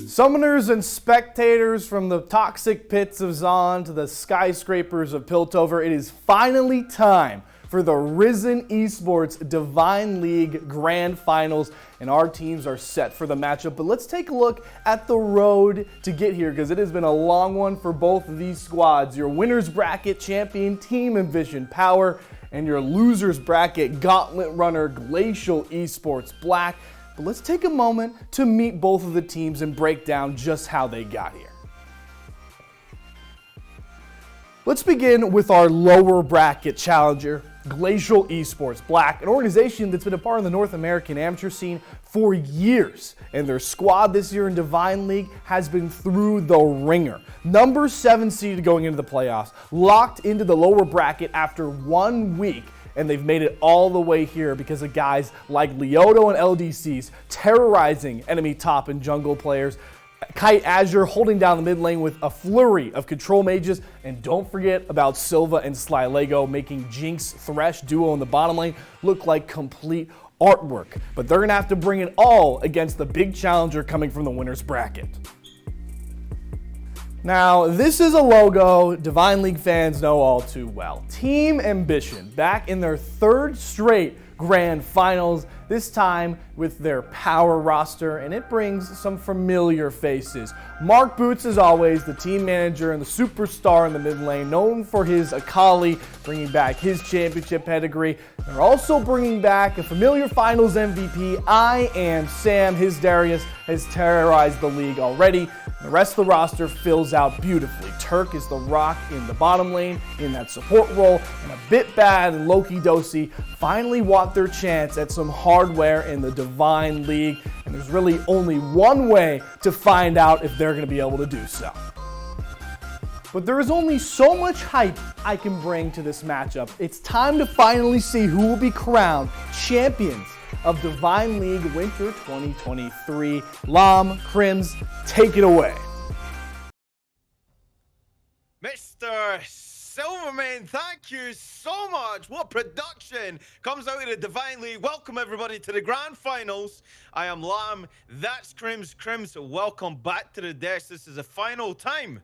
Summoners and spectators from the toxic pits of Zon to the skyscrapers of Piltover, it is finally time for the Risen Esports Divine League Grand Finals, and our teams are set for the matchup. But let's take a look at the road to get here, because it has been a long one for both of these squads. Your winners bracket champion Team Envision Power and your losers bracket gauntlet runner Glacial Esports Black. But let's take a moment to meet both of the teams and break down just how they got here. Let's begin with our lower bracket challenger, Glacial Esports Black, an organization that's been a part of the North American amateur scene for years. And their squad this year in Divine League has been through the ringer. Number 7 seeded going into the playoffs, locked into the lower bracket after 1 week. And they've made it all the way here because of guys like Leoto and LDCs terrorizing enemy top and jungle players. Kite Azure holding down the mid lane with a flurry of control mages. And don't forget about Silva and Sly Lego making Jinx Thresh duo in the bottom lane look like complete artwork. But they're going to have to bring it all against the big challenger coming from the winner's bracket. Now, this is a logo Divine League fans know all too well. Team Ambition, back in their 3rd straight Grand Finals, this time with their power roster, and it brings some familiar faces. Mark Boots, as always, the team manager and the superstar in the mid lane, known for his Akali, bringing back his championship pedigree. They're also bringing back a familiar finals MVP, I Am Sam. His Darius has terrorized the league already. The rest of the roster fills out beautifully. Turk is the rock in the bottom lane in that support role, and a bit bad and Loki Dosi finally want their chance at some hardware in the Divine League, and there's really only one way to find out if they're going to be able to do so. But there is only so much hype I can bring to this matchup. It's time to finally see who will be crowned champions of Divine League Winter 2023. Lam, Crims, take it away. Mr. Silverman, thank you so much. What production comes out of the Divine League. Welcome everybody to the Grand Finals. I am Lam, that's Crims. Crims, welcome back to the desk. This is the final time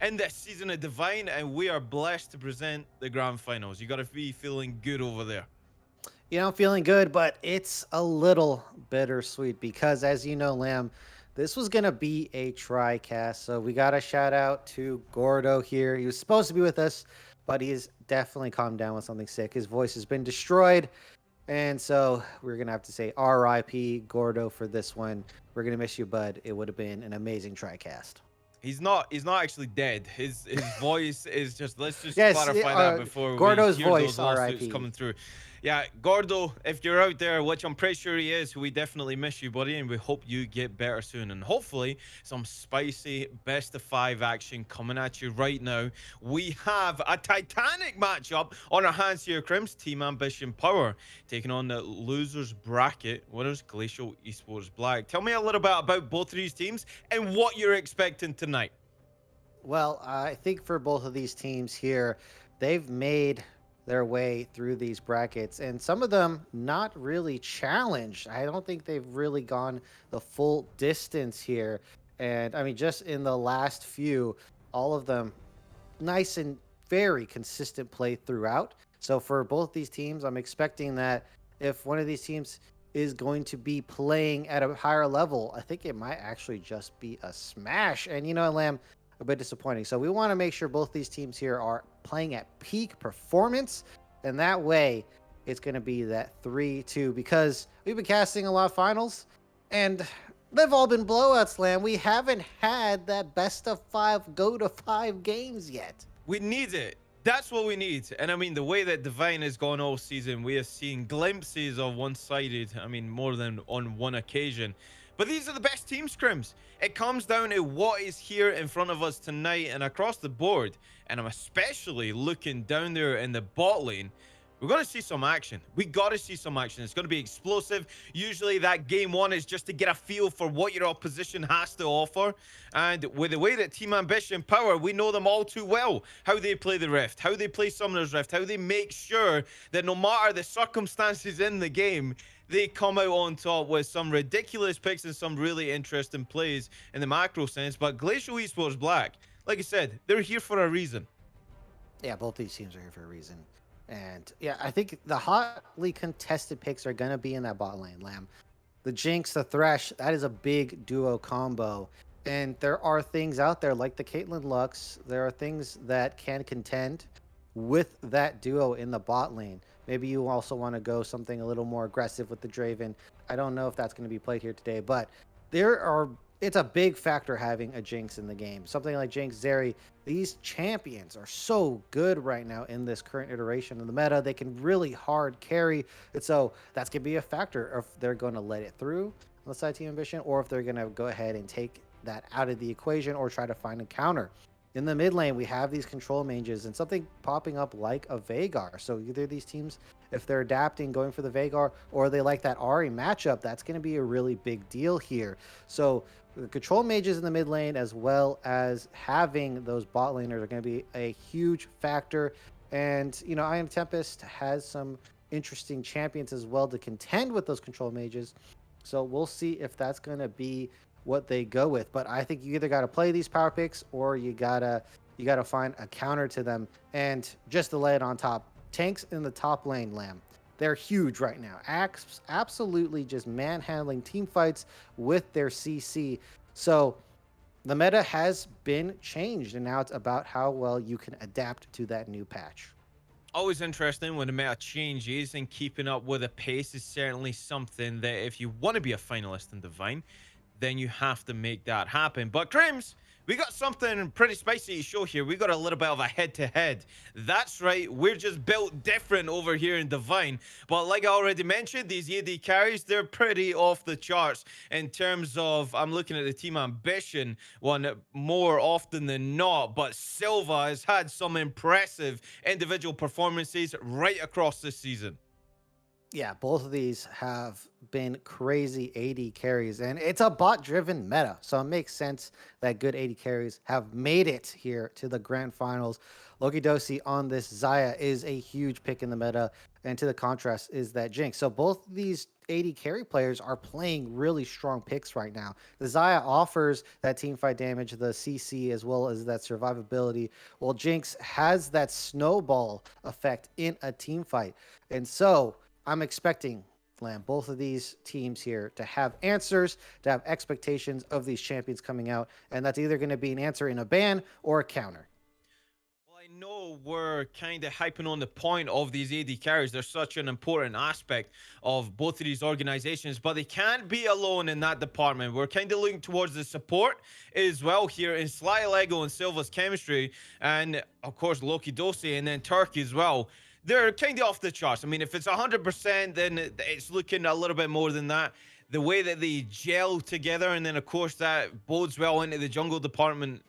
in this season of Divine, and we are blessed to present the Grand Finals. You gotta be feeling good over there. You know, I'm feeling good, but it's a little bittersweet because, as you know, Lamb, this was going to be a tri-cast. So we got a shout out to Gordo here. He was supposed to be with us, but he has definitely calmed down with something sick. His voice has been destroyed. And so we're going to have to say RIP Gordo for this one. We're going to miss you, bud. It would have been an amazing tri-cast. He's not actually dead. His voice is just, let's just yes, clarify that before Gordo's we hear voice, those lawsuits RIP. coming through. Yeah, Gordo, if you're out there, which I'm pretty sure he is, we definitely miss you, buddy, and we hope you get better soon. And hopefully, some spicy best-of-5 action coming at you right now. We have a titanic matchup on our hands here, Crims. Team Ambition Power taking on the losers bracket winners, Glacial Esports Black. Tell me a little bit about both of these teams and what you're expecting tonight. Well, I think for both of these teams here, they've made their way through these brackets, and some of them not really challenged. I don't think they've really gone the full distance here. And I mean, just in the last few, all of them nice and very consistent play throughout. So for both these teams, I'm expecting that if one of these teams is going to be playing at a higher level, I think it might actually just be a smash. And you know, Lamb, a bit disappointing. So we want to make sure both these teams here are playing at peak performance, and that way it's going to be that 3-2, because we've been casting a lot of finals and they've all been blowouts, Lamb. We haven't had that best of 5 go to 5 games yet. We need it. That's what we need. And I mean, the way that Divine has gone all season, we have seen glimpses of one-sided, I mean, more than on one occasion. But these are the best team scrims. It comes down to what is here in front of us tonight and across the board. And I'm especially looking down there in the bot lane. we're going to see some action. We got to see some action. It's going to be explosive. Usually that game one is just to get a feel for what your opposition has to offer. And with the way that Team Ambition Power, we know them all too well. How they play the Rift, how they play Summoner's Rift, how they make sure that no matter the circumstances in the game, they come out on top with some ridiculous picks and some really interesting plays in the macro sense. But Glacial Esports Black, like I said, they're here for a reason. Yeah, both these teams are here for a reason. And yeah, I think the hotly contested picks are going to be in that bot lane, Lamb. The Jinx, the Thresh, that is a big duo combo. And there are things out there like the Caitlyn Lux. There are things that can contend with that duo in the bot lane. Maybe you also want to go something a little more aggressive with the Draven. I don't know if that's going to be played here today, but it's a big factor having a Jinx in the game. Something like Jinx, Zeri, these champions are so good right now in this current iteration of the meta. They can really hard carry. And so that's going to be a factor if they're going to let it through on the side Team Ambition, or if they're going to go ahead and take that out of the equation or try to find a counter. In the mid lane, we have these control mages and something popping up like a Veigar. So either these teams, if they're adapting, going for the Veigar, or they like that Ahri matchup, that's going to be a really big deal here. So the control mages in the mid lane, as well as having those bot laners, are going to be a huge factor. And, you know, Iron Tempest has some interesting champions as well to contend with those control mages. So we'll see if that's going to be what they go with. But I think you either got to play these power picks or you gotta find a counter to them. And just to lay it on top, tanks in the top lane, Lamb, they're huge right now. Absolutely just manhandling team fights with their CC. So the meta has been changed, and now it's about how well you can adapt to that new patch. Always interesting when the meta changes, and keeping up with the pace is certainly something that if you want to be a finalist in Divine, then you have to make that happen. But Crims, we got something pretty spicy to show here. We got a little bit of a head-to-head. That's right, we're just built different over here in Divine. But like I already mentioned, these AD carries, they're pretty off the charts in terms of, I'm looking at the Team Ambition one more often than not, but Silva has had some impressive individual performances right across this season. Yeah, both of these have been crazy AD carries, and it's a bot-driven meta, so it makes sense that good AD carries have made it here to the grand finals. Loki Dosi on this Xayah is a huge pick in the meta, and to the contrast is that Jinx. So both these AD carry players are playing really strong picks right now. The Xayah offers that team fight damage, the CC, as well as that survivability, while Jinx has that snowball effect in a team fight. And so I'm expecting, Lamb, both of these teams here to have answers, to have expectations of these champions coming out, and that's either going to be an answer in a ban or a counter. Well, I know we're kind of hyping on the point of these AD carries. They're such an important aspect of both of these organizations, but they can't be alone in that department. We're kind of looking towards the support as well here in Sly Lego and Silva's chemistry, and of course Loki Dosi and then Turkey as well. They're kind of off the charts. I mean, if it's 100%, then it's looking a little bit more than that. The way that they gel together, and then of course that bodes well into the jungle department,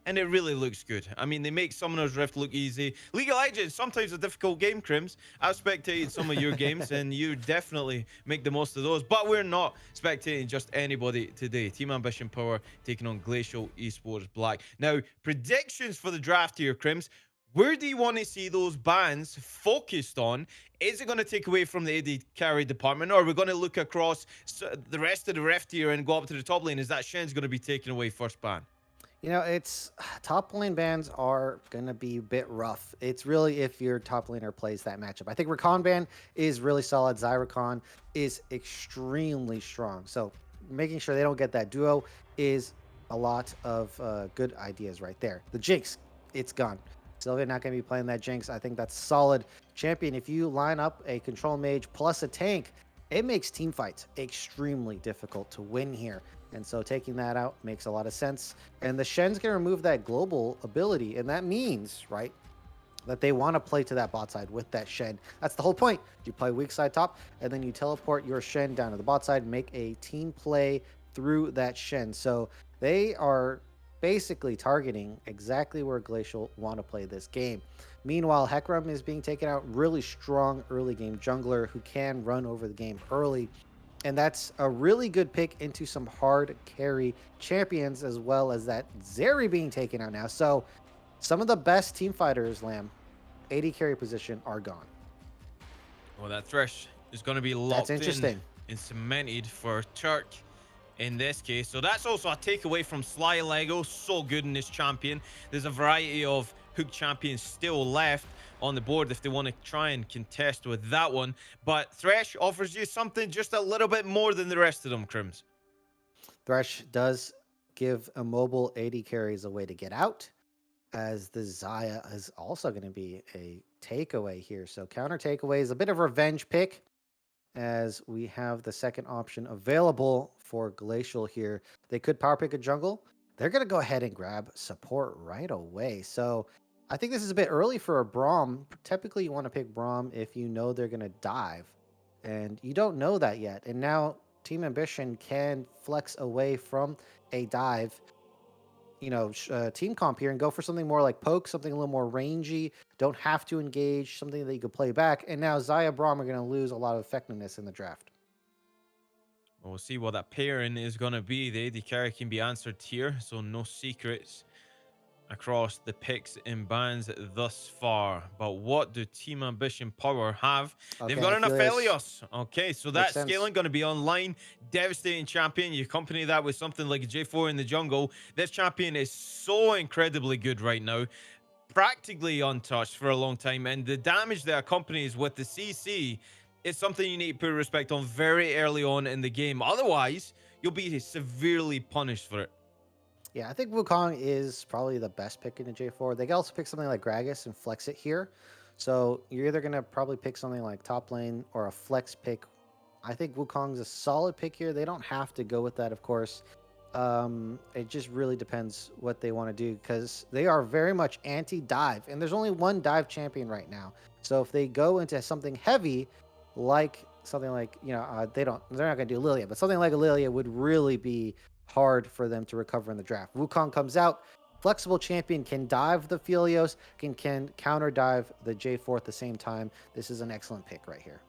and it really looks good. I mean, they make Summoner's Rift look easy. League of Legends, sometimes a difficult game, Crims. I've spectated some of your games, and you definitely make the most of those. But we're not spectating just anybody today. Team Ambition Power taking on Glacial Esports Black. Now, predictions for the draft here, Crims. Where do you want to see those bans focused on? Is it going to take away from the AD carry department, or are we going to look across the rest of the ref tier and go up to the top lane? Is that Shen's going to be taken away first ban? You know, it's top lane bans are going to be a bit rough. It's really if your top laner plays that matchup. I think Rakan ban is really solid. Zyrakan is extremely strong. So making sure they don't get that duo is a lot of good ideas right there. The Jinx, it's gone. Sylvia not going to be playing that Jinx. I think that's solid champion. If you line up a control mage plus a tank, it makes team fights extremely difficult to win here. And so taking that out makes a lot of sense. And the Shen's going to remove that global ability. And that means, right, that they want to play to that bot side with that Shen. That's the whole point. You play weak side top, and then you teleport your Shen down to the bot side, make a team play through that Shen. So they are basically targeting exactly where Glacial want to play this game. Meanwhile, Hecarim is being taken out. Really strong early game jungler who can run over the game early. And that's a really good pick into some hard carry champions, as well as that Zeri being taken out now. So some of the best team fighters, Lamb, AD carry position, are gone. Well, that Thresh is going to be That's locked in interesting. and cemented for Turk in this case. So that's also a takeaway from Sly Lego. So good in this champion. There's a variety of hook champions still left on the board if they want to try and contest with that one. But Thresh offers you something just a little bit more than the rest of them, Crims. Thresh does give immobile AD carries a way to get out, as the Zaya is also going to be a takeaway here. So counter takeaway is a bit of a revenge pick, as we have the second option available for Glacial here. They could power pick a jungle. They're going to go ahead and grab support right away. So I think this is a bit early for a Braum. Typically, you want to pick Braum if you know they're going to dive, and you don't know that yet. And now Team Ambition can flex away from a dive, team comp here, and go for something more like poke, something a little more rangy. Don't have to engage, something that you could play back. And now Zaya Braum are going to lose a lot of effectiveness in the draft. We'll see what that pairing is going to be. The AD carry can be answered here, so no secrets across the picks and bans thus far. But what do Team Ambition Power have? They've Okay, got an Aphelios. Aphelios. Okay, so Makes that sense. scaling going to be online. Devastating champion. You accompany that with something like a J4 in the jungle. This champion is so incredibly good right now. Practically untouched for a long time. And the damage that accompanies with the CC is something you need to put respect on very early on in the game. Otherwise, you'll be severely punished for it. Yeah, I think Wukong is probably the best pick in the J4. They can also pick something like Gragas and flex it here. So you're either going to probably pick something like top lane or a flex pick. I think Wukong's a solid pick here. They don't have to go with that, of course. It just really depends what they want to do, because they are very much anti-dive, and there's only one dive champion right now. So if they go into something heavy, like something like they're not going to do Lilia, but something like a Lilia would really be hard for them to recover in the draft. Wukong comes out. Flexible champion, can dive the Philios, can counter dive the J4 at the same time. This is an excellent pick right here.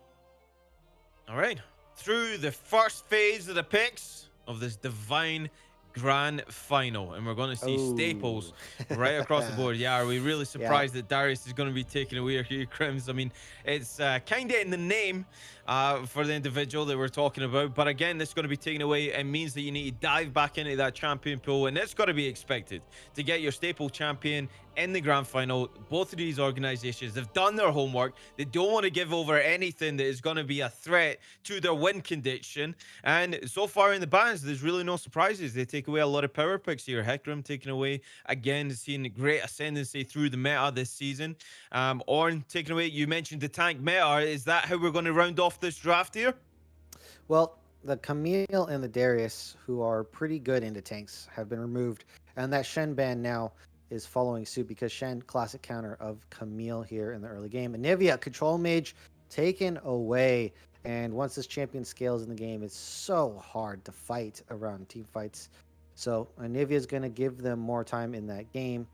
All right. Through the first phase of the picks of this divine grand final, and we're going to see staples right across the board. Yeah, are we really surprised that Darius is going to be taken away here, Crims? I mean, it's kind of in the name for the individual that we're talking about, but again, this is going to be taken away. It means that you need to dive back into that champion pool, and it's got to be expected to get your staple champion in the grand final. Both of these organizations have done their homework. They don't want to give over anything that is going to be a threat to their win condition. And so far in the bans, there's really no surprises. They take away a lot of power picks here. Hecarim taken away again, seeing great ascendancy through the meta this season. Ornn taken away. You mentioned the tank meta. Is that how we're going to round off this draft here? Well, the Camille and the Darius, who are pretty good into tanks, have been removed, and that Shen ban now is following suit, because Shen, classic counter of Camille here in the early game. And Nivea, control mage, taken away. And once this champion scales in the game, it's so hard to fight around team fights. So Nivea is going to give them more time in that game.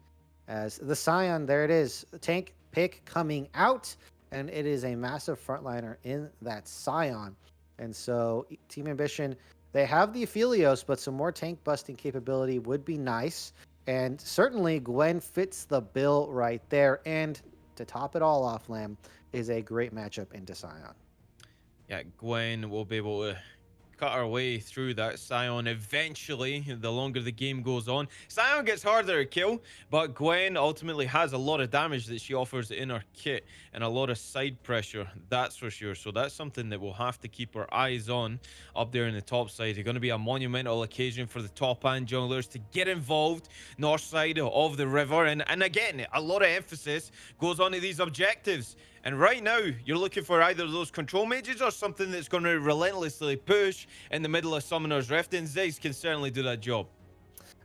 As the Scion, there it is, tank pick coming out, and it is a massive frontliner in that Scion. And so Team Ambition, they have the Aphelios, but some more tank busting capability would be nice. And certainly Gwen fits the bill right there. And to top it all off, Lamb, is a great matchup into Scion. Yeah, Gwen will be able to cut our way through that Scion eventually, the longer the game goes on. Scion gets harder to kill, but Gwen ultimately has a lot of damage that she offers in her kit and a lot of side pressure, that's for sure. So that's something that we'll have to keep our eyes on up there in the top side. It's going to be a monumental occasion for the top and junglers to get involved north side of the river. And again, a lot of emphasis goes on to these objectives. And right now, you're looking for either those control mages or something that's going to relentlessly push in the middle of Summoner's Rift, and Ziggs can certainly do that job.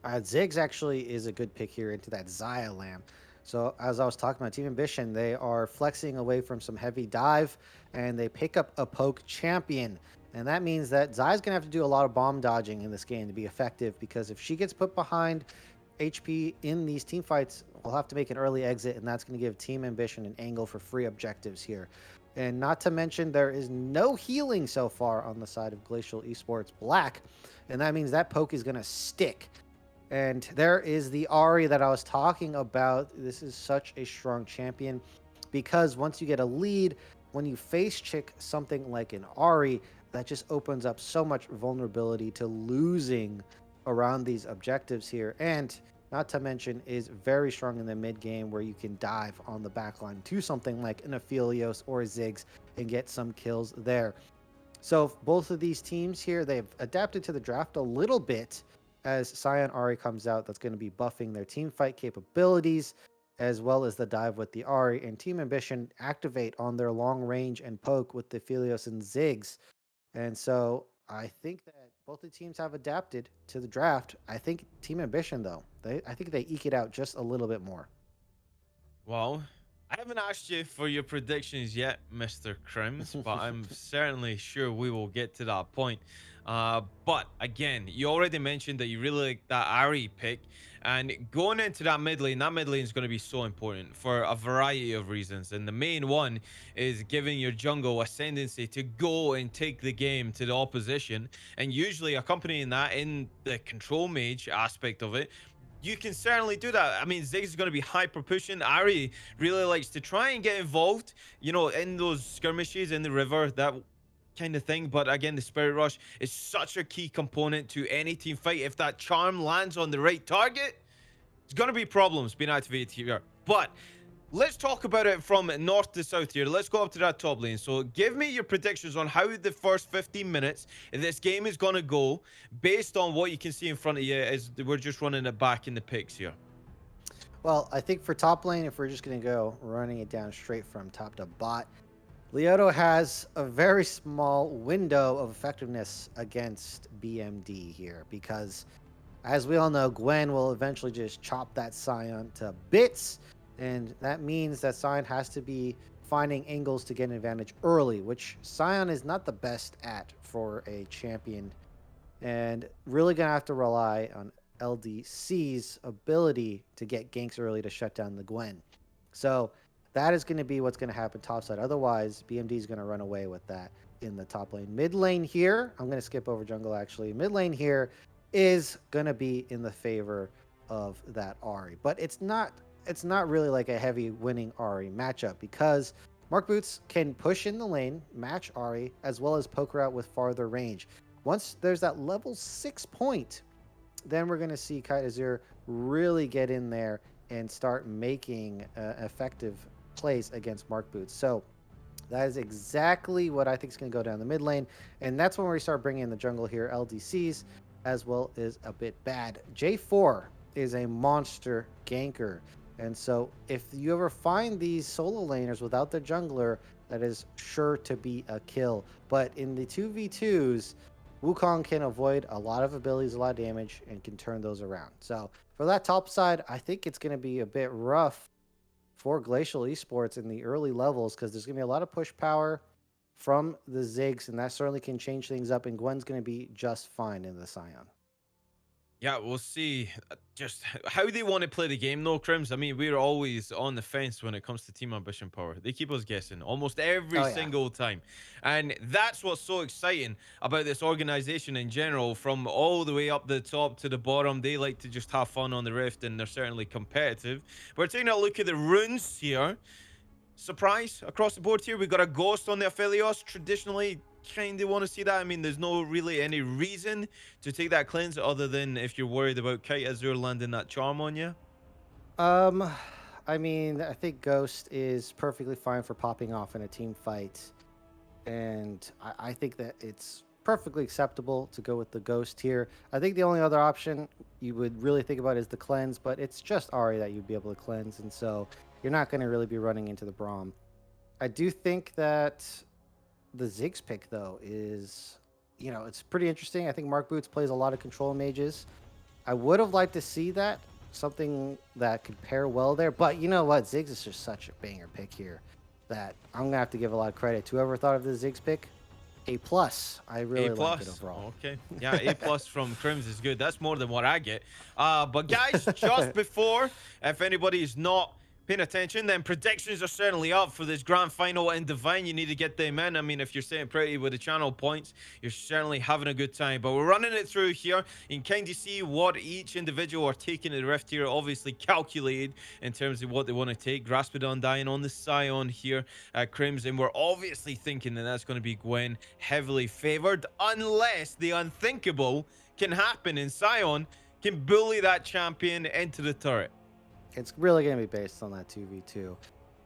Ziggs actually is a good pick here into that Zaya Lamb. So as I was talking about, Team Ambition, they are flexing away from some heavy dive, and they pick up a poke champion. And that means that Zaya's going to have to do a lot of bomb dodging in this game to be effective, because if she gets put behind HP in these team fights, will have to make an early exit, and that's going to give Team Ambition an angle for free objectives here. And not to mention, there is no healing so far on the side of Glacial Esports Black, and that means that poke is going to stick. And there is the Ari that I was talking about. This is such a strong champion because once you get a lead, when you face check something like an Ari, that just opens up so much vulnerability to losing around these objectives here. And not to mention is very strong in the mid game where you can dive on the backline to something like an Aphelios or a Ziggs and get some kills there. So both of these teams here, they've adapted to the draft a little bit as Scion Ari comes out. That's going to be buffing their team fight capabilities as well as the dive with the Ari, and Team Ambition activate on their long range and poke with the Aphelios and Ziggs. And so I think that both the teams have adapted to the draft. I think Team Ambition, though, I think they eke it out just a little bit more. Well, I haven't asked you for your predictions yet, Mr. Crims, but I'm certainly sure we will get to that point. But again, you already mentioned that you really like that Ari pick, and going into that mid lane is going to be so important for a variety of reasons. And the main one is giving your jungle ascendancy to go and take the game to the opposition, and usually accompanying that in the control mage aspect of it, you can certainly do that. I mean, Ziggs is going to be hyper pushing. Ari really likes to try and get involved, you know, in those skirmishes in the river, that kind of thing. But again, the Spirit Rush is such a key component to any team fight. If that charm lands on the right target, it's going to be problems being activated here. But let's talk about it from north to south here. Let's go up to that top lane. So give me your predictions on how the first 15 minutes of this game is going to go based on what you can see in front of you as we're just running it back in the picks here. Well, I think for top lane, if we're just going to go running it down straight from top to bot, Leoto has a very small window of effectiveness against BMD here because, as we all know, Gwen will eventually just chop that Scion to bits, and that means that Scion has to be finding angles to get an advantage early, which Scion is not the best at for a champion, and really going to have to rely on LDC's ability to get ganks early to shut down the Gwen. So that is going to be what's going to happen topside. Otherwise, BMD is going to run away with that in the top lane. Mid lane here, I'm going to skip over jungle actually. Mid lane here is going to be in the favor of that Ari, but it's not really like a heavy winning Ari matchup because Mark Boots can push in the lane, match Ari, as well as poke her out with farther range. Once there's that level 6 point, then we're going to see Kite Azure really get in there and start making effective plays against Mark Boots. So that is exactly what I think is going to go down the mid lane, and that's when we start bringing in the jungle here, LDCs, as well as a bit bad. J4 is a monster ganker. And so if you ever find these solo laners without the jungler, that is sure to be a kill. But in the 2v2s, Wukong can avoid a lot of abilities, a lot of damage, and can turn those around. So for that top side, I think it's going to be a bit rough for Glacial Esports in the early levels because there's going to be a lot of push power from the Ziggs, and that certainly can change things up, and Gwen's going to be just fine in the Scion. Yeah, we'll see just how they want to play the game, though, Crims. I mean, we're always on the fence when it comes to Team Ambition Power. They keep us guessing almost every single time. And that's what's so exciting about this organization in general, from all the way up the top to the bottom. They like to just have fun on the Rift, and they're certainly competitive. We're taking a look at the runes here. Surprise across the board here. We've got a ghost on the Aphelios. Traditionally, kind of want to see that. I mean, there's no really any reason to take that cleanse other than if you're worried about Kite Azure landing that charm on you. I mean, I think Ghost is perfectly fine for popping off in a team fight, and I think that it's perfectly acceptable to go with the Ghost here. I think the only other option you would really think about is the cleanse, but it's just Ari that you'd be able to cleanse, and so you're not going to really be running into the Braum. I do think that the Ziggs pick, though, is, it's pretty interesting. I think Mark Boots plays a lot of control mages. I would have liked to see that, something that could pair well there. But you know what? Ziggs is just such a banger pick here that I'm going to have to give a lot of credit to whoever thought of the Ziggs pick. A plus. I A really like it plus. overall. Okay. Yeah, A plus from Crims is good. That's more than what I get. But guys, just before, if anybody is not paying attention, then predictions are certainly up for this grand final in Divine. You need to get them in. I mean, if you're sitting pretty with the channel points, you're certainly having a good time. But we're running it through here. You can kind of see what each individual are taking to the Rift here. Obviously calculated in terms of what they want to take. Grasped Undying on the Scion here at Crims. And we're obviously thinking that that's going to be Gwen heavily favored, unless the unthinkable can happen and Scion can bully that champion into the turret. It's really going to be based on that 2v2.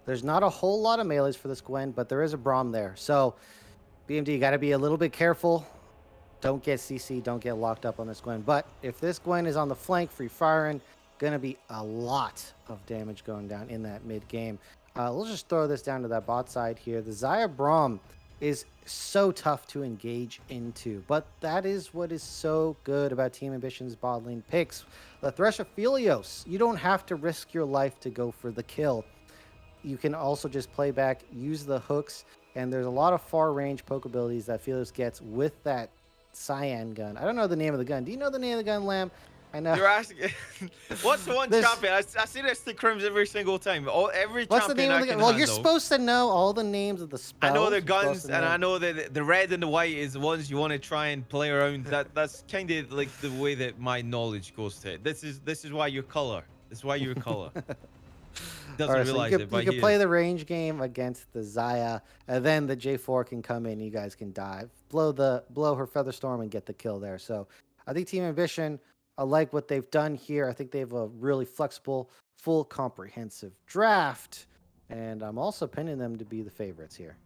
There's not a whole lot of melees for this Gwen, but there is a Braum there. So, BMD, you got to be a little bit careful. Don't get CC, don't get locked up on this Gwen. But if this Gwen is on the flank, free firing, going to be a lot of damage going down in that mid game. We'll just throw this down to that bot side here. The Xayah Braum is so tough to engage into, but that is what is so good about Team Ambition's bot lane picks. The Thresh of Philios, you don't have to risk your life to go for the kill. You can also just play back, use the hooks, and there's a lot of far range poke abilities that Philios gets with that cyan gun. I don't know the name of the gun. Do you know the name of the gun, Lamb? I know. You're asking, what's the one champion? I see this to Crims every single time. Every What's the champion name I of the can gun? Well, handle. you're supposed to know all the names of the spells. I know the You're supposed guns, to and know. I know that the red and the white is the ones you want to try and play around. That's kind of like the way that my knowledge goes to it. This is why you're color. This is why you're color. Doesn't All right, so realize it, but you he could play is. the range game against the Xayah, and then the J4 can come in. You guys can dive, blow her feather storm, and get the kill there. So I think Team Ambition, I like what they've done here. I think they have a really flexible, full, comprehensive draft, and I'm also pinning them to be the favorites here.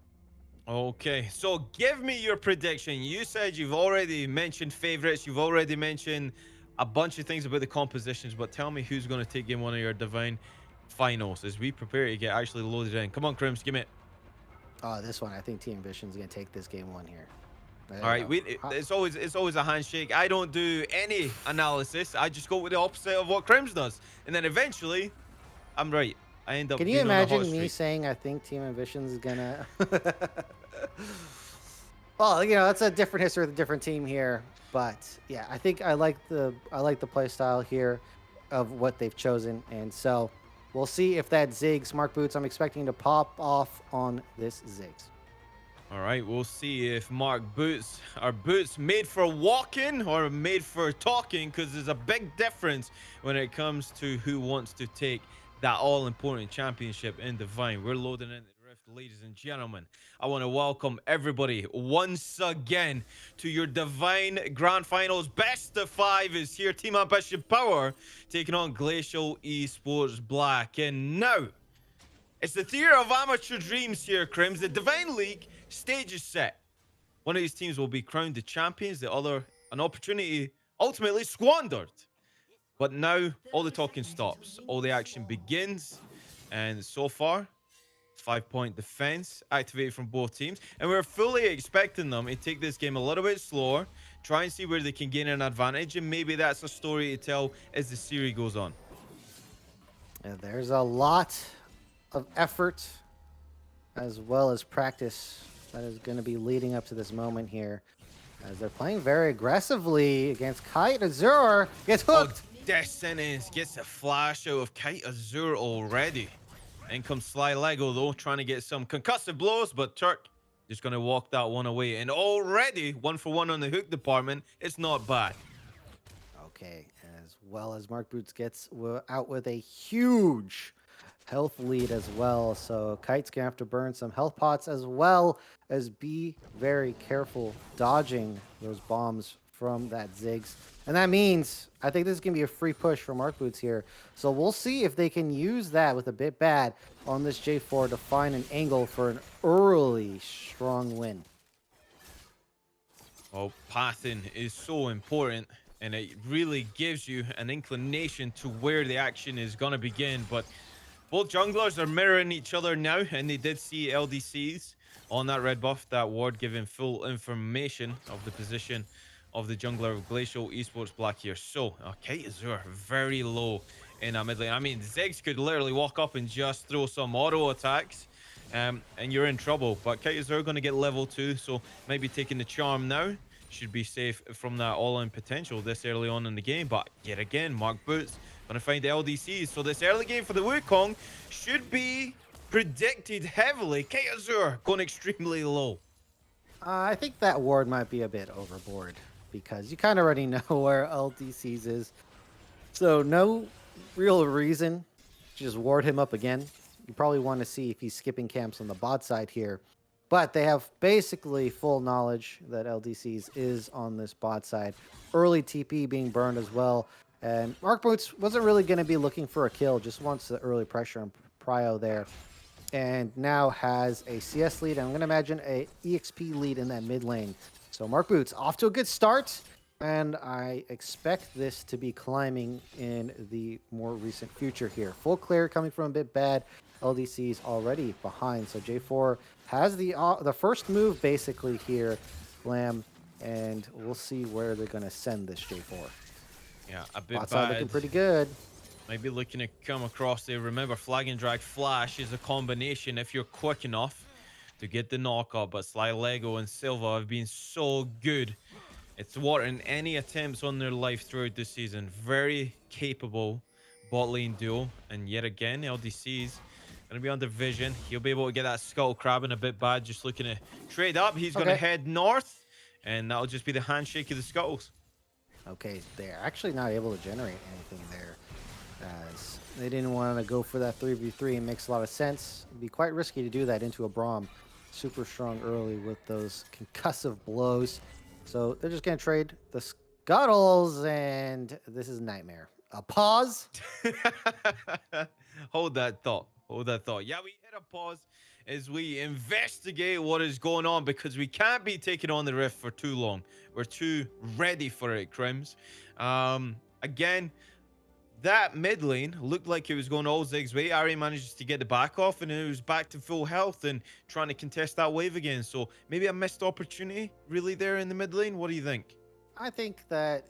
Okay, so give me your prediction. You said you've already mentioned favorites. You've already mentioned a bunch of things about the compositions, but tell me who's going to take game one of your Divine finals as we prepare to get actually loaded in. Come on, Crims, give me it. Oh, this one, I think Team Ambition is going to take this game one here. There All right, you go. it's always a handshake. I don't do any analysis. I just go with the opposite of what Crims does, and then eventually, I'm right. I end up. Can you being on a hot imagine me streak. saying I think Team Ambition is gonna? Well, you know, it's a different history with a different team here, but yeah, I think I like the play style here of what they've chosen, and so we'll see if that Ziggs Mark Boots. I'm expecting to pop off on this Ziggs. All right, we'll see if Mark boots are boots made for walking or made for talking, because there's a big difference when it comes to who wants to take that all-important championship in Divine. We're loading in the Rift, ladies and gentlemen. I want to welcome everybody once again to your Divine Grand Finals. Best of 5 is here. Team Ambition Power taking on Glacial Esports Black. And now, it's the theater of amateur dreams here, Crims. The Divine League stage is set. One of these teams will be crowned the champions, the other an opportunity ultimately squandered. But now all the talking stops, all the action begins, and so far, 5-point defense activated from both teams, and we're fully expecting them to take this game a little bit slower, try and see where they can gain an advantage, and maybe that's a story to tell as the series goes on. And there's a lot of effort as well as practice that is going to be leading up to this moment here, as they're playing very aggressively against Kite. Azure gets hooked. Oh, Death Sentence gets a flash out of Kite Azure already. In comes Sly Lego, though, trying to get some concussive blows, but Turk just going to walk that one away. And already 1-for-1 on the hook department. It's not bad. Okay, as well as Mark Boots gets out with a huge health lead as well. So Kite's gonna have to burn some health pots as well as be very careful dodging those bombs from that Ziggs. And that means I think this is gonna be a free push for Mark Boots here. So we'll see if they can use that with a bit bad on this J4 to find an angle for an early strong win. Well, pathing is so important, and it really gives you an inclination to where the action is going to begin. But both junglers are mirroring each other now, and they did see LDCs on that red buff, that ward giving full information of the position of the jungler of Glacial Esports Black here. So, Kite Azure very low in that mid lane. I mean, Ziggs could literally walk up and just throw some auto attacks and you're in trouble. But Kites are going to get level 2, so maybe taking the charm now should be safe from that all-in potential this early on in the game. But yet again, Mark Boots going to find the LDCs. So this early game for the Wukong should be predicted heavily. Kaazur going extremely low. I think that ward might be a bit overboard because you kind of already know where LDCs is. So no real reason to just ward him up again. You probably want to see if he's skipping camps on the bot side here. But they have basically full knowledge that LDCs is on this bot side. Early TP being burned as well. And Mark Boots wasn't really going to be looking for a kill, just wants the early pressure on Prio there. And now has a CS lead, and I'm going to imagine a EXP lead in that mid lane. So Mark Boots off to a good start, and I expect this to be climbing in the more recent future here. Full clear coming from a bit bad. LDC's already behind, so J4 has the first move basically here, Glam, and we'll see where they're going to send this J4. Yeah, a bit Bot bad. side looking pretty good. Maybe looking to come across there. Remember, Flag and Drag Flash is a combination if you're quick enough to get the knockup. But Sly Lego and Silva have been so good at thwarting any attempts on their life throughout this season. Very capable bot lane duo. And yet again, LDC's going to be under vision. He'll be able to get that Skull Crabbing a bit bad. Just looking to trade up. He's going to head north. And that'll just be the handshake of the Skulls. Okay, they're actually not able to generate anything there, as they didn't want to go for that 3v3. It makes a lot of sense. It'd be quite risky to do that into a Braum. Super strong early with those concussive blows. So they're just going to trade the Scuttles, and this is Nightmare. A pause. Hold that thought. Hold that thought. Yeah, we hit a pause as we investigate what is going on, because we can't be taking on the Rift for too long. We're too ready for it, Crims. Again, that mid lane looked like it was going all Zig's way. Ari manages to get the back off, and it was back to full health and trying to contest that wave again. So maybe a missed opportunity really there in the mid lane. What do you think? I think that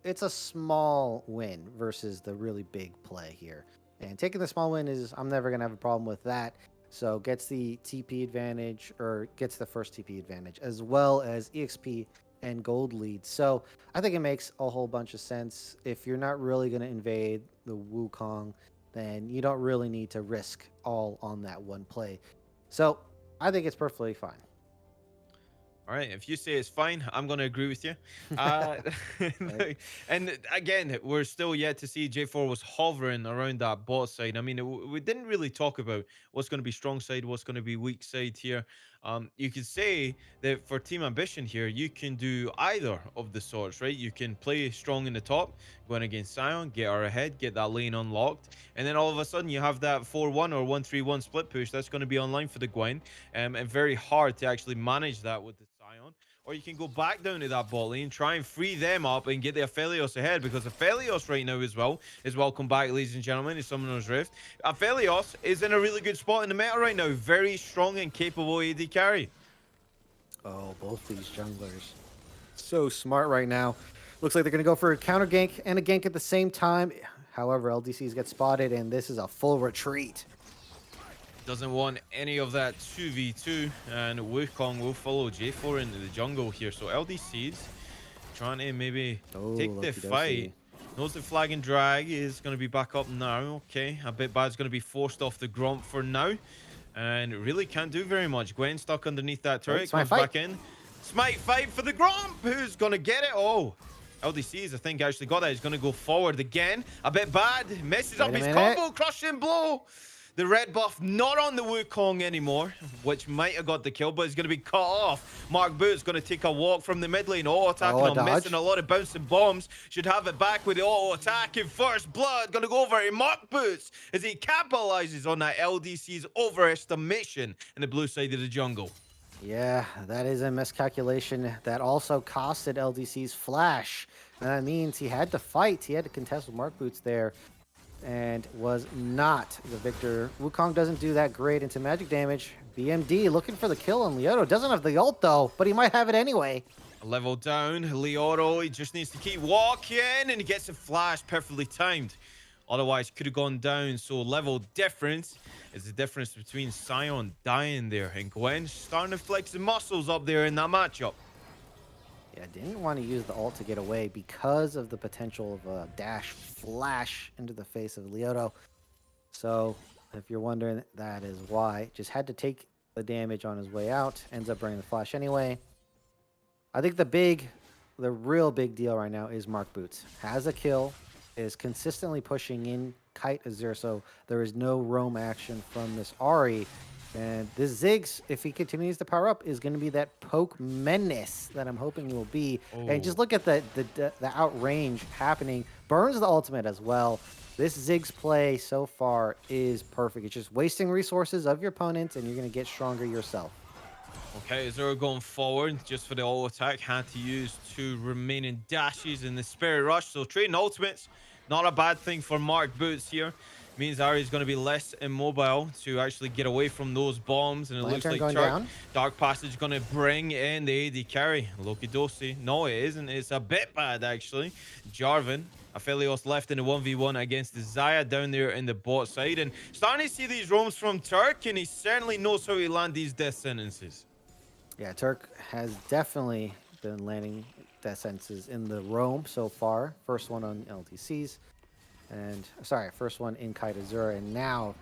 it's a small win versus the really big play here. And taking the small win is, I'm never going to have a problem with that. So gets the TP advantage, or gets the first TP advantage, as well as EXP and gold lead. So I think it makes a whole bunch of sense. If you're not really going to invade the Wukong, then you don't really need to risk all on that one play. So I think it's perfectly fine. All right, if you say it's fine, I'm going to agree with you. And again, we're still yet to see. J4 was hovering around that bot side. I mean, we didn't really talk about what's going to be strong side, what's going to be weak side here. You could say that for Team Ambition here, you can do either of the sorts, right? You can play strong in the top, going against Sion, get her ahead, get that lane unlocked, and then all of a sudden you have that 4-1 or 1-3-1 split push that's going to be online for the Gwen, and very hard to actually manage that with the Sion. Or you can go back down to that bot lane, try and free them up and get the Aphelios ahead, because Aphelios right now as well is welcome back, ladies and gentlemen, to Summoner's Rift. Aphelios is in a really good spot in the meta right now. Very strong and capable AD carry. Oh, both these junglers. So smart right now. Looks like they're going to go for a counter gank and a gank at the same time. However, LDCs get spotted, and this is a full retreat. Doesn't want any of that 2v2, and Wukong will follow J4 into the jungle here. So LDCs trying to maybe take the fight. Knows the Flag and Drag is going to be back up now. Okay, a bit bad's going to be forced off the Gromp for now, and really can't do very much. Gwen stuck underneath that turret, comes back in. Smite fight for the Gromp. Who's going to get it? Oh, LDCs, I think, actually got that. He's going to go forward again. A bit bad. Messes up his combo. Crushing blow. The red buff not on the Wukong anymore, which might have got the kill, but it's going to be cut off. Mark Boots going to take a walk from the mid lane. Attacking on, missing a lot of bouncing bombs. Should have it back with the auto attack in first blood. Going to go over to Mark Boots as he capitalizes on that LDC's overestimation in the blue side of the jungle. Yeah, that is a miscalculation that also costed LDC's flash. And that means he had to fight. He had to contest with Mark Boots there, and was not the victor. Wukong doesn't do that great into magic damage. BMD looking for the kill on Leoto. Doesn't have the ult though, but he might have it anyway. A level down, Leoto, he just needs to keep walking, and he gets a flash perfectly timed. Otherwise, could have gone down. So level difference is the difference between Sion dying there and Gwen starting to flex the muscles up there in that matchup. Yeah, didn't want to use the ult to get away because of the potential of a dash flash into the face of Leoto. So if you're wondering, that is why. Just had to take the damage on his way out. Ends up burning the flash anyway. I think the real big deal right now is Mark Boots. Has a kill, is consistently pushing in Kite Azure, so there is no roam action from this Ari. And this Ziggs, if he continues to power up, is going to be that poke menace that I'm hoping he will be. And just Oh. look at the outrange happening. Burns the ultimate as well. This Ziggs play so far is perfect. It's just wasting resources of your opponents, and you're going to get stronger yourself. Okay, Azura going forward just for the auto attack. Had to use 2 remaining dashes in the Spirit Rush. So trading ultimates, not a bad thing for Mark Boots here. Means Ari is going to be less immobile to actually get away from those bombs. And it looks Lantern like going Turk down. Dark Passage going to bring in the AD carry. Loki Dosi. No, it isn't. It's a bit bad, actually. Jarvan. Aphelios left in the 1v1 against the Zaya down there in the bot side. And starting to see these roams from Turk. And he certainly knows how to land these death sentences. Yeah, Turk has definitely been landing death sentences in the roam so far. First one on LTCs. And, sorry, first one in Kite Azura. And now,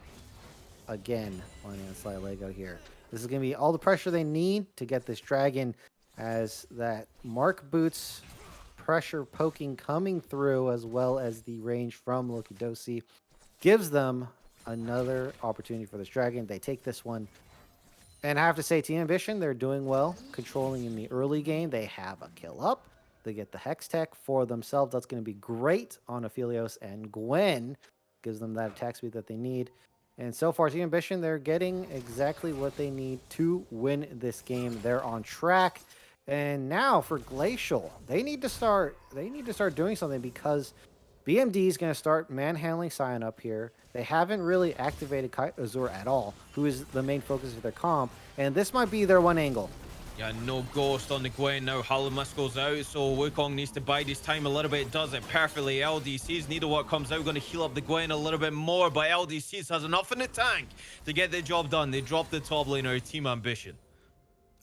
again, landing on Sly Lego here. This is going to be all the pressure they need to get this dragon, as that Mark Boots pressure poking coming through, as well as the range from Loki Dosi, gives them another opportunity for this dragon. They take this one. And I have to say, Team Ambition, they're doing well, controlling in the early game. They have a kill up. They get the Hex Tech for themselves. That's going to be great on Aphelios and Gwen. Gives them that attack speed that they need. And so far, Team Ambition, they're getting exactly what they need to win this game. They're on track. And now for Glacial, they need to start doing something, because BMD is going to start manhandling Sion up here. They haven't really activated Kite Azure at all, who is the main focus of their comp, and this might be their one angle. Yeah, no ghost on the Gwen now. Halamus goes out, so Wukong needs to bide his time a little bit. Does it perfectly. LDC's Needlework comes out, going to heal up the Gwen a little bit more, but LDC's has enough in the tank to get the job done. They drop the top laner, Team Ambition.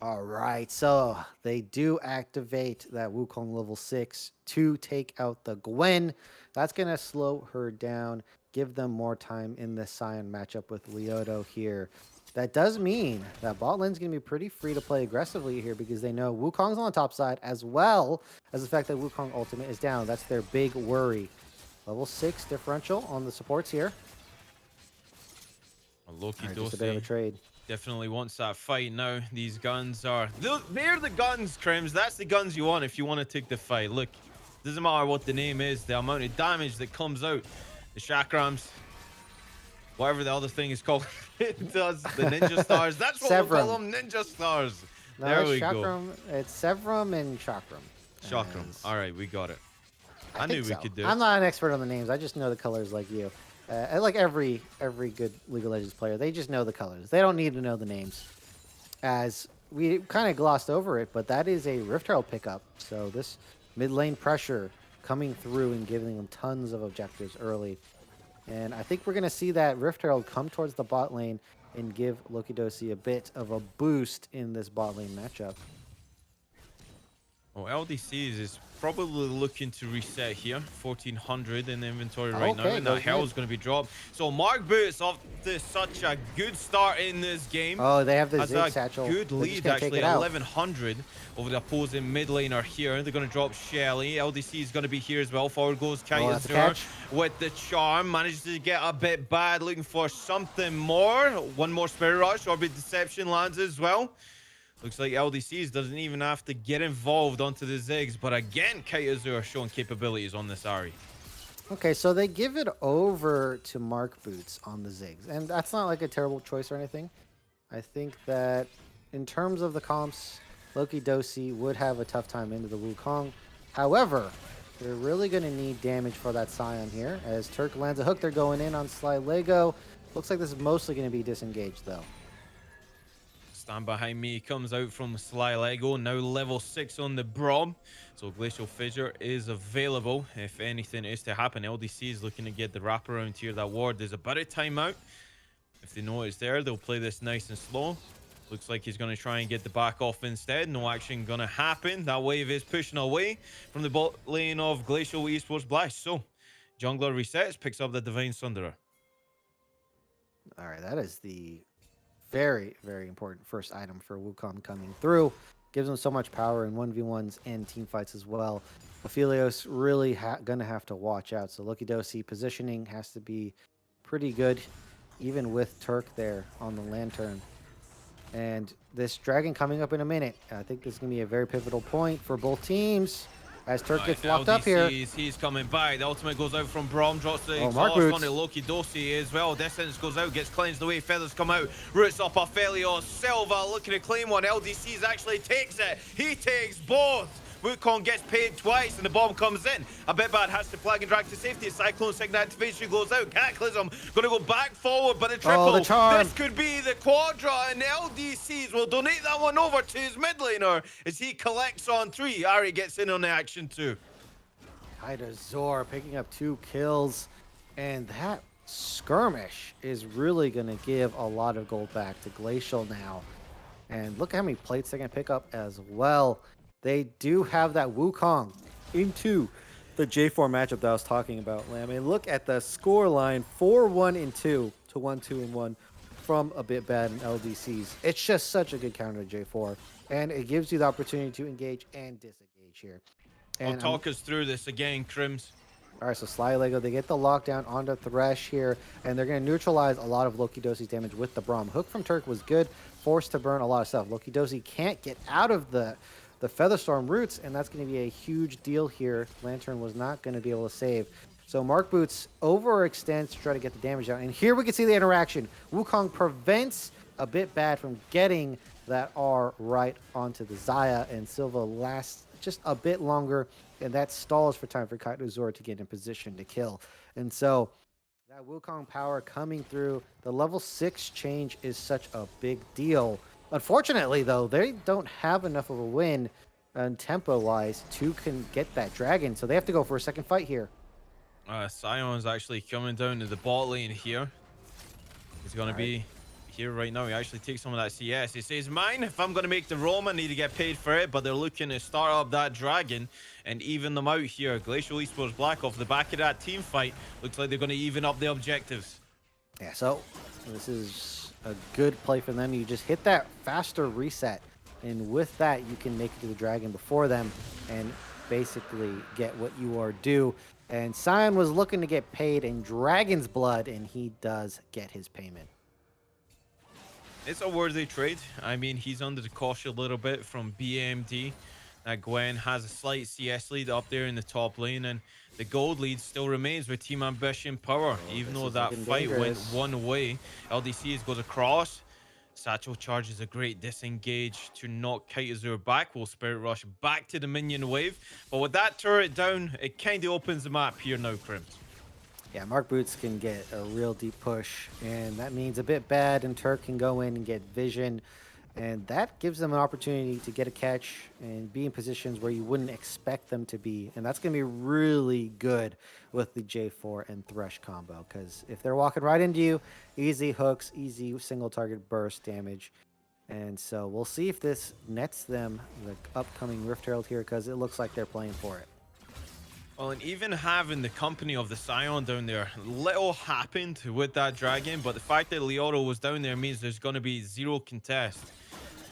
All right, so they do activate that Wukong level 6 to take out the Gwen. That's going to slow her down, give them more time in the Sion matchup with Leoto here. That does mean that bot lane's going to be pretty free to play aggressively here, because they know Wukong's on the top side, as well as the fact that Wukong ultimate is down. That's their big worry. Level 6 differential on the supports here. Loki Just a bit of a trade. definitely wants that fight now. These guns are... They're the guns, Crims. That's the guns you want if you want to take the fight. Look, doesn't matter what the name is, the amount of damage that comes out. The chakrams, whatever the other thing is called, it does. The ninja stars. That's what we call them, ninja stars. No, there it's we Chakram. go. It's Sevram and Chakram. Chakram. All right, we got it. I knew think we so. could do it. I'm not an expert on the names. I just know the colors like you. And like every good League of Legends player, they just know the colors. They don't need to know the names. As we kind of glossed over it, but that is a Rift Herald pickup. So this mid lane pressure coming through and giving them tons of objectives early. And I think we're going to see that Rift Herald come towards the bot lane and give Loki Dosi a bit of a boost in this bot lane matchup. Oh, LDCs is probably looking to reset here. 1400 in the inventory right now, and that hell is going to be dropped. So Mark Boots off to such a good start in this game. Oh, they have the has Zig a satchel. good lead, actually. 1100 over the opposing mid laner here. They're going to drop Shelly. LDC is going to be here as well. Forward goes Kite Azure with the charm. Manages to get a bit bad, looking for something more. One more Spirit Rush. Orbit Deception lands as well. Looks like LDCs doesn't even have to get involved onto the Ziggs. But again, Kite Azure showing capabilities on this Ari. Okay, so they give it over to Mark Boots on the Ziggs. And that's not like a terrible choice or anything. I think that in terms of the comps, Loki Dosi would have a tough time into the Wukong. However, they're really going to need damage for that Sion here. As Turk lands a hook, they're going in on Sly Lego. Looks like this is mostly going to be disengaged, though. Stand behind me comes out from Sly Lego, now level 6 on the Brom. So Glacial Fissure is available if anything is to happen. LDC is looking to get the wraparound here. That ward is about a timeout. If they know it's there, they'll play this nice and slow. Looks like he's going to try and get the back off instead. No action going to happen. That wave is pushing away from the bot lane of Glacial Esports Blast. So jungler resets, picks up the Divine Sunderer. All right, that is the very, very important first item for Wukong coming through. Gives him so much power in 1v1s and team fights as well. Aphelios really gonna have to watch out. So Loki Dosi positioning has to be pretty good, even with Turk there on the lantern. And this dragon coming up in a minute. I think this is gonna be a very pivotal point for both teams. As Turk gets locked up here. He's coming back. The ultimate goes out from Brom, drops the Mark exhaust onto Loki Dosi as well. Distance goes out, gets cleansed away. Feathers come out, roots up Aphelios. Silva looking to claim one. LDC's actually takes it. He takes both. Wukong gets paid twice and the bomb comes in. A bit bad, has to flag and drag to safety. Cyclone Signet activation goes out. Cataclysm gonna go back forward, but a triple. The charm. This could be the quadra, and the LDCs will donate that one over to his mid laner as he collects on 3. Ari gets in on the action too. Kaida Zor picking up 2 kills, and that skirmish is really going to give a lot of gold back to Glacial now. And look how many plates they're going to pick up as well. They do have that Wukong into the J4 matchup that I was talking about, Lamb. And look at the score line, 4-1-2 to 1-2-1 from a bit bad in LDCs. It's just such a good counter to J4, and it gives you the opportunity to engage and disengage here. And Talk us through this again, Crims. All right, so Sly Lego, they get the lockdown onto Thresh here, and they're going to neutralize a lot of Loki Dosi's damage with the Braum. Hook from Turk was good, forced to burn a lot of stuff. Loki Dosi can't get out of the Featherstorm roots, and that's going to be a huge deal here. Lantern was not going to be able to save. So Mark Boots overextends to try to get the damage out. And here we can see the interaction. Wukong prevents a bit bad from getting that R right onto the Xayah, and Silva lasts just a bit longer, and that stalls for time for Kaito Zor to get in position to kill. And so that Wukong power coming through, the level 6 change is such a big deal. Unfortunately, though, they don't have enough of a win tempo-wise to get that dragon, so they have to go for a second fight here. Sion's actually coming down to the bot lane here. He's going to be here right now. He actually takes some of that CS. He says, mine, if I'm going to make the roam, I need to get paid for it, but they're looking to start up that dragon and even them out here. Glacial Esports Black off the back of that team fight. Looks like they're going to even up the objectives. Yeah, so this is a good play for them. You just hit that faster reset, and with that, you can make it to the dragon before them and basically get what you are due. And Sion was looking to get paid in Dragon's Blood, and he does get his payment. It's a worthy trade. I mean, he's under the caution a little bit from BMD. That Gwen has a slight CS lead up there in the top lane, and the gold lead still remains with Team Ambition Power. Even though that fight went one way, LDCs goes across. Satchel charges a great disengage to knock Kaitazur back. Will Spirit Rush back to the minion wave. But with that turret down, it kind of opens the map here now, Crims. Yeah, Mark Boots can get a real deep push, and that means a bit bad, and Turk can go in and get vision. And that gives them an opportunity to get a catch and be in positions where you wouldn't expect them to be. And that's going to be really good with the J4 and Thresh combo. Because if they're walking right into you, easy hooks, easy single target burst damage. And so we'll see if this nets them the upcoming Rift Herald here, because it looks like they're playing for it. Well, and even having the company of the Sion down there, little happened with that dragon. But the fact that Leoro was down there means there's going to be zero contest.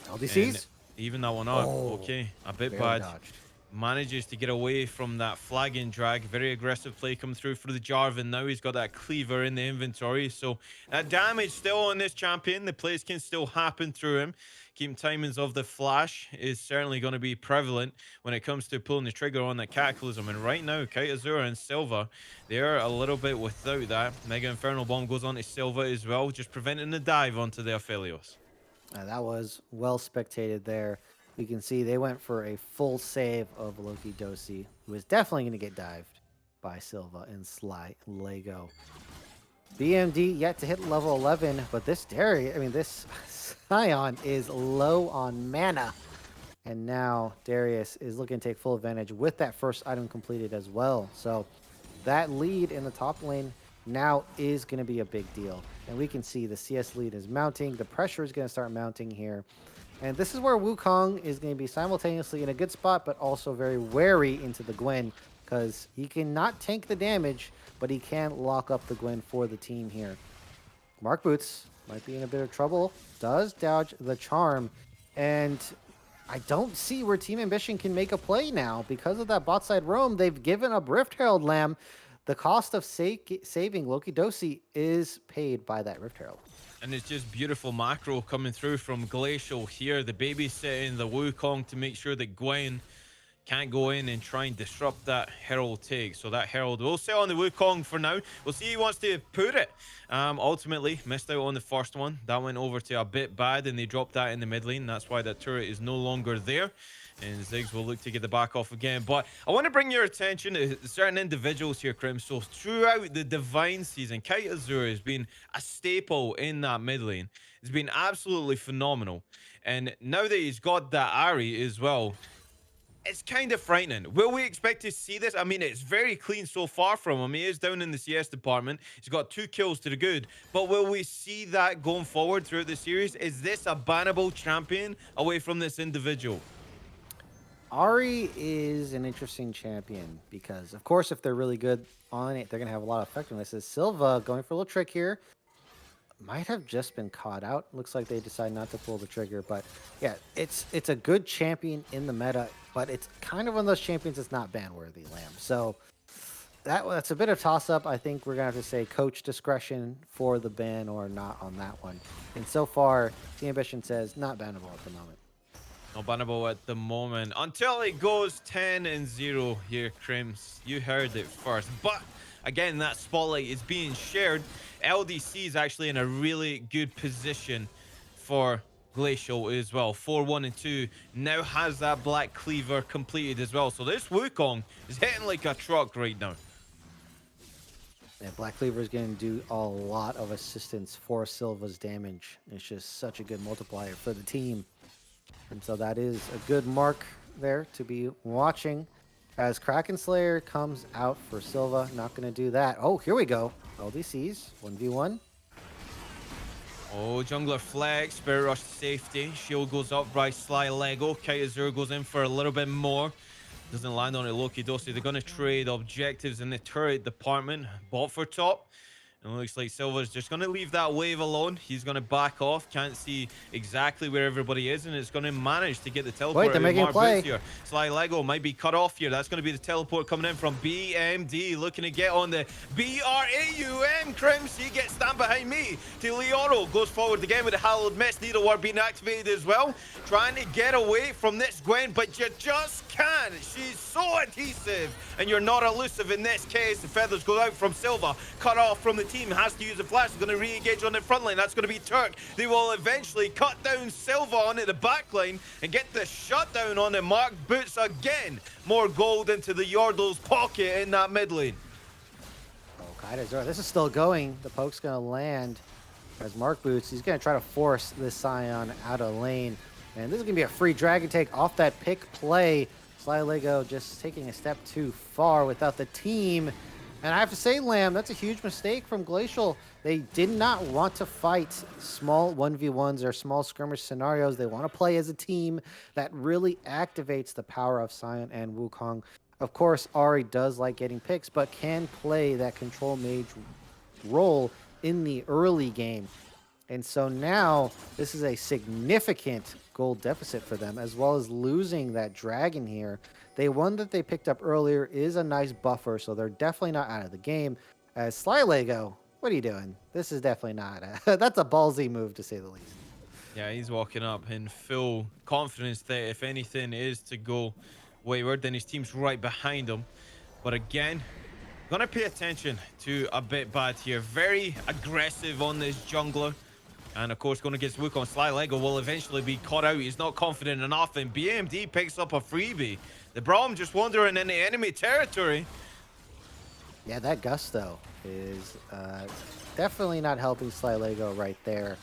LDCs? Even that one out. Okay, a bit bad. Dodged. Manages to get away from that flagging drag. Very aggressive play come through for the Jarvan. Now he's got that cleaver in the inventory. So that damage still on this champion. The plays can still happen through him. Keep timings of the flash is certainly going to be prevalent when it comes to pulling the trigger on that Cataclysm. And right now, Kaitazura and Silva, they're a little bit without that. Mega Infernal Bomb goes on to Silva as well, just preventing the dive onto the Aphelios. That was well spectated there. You can see they went for a full save of Loki Dosi, who is definitely going to get dived by Silva and Sly Lego. BMD yet to hit level 11, but this Darius, I mean, this Scion is low on mana. And now Darius is looking to take full advantage with that first item completed as well. So that lead in the top lane now is going to be a big deal. And we can see the CS lead is mounting. The pressure is going to start mounting here. And this is where Wukong is going to be simultaneously in a good spot, but also very wary into the Gwen, because he cannot tank the damage, but he can lock up the Gwen for the team here. Mark Boots might be in a bit of trouble. Does dodge the charm. And I don't see where Team Ambition can make a play now. Because of that bot side roam, they've given up Rift Herald Lamb. The cost of saving Loki Dosi is paid by that Rift Herald. And it's just beautiful macro coming through from Glacial here. The babysitting the Wukong to make sure that Gwen can't go in and try and disrupt that Herald take. So that Herald will sit on the Wukong for now. We'll see he wants to put it. Ultimately, missed out on the first one. That went over to a bit bad, and they dropped that in the mid lane. That's why that turret is no longer there. And Ziggs will look to get the back off again. But I want to bring your attention to certain individuals here, Krim. So throughout the Divine season, Kite Azure has been a staple in that mid lane. It's been absolutely phenomenal. And now that he's got that Ari as well, it's kind of frightening. Will we expect to see this? I mean, it's very clean so far from him. He is down in the CS department. He's got 2 kills to the good. But will we see that going forward throughout the series? Is this a bannable champion away from this individual? Ari is an interesting champion because, of course, if they're really good on it, they're going to have a lot of effectiveness. As Silva going for a little trick here. Might have just been caught out. Looks like they decide not to pull the trigger. But, yeah, it's a good champion in the meta. But it's kind of one of those champions that's not ban-worthy, Lamb. So that's a bit of toss-up. I think we're going to have to say coach discretion for the ban or not on that one. And so far, Team Ambition says not bannable at the moment. Not bannable at the moment until it goes 10-0 here, Crims. You heard it first. But again, that spotlight is being shared. LDC is actually in a really good position for Glacial as well. 4-1-2 now has that Black Cleaver completed as well. So this Wukong is hitting like a truck right now. Yeah, Black Cleaver is going to do a lot of assistance for Silva's damage. It's just such a good multiplier for the team. And so that is a good mark there to be watching as Kraken Slayer comes out for Silva. Not going to do that. Oh, here we go. LDCs, 1v1. Oh, jungler flex, Spirit Rush to safety. Shield goes up by Sly Lego. Kite Azure goes in for a little bit more. Doesn't land on it, Loki Dosi. They're going to trade objectives in the turret department. Bot for top. And it looks like Silva's just going to leave that wave alone. He's going to back off. Can't see exactly where everybody is. And it's going to manage to get the teleport. Wait, they're making a play. Here. Sly Lego might be cut off here. That's going to be the teleport coming in from BMD. Looking to get on the BRAUM. Crims, he gets stand behind me. Leoro goes forward again with the Hallowed Mist. Needleword being activated as well. Trying to get away from this Gwen, but you just can't. She's so adhesive. And you're not elusive in this case. The feathers go out from Silva. Cut off from the team, has to use a flash. Is going to re-engage on the front line. That's going to be Turk. They will eventually cut down Silva onto the back line and get the shutdown on the Mark Boots again. More gold into the Yordle's pocket in that mid lane. Oh, Kite Azure. This is still going. The poke's going to land as Mark Boots. He's going to try to force this Scion out of lane. And this is going to be a free dragon take off that pick play. Sly Lego just taking a step too far without the team. And I have to say, Lamb, that's a huge mistake from Glacial. They did not want to fight small 1v1s or small skirmish scenarios. They want to play as a team that really activates the power of Scion and Wukong. Of course, Ari does like getting picks, but can play that control mage role in the early game. And so now this is a significant gold deficit for them, as well as losing that dragon here. The one that they picked up earlier is a nice buffer, so they're definitely not out of the game. As Sly Lego, what are you doing? This is definitely not that's a ballsy move, to say the least. Yeah, he's walking up in full confidence that if anything is to go wayward, then his team's right behind him. But again, gonna pay attention to a bit bad here. Very aggressive on this jungler. And of course, going against Wukong, Sly Lego will eventually be caught out. He's not confident enough, and BMD picks up a freebie. The Braum just wandering in the enemy territory. Yeah, that gusto is definitely not helping Sly Lego right there,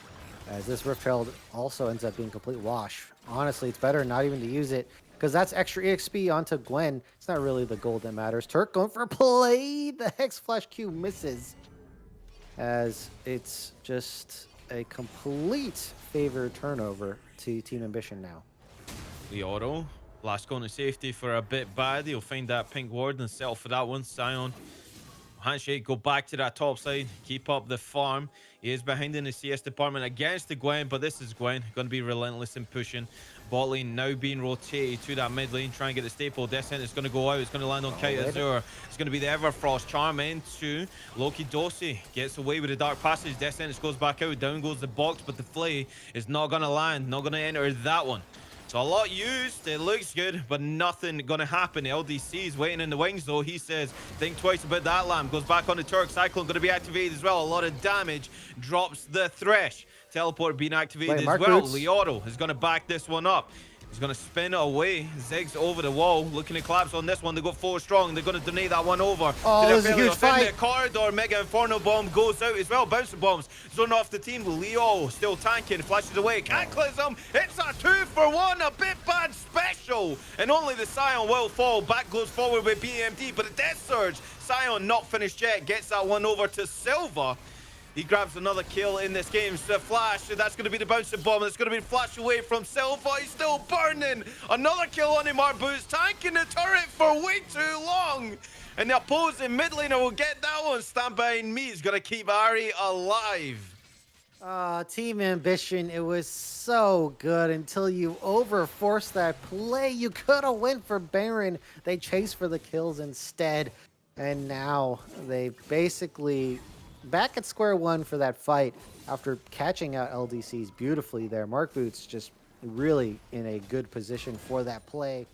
as this Rift Herald also ends up being a complete wash. Honestly, it's better not even to use it, because that's extra EXP onto Gwen. It's not really the gold that matters. Turk going for a play. The Hex Flash Q misses, as it's just a complete favor turnover to Team Ambition now. Leoro, last going to safety for a bit bad. He'll find that pink ward and settle for that one. Sion, handshake, go back to that top side, keep up the farm. He is behind in the CS department against the Gwen, but this is Gwen going to be relentless in pushing. Bot lane now being rotated to that mid lane, try and get the staple. Descent is going to go out, it's going to land on Kite Azure. It's going to be the Everfrost charm into Loki Dosi, gets away with the dark passage. Descent goes back out, down goes the box, but the flay is not going to land, not going to enter that one. So a lot used, it looks good, but nothing gonna happen. LDC is waiting in the wings though. He says, think twice about that, Lamb. Goes back on the Turk. Cyclone gonna be activated as well. A lot of damage, drops the Thresh. Teleport being activated as well. Boots. Leoto is gonna back this one up. He's going to spin away. Ziggs over the wall, looking to collapse on this one. They go forward strong. They're going to donate that one over. Oh, this is a huge fight. The corridor, Mega Inferno Bomb goes out as well. Bouncer bombs zone off the team. Leo still tanking, flashes away. Cataclysm, it's a 2-for-1, a bit bad special. And only the Sion will fall. Back goes forward with BMD, but a Death Surge. Sion not finished yet, gets that one over to Silva. He grabs another kill in this game. So Flash, that's going to be the bouncing bomb. It's going to be flash away from Silva. He's still burning. Another kill on him, Arbuz, tanking the turret for way too long. And the opposing mid laner will get that one. Stand behind me. He's going to keep Ari alive. Team Ambition, it was so good until you overforced that play. You could have went for Baron. They chased for the kills instead. And now they basically back at square one for that fight after catching out LDCs beautifully there. Mark Boots just really in a good position for that play.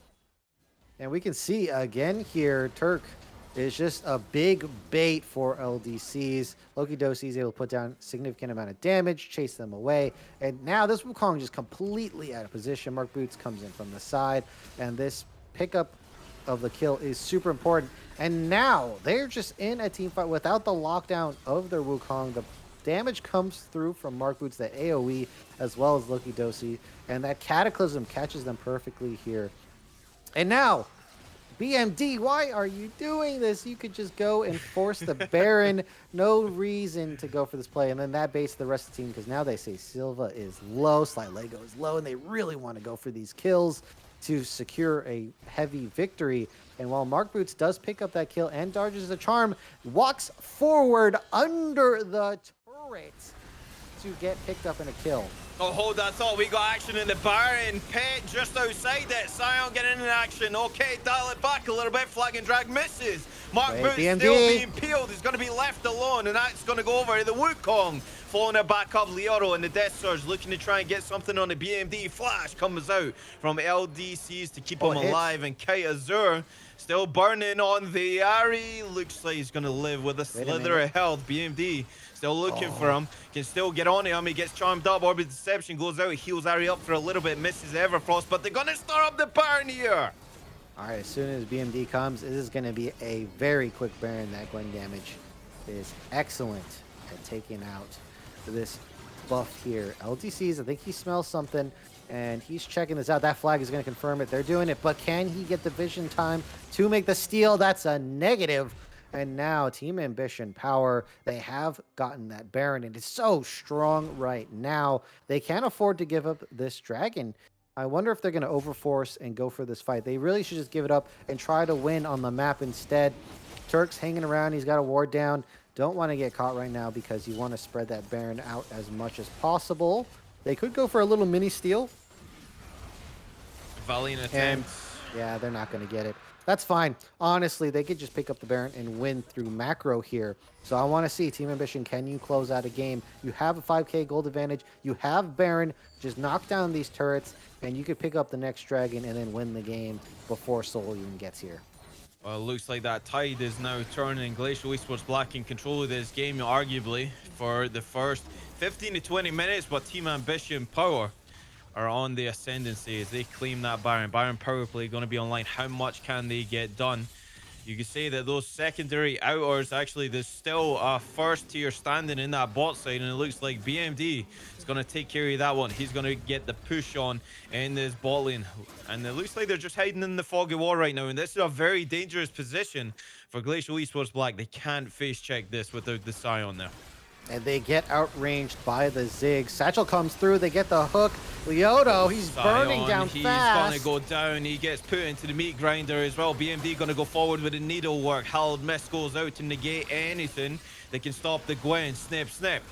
And we can see again here, Turk is just a big bait for LDCs. Loki Dosi is able to put down a significant amount of damage, chase them away. And now this Wukong just completely out of position. Mark Boots comes in from the side, and this pickup of the kill is super important. And now they're just in a team fight without the lockdown of their Wukong. The damage comes through from Mark Boots, the AoE, as well as Loki Dosi, and that Cataclysm catches them perfectly here. And now, BMD, why are you doing this? You could just go and force the Baron. No reason to go for this play. And then that baits the rest of the team, because now they say Silva is low, Sly Lego is low, and they really want to go for these kills to secure a heavy victory. And while Mark Boots does pick up that kill and dodges the charm, walks forward under the turret to get picked up in a kill. Oh, hold that thought. We got action in the Baron pit just outside it. Sion getting in action. Okay, dial it back a little bit. Flag and drag misses. Mark Boots BMD. still being peeled. He's going to be left alone, and that's going to go over to the Wukong. Following it back up, Leoro and the Death Surge looking to try and get something on the BMD. Flash comes out from LDCs to keep him alive, and Kite Azure still burning on the Ari. Looks like he's going to live with a slither of health. BMD still looking for him. Can still get on him. He gets charmed up. Orbit Deception goes out. Heals Ari up for a little bit. Misses Everfrost, but they're going to start up the Baron here. All right, as soon as BMD comes, this is going to be a very quick Baron. That Gwen damage is excellent at taking out this buff here. LTCs, I think he smells something, and he's checking this out. That flag is going to confirm it. They're doing it, but can he get the vision time to make the steal? That's a negative. And now Team Ambition Power, they have gotten that Baron, and it's so strong right now. They can't afford to give up this dragon. I wonder if they're going to overforce and go for this fight. They really should just give it up and try to win on the map instead. Turk's hanging around. He's got a ward down. Don't want to get caught right now because you want to spread that Baron out as much as possible. They could go for a little mini steal. Valiant attempt. And yeah, they're not going to get it. That's fine. Honestly, they could just pick up the Baron and win through macro here. So I want to see Team Ambition, can you close out a game? You have a 5k gold advantage. You have Baron. Just knock down these turrets, and you could pick up the next dragon and then win the game before Soul even gets here. Well, it looks like that tide is now turning. Glacial Esports Black in control of this game, arguably, for the first 15 to 20 minutes, but Team Ambition Power are on the ascendancy as they claim that Baron. Baron power play going to be online. How much can they get done? You can say that those secondary outers, actually, there's still a first tier standing in that bot side, and it looks like BMD is going to take care of that one. He's going to get the push on in this bot lane, and it looks like they're just hiding in the foggy wall right now, and this is a very dangerous position for Glacial Esports Black. They can't face check this without the Scion there. And they get outranged by the Zig. Satchel comes through. They get the hook. Leoto, he's burning Scion, down he's fast. gonna go down. He gets put into the meat grinder as well. BMD gonna go forward with the needle work. Hald Mist goes out to negate anything that can stop the Gwen. Snip, snip.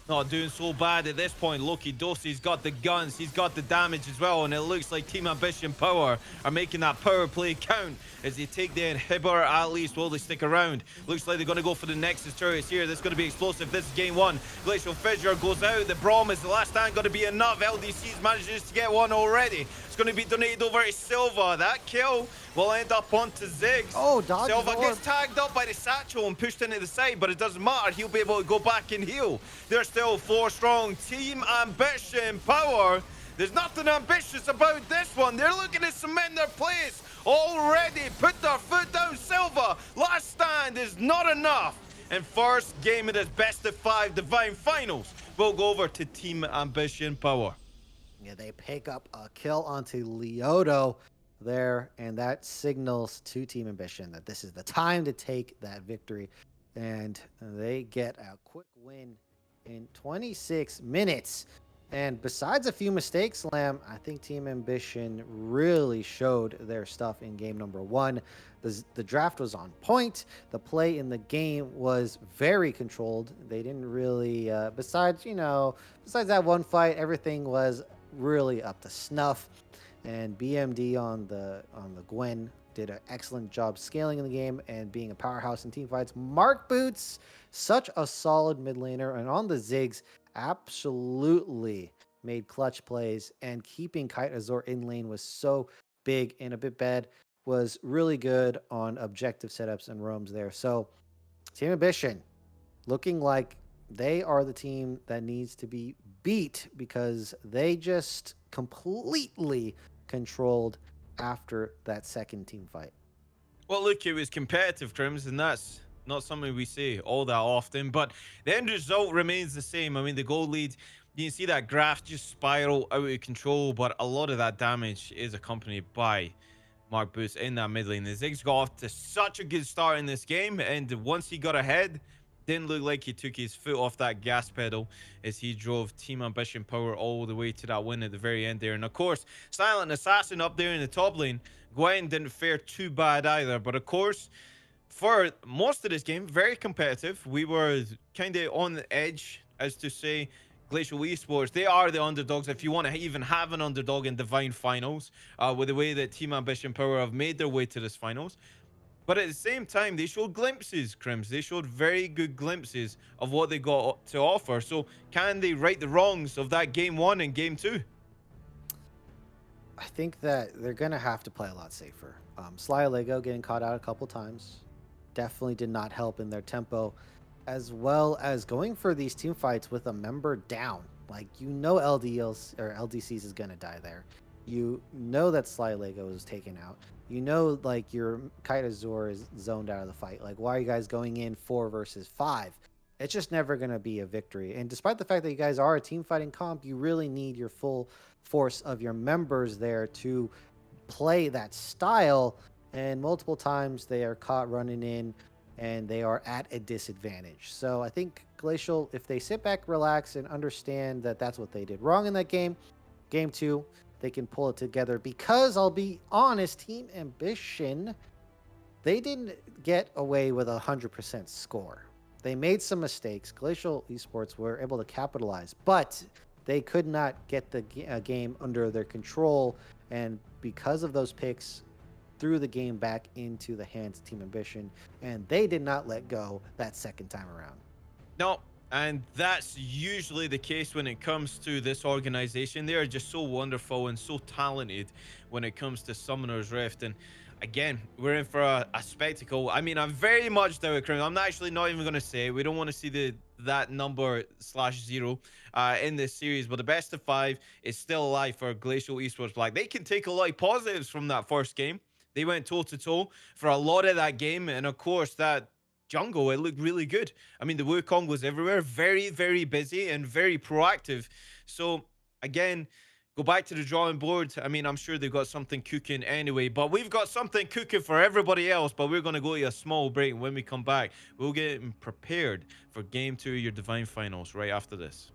Not doing so bad at this point. Loki Dosey's got the guns. He's got the damage as well. And it looks like Team Ambition Power are making that power play count as they take the inhibitor. At least will they stick around? Looks like they're going to go for the Nexus turrets here. This is going to be explosive. This is game one. Glacial Fissure goes out. The Braum is the last stand going to be enough. LDC's manages to get one already. It's going to be donated over to Silva. That kill will end up onto Ziggs. Oh, dodge Silva orb. gets tagged up by the Satchel and pushed into the side, but it doesn't matter. He'll be able to go back and heal. They're still 4 strong. Team Ambition Power. There's nothing ambitious about this one. They're looking to cement their place already. Put their foot down, Silva. Last stand is not enough. And first game of this best of 5 Divine Finals will go over to Team Ambition Power. Yeah, they pick up a kill onto Leoto there, and that signals to Team Ambition that this is the time to take that victory. And they get a quick win in 26 minutes. And besides a few mistakes, Lamb, I think Team Ambition really showed their stuff in game number 1. The draft was on point. The play in the game was very controlled. They didn't really, besides that one fight, everything was really up to snuff. And BMD on the Gwen did an excellent job scaling in the game and being a powerhouse in team fights. Mark Boots, such a solid mid laner, and on the Ziggs, absolutely made clutch plays, and keeping Kite Azor in lane was so big, and a bit bad was really good on objective setups and roams there. So Team Ambition looking like they are the team that needs to be beat, because they just completely controlled after that second team fight. Well, look, it was competitive, Crims, and that's not something we say all that often, but the end result remains the same. I mean, the goal lead, you can see that graph just spiral out of control, but a lot of that damage is accompanied by Mark Boots in that mid lane. The Ziggs got off to such a good start in this game, and once he got ahead, didn't look like he took his foot off that gas pedal as he drove Team Ambition Power all the way to that win at the very end there. And of course, Silent Assassin up there in the top lane. Gwen didn't fare too bad either, but of course, for most of this game, very competitive. We were kind of on the edge as to say Glacial Esports, they are the underdogs. If you want to even have an underdog in Divine Finals, with the way that Team Ambition Power have made their way to this finals. But at the same time, they showed glimpses, Crims. They showed very good glimpses of what they got to offer. So can they right the wrongs of that game 1 and game 2? I think that they're going to have to play a lot safer. Sly Lego getting caught out a couple times definitely did not help in their tempo, as well as going for these team fights with a member down. Like, LDLs or LDCs is going to die there. You know that Sly Lego is taken out. You know, like, your Kite Azor is zoned out of the fight. Like, why are you guys going in 4 versus 5? It's just never going to be a victory. And despite the fact that you guys are a team fighting comp, you really need your full force of your members there to play that style. And multiple times they are caught running in and they are at a disadvantage. So I think Glacial, if they sit back, relax, and understand that that's what they did wrong in that game, game 2, they can pull it together. Because I'll be honest, Team Ambition, they didn't get away with 100% score. They made some mistakes. Glacial Esports were able to capitalize, but they could not get the game under their control. And because of those picks, threw the game back into the hands of Team Ambition, and they did not let go that second time around. No, and that's usually the case when it comes to this organization. They are just so wonderful and so talented when it comes to Summoner's Rift. And again, we're in for a spectacle. I mean, I'm very much down with Crown. I'm actually not even going to say we don't want to see that number /0 in this series, but the best of 5 is still alive for Glacial Esports Black. They can take a lot of positives from that first game. They went toe-to-toe for a lot of that game. And of course, that jungle, it looked really good. I mean, the Wukong was everywhere, very, very busy and very proactive. So again, go back to the drawing board. I mean, I'm sure they've got something cooking anyway, but we've got something cooking for everybody else. But we're going to go to a small break. And when we come back, we'll get prepared for game 2 of your Divine Finals right after this.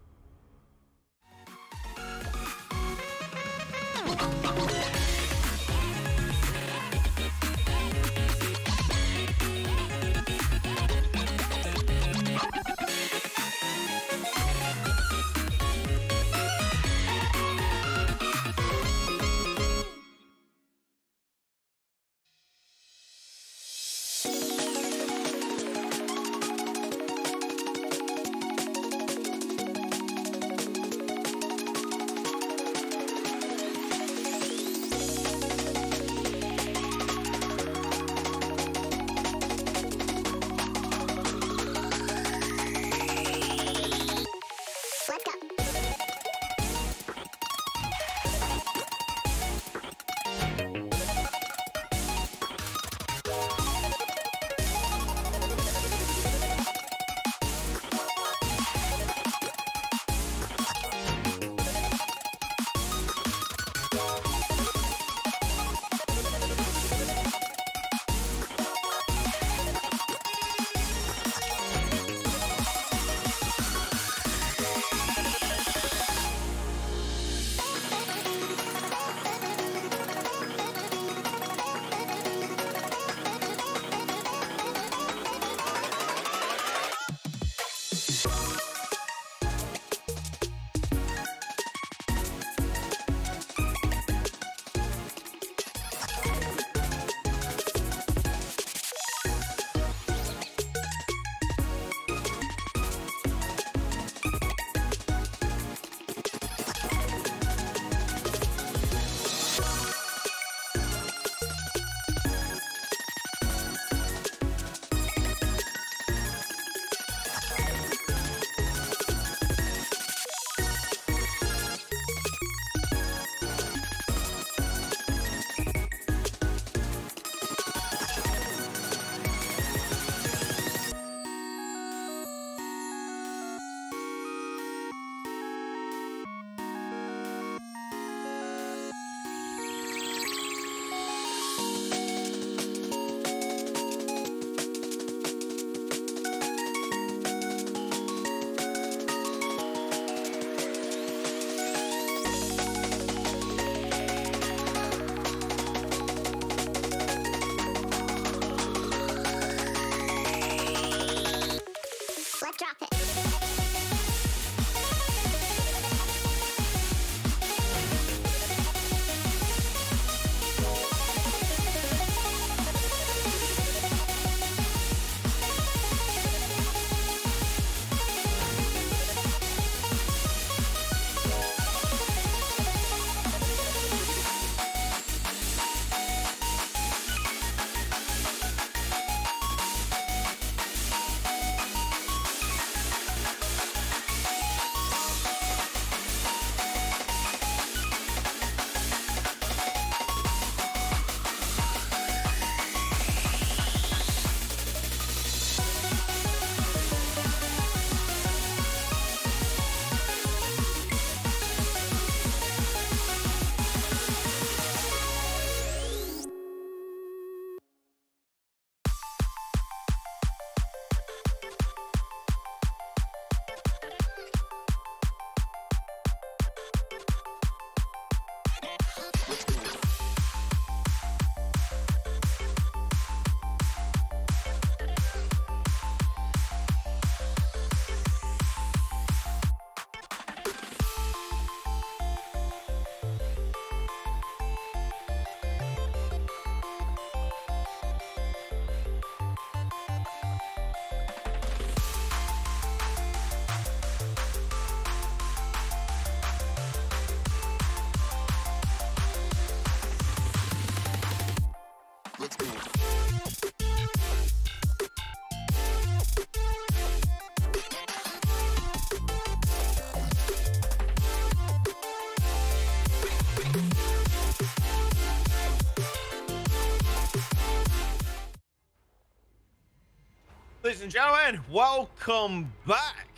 Ladies and gentlemen, welcome back.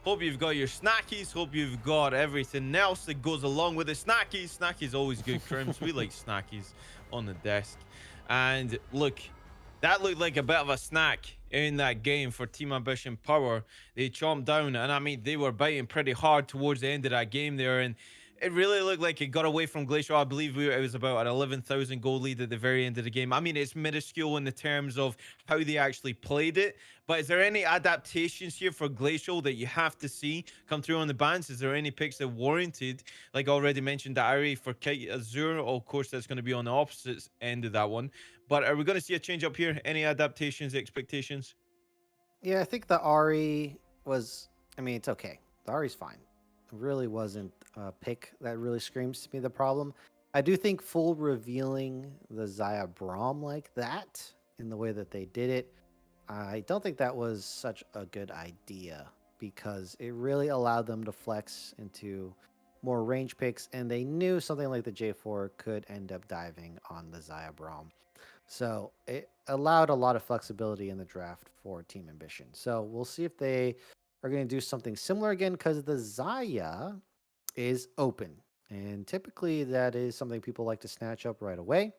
Hope you've got your snackies. Hope you've got everything else that goes along with the snackies. Snackies always good, Crims. We like snackies on the desk. And look, that looked like a bit of a snack in that game for Team Ambition Power. They chomped down, and I mean, they were biting pretty hard towards the end of that game there. And it really looked like it got away from Glacial. I believe it was about an 11,000 goal lead at the very end of the game. I mean, it's minuscule in the terms of how they actually played it. But is there any adaptations here for Glacial that you have to see come through on the bans? Is there any picks that warranted? Like already mentioned, the Ari for Kite Azure. Of course, that's going to be on the opposite end of that one. But are we going to see a change up here? Any adaptations, expectations? Yeah, I think the Ari was. I mean, it's okay. The Ari's fine. It really wasn't a pick that really screams to me the problem. I do think full revealing the Zaya Braum like that in the way that they did it, I don't think that was such a good idea because it really allowed them to flex into more range picks, and they knew something like the J4 could end up diving on the Zaya Braum. So it allowed a lot of flexibility in the draft for Team Ambition. So we'll see if they are going to do something similar again because the Zaya is open. And typically that is something people like to snatch up right away.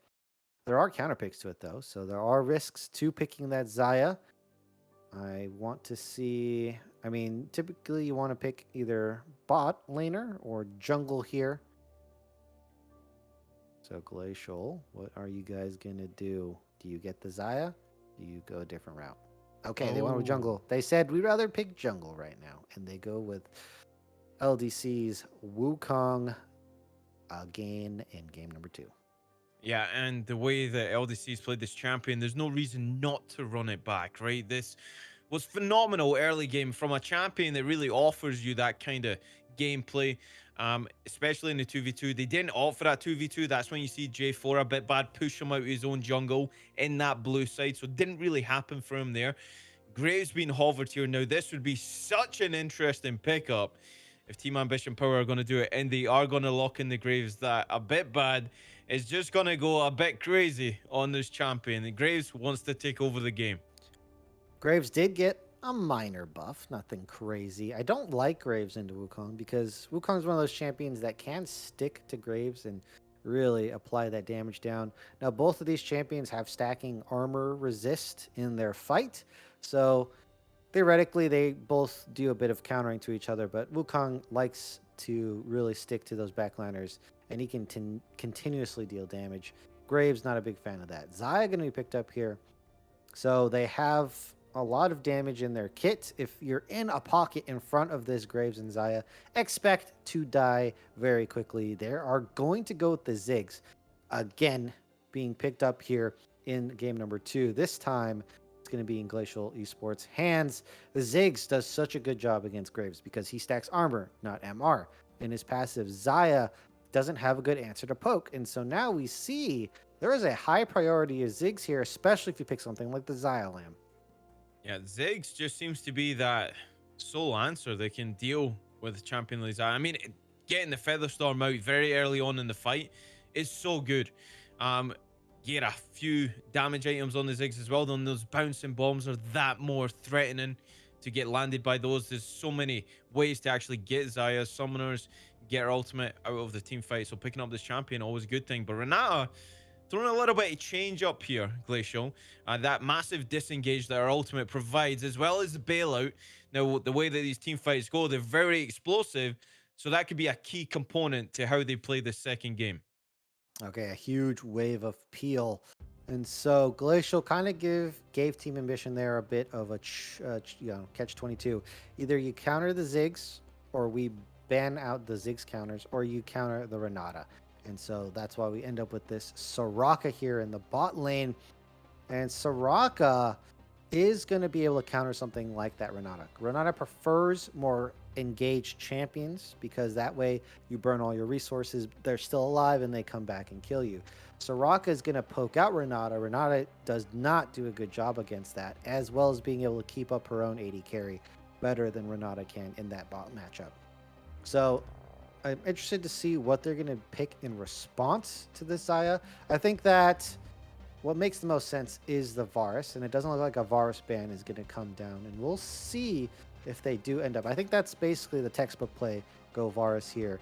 There are counter picks to it though. So there are risks to picking that Zaya. I want to see. I mean, typically you want to pick either bot laner or jungle here. So Glacial, what are you guys gonna do? Do you get the Zaya? Do you go a different route? Okay, they went with Oh. jungle. They said we'd rather pick jungle right now, and they go with LDC's Wukong again in game number 2. Yeah, and the way that LDC's played this champion, there's no reason not to run it back, right? This was phenomenal early game from a champion that really offers you that kind of gameplay, especially in the 2v2. They didn't opt for that 2v2. That's when you see J4 a bit bad, push him out of his own jungle in that blue side. So it didn't really happen for him there. Graves being hovered here. Now, this would be such an interesting pickup if Team Ambition Power are going to do it, and they are going to lock in the Graves. That a bit bad is just going to go a bit crazy on this champion. The Graves wants to take over the game. Graves did get a minor buff, nothing crazy. I don't like Graves into Wukong because Wukong's one of those champions that can stick to Graves and really apply that damage down. Now, both of these champions have stacking armor resist in their fight, so theoretically they both do a bit of countering to each other, but Wukong likes to really stick to those backliners, and he can continuously deal damage. Graves, not a big fan of that. Zaya going to be picked up here. So they have a lot of damage in their kit. If you're in a pocket in front of this Graves and Zaya, expect to die very quickly. They are going to go with the Ziggs. Again, being picked up here in game number 2. This time, it's going to be in Glacial Esports hands. The Ziggs does such a good job against Graves because he stacks armor, not MR. In his passive, Zaya doesn't have a good answer to poke. And so now we see there is a high priority of Ziggs here, especially if you pick something like the Zaya Lamb. Yeah, Ziggs just seems to be that sole answer that can deal with champion like that. I mean, getting the Featherstorm out very early on in the fight is so good. Get a few damage items on the Ziggs as well. Then those bouncing bombs are that more threatening to get landed by those. There's so many ways to actually get Zaya. Summoners get her ultimate out of the team fight. So picking up this champion, always a good thing. But Renata throwing a little bit of change up here, Glacial. That massive disengage that our ultimate provides, as well as the bailout. Now, the way that these team fights go, they're very explosive. So that could be a key component to how they play the second game. Okay, a huge wave of peel. And so Glacial kind of gave Team Ambition there a bit of a catch 22. Either you counter the Ziggs, or we ban out the Ziggs counters, or you counter the Renata. And so that's why we end up with this Soraka here in the bot lane. And Soraka is going to be able to counter something like that Renata. Renata prefers more engaged champions because that way you burn all your resources. They're still alive and they come back and kill you. Soraka is going to poke out Renata. Renata does not do a good job against that, as well as being able to keep up her own AD carry better than Renata can in that bot matchup. So I'm interested to see what they're going to pick in response to this Zaya. I think that what makes the most sense is the Varus, and it doesn't look like a Varus ban is going to come down, and we'll see if they do end up. I think that's basically the textbook play, go Varus here.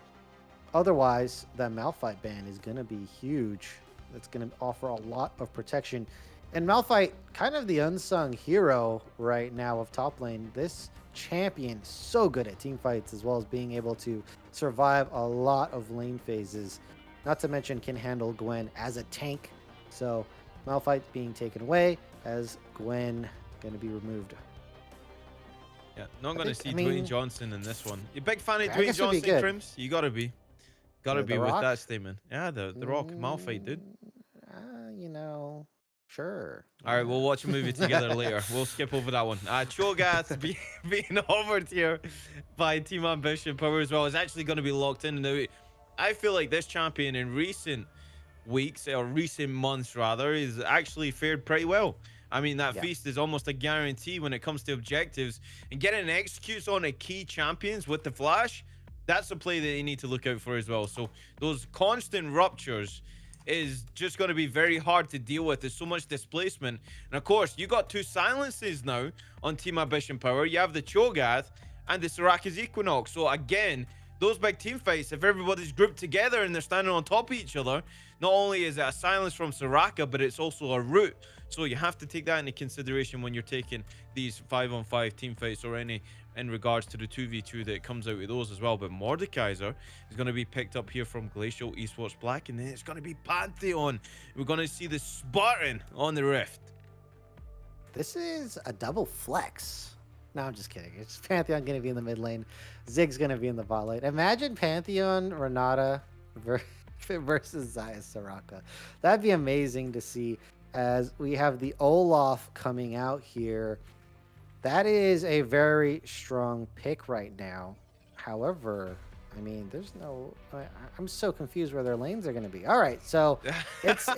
Otherwise, that Malphite ban is going to be huge. It's going to offer a lot of protection. And Malphite, kind of the unsung hero right now of top lane. This champion is so good at team fights, as well as being able to survive a lot of lane phases. Not to mention can handle Gwen as a tank. So Malphite being taken away as Gwen going to be removed. Yeah, not going to see Dwayne Johnson in this one. You big fan of I Dwayne guess it'd be Johnson, good. Crims? You got to be. Got to The be with Rock? that statement. Yeah, the Rock Malphite, dude. You know, sure. All right, we'll watch a movie together later. We'll skip over that one. Cho'Gath being offered here by Team Ambition Power as well is actually going to be locked in. Now, I feel like this champion in recent weeks, or recent months rather, is actually fared pretty well. I mean, that feast is almost a guarantee when it comes to objectives. And getting executes on a key champions with the flash, that's a play that you need to look out for as well. So those constant ruptures is just going to be very hard to deal with. There's so much displacement. And of course, you got 2 silences now on Team Ambition Power. You have the Cho'Gath and the Soraka's Equinox. So again, those big team fights, if everybody's grouped together and they're standing on top of each other, not only is it a silence from Soraka, but it's also a root. So you have to take that into consideration when you're taking these 5-on-5 team fights, or any in regards to the 2v2 that comes out with those as well. But Mordekaiser is going to be picked up here from Glacial Esports Black, and then it's going to be Pantheon. We're going to see the Spartan on the Rift. This is a double flex. No, I'm just kidding. It's Pantheon going to be in the mid lane. Zig's going to be in the bot lane. Imagine Pantheon, Renata versus Xayah Soraka. That'd be amazing to see, as we have the Olaf coming out here. That is a very strong pick right now. However, I mean, there's no... I'm so confused where their lanes are going to be. All right, so it's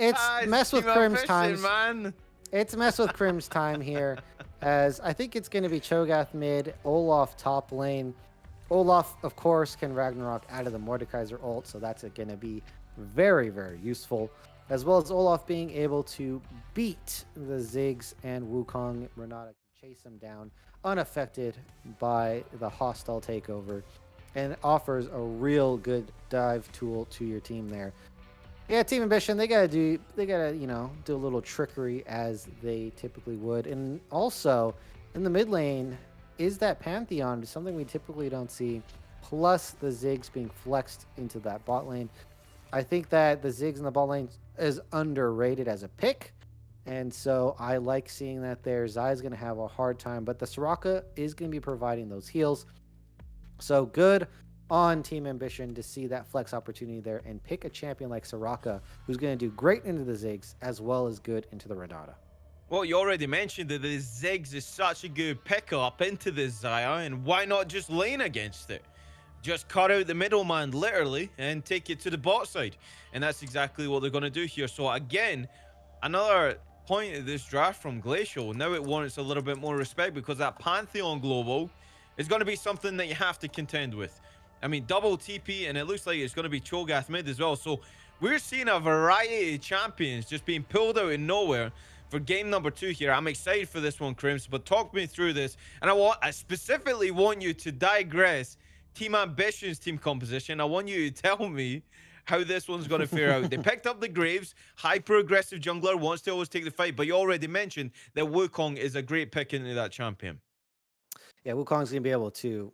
mess with Crim's time. Man. It's mess with Crim's time here, as I think it's going to be Cho'Gath mid, Olaf top lane. Olaf, of course, can Ragnarok out of the Mordekaiser ult, so that's going to be very, very useful. As well as Olaf being able to beat the Ziggs and Wukong. Renata can chase him down unaffected by the hostile takeover, and offers a real good dive tool to your team there. Yeah, Team Ambition, they gotta do a little trickery as they typically would. And also in the mid lane is that Pantheon, something we typically don't see, plus the Ziggs being flexed into that bot lane. I think that the Ziggs in the bot lane is underrated as a pick, and so I like seeing that there. Xayah's going to have a hard time, but the Soraka is going to be providing those heals. So good on Team Ambition to see that flex opportunity there and pick a champion like Soraka, who's going to do great into the Ziggs as well as good into the Renata. Well, you already mentioned that the Ziggs is such a good pickup into the Xayah, and why not just lane against it? Just cut out the middleman, literally, and take it to the bot side. And that's exactly what they're going to do here. So again, another point of this draft from Glacial. Now it warrants a little bit more respect, because that Pantheon global is going to be something that you have to contend with. I mean, double TP, and it looks like it's going to be Cho'Gath mid as well. So we're seeing a variety of champions just being pulled out of nowhere for game number 2 here. I'm excited for this one, Crims, but talk me through this. And I specifically want you to digress Team Ambition's team composition. I want you to tell me how this one's going to fare out. They picked up the Graves, hyper-aggressive jungler, wants to always take the fight, but you already mentioned that Wukong is a great pick into that champion. Yeah, Wukong's going to be able to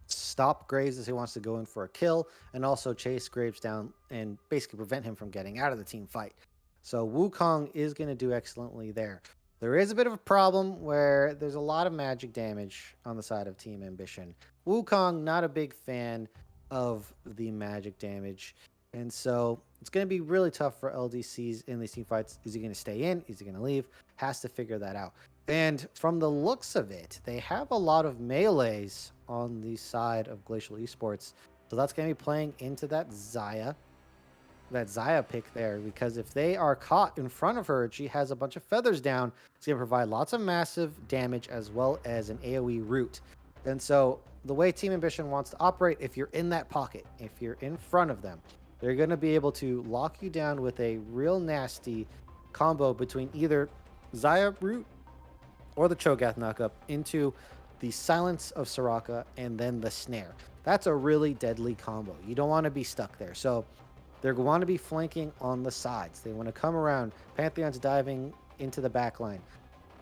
stop Graves as he wants to go in for a kill, and also chase Graves down and basically prevent him from getting out of the team fight. So Wukong is going to do excellently there. There is a bit of a problem where there's a lot of magic damage on the side of Team Ambition. Wukong, not a big fan of the magic damage. And so it's going to be really tough for LDCs in these team fights. Is he going to stay in? Is he going to leave? Has to figure that out. And from the looks of it, they have a lot of melees on the side of Glacial Esports. So that's going to be playing into that Xayah pick there, because if they are caught in front of her, she has a bunch of feathers down. It's going to provide lots of massive damage as well as an AoE root. And so the way Team Ambition wants to operate, if you're in that pocket, if you're in front of them, they're going to be able to lock you down with a real nasty combo between either Zaya root or the Cho'Gath knockup into the Silence of Soraka and then the Snare. That's a really deadly combo. You don't want to be stuck there. So they want to be flanking on the sides. They want to come around. Pantheon's diving into the back line.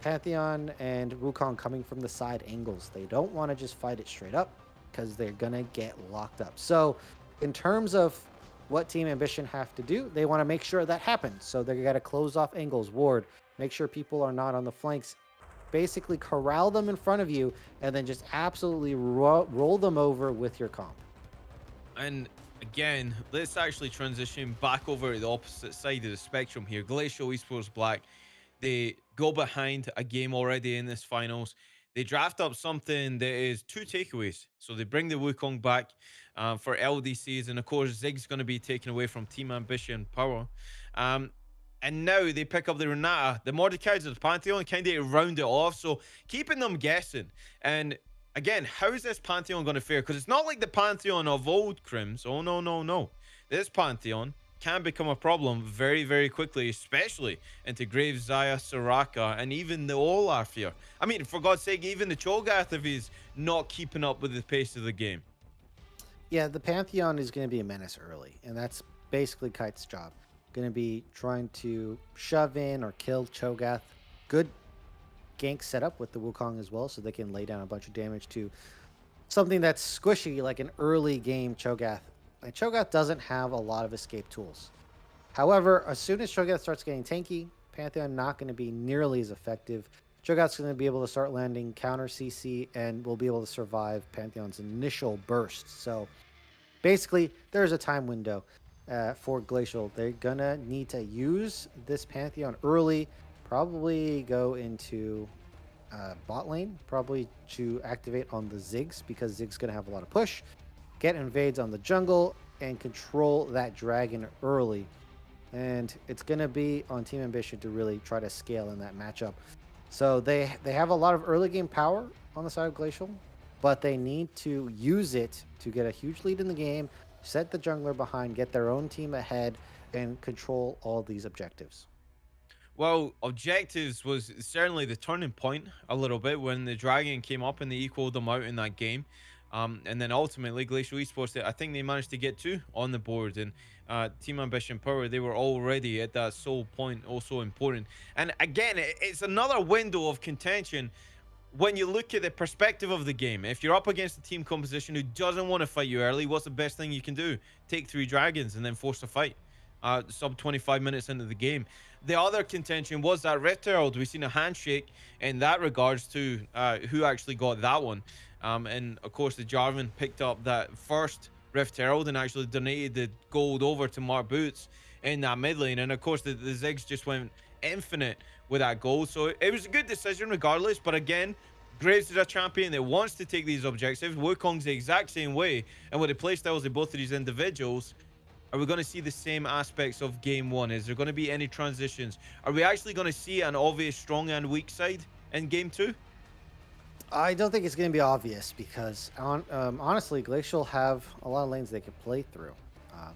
Pantheon and Wukong coming from the side angles. They don't want to just fight it straight up because they're going to get locked up. So, in terms of what Team Ambition have to do, they want to make sure that happens. So, they got to close off angles, ward, make sure people are not on the flanks, basically corral them in front of you, and then just absolutely roll them over with your comp. And again, let's actually transition back over to the opposite side of the spectrum here. Glacial Esports Black, they go behind a game already in this finals. They draft up something that is two takeaways. So they bring the Wukong back for LDCs, and of course, Zig's going to be taken away from Team Ambition Power. Um, and now they pick up the Renata, the Mordekaiser, the Pantheon, kind of round it off. So keeping them guessing. And again, how is this Pantheon going to fare? Because it's not like the Pantheon of old, Crims. Oh, no, no, no. This Pantheon can become a problem very, very quickly, especially into Graves, Zaya, Soraka, and even the Olaf here. I mean, for God's sake, even the Cho'Gath if he's not keeping up with the pace of the game. Yeah, the Pantheon is going to be a menace early, and that's basically Kite's job. Going to be trying to shove in or kill Cho'Gath. Good gank setup with the Wukong as well, so they can lay down a bunch of damage to something that's squishy, like an early game Cho'Gath. Like, Cho'Gath doesn't have a lot of escape tools. However, as soon as Cho'Gath starts getting tanky, Pantheon not going to be nearly as effective. Cho'Gath's going to be able to start landing counter CC and will be able to survive Pantheon's initial burst. So basically, there's a time window for Glacial. They're going to need to use this Pantheon early, probably go into bot lane, probably to activate on the Ziggs because Ziggs going to have a lot of push, get invades on the jungle, and control that dragon early. And it's going to be on Team Ambition to really try to scale in that matchup. So they have a lot of early game power on the side of Glacial, but they need to use it to get a huge lead in the game, set the jungler behind, get their own team ahead, and control all these objectives. Well, objectives was certainly the turning point a little bit when the Dragon came up and they equaled them out in that game. And then ultimately, Glacial Esports, I think they managed to get two on the board. And Team Ambition Power, they were already at that sole point, also important. And again, it's another window of contention when you look at the perspective of the game. If you're up against a team composition who doesn't want to fight you early, what's the best thing you can do? Take three dragons and then force a fight. Sub 25 minutes into the game. The other contention was that Rift Herald. We've seen a handshake in that regards to who actually got that one. And of course, the Jarvan picked up that first Rift Herald and actually donated the gold over to Mark Boots in that mid lane. And of course, the Ziggs just went infinite with that gold. So it was a good decision regardless. But again, Graves is a champion that wants to take these objectives. Wukong's the exact same way. And with the playstyles of both of these individuals, are we going to see the same aspects of game one? Is there going to be any transitions? Are we actually going to see an obvious strong and weak side in game two? I don't think it's going to be obvious because honestly, Glacial have a lot of lanes they can play through.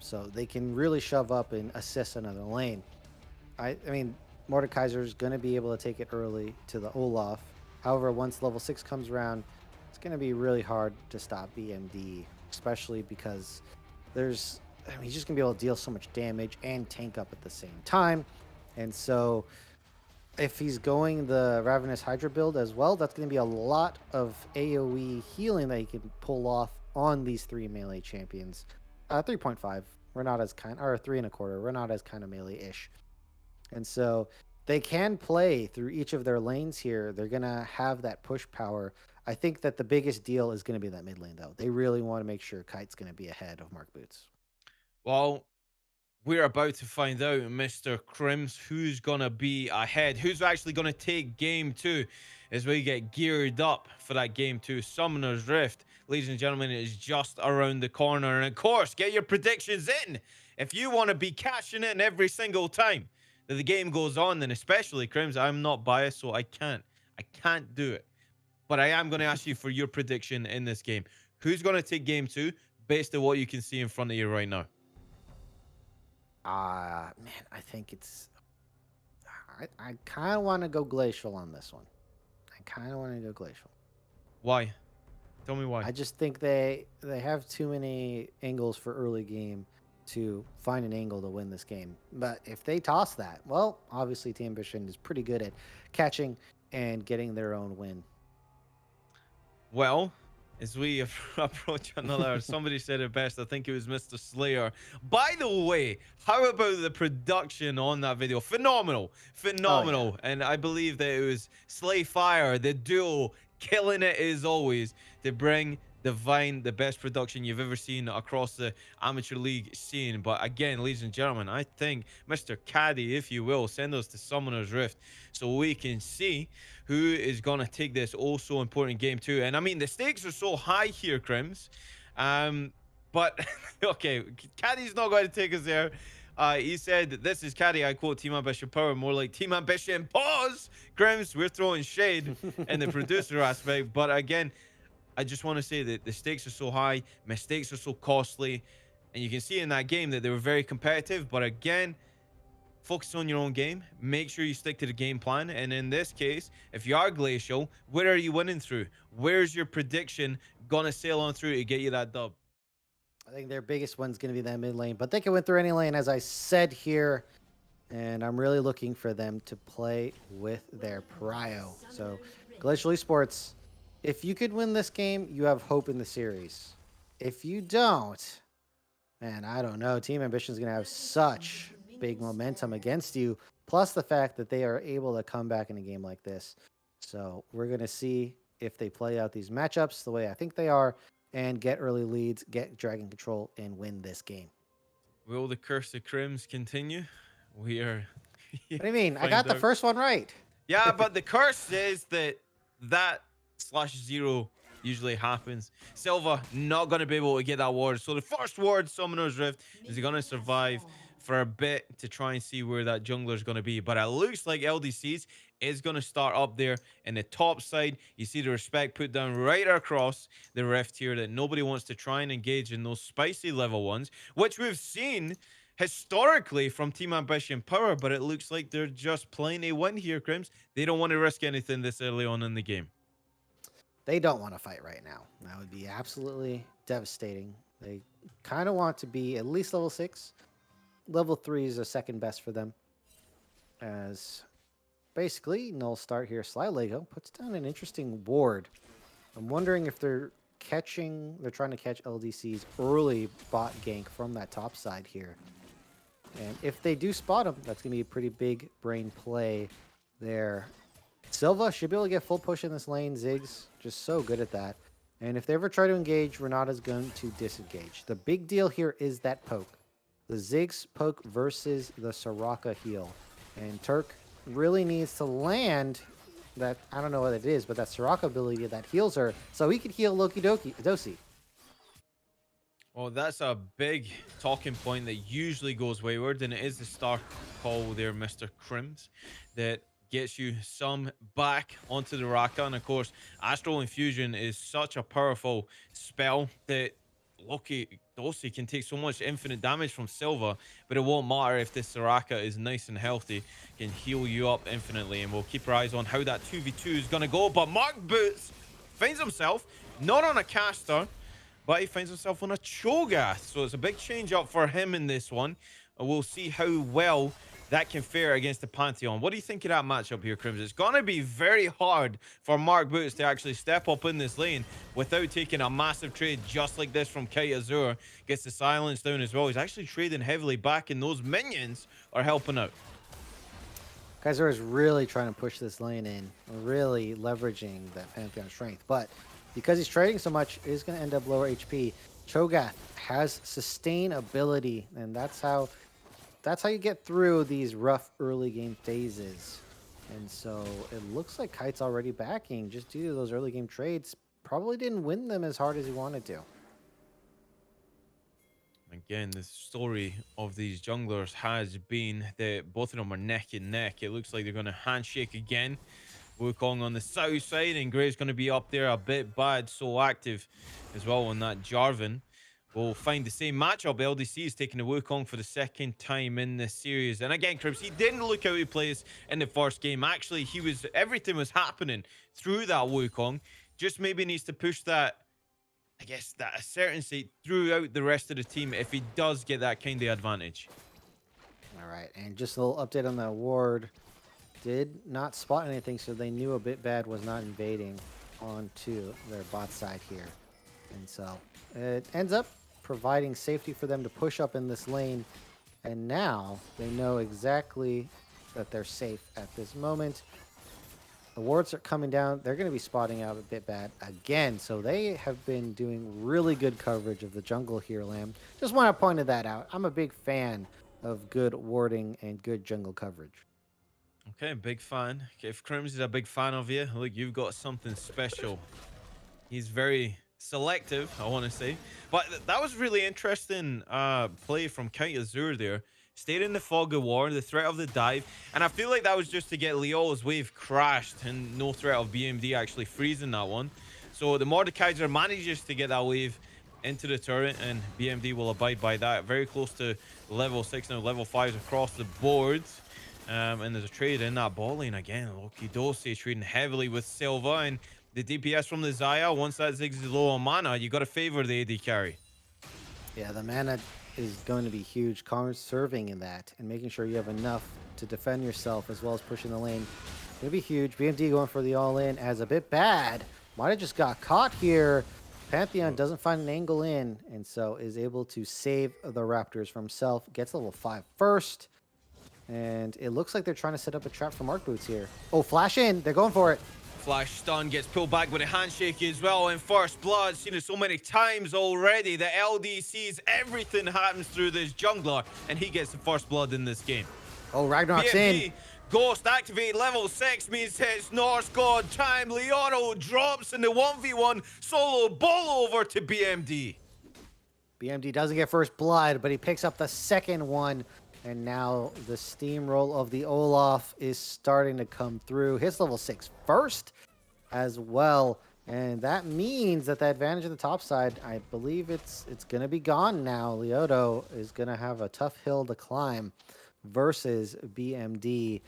So they can really shove up and assist another lane. I mean, Mordekaiser is going to be able to take it early to the Olaf. However, once level 6 comes around, it's going to be really hard to stop BMD, especially because he's just going to be able to deal so much damage and tank up at the same time. And so if he's going the Ravenous Hydra build as well, that's going to be a lot of AoE healing that he can pull off on these three melee champions. 3.5, we're not as kind, or 3.25, we're not as kind of melee-ish. And so they can play through each of their lanes here. They're going to have that push power. I think that the biggest deal is going to be that mid lane, though. They really want to make sure Kite's going to be ahead of Mark Boots. Well, we're about to find out, Mr. Crims, who's going to be ahead, who's actually going to take game two as we get geared up for that game two. Summoner's Rift, ladies and gentlemen, is just around the corner. And of course, get your predictions in if you want to be cashing in every single time that the game goes on. Then especially, Crims, I'm not biased, so I can't do it. But I am going to ask you for your prediction in this game. Who's going to take game two based on what you can see in front of you right now? Man, I think it's I kind of want to go Glacial on this one. I kind of want to go Glacial. Why? Tell me why. I just think they have too many angles for early game to find an angle to win this game. But if they toss that, well, obviously Team Ambition is pretty good at catching and getting their own win. Well, as we approach another, somebody said it best. I think it was Mr. Slayer. By the way, how about the production on that video? Phenomenal, Oh yeah. phenomenal. And I believe that it was Slay Fire, the duo, killing it as always to bring Divine the best production you've ever seen across the amateur league scene. But again, ladies and gentlemen, I think Mr. Caddy, if you will, send us to Summoner's Rift so we can see who is going to take this also important game too. And I mean, the stakes are so high here, Crims. But okay, Caddy's not going to take us there. He said, "This is Caddy. I quote Team Ambition Power, more like Team Ambition Pause." Crims, we're throwing shade in the producer aspect. But again, I just want to say that the stakes are so high, mistakes are so costly, and you can see in that game that they were very competitive. But again, focus on your own game. Make sure you stick to the game plan. And in this case, if you are Glacial, where are you winning through? Where's your prediction gonna sail on through to get you that dub? I think their biggest one's going to be that mid lane, but they can win through any lane, as I said here. And I'm really looking for them to play with their prio. So, Glacial Esports, if you could win this game, you have hope in the series. If you don't, man, I don't know. Team Ambition is going to have such big momentum against you, plus the fact that they are able to come back in a game like this. So, we're going to see if they play out these matchups the way I think they are and get early leads, get dragon control, and win this game. Will the curse of Crims continue? We are What do you mean? I find got the out. first one right. Yeah, but the curse says that /0 usually happens. Silva not going to be able to get that ward. So the first ward, Summoner's Rift, is he going to survive for a bit to try and see where that jungler is going to be. But it looks like LDCs is going to start up there in the top side. You see the respect put down right across the rift here that nobody wants to try and engage in those spicy level ones, which we've seen historically from Team Ambition Power, but it looks like they're just playing a win here, Crims. They don't want to risk anything this early on in the game. They don't want to fight right now. That would be absolutely devastating. They kind of want to be at least level 6. Level 3 is a second best for them. As basically, null start here. Sly Lego puts down an interesting ward. I'm wondering if they're trying to catch LDC's early bot gank from that top side here. And if they do spot him, that's going to be a pretty big brain play there. Silva should be able to get full push in this lane. Ziggs just so good at that. And if they ever try to engage, Renata's going to disengage. The big deal here is that poke. The Ziggs poke versus the Soraka heal. And Turk really needs to land that, I don't know what it is, but that Soraka ability that heals her so he could heal Loki Dosi. Well, that's a big talking point that usually goes wayward, and it is the star call there, Mr. Crims, that gets you some back onto the Raka. And of course, Astral Infusion is such a powerful spell that Loki Dosi can take so much infinite damage from Silva, but it won't matter if this Soraka is nice and healthy, can heal you up infinitely. And we'll keep our eyes on how that 2v2 is going to go. But Mark Boots finds himself not on a caster, but he finds himself on a Cho'Gath. So it's a big change up for him in this one. And we'll see how well that can fare against the Pantheon. What do you think of that matchup here, Crims? It's going to be very hard for Mark Boots to actually step up in this lane without taking a massive trade just like this from Kite Azure. Gets the silence down as well. He's actually trading heavily back, and those minions are helping out. Kaiser is really trying to push this lane in, really leveraging that Pantheon strength. But because he's trading so much, he's going to end up lower HP. Cho'Gath has sustainability, and that's how you get through these rough early game phases. And so it looks like Kite's already backing just due to those early game trades. Probably didn't win them as hard as he wanted to. Again, the story of these junglers has been that both of them are neck and neck. It looks like they're going to handshake again. Wukong on the south side, and Gray's going to be up there a bit bad, so active as well on that Jarvan. will find the same matchup. LDC is taking the Wukong for the second time in this series. And again, Cribs, he didn't look how he plays in the first game. Actually, everything was happening through that Wukong. Just maybe needs to push that, I guess, that certainty throughout the rest of the team if he does get that kind of advantage. All right, and just a little update on that ward. Did not spot anything, so they knew a bit bad was not invading onto their bot side here. And so it ends up providing safety for them to push up in this lane. And now they know exactly that they're safe at this moment. The wards are coming down. They're going to be spotting out a bit bad again. So they have been doing really good coverage of the jungle here, Lamb. Just want to point that out. I'm a big fan of good warding and good jungle coverage. Okay, big fan. If Crims is a big fan of you, look, you've got something special. He's very selective, I want to say. But that was really interesting play from Count Azure there. Stayed in the fog of war, the threat of the dive. And I feel like that was just to get Leo's wave crashed and no threat of BMD actually freezing that one. So the Mordekaiser manages to get that wave into the turret, and BMD will abide by that. Very close to level 6 now, level 5s across the board. And there's a trade in that ball lane again. Loki Dosey trading heavily with Silva, and the DPS from the Xayah. Once that Ziggs is low on mana, you got to favor the AD carry. Yeah, the mana is going to be huge. Conserving in that and making sure you have enough to defend yourself as well as pushing the lane. Going to be huge. BMD going for the all-in as a bit bad. Might have just got caught here. Pantheon doesn't find an angle in, and so is able to save the Raptors from himself. Gets level 5 first. And it looks like they're trying to set up a trap for Mark Boots here. Oh, flash in. They're going for it. Flash stun gets pulled back with a handshake as well. And first blood, seen it so many times already. The LDCs, everything happens through this jungler, and he gets the first blood in this game. Oh, Ragnarok's BMD, in. Ghost activate level 6 means it's Norse God time. Leono drops in the 1v1 solo ball over to BMD. BMD doesn't get first blood, but he picks up the second one. And now the steamroll of the Olaf is starting to come through. Hits level 6 first as well. And that means that the advantage of the top side, I believe it's going to be gone now. Leoto is going to have a tough hill to climb versus BMD.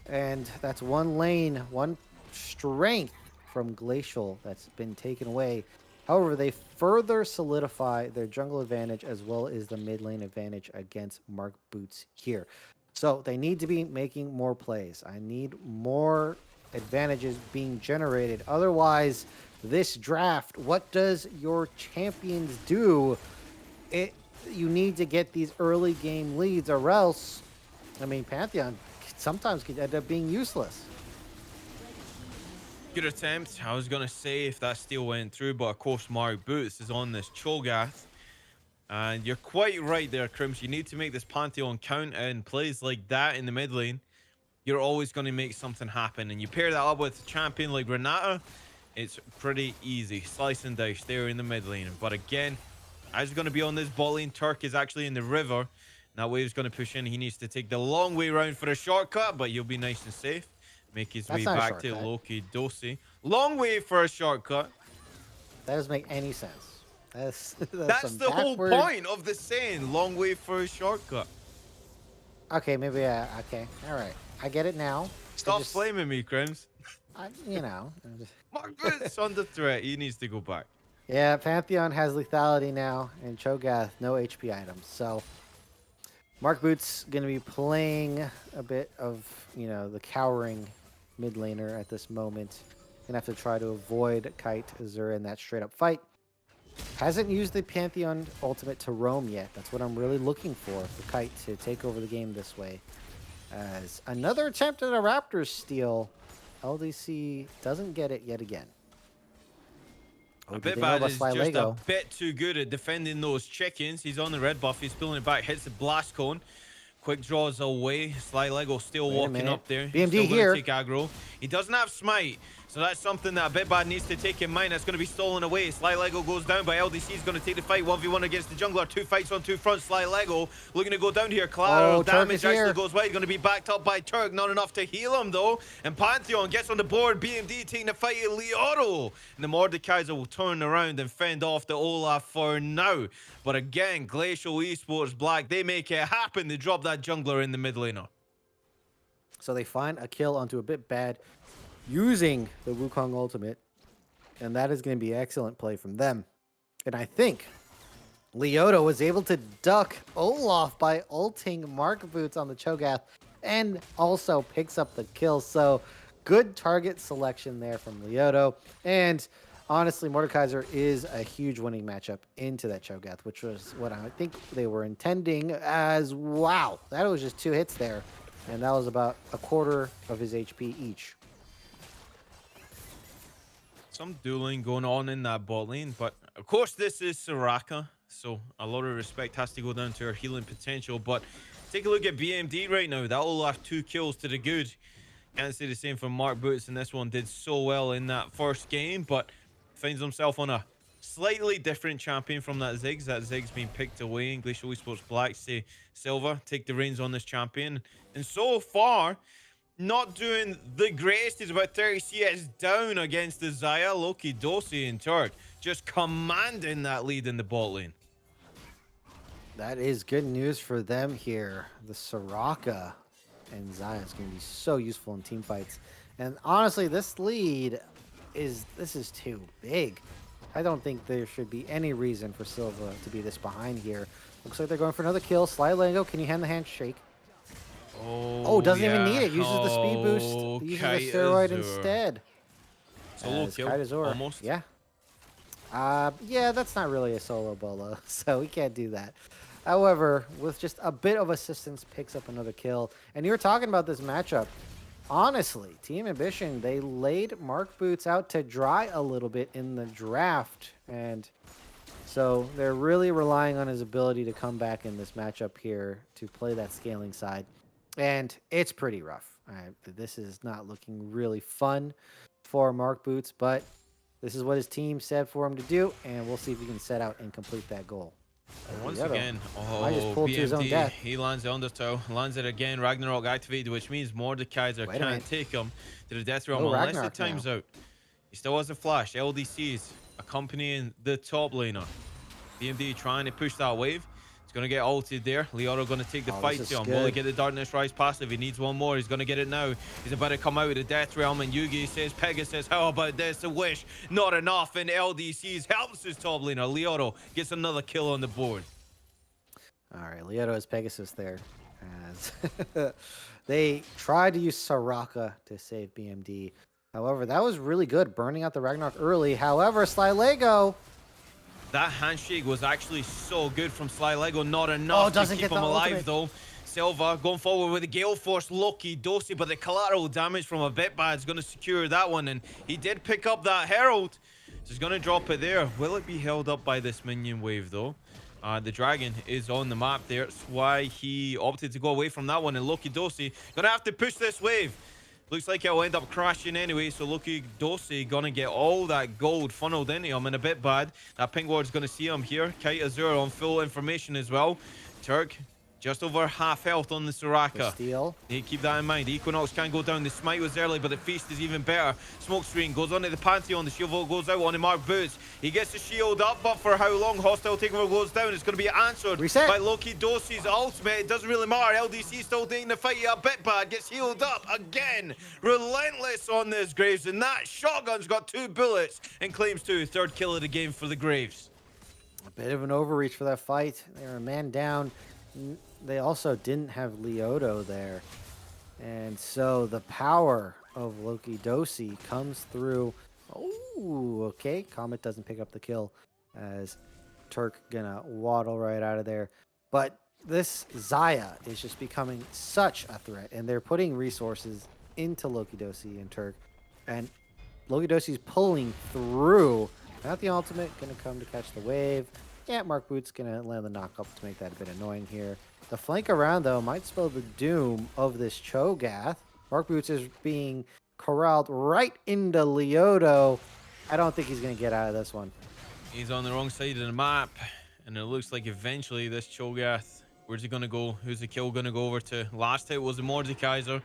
And that's one lane, one strength from Glacial that's been taken away. However, they further solidify their jungle advantage as well as the mid lane advantage against Mark Boots here. So they need to be making more plays. I need more advantages being generated. Otherwise, this draft, what does your champions do? You need to get these early game leads, or else, I mean, Pantheon sometimes could end up being useless. Good attempt. I was going to say if that steal went through, but of course Mark Boots is on this Cho'Gath. And you're quite right there, Crims. You need to make this Pantheon count, and plays like that in the mid lane, you're always going to make something happen. And you pair that up with a champion like Renata, it's pretty easy. Slice and dice there in the mid lane. But again, as he's going to be on this bot lane, Turk is actually in the river. That wave's going to push in. He needs to take the long way around for a shortcut, but he'll be nice and safe. Make his way back to Loki Dosey. Long way for a shortcut. That doesn't make any sense. That's the whole point of the saying, long way for a shortcut. Okay, maybe, okay. All right. I get it now. Stop blaming me, Crims. You know. Mark Boots under threat. He needs to go back. Yeah, Pantheon has lethality now, and Cho'Gath, no HP items. So Mark Boots going to be playing a bit of, the cowering mid laner at this moment. Gonna have to try to avoid Kite Azure in that straight up fight. Hasn't used the Pantheon ultimate to roam yet. That's what I'm really looking for Kite to take over the game this way. As another attempt at a Raptors steal, LDC doesn't get it yet again. A bit bad is just a bit too good at defending those chickens. He's on the red buff. He's pulling it back. Hits the blast cone. Quick draws away. Sly Lego still walking up there. BMD here. Take aggro. He doesn't have smite, So that's something that Bitbad needs to take in mind. That's going to be stolen away. Sly Lego goes down, but LDC is going to take the fight. 1v1 against the jungler. 2 fights on 2 fronts. Sly Lego looking to go down here. Collateral damage actually goes wide. Going to be backed up by Turk. Not enough to heal him, though. And Pantheon gets on the board. BMD taking the fight at Leoro. And the Mordekaiser will turn around and fend off the Olaf for now. But again, Glacial Esports Black, they make it happen. They drop that jungler in the mid laner. So they find a kill onto a Bitbad using the Wukong ultimate, and that is going to be excellent play from them. And I think Leoto was able to duck Olaf by ulting Mark Boots on the Cho'Gath and also picks up the kill. So good target selection there from Leoto. And honestly, Mordekaiser is a huge winning matchup into that Cho'Gath, which was what I think they were intending as. Wow, that was just 2 hits there. And that was about a quarter of his HP each. Some dueling going on in that bot lane, but of course this is Soraka, so a lot of respect has to go down to her healing potential. But take a look at BMD right now. That will have 2 kills to the good. Can't say the same for Mark Boots, and this one did so well in that first game, but finds himself on a slightly different champion from that Ziggs. That Ziggs being picked away, and Glacial Esports Black say, Silva, take the reins on this champion. And so far, not doing the greatest. He's about 30 CS down against the Xayah, Loki, Dosi, and Turk. Just commanding that lead in the bot lane. That is good news for them here. The Soraka and Xayah is going to be so useful in team fights. And honestly, this lead is too big. I don't think there should be any reason for Silva to be this behind here. Looks like they're going for another kill. Sly Lego, can you hand the handshake? Oh, doesn't even need it. Uses the speed boost. Uses the steroid instead. Solo kill, almost. Yeah. Yeah, that's not really a solo bolo, so we can't do that. However, with just a bit of assistance, picks up another kill. And you were talking about this matchup. Honestly, Team Ambition, they laid Mark Boots out to dry a little bit in the draft. And so they're really relying on his ability to come back in this matchup here to play that scaling side. And it's pretty rough. This is not looking really fun for Mark Boots, but this is what his team said for him to do, and we'll see if he can set out and complete that goal. Once again, I just pulled to his own death. He lands the undertow, lands it again, Ragnarok activated, which means Mordekaiser can't take him to the death realm unless it times out. He still has a flash. LDCs accompanying the top laner. BMD trying to push that wave. Going to get ulted there. Leoro going to take the fight to him. Will he get the Darkness Rise passive? He needs one more. He's going to get it now. He's about to come out of the Death Realm, and Yugi says, Pegasus, how about this? A wish. Not enough. And LDCs helps his top laner. Leoro gets another kill on the board. All right, Leoro has Pegasus there. As they tried to use Soraka to save BMD. However, that was really good, burning out the Ragnarok early. However, Sly Lego... That handshake was actually so good from Sly Lego. Not enough to keep him alive, though. Silva going forward with the Gale Force, Loki, Dosi, but the collateral damage from a Bitbad is going to secure that one. And he did pick up that Herald. So he's going to drop it there. Will it be held up by this minion wave, though? The dragon is on the map there. That's why he opted to go away from that one. And Loki Dosi going to have to push this wave. Looks like it'll end up crashing anyway, so Loki Dosi gonna get all that gold funneled into him, and a bit bad. That ping ward's gonna see him here. Kite Azure on full information as well. Turk just over half health on the Soraka. Steal. Keep that in mind. Equinox can go down. The smite was early, but the feast is even better. Smoke screen goes onto the Pantheon. The shield vault goes out on the Mark Boots. He gets the shield up, but for how long? Hostile takeover goes down. It's going to be answered by Loki Dosi's ultimate. It doesn't really matter. LDC still taking the fight. A bit bad. Gets healed up again. Relentless on this Graves, and that shotgun's got 2 bullets and claims 2. Third kill of the game for the Graves. A bit of an overreach for that fight. They were a man down. They also didn't have Leoto there. And so the power of Loki Dosi comes through. Oh, okay. Comet doesn't pick up the kill as Turk gonna waddle right out of there. But this Xayah is just becoming such a threat, and they're putting resources into Loki Dosi and Turk. And Loki Dosi's pulling through. Not the ultimate, gonna come to catch the wave. Yeah, Mark Boots gonna land the knockup to make that a bit annoying here. The flank around, though, might spell the doom of this Cho'Gath. Mark Boots is being corralled right into Leoto. I don't think he's going to get out of this one. He's on the wrong side of the map, and it looks like eventually this Cho'Gath, where's he gonna go? Who's the kill gonna go over to? Last hit was the Mordekaiser.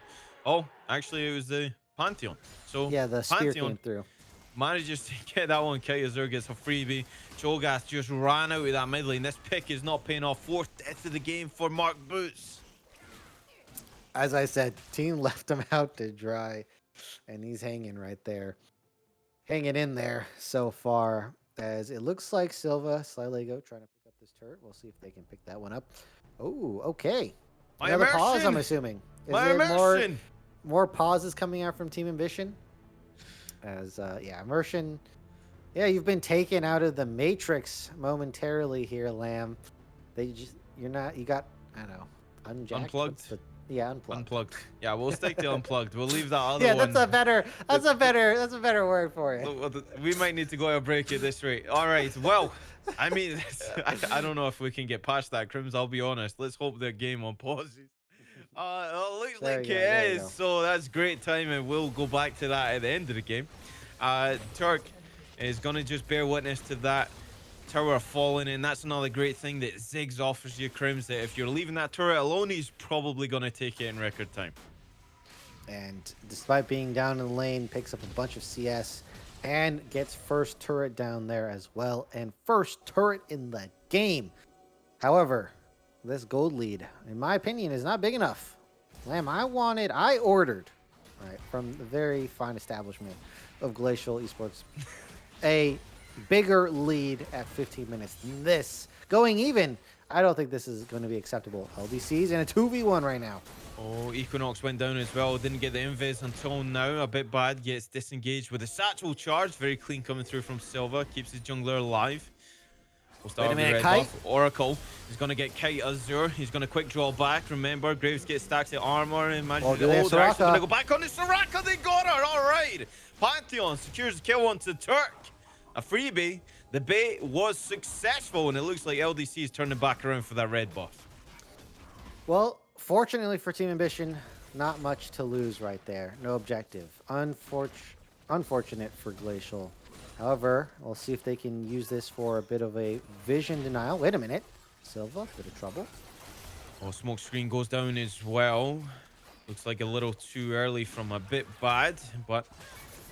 Oh, actually it was the Pantheon. So Yeah, the spear Pantheon came through. manages to get that one. Kaiser gets a freebie. Cho'Gath just ran out of that mid lane. This pick is not paying off. 4th death of the game for Mark Boots. As I said, team left him out to dry, and he's hanging right there. Hanging in there so far, as it looks like Silva, Slylego trying to pick up this turret. We'll see if they can pick that one up. Oh, okay. My Another pause, immersion! I'm assuming. Is My it immersion! more pauses coming out from Team Ambition? As, yeah, immersion. Yeah, you've been taken out of the Matrix momentarily here, Lamb. You got, I don't know, unjacked? Unplugged? Yeah, unplugged. Unplugged. Yeah, we'll stick to unplugged. We'll leave that other Yeah, one. that's a better word for it. We might need to go a break at this rate. All right. Well, I mean, I don't know if we can get past that, Crims. I'll be honest. Let's hope the game on pauses. Looks There like you go, it there you is. go. So that's great timing. We'll go back to that at the end of the game. Turk is going to just bear witness to that tower falling in. That's another great thing that Ziggs offers you, Crims, that if you're leaving that turret alone, he's probably going to take it in record time. And despite being down in the lane, picks up a bunch of CS and gets first turret down there as well. And first turret in the game. However, this gold lead, in my opinion, is not big enough. Lamb, I ordered, right, from the very fine establishment of Glacial Esports, a bigger lead at 15 minutes than this. Going even, I don't think this is going to be acceptable. LDC's in a 2v1 right now. Oh, Equinox went down as well. Didn't get the invis until now. A bit bad. Gets disengaged with a satchel charge. Very clean coming through from Silva. Keeps his jungler alive. We'll start with the red Kite. buff. Oracle is going to get Kite Azure. He's going to quick draw back. Remember, Graves gets stacks of armor. Imagine do they have they're actually Soraka? going to go back on the Soraka. They got her. All right. Pantheon secures the kill onto Turk. A freebie. The bait was successful, and it looks like LDC is turning back around for that red buff. Well, fortunately for Team Ambition, not much to lose right there. No objective. Unfortunate for Glacial. However, we'll see if they can use this for a bit of a vision denial. Wait a minute. Silva, bit of trouble. Oh, smoke screen goes down as well. Looks like a little too early from a bit bad, but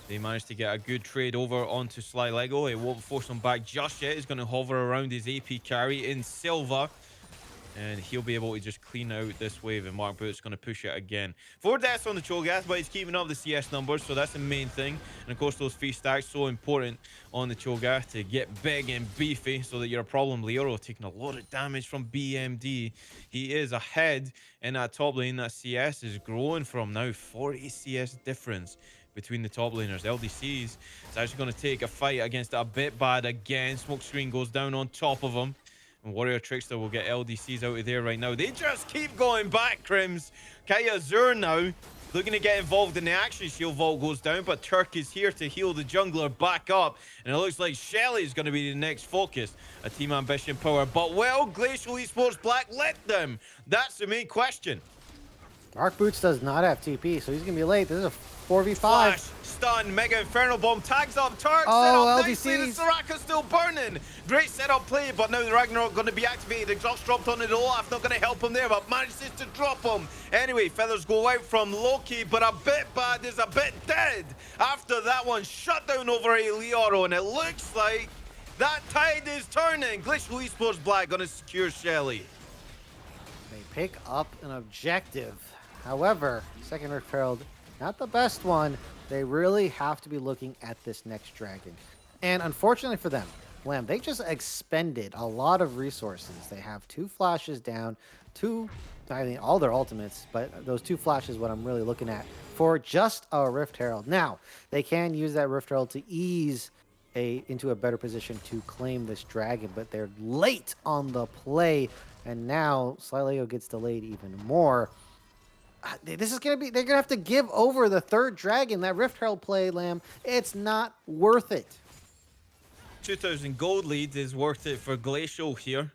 they managed to get a good trade over onto Slylego. It won't force him back just yet. He's going to hover around his AP carry in Silva. And he'll be able to just clean out this wave, and Mark Boots going to push it again. 4 deaths on the Cho'Gath, but he's keeping up the CS numbers, so that's the main thing. And of course, those 3 stacks so important on the Cho'Gath to get big and beefy so that you're a problem. Leoro taking a lot of damage from BMD. He is ahead in that top lane. That CS is growing from now 40 CS difference between the top laners. LDCs is actually going to take a fight against a bit bad again. Smoke screen goes down on top of him. And Warrior Trickster will get LDCs out of there right now. They just keep going back, Crims. Kaya Zur now looking to get involved in the action. Shield Vault goes down, but Turk is here to heal the jungler back up. And it looks like Shelly is going to be the next focus. A Team Ambition power. But will Glacial Esports Black let them? That's the main question. Mark Boots does not have TP, so he's going to be late. This is a 4v5. Flash, stun, Mega Inferno Bomb, tags up Turk, Oh, set up nicely, the LDCs. Soraka's still burning. Great setup play, but now the Ragnarok going to be activated. Exhaust dropped onto the Olaf, not going to help him there, but manages to drop him. Anyway, feathers go out from Loki, but a bit bad is a bit dead. After that one, shut down over a Leoro, and it looks like that tide is turning. Glacial Esports Black going to secure Shelly. They pick up an objective. However, second Rift Herald, not the best one. They really have to be looking at this next dragon. And unfortunately for them, Lamb, they just expended a lot of resources. They have 2 flashes down, all their ultimates, but those 2 flashes what I'm really looking at for just a Rift Herald. Now, they can use that Rift Herald to ease into a better position to claim this dragon, but they're late on the play, and now Slylego gets delayed even more. This is gonna be, they're gonna have to give over the 3rd dragon. That Rift Herald play, Lamb, it's not worth it. 2,000 gold lead is worth it for Glacial here.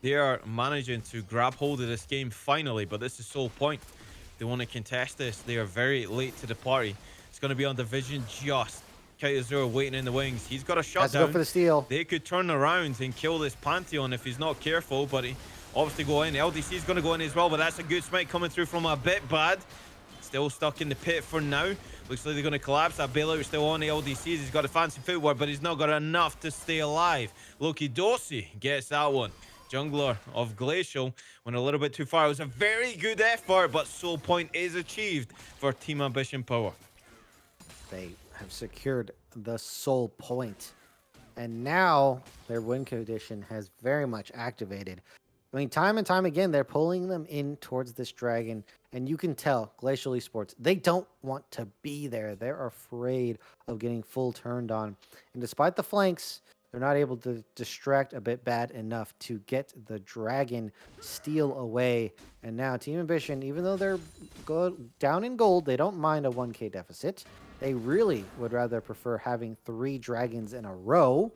They are managing to grab hold of this game finally, but this is sole point. they want to contest this. They are very late to the party. It's going to be on Division just. Kaizura waiting in the wings. He's got a Has to go shutdown. for the steal. They could turn around and kill this Pantheon if he's not careful, but he obviously go in. LDC is going to go in as well, but that's a good smite coming through from a bit bad. Still stuck in the pit for now. Looks like they're going to collapse. That bailout still on the LDCs. He's got a fancy footwork, but he's not got enough to stay alive. Loki Dosi gets that one. Jungler of Glacial went a little bit too far. It was a very good effort, but soul point is achieved for Team Ambition Power. They have secured the soul point. And now their win condition has very much activated. I mean, time and time again, they're pulling them in towards this dragon. And you can tell, Glacial Esports, they don't want to be there. They're afraid of getting full turned on. And despite the flanks, they're not able to distract a bit bad enough to get the dragon steal away. And now Team Ambition, even though they're down in gold, they don't mind a 1k deficit. They really would rather prefer having 3 dragons in a row.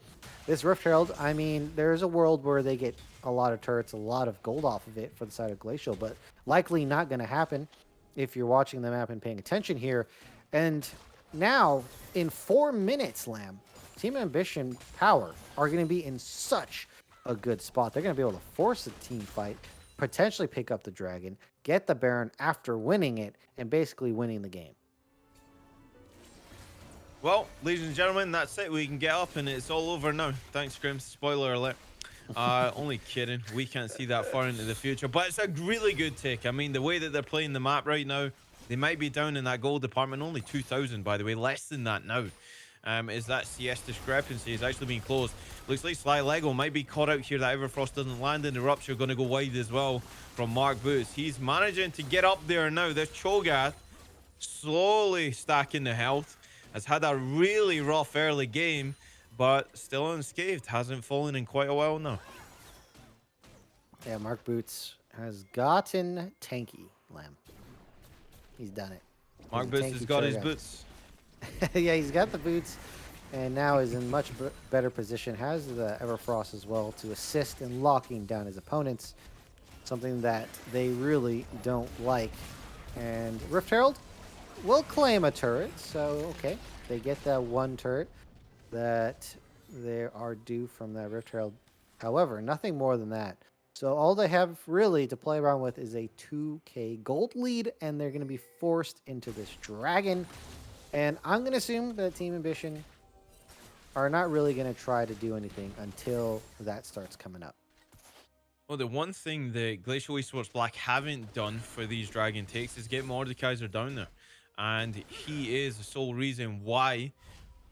This Rift Herald, I mean, there's a world where they get a lot of turrets, a lot of gold off of it for the side of Glacial, but likely not going to happen if you're watching the map and paying attention here. And now, in 4 minutes, Lamb, Team Ambition Power are going to be in such a good spot. They're going to be able to force a team fight, potentially pick up the dragon, get the Baron after winning it, and basically winning the game. Well, ladies and gentlemen, that's it. We can get up and it's all over now. Thanks, Grim. Spoiler alert. Only kidding. We can't see that far into the future, but it's a really good take. I mean, the way that they're playing the map right now, they might be down in that gold department. Only 2,000, by the way. Less than that now. Is that CS discrepancy is actually being closed. Looks like Sly Lego might be caught out here. That Everfrost doesn't land, and the Rupture going to go wide as well from Mark Boots. He's managing to get up there now. This Cho'Gath slowly stacking the health. Has had a really rough early game, but still unscathed. Hasn't fallen in quite a while now. Yeah, Mark Boots has gotten tanky, Lamb. He's done it. Mark Boots has got his boots. Yeah, he's got the boots, and now is in much better position. Has the Everfrost as well to assist in locking down his opponents. Something that they really don't like. And Rift Herald will claim a turret, so okay, they get that 1 turret that they are due from that Rift Herald. However, nothing more than that. So all they have really to play around with is a 2k gold lead, and they're going to be forced into this dragon. And I'm going to assume that Team Ambition are not really going to try to do anything until that starts coming up. Well, the one thing that Glacial Esports Black haven't done for these dragon takes is get Mordekaiser down there. And he is the sole reason why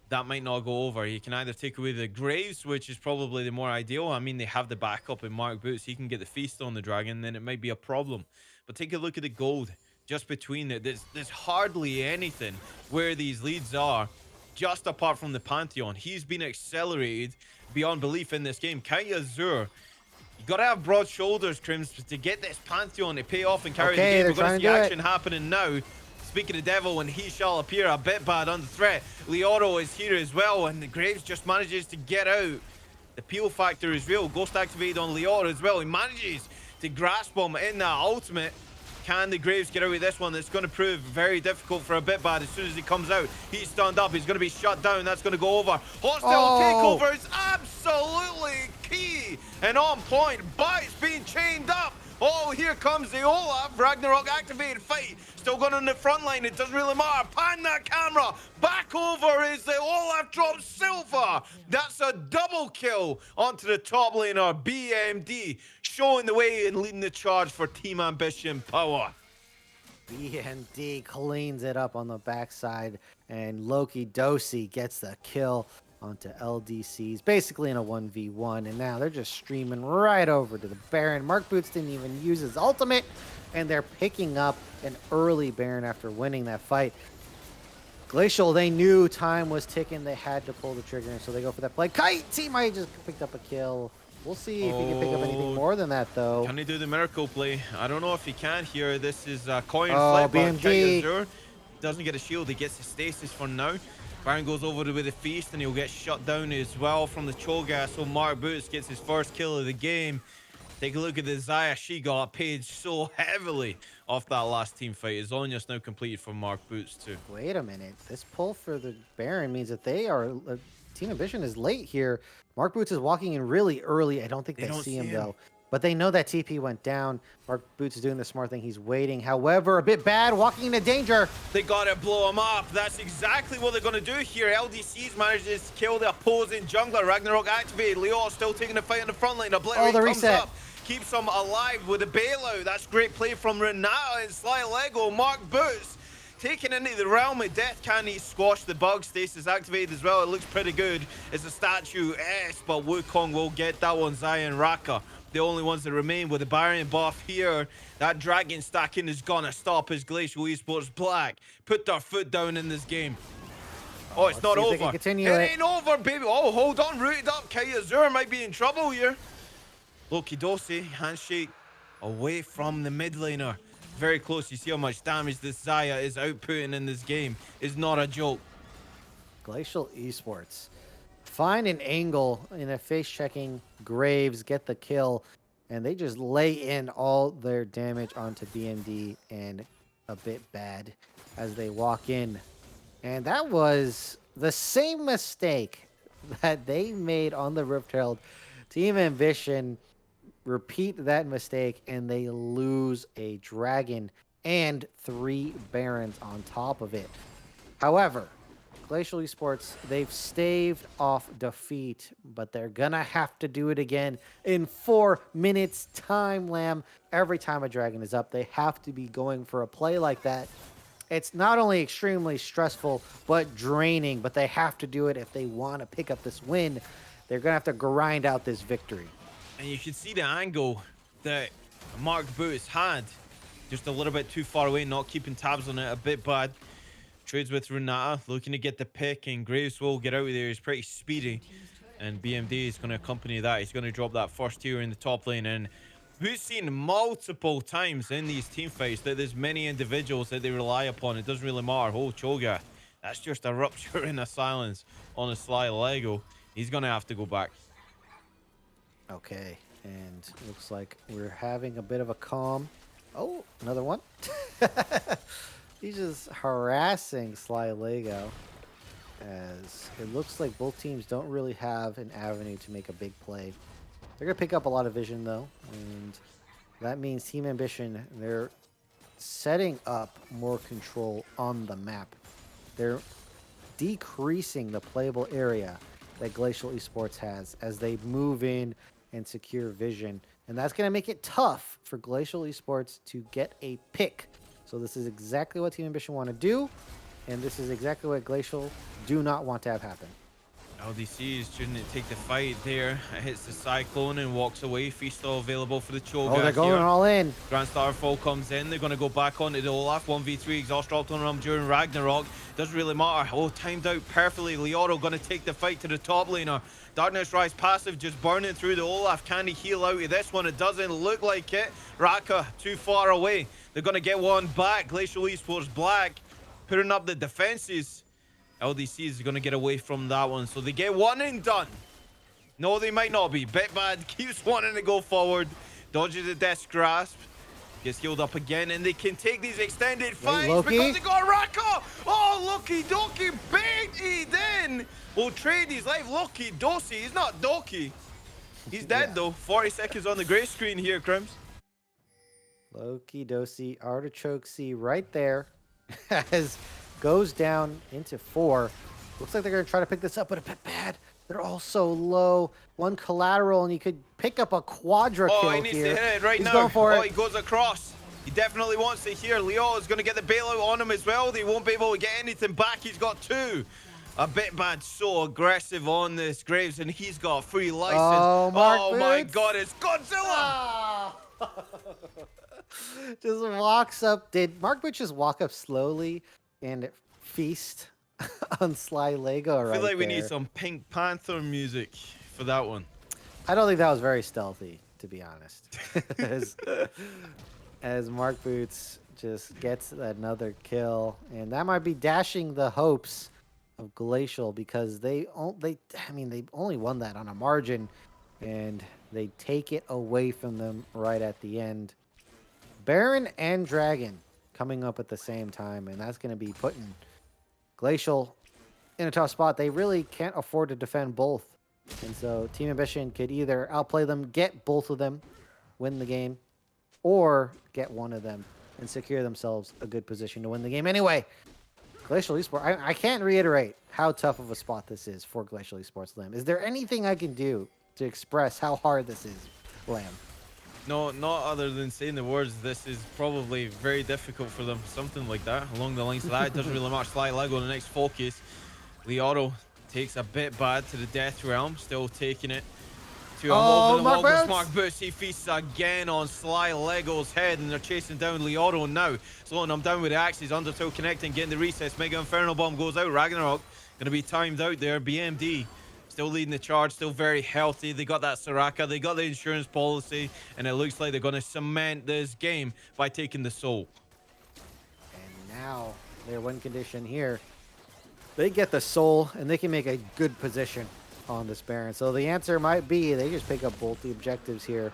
that might not go over. He can either take away the Graves, which is probably the more ideal. I mean, they have the backup in Mark Boots. He can get the feast on the dragon, then it might be a problem. But take a look at the gold just between it. There's hardly anything where these leads are, just apart from the Pantheon. He's been accelerated beyond belief in this game. Kai Azur, you got to have broad shoulders, Crims, to get this Pantheon to pay off and carry the game. We're going to see action happening now. Speaking of devil, when he shall appear, a bit bad under threat. Leoro is here as well, and the Graves just manages to get out. The peel factor is real. Ghost activated on Leoro as well. He manages to grasp him in that ultimate. Can the Graves get out of this one? It's going to prove very difficult for a bit bad. As soon as he comes out, he's stunned up. He's going to be shut down. That's going to go over. Hostile takeover is absolutely key and on point, but it's being chained up. Oh, here comes the Olaf. Ragnarok activated fight. Still going on the front line. It doesn't really matter. Pan that camera. Back over is the Olaf drops silver. That's a double kill onto the top laner. BMD showing the way and leading the charge for Team Ambition Power. BMD cleans it up on the backside, and Loki Dosi gets the kill onto LDCs, basically in a 1v1, and now they're just streaming right over to the Baron. Mark Boots didn't even use his ultimate, and they're picking up an early Baron after winning that fight. Glacial, they knew time was ticking. They had to pull the trigger, and so they go for that play. Kite team, I just picked up a kill. We'll see if he can pick up anything more than that, though. Can he do the miracle play? I don't know if he can here. This is a coin flip. BMD doesn't get a shield. He gets the stasis for now. Baron goes over with the feast, and he'll get shut down as well from the Cho'Gath. So Mark Boots gets his first kill of the game. Take a look at the Zaya. She got paid so heavily off that last team fight. Is Zhonya's now completed for Mark Boots too. Wait a minute. This pull for the Baron means that they are Team Ambition is late here. Mark Boots is walking in really early. I don't think They they don't see see him him. though. But they know that TP went down. Mark Boots is doing the smart thing. He's waiting. However, a bit bad, walking into danger. They gotta blow him up. That's exactly what they're gonna do here. LDC's manages to kill the opposing jungler. Ragnarok activated. Leo still taking the fight in the front lane. Obliterate the comes reset. up. Keeps him alive with a bailout. That's great play from Renata and Sly Lego. Mark Boots taken into the realm of death. Can he squash the bug? Stasis activated as well. It looks pretty good. It's a statue. Yes, but Wukong will get that one. Zion Raka, the only ones that remain with the Baron buff here. That dragon stacking is gonna stop as Glacial Esports Black put their foot down in this game. Oh, it's not see if they can over. continue It it. ain't over, baby. Oh, hold on. Rooted up. Kai Azur might be in trouble here. Loki Dosi, handshake away from the mid laner. Very close. You see how much damage this Zaya is outputting in this game. It's not a joke. Glacial Esports find an angle in a face checking Graves, get the kill, and they just lay in all their damage onto BMD and a bit bad as they walk in. And that was the same mistake that they made on the Rift Herald. Team Ambition repeat that mistake and they lose a dragon and 3 barons on top of it. However, Glacial Esports, they've staved off defeat, but they're gonna have to do it again in 4 minutes time, Lamb. Every time a dragon is up, they have to be going for a play like that. It's not only extremely stressful, but draining, but they have to do it if they want to pick up this win. They're gonna have to grind out this victory. And you can see the angle that Mark Boots had. Just a little bit too far away, not keeping tabs on it. A bit bad. Trades with Renata, looking to get the pick, and Graves will get out of there. He's pretty speedy. And BMD is going to accompany that. He's going to drop that first tier in the top lane. And we've seen multiple times in these team fights that there's many individuals that they rely upon. It doesn't really matter. Oh, Cho'Gath. That's just a rupture in a silence on a Sly Lego. He's going to have to go back. Okay, and looks like we're having a bit of a calm. Oh, another one. He's just harassing Sly Lego as it looks like both teams don't really have an avenue to make a big play. They're going to pick up a lot of vision, though, and that means Team Ambition, they're setting up more control on the map. They're decreasing the playable area that Glacial Esports has as they move in and secure vision. And that's going to make it tough for Glacial Esports to get a pick. So this is exactly what Team Ambition want to do. And this is exactly what Glacial do not want to have happen. LDC is trying to take the fight there. It hits the Cyclone and walks away. Feast still available for the Cho'Gath. Oh, they're going here. all in. Grand Starfall comes in. They're going to go back onto the Olaf. 1v3 exhaust dropped on him during Ragnarok. Doesn't really matter. Oh, timed out perfectly. Leoro going to take the fight to the top laner. Darkness Rise passive just burning through the Olaf. Can he heal out of this one? It doesn't look like it. Raka too far away. They're going to get one back. Glacial Esports Black putting up the defenses. LDC is going to get away from that one. So they get one and done. No, they might not be. Bit bad keeps wanting to go forward. Dodges the death grasp. Gets healed up again. And they can take these extended fights because they got Raka. Oh, Loki Doki baited in. We'll trade his life. Loki Dosi. He's not Doki. He's dead though. 40 seconds on the gray screen here, Crims. Loki Dosi Artichoke C right there as goes down into 4. Looks like they're going to try to pick this up, but a bit bad. They're all so low. One collateral, and you could pick up a quadra kill he needs here. to hit it right He's now. going for it. He goes across. He definitely wants it here. Leo is going to get the bailout on him as well. They won't be able to get anything back. He's got 2. A bit bad, so aggressive on this Graves, and he's got a free license. Oh, Mark my Boots. God, it's Godzilla! Ah! Just walks up. Did Mark Boots just walk up slowly and feast on Sly Lego right I feel like we there? need some Pink Panther music for that one. I don't think that was very stealthy, to be honest. as Mark Boots just gets another kill, and that might be dashing the hopes of Glacial because they only won that on a margin, and they take it away from them right at the end. Baron and Dragon coming up at the same time, and that's going to be putting Glacial in a tough spot. They really can't afford to defend both. And so Team Ambition could either outplay them, get both of them, win the game, or get one of them and secure themselves a good position to win the game. Anyway, Glacial Esports, I can't reiterate how tough of a spot this is for Glacial Esports, Lamb. Is there anything I can do to express how hard this is, Lamb? No, not other than saying the words, this is probably very difficult for them. Something like that, along the lines of that. It doesn't really matter. Sly Lego on the next focus. Leoto takes a bit bad to the Death Realm, still taking it to a hold in the wall. Mark Boots, he feasts again on Sly Lego's head, and they're chasing down Leoto now. Slowing him down with the axes, Undertow connecting, getting the recess. Mega Inferno Bomb goes out. Ragnarok going to be timed out there. BMD still leading the charge, still very healthy. They got that Soraka, they got the insurance policy, and it looks like they're going to cement this game by taking the soul. And now their win condition here. They get the soul, and they can make a good position on this Baron. So the answer might be they just pick up both the objectives here,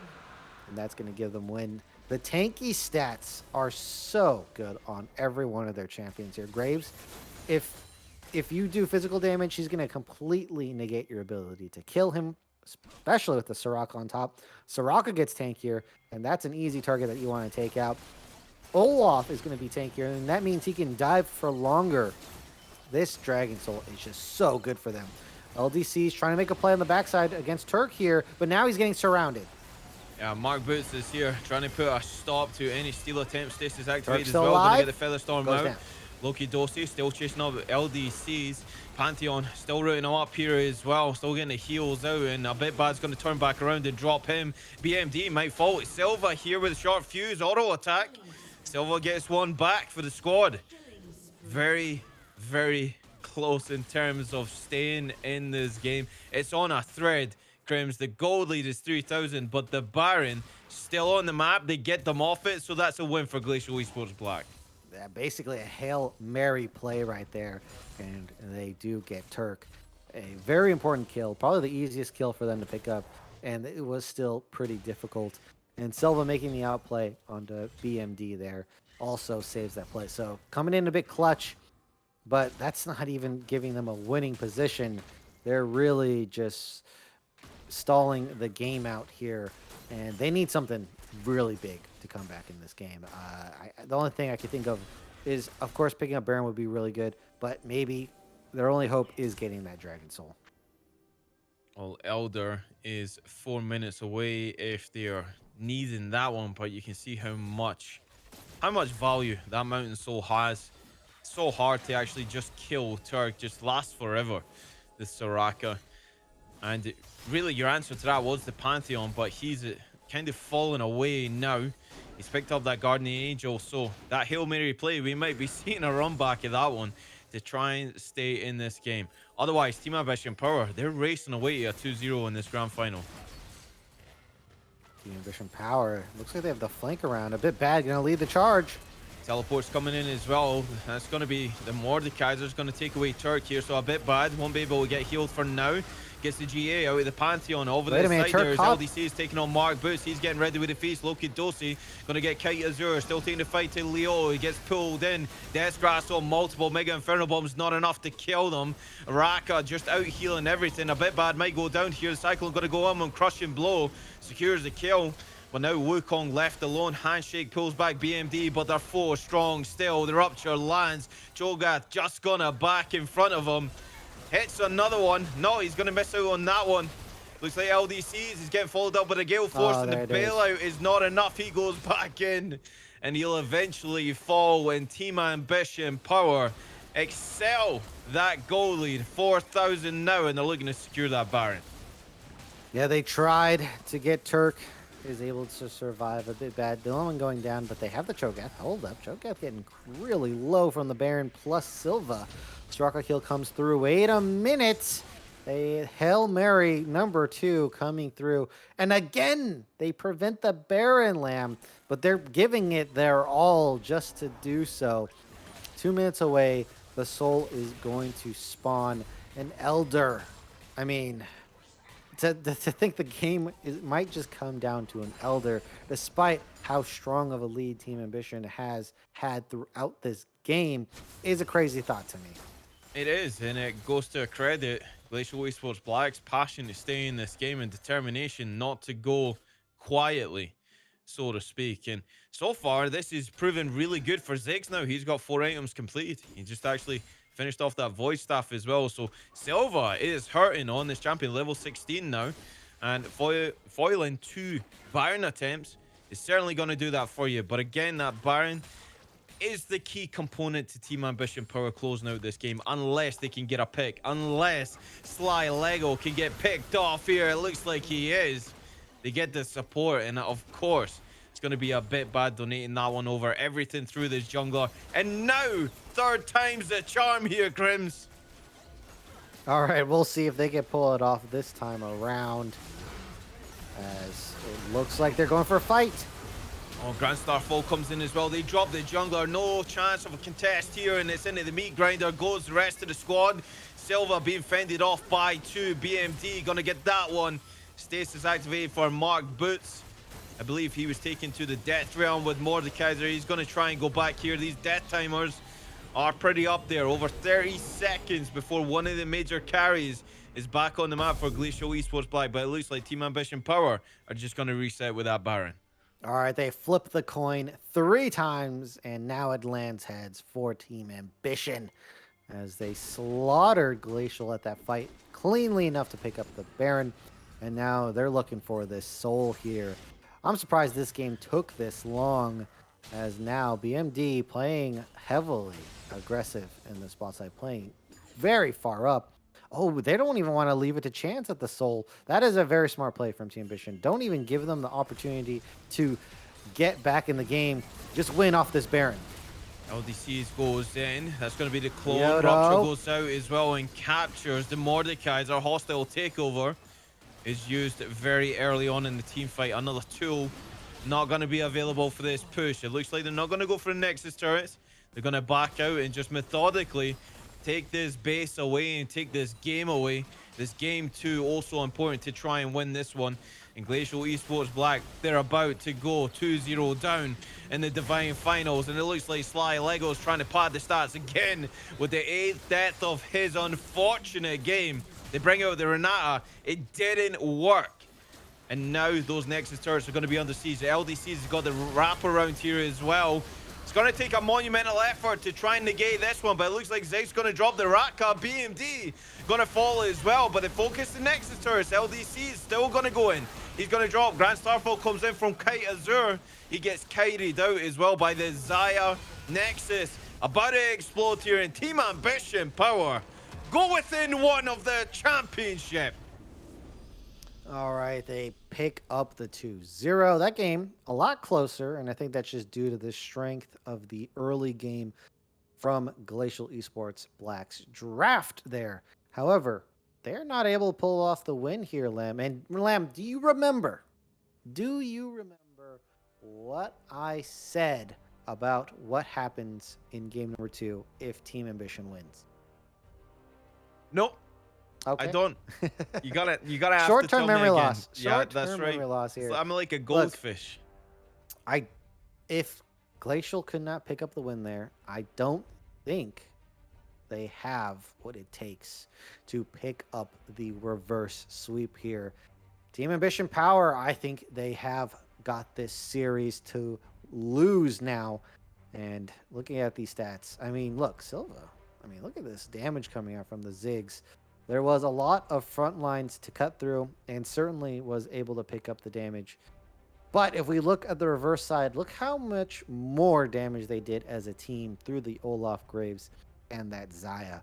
and that's going to give them win. The tanky stats are so good on every one of their champions here. Graves, if you do physical damage, he's going to completely negate your ability to kill him, especially with the Soraka on top. Soraka gets tankier, and that's an easy target that you want to take out. Olaf is going to be tankier, and that means he can dive for longer. This Dragon Soul is just so good for them. LDC is trying to make a play on the backside against Turk here, but now he's getting surrounded. Yeah, Mark Boots is here trying to put a stop to any steal attempts. Stasis activated Turk's as still well. Going alive. to get the Feather Storm Goes out. down. Loki Dosi still chasing up LDCs. Pantheon still rooting him up here as well. Still getting the heals out, and a bit bad's going to turn back around and drop him. BMD might fall. Silva here with a short fuse. Auto attack. Silva gets one back for the squad. Very, very close in terms of staying in this game. It's on a thread. Crims, the gold lead is 3,000, but the Baron still on the map. They get them off it, so that's a win for Glacial Esports Black. Yeah, basically a Hail Mary play right there, and they do get Turk. A very important kill, probably the easiest kill for them to pick up, and it was still pretty difficult. And Silva making the outplay onto BMD there also saves that play. So coming in a bit clutch, but that's not even giving them a winning position. They're really just stalling the game out here, and they need something really big to come back in this game. The only thing I could think of is, of course, picking up Baron would be really good, but maybe their only hope is getting that Dragon Soul. Well, Elder is 4 minutes away if they are needing that one, but you can see how much value that Mountain Soul has. It's so hard to actually just kill Turk, just lasts forever, this Soraka. And really, your answer to that was the Pantheon, but he's kind of fallen away now. He's picked up that Guardian Angel, so that Hail Mary play, we might be seeing a run back of that one to try and stay in this game. Otherwise, Team Ambition Power, they're racing away a 2-0 in this grand final. Team Ambition Power, looks like they have the flank around. A bit bad, gonna lead the charge. Teleport's coming in as well. That's going to be the Mordekaiser's going to take away Turk here, so a bit bad. Won't be able to get healed for now. Gets the GA out of the Pantheon. Over the side there is LDC is taking on Mark Boots. He's getting ready with the feast. Loki Dosi going to get Kite Azure. Still taking the fight to Leo. He gets pulled in. Death Grasp on multiple Mega Inferno Bombs. Not enough to kill them. Raka just out healing everything. A bit bad might go down here. The Cyclone going to go on and Crushing Blow. Secures the kill. But now Wukong left alone. Handshake pulls back BMD, but they're 4 strong still. The Rupture lands. Cho'Gath just gonna back in front of him. Hits another one. No, he's gonna miss out on that one. Looks like LDCs. He's getting followed up by the Gale Force, and the bailout is not enough. He goes back in, and he'll eventually fall when Team Ambition Power excel that goal lead. 4,000 now, and they're looking to secure that Baron. Yeah, they tried to get Turk. Is able to survive. A bit bad. The one going down, but they have the Cho'Gath. Hold up. Cho'Gath getting really low from the Baron plus Silva. Soraka kill comes through. Wait a minute. A Hail Mary #2 coming through. And again, they prevent the Baron Lamb, but they're giving it their all just to do so. 2 minutes away, the Soul is going to spawn an Elder. I mean, to think the game might just come down to an Elder, despite how strong of a lead Team Ambition has had throughout this game, is a crazy thought to me. It is, and it goes to a credit Glacial Esports Black's passion to stay in this game and determination not to go quietly, so to speak. And so far, this is proven really good for Ziggs now. He's got 4 items completed. He just actually finished off that void staff as well. So Silva is hurting on this champion, level 16 now. And foiling 2 Baron attempts is certainly going to do that for you. But again, that Baron is the key component to Team Ambition Power closing out this game, unless they can get a pick, unless Sly Lego can get picked off here. It looks like he is. They get the support, and of course, it's going to be a bit bad donating that one over. Everything through this jungler, and now, 3rd time's the charm here, Crims. All right, we'll see if they can pull it off this time around, as it looks like they're going for a fight. Oh, Grand Starfall comes in as well. They drop the jungler. No chance of a contest here, and it's into the meat grinder. Goes the rest of the squad. Silva being fended off by 2. BMD gonna get that one. Stasis activated for Mark Boots. I believe he was taken to the death realm with Mordekaiser. He's gonna try and go back here. These death timers are pretty up there. Over 30 seconds before one of the major carries is back on the map for Glacial Esports Black, but it looks like Team Ambition Power are just gonna reset with that Baron. All right, they flipped the coin 3 times, and now it lands heads for Team Ambition as they slaughtered Glacial at that fight cleanly enough to pick up the Baron, and now they're looking for this soul here. I'm surprised this game took this long, as now BMD playing heavily aggressive in the spot side, playing very far up. Oh, they don't even want to leave it to chance at the soul. That is a very smart play from Team Ambition. Don't even give them the opportunity to get back in the game. Just win off this Baron. LDCs goes in. That's going to be the clone. Yodo. Rupture goes out as well and captures the Mordekaiser. Hostile takeover is used very early on in the team fight. Another tool not going to be available for this push. It looks like they're not going to go for the Nexus turrets. They're going to back out and just methodically take this base away and take this game away. This game too also important to try and win this one. And Glacial Esports Black, they're about to go 2-0 down in the Divine Finals. And it looks like Sly Lego's trying to pad the stats again with the 8th death of his unfortunate game. They bring out the Renata. It didn't work. And now those Nexus turrets are going to be under siege. The LDC's got the wrap around here as well. It's going to take a monumental effort to try and negate this one, but it looks like Zig's going to drop the Raka. BMD going to fall as well, but they focus the Nexus turrets. LDC is still going to go in. He's going to drop. Grand Starfall comes in from Kite Azure. He gets kited out as well by the Zaya Nexus. About to explode here, in Team Ambition Power go within 1 of the championship. All right, they pick up the 2-0. That game, a lot closer, and I think that's just due to the strength of the early game from Glacial Esports Black's draft there. However, they're not able to pull off the win here, Lamb. And Lamb, do you remember what I said about what happens in game number 2 if Team Ambition wins? Nope. Okay. I don't. You gotta have Short-term to tell memory me again. loss. Yeah, that's Short-term right. memory loss here. I'm like a goldfish. If Glacial could not pick up the win there, I don't think they have what it takes to pick up the reverse sweep here. Team Ambition Power, I think they have got this series to lose now. And looking at these stats, I mean, look, Silva. I mean, look at this damage coming out from the Ziggs. There was a lot of front lines to cut through, and certainly was able to pick up the damage. But if we look at the reverse side, look how much more damage they did as a team through the Olaf Graves and that Zaya.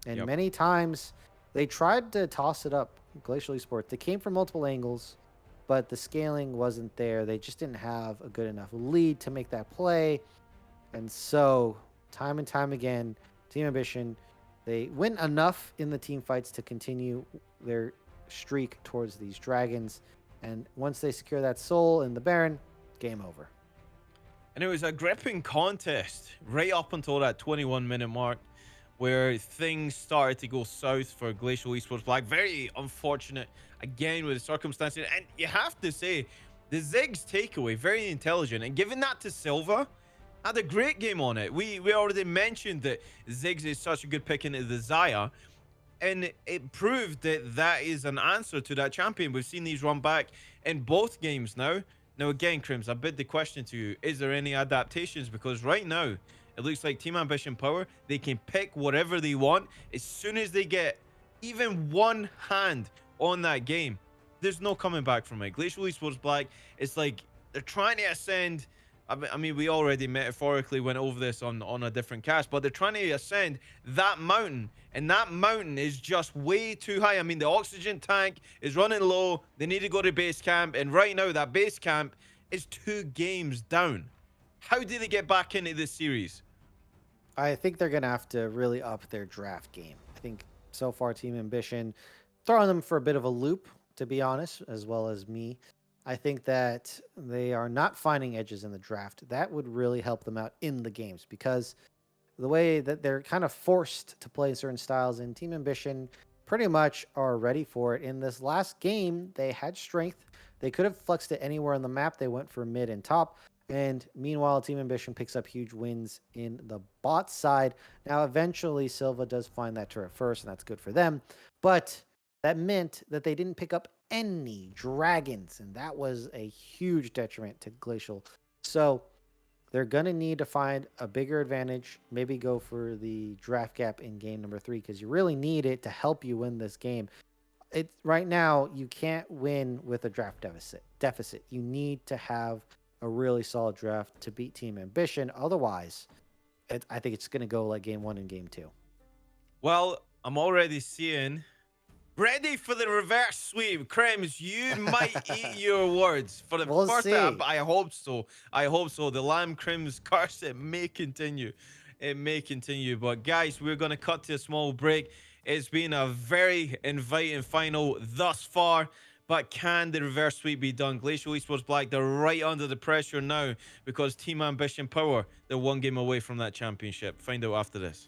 And many times they tried to toss it up, Glacial Esports. They came from multiple angles, but the scaling wasn't there. They just didn't have a good enough lead to make that play. And so, time and time again, Team Ambition, they win enough in the team fights to continue their streak towards these dragons. And once they secure that soul in the Baron, game over. And it was a gripping contest right up until that 21-minute mark where things started to go south for Glacial Esports Black. Very unfortunate again with the circumstances. And you have to say, the Ziggs takeaway, very intelligent. And giving that to Silva, had a great game on it. We already mentioned that Ziggs is such a good pick into the Zaya, and it proved that that is an answer to that champion. We've seen these run back in both games now. Now, again, Crims, I bid the question to you, is there any adaptations? Because right now, it looks like Team Ambition Power, they can pick whatever they want. As soon as they get even one hand on that game, there's no coming back from it. Glacial Esports Black, it's like they're trying to ascend. I mean, we already metaphorically went over this on a different cast, but they're trying to ascend that mountain, and that mountain is just way too high. I mean, the oxygen tank is running low. They need to go to base camp, and right now that base camp is 2 games down. How do they get back into this series? I think they're going to have to really up their draft game. I think so far Team Ambition throwing them for a bit of a loop, to be honest, as well as me. I think that they are not finding edges in the draft. That would really help them out in the games, because the way that they're kind of forced to play certain styles in Team Ambition pretty much are ready for it. In this last game, they had strength. They could have flexed it anywhere on the map. They went for mid and top. And meanwhile, Team Ambition picks up huge wins in the bot side. Now, eventually, Silva does find that turret first, and that's good for them. But that meant that they didn't pick up any dragons, and that was a huge detriment to Glacial. So they're going to need to find a bigger advantage, maybe go for the draft gap in game number 3, because you really need it to help you win this game. Right now, you can't win with a draft deficit. You need to have a really solid draft to beat Team Ambition. Otherwise, I think it's going to go like game 1 and game 2. Well, I'm already seeing ready for the reverse sweep. Krems, you might eat your words for the first time. I hope so. I hope so. The Lamb Krems curse, it may continue. It may continue. But guys, we're going to cut to a small break. It's been a very inviting final thus far. But can the reverse sweep be done? Glacial Esports Black, they're right under the pressure now because Team Ambition Power, they're 1 game away from that championship. Find out after this.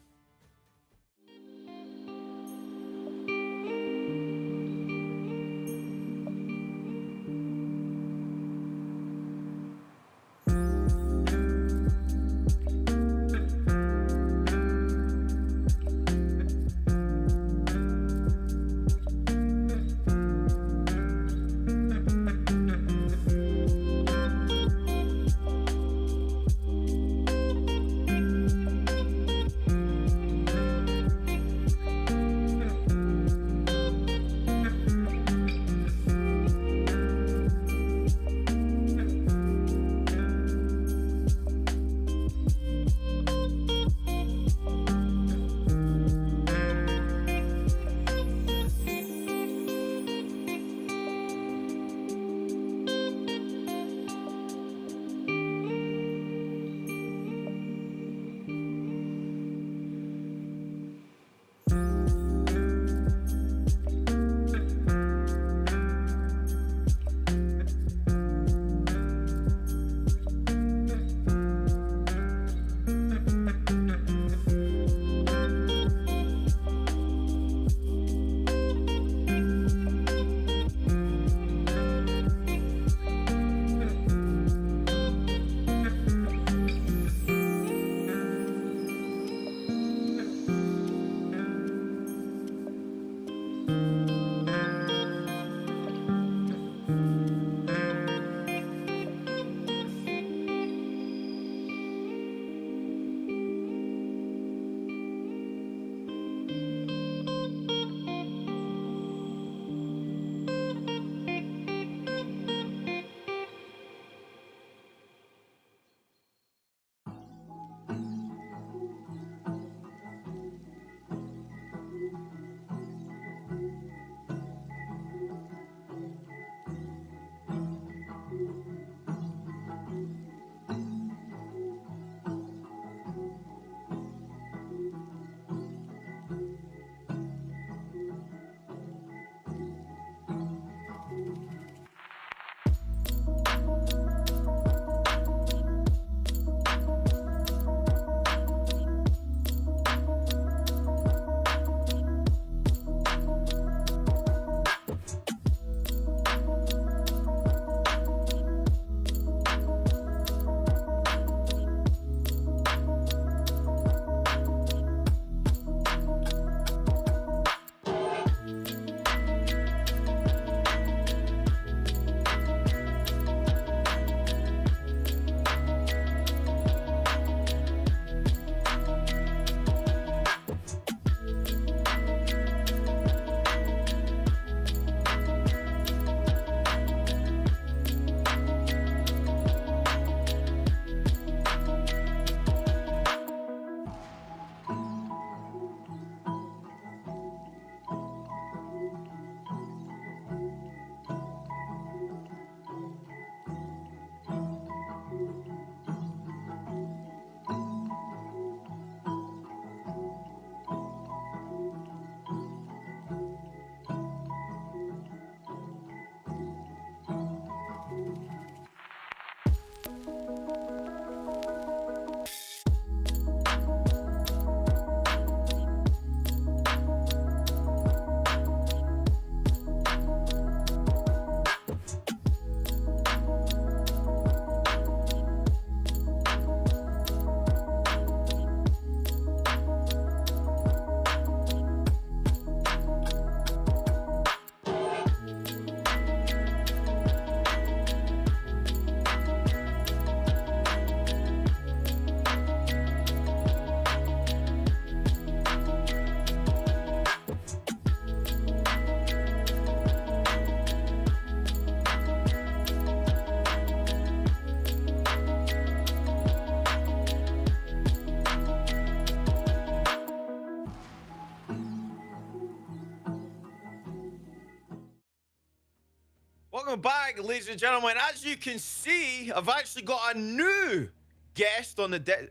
welcome back, ladies and gentlemen. As you can see, I've actually got a new guest on the deck.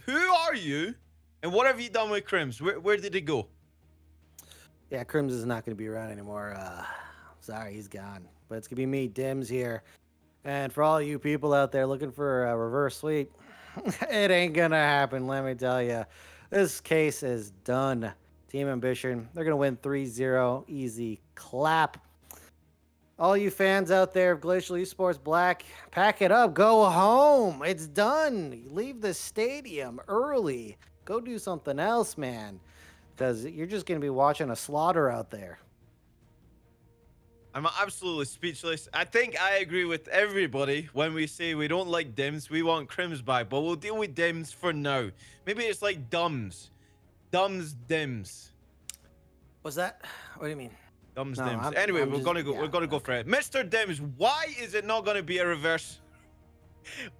Who are you, and what have you done with Crims? Where did he go? Yeah, Crims is not going to be around anymore. Sorry, he's gone. But it's going to be me, Dims, here. And for all you people out there looking for a reverse sweep, it ain't going to happen, let me tell you. This case is done. Team Ambition, they're going to win 3-0. Easy clap. All you fans out there of Glacial Esports Black, pack it up. Go home. It's done. Leave the stadium early. Go do something else, man. Because you're just going to be watching a slaughter out there. I'm absolutely speechless. I think I agree with everybody when we say we don't like Dims, we want Crims back, but we'll deal with Dims for now. Maybe it's like Dums. Dums Dims. Was that? What do you mean? Dums No, Dims. I'm Anyway, we're just- gonna go. yeah, We're gonna go for it. Mr. Dims, why is it not gonna be a reverse?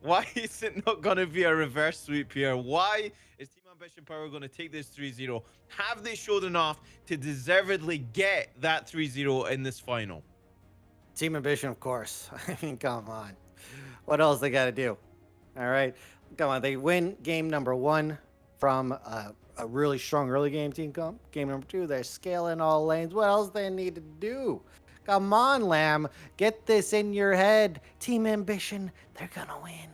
Why is it not gonna be a reverse sweep here? Why is Team Ambition Power gonna take this 3-0? Have they showed enough to deservedly get that 3-0 in this final? Team Ambition, of course. I mean, come on. What else they got to do? All right. Come on. They win game number 1 from a really strong early game team. Game number 2, they're scaling all lanes. What else they need to do? Come on, Lamb. Get this in your head. Team Ambition, they're going to win.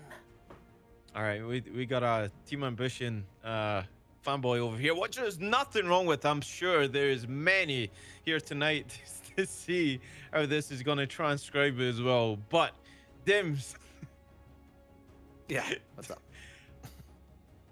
All right, we got a Team Ambition fanboy over here, which there's nothing wrong with. I'm sure there's many here tonight to see how this is going to transcribe as well. But Dims, Yeah. What's up?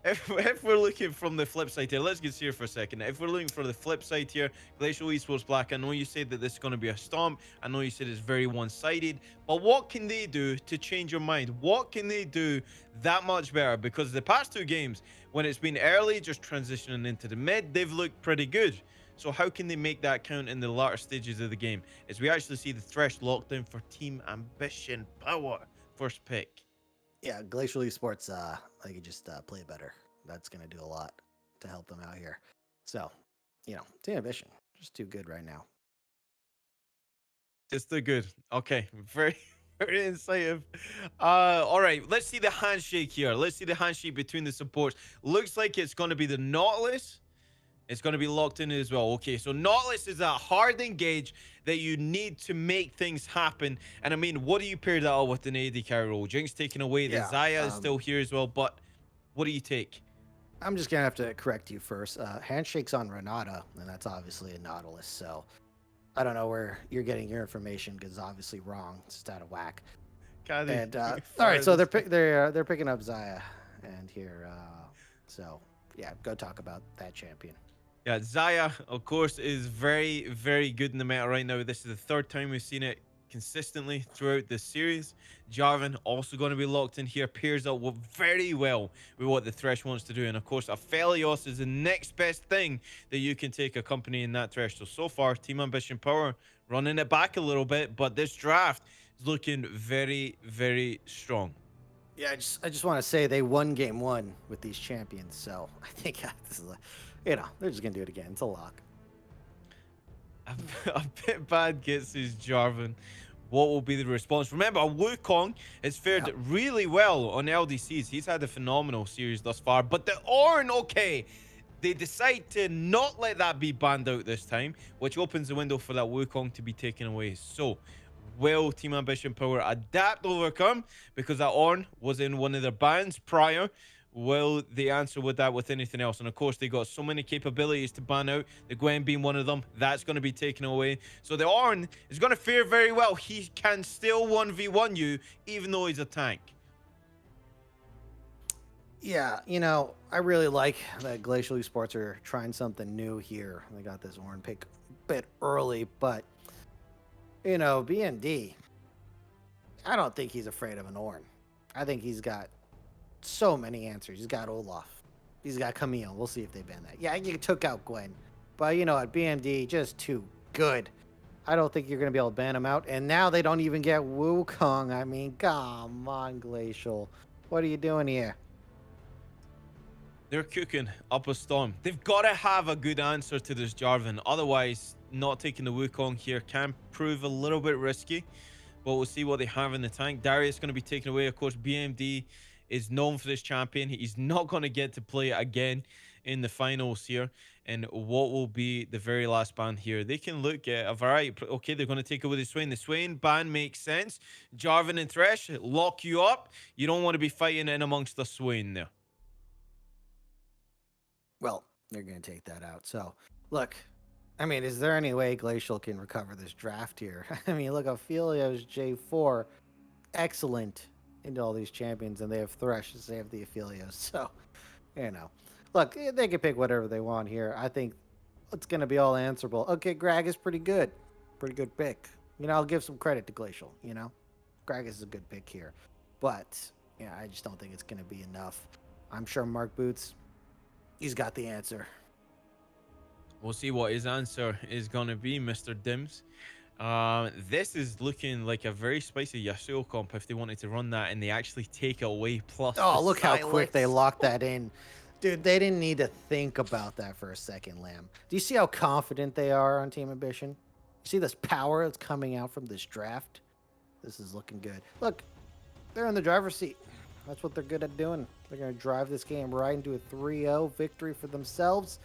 if we're looking from the flip side here, let's get serious for a second. If we're looking for the flip side here, Glacial Esports Black, I know you said that this is going to be a stomp. I know you said it's very one-sided, but what can they do to change your mind? What can they do that much better? Because the past 2 games, when it's been early, just transitioning into the mid, they've looked pretty good. So how can they make that count in the latter stages of the game? As we actually see the thresh locked down for Team Ambition Power. First pick. Yeah, Glacial Esports, they could just play better. That's going to do a lot to help them out here. So, Team Ambition, just too good right now. Just too good. Okay, very, very insightful. All right, let's see the handshake here. Let's see the handshake between the supports. Looks like it's going to be the Nautilus. It's going to be locked in as well. Okay, so Nautilus is a hard engage that you need to make things happen. And I mean, what do you pair that up with an AD carry role? Jinx taken away. The Yeah, Zaya is still here as well. But what do you take? I'm just going to have to correct you first. Handshake's on Renata, and that's obviously a Nautilus. So I don't know where you're getting your information because it's obviously wrong. It's just out of whack. And all right, so they're picking up Zaya and here. So yeah, go talk about that champion. Yeah, Zaya, of course, is very, very good in the meta right now. This is the 3rd time we've seen it consistently throughout this series. Jarvan also going to be locked in here. Pairs up very well with what the Thresh wants to do. And, of course, Aphelios is the next best thing that you can take accompanying that Thresh. So far, Team Ambition Power running it back a little bit. But this draft is looking very, very strong. Yeah, I just want to say they won game 1 with these champions. So I think this is they're just going to do it again. It's a lock. A bit bad gets his Jarvan. What will be the response? Remember, Wukong has fared really well on LDCs. He's had a phenomenal series thus far. But the Ornn, okay, they decide to not let that be banned out this time, which opens the window for that Wukong to be taken away. So, will Team Ambition Power adapt, overcome? Because that Ornn was in one of their bans prior. Will they answer with that with anything else? And of course, they got so many capabilities to ban out. The Gwen being one of them, that's going to be taken away. So the Ornn is going to fare very well. He can still 1v1 you, even though he's a tank. Yeah, I really like that Glacial Esports are trying something new here. They got this Ornn pick a bit early, but BND, I don't think he's afraid of an Ornn. I think he's got so many answers. He's got Olaf. He's got Camille. We'll see if they ban that. Yeah, you took out Gwen. But at BND, just too good. I don't think you're going to be able to ban him out. And now they don't even get Wukong. I mean, come on, Glacial. What are you doing here? They're cooking up a storm. They've got to have a good answer to this Jarvan. Otherwise, not taking the Wukong here can prove a little bit risky. but we'll see what they have in the tank. Darius going to be taken away. Of course, BMD is known for this champion. He's not going to get to play it again in the finals here. And what will be the very last ban here? They can look at a variety. Okay, they're going to take away the Swain. The Swain ban makes sense. Jarvan and Thresh lock you up. You don't want to be fighting in amongst the Swain there. Well, they're going to take that out. So, look, I mean, is there any way Glacial can recover this draft here? I mean, look, Ophelia's J4, excellent into all these champions, and they have Thresh, they have the Ophelios. So, you know, look, they can pick whatever they want here. I think it's going to be all answerable. Okay, Greg is pretty good pick. You know, I'll give some credit to Glacial. You know, Greg is a good pick here, but yeah, I just don't think it's going to be enough. I'm sure Mark Boots, he's got the answer. We'll see what his answer is going to be, Mr. Dims. This is looking like a very spicy Yasuo comp if they wanted to run that and they actually take it away. Plus, oh, look how quick they locked that in. Dude, they didn't need to think about that for a second, Lamb. Do you see how confident they are on Team Ambition? You see this power that's coming out from this draft? This is looking good. Look, they're in the driver's seat. That's what they're good at doing. They're going to drive this game right into a 3-0 victory for themselves.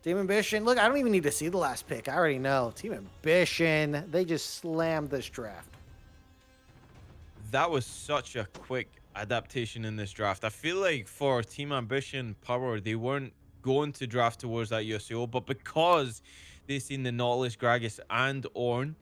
Team Ambition, look, I don't even need to see the last pick. I already know. Team Ambition, they just slammed this draft. That was such a quick adaptation in this draft. I feel like for Team Ambition Power, they weren't going to draft towards that USO, but because they seen the Nautilus, Gragas, and Ornn,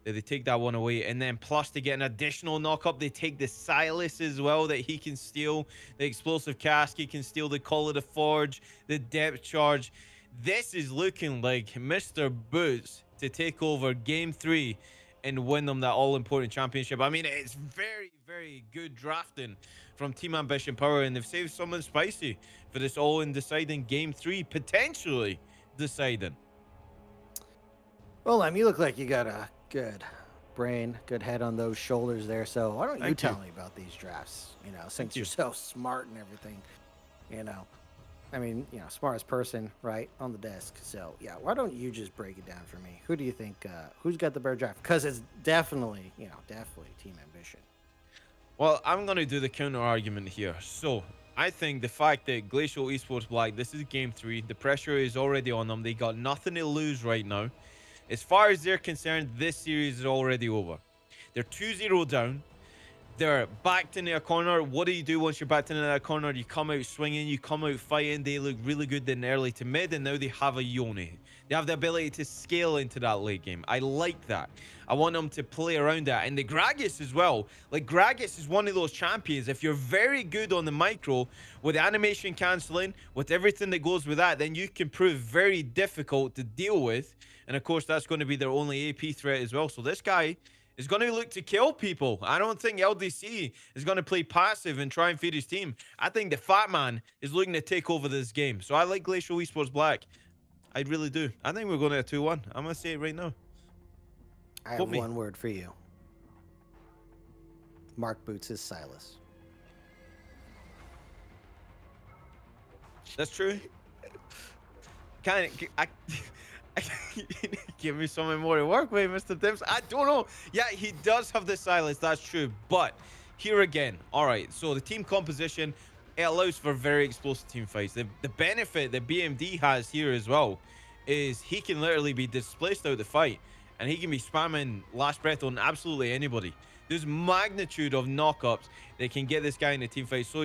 that they take that one away, and then plus they get an additional knock-up. They take the Silas as well that he can steal, the explosive cask, he can steal the Call of the Forge, the depth charge. This is looking like Mr. Boots to take over game 3 and win them that all-important championship. I mean, it's very, very good drafting from Team Ambition Power, and they've saved someone spicy for this all-in deciding game 3, potentially deciding. Well, you look like you got a good brain, good head on those shoulders there. So why don't you tell me about these drafts? You know, since you're so smart and everything, you know. I mean, you know, smartest person, right, on the desk. So, yeah, why don't you just break it down for me? Who do you think, who's got the better draft? Because it's definitely, you know, definitely Team Ambition. Well, I'm going to do the counter argument here. So, I think the fact that Glacial Esports Black, this is game 3, the pressure is already on them. They got nothing to lose right now. As far as they're concerned, this series is already over. They're 2-0 down. They're backed into a corner. What do you do once you're backed into that corner? You come out swinging, you come out fighting. They look really good in early to mid, and now they have a Yone. They have the ability to scale into that late game. I like that. I want them to play around that. And the Gragas as well. Like, Gragas is one of those champions. If you're very good on the micro, with animation canceling, with everything that goes with that, then you can prove very difficult to deal with. And of course, that's going to be their only AP threat as well. So this guy is going to look to kill people. I don't think LDC is going to play passive and try and feed his team. I think the Fat Man is looking to take over this game. So I like Glacial Esports Black. I really do. I think we're going to a 2-1. I'm going to say it right now. I have one word for you. Mark Boots is Silas. That's true. Give me something more to work with, Mr. Dims. I don't know. Yeah, he does have the silence. That's true. But here again, all right. So the team composition, it allows for very explosive team fights. The benefit that BMD has here as well is he can literally be displaced out of the fight, and he can be spamming last breath on absolutely anybody. There's magnitude of knockups that can get this guy in a team fight. So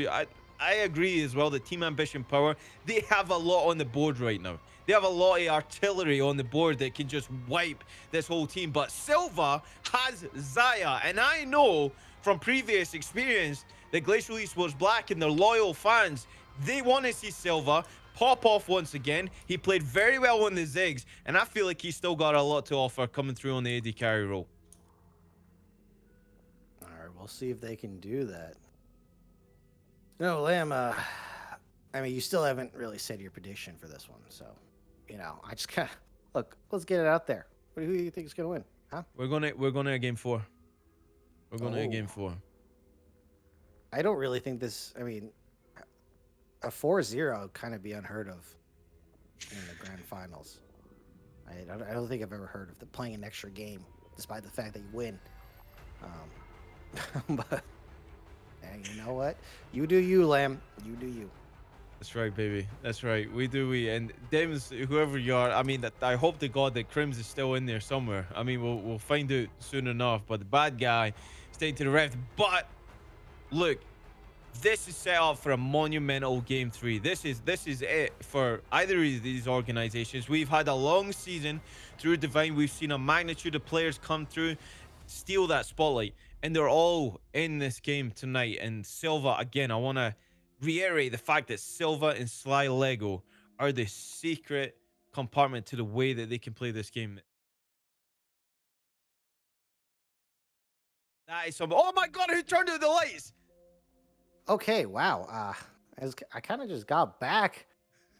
I agree as well that Team Ambition Power, they have a lot on the board right now. They have a lot of artillery on the board that can just wipe this whole team. But Silva has Zaya. And I know from previous experience that Glacial Esports Black and their loyal fans, they want to see Silva pop off once again. He played very well on the Ziggs. And I feel like he's still got a lot to offer coming through on the AD carry role. All right, we'll see if they can do that. No, Lamb, I mean, you still haven't really said your prediction for this one, so, you know, I just kind of, look, let's get it out there. Who do you think is going to win, huh? We're gonna a game 4. We're going to a game 4. I don't really think this, I mean, a 4-0 kind of be unheard of in the grand finals. I don't think I've ever heard of playing an extra game, despite the fact that you win. But hey, you know what? You do you, Lamb. You do you. That's right, baby. That's right. We do. And Dames, whoever you are, I mean, that I hope to God that Crims is still in there somewhere. I mean, we'll find out soon enough. But the bad guy staying to the left. But look, this is set up for a monumental game three. This is it for either of these organizations. We've had a long season through Divine. We've seen a magnitude of players come through, steal that spotlight, and they're all in this game tonight. And Silva, again, I want to reiterate the fact that Silva and Sly Lego are the secret compartment to the way that they can play this game. That is some. Oh my God! Who turned out the lights? Okay, wow. I kind of just got back,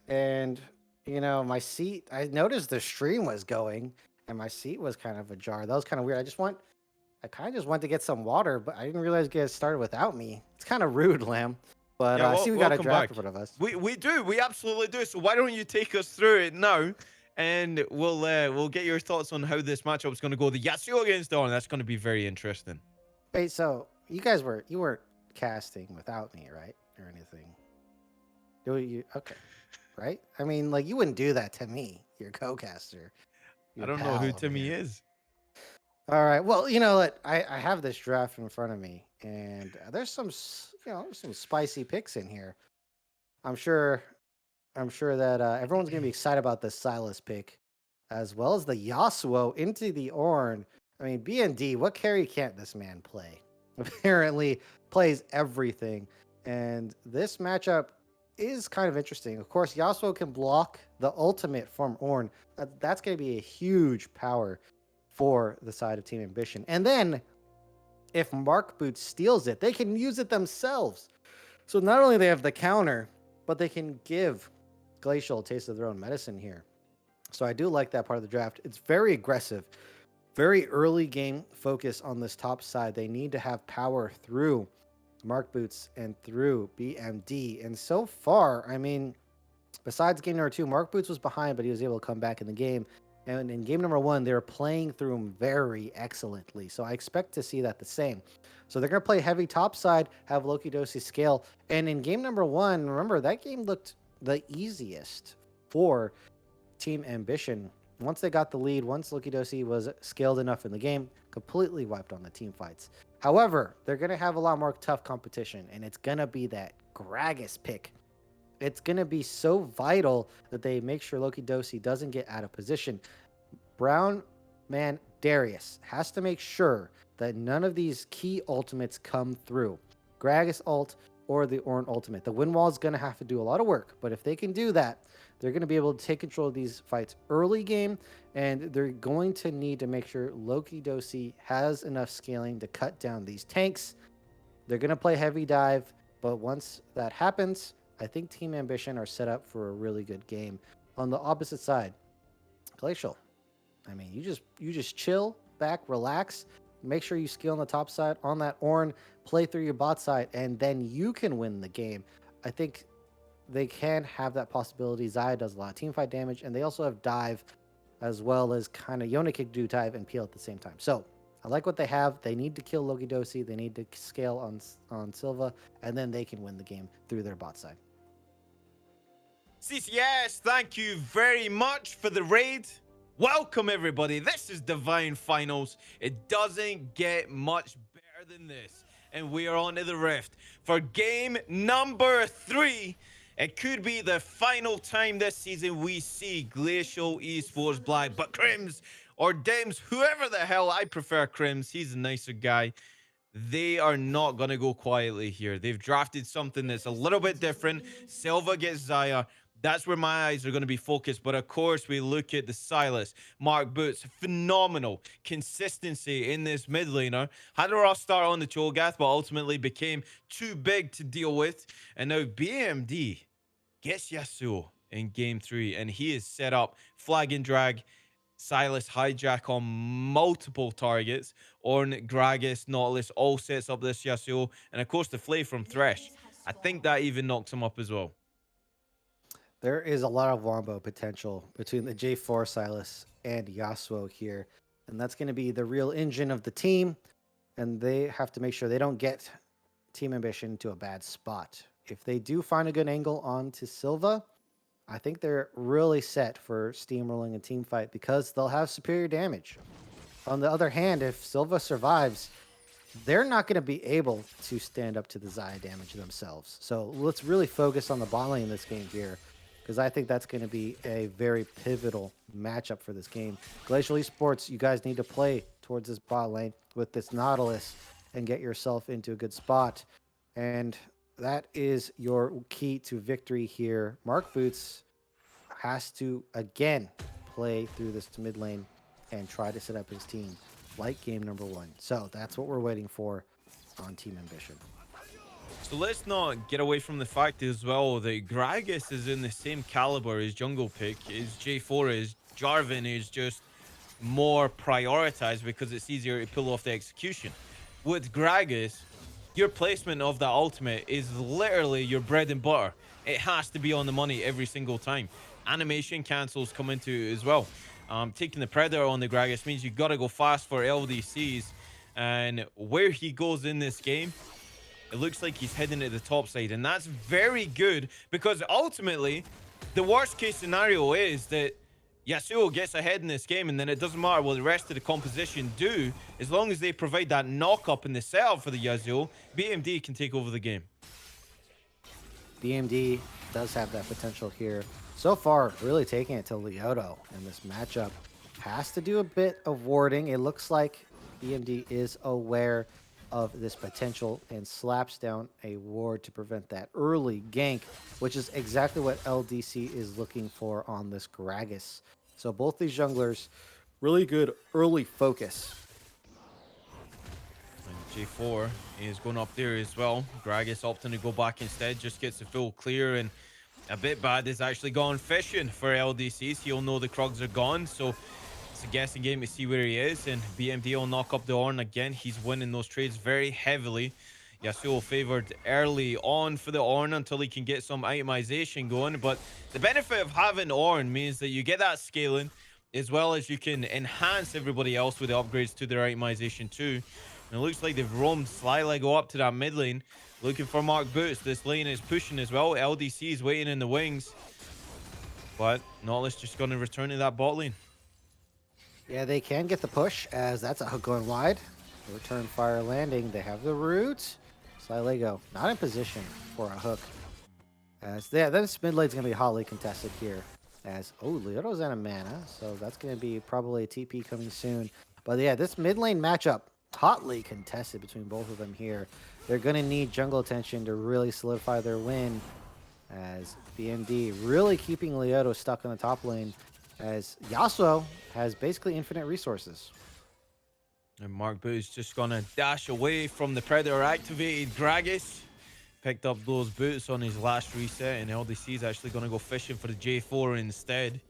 and my seat. I noticed the stream was going, and my seat was kind of ajar. That was kind of weird. I kind of just went to get some water, but I didn't realize you guys started without me. It's kind of rude, Lamb. But Yeah, I well, see we got a welcome draft back. in front of us. We do. We absolutely do. So why don't you take us through it now, and we'll get your thoughts on how this matchup is going to go. The Yasuo against Dawn. That's going to be very interesting. Wait, so you weren't casting without me, right, or anything? Do you? Okay, right? I mean, like you wouldn't do that to me, your co-caster, I your don't know who pal over Timmy here. is. All right. Well, you know what? I have this draft in front of me, and there's there's some spicy picks in here. I'm sure. I'm sure that everyone's gonna be excited about this Silas pick, as well as the Yasuo into the Ornn. I mean, BND. What carry can't this man play? Apparently, plays everything, and this matchup is kind of interesting. Of course, Yasuo can block the ultimate from Ornn. That's gonna be a huge power for the side of Team Ambition. And then if Mark Boots steals it, they can use it themselves. So not only they have the counter, but they can give Glacial a taste of their own medicine here. So I do like that part of the draft. It's very aggressive, very early game focus on this top side. They need to have power through Mark Boots and through BMD. And so far, I mean, besides game number 2, Mark Boots was behind, but he was able to come back in the game. And in game number 1, they were playing through him very excellently. So I expect to see that the same. So they're going to play heavy topside, have Loki Dosi scale. And in game number 1, remember, that game looked the easiest for Team Ambition. Once they got the lead, once Loki Dosi was scaled enough in the game, completely wiped on the team fights. However, they're going to have a lot more tough competition, and it's going to be that Gragas pick. It's going to be so vital that they make sure Loki Dosi doesn't get out of position. Brown man Darius has to make sure that none of these key ultimates come through. Gragas ult or the Ornn ultimate. The win wall is going to have to do a lot of work, but if they can do that, they're going to be able to take control of these fights early game, and they're going to need to make sure Loki Dosi has enough scaling to cut down these tanks. They're going to play heavy dive, but once that happens, I think Team Ambition are set up for a really good game. On the opposite side, Glacial. I mean, you just chill back, relax, make sure you scale on the top side on that Ornn, play through your bot side, and then you can win the game. I think they can have that possibility. Zaya does a lot of team fight damage, and they also have dive, as well as kind of Yona can do dive and peel at the same time. So I like what they have. They need to kill Loki Dosi. They need to scale on Silva, and then they can win the game through their bot side. CCS, thank you very much for the raid. Welcome, everybody. This is Divine Finals. It doesn't get much better than this. And we are on to the Rift for game number 3. It could be the final time this season we see Glacial Esports Black. But Crims or Dems, whoever the hell, I prefer Crims. He's a nicer guy. They are not going to go quietly here. They've drafted something that's a little bit different. Silva gets Zaya. That's where my eyes are going to be focused. But of course, we look at the Silas, Mark Boots, phenomenal consistency in this mid laner. Had a rough start on the Cho'Gath, but ultimately became too big to deal with. And now BMD gets Yasuo in game 3, and he is set up flag and drag. Silas hijack on multiple targets. Ornn, Gragas, Nautilus all sets up this Yasuo. And of course, the Flay from Thresh. I think that even knocks him up as well. There is a lot of wombo potential between the J4 Silas and Yasuo here. And that's going to be the real engine of the team. and they have to make sure they don't get Team Ambition to a bad spot. If they do find a good angle onto Silva, I think they're really set for steamrolling a team fight because they'll have superior damage. On the other hand, if Silva survives, they're not going to be able to stand up to the Xayah damage themselves. So let's really focus on the bot lane in this game here, because I think that's going to be a very pivotal matchup for this game. Glacial Esports, you guys need to play towards this bot lane with this Nautilus and get yourself into a good spot. And that is your key to victory here. Mark Boots has to, again, play through this mid lane and try to set up his team like game number 1. So that's what we're waiting for on Team Ambition. So let's not get away from the fact as well that Gragas is in the same caliber as Jungle Pick, as J4 is. Jarvan is just more prioritized because it's easier to pull off the execution. With Gragas, your placement of the ultimate is literally your bread and butter. It has to be on the money every single time. Animation cancels come into it as well. Taking the Predator on the Gragas means you got to go fast for LDCs. And where he goes in this game, it looks like he's heading to the top side. And that's very good because ultimately, the worst case scenario is that Yasuo gets ahead in this game, and then it doesn't matter what the rest of the composition do. As long as they provide that knock-up in the setup for the Yasuo, BMD can take over the game. BMD does have that potential here. So far, really taking it to Leoto in this matchup. Has to do a bit of warding. It looks like BMD is aware of this potential and slaps down a ward to prevent that early gank, which is exactly what LDC is looking for on this Gragas. So both these junglers, really good early focus. And J4 is going up there as well. Gragas opting to go back instead, just gets the full clear, and a bit bad is actually gone fishing for LDCs. He'll know the Krugs are gone, so it's a guessing game to see where he is, and BMD will knock up the Ornn again. He's winning those trades very heavily. Yasuo favored early on for the Ornn until he can get some itemization going, but the benefit of having Ornn means that you get that scaling as well as you can enhance everybody else with the upgrades to their itemization too. And it looks like they've roamed slyly go up to that mid lane looking for Mark Boots. This lane is pushing as well. LDC is waiting in the wings, but Nautilus just going to return to that bot lane. Yeah, they can get the push as that's a hook going wide. Return fire landing. They have the root. Silego not in position for a hook. As this mid lane's gonna be hotly contested here. As Leoto's out of mana, so that's gonna be probably a TP coming soon. But yeah, this mid lane matchup hotly contested between both of them here. They're gonna need jungle attention to really solidify their win. As BMD really keeping Leoto stuck in the top lane, as Yasuo has basically infinite resources. And Mark Boots just gonna dash away from the Predator activated Gragas. Picked up those boots on his last reset, and LDC is actually gonna go fishing for the J4 instead.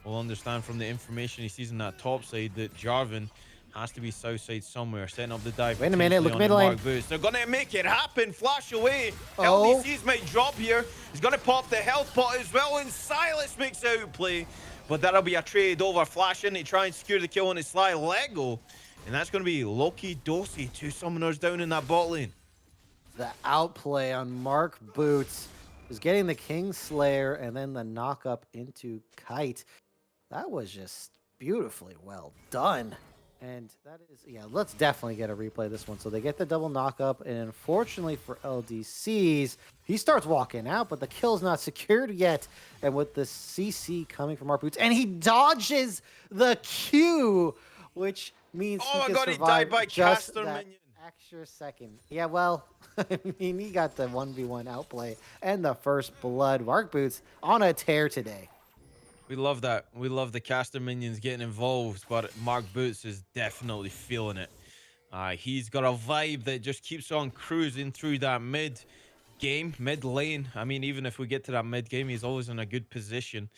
We'll understand from the information he sees on that top side that Jarvan has to be south side somewhere, setting up the dive. Wait a minute, look mid lane. They're gonna make it happen. Flash away. Oh. LDCs might drop here. He's gonna pop the health pot as well, and Silas makes outplay. But that'll be a trade over. Flash in to try and secure the kill on his sly. Let go. And that's gonna be Loki Dosi. 2 summoners down in that bot lane. The outplay on Mark Boots is getting the Kingslayer and then the knock up into Kite. That was just beautifully well done. And that is, yeah, let's definitely get a replay of this one. So they get the double knock up, and unfortunately for LDCs, he starts walking out, but the kill's not secured yet. And with the CC coming from Mark Boots, and he dodges the Q, which means Oh my he god, can he survive died by just caster that minion. extra second. Yeah, well, I mean, he got the 1v1 outplay and the first blood. Mark Boots on a tear today. We love that. We love the caster minions getting involved, but Mark Boots is definitely feeling it. He's got a vibe that just keeps on cruising through that mid lane. I mean, even if we get to that mid game, he's always in a good position,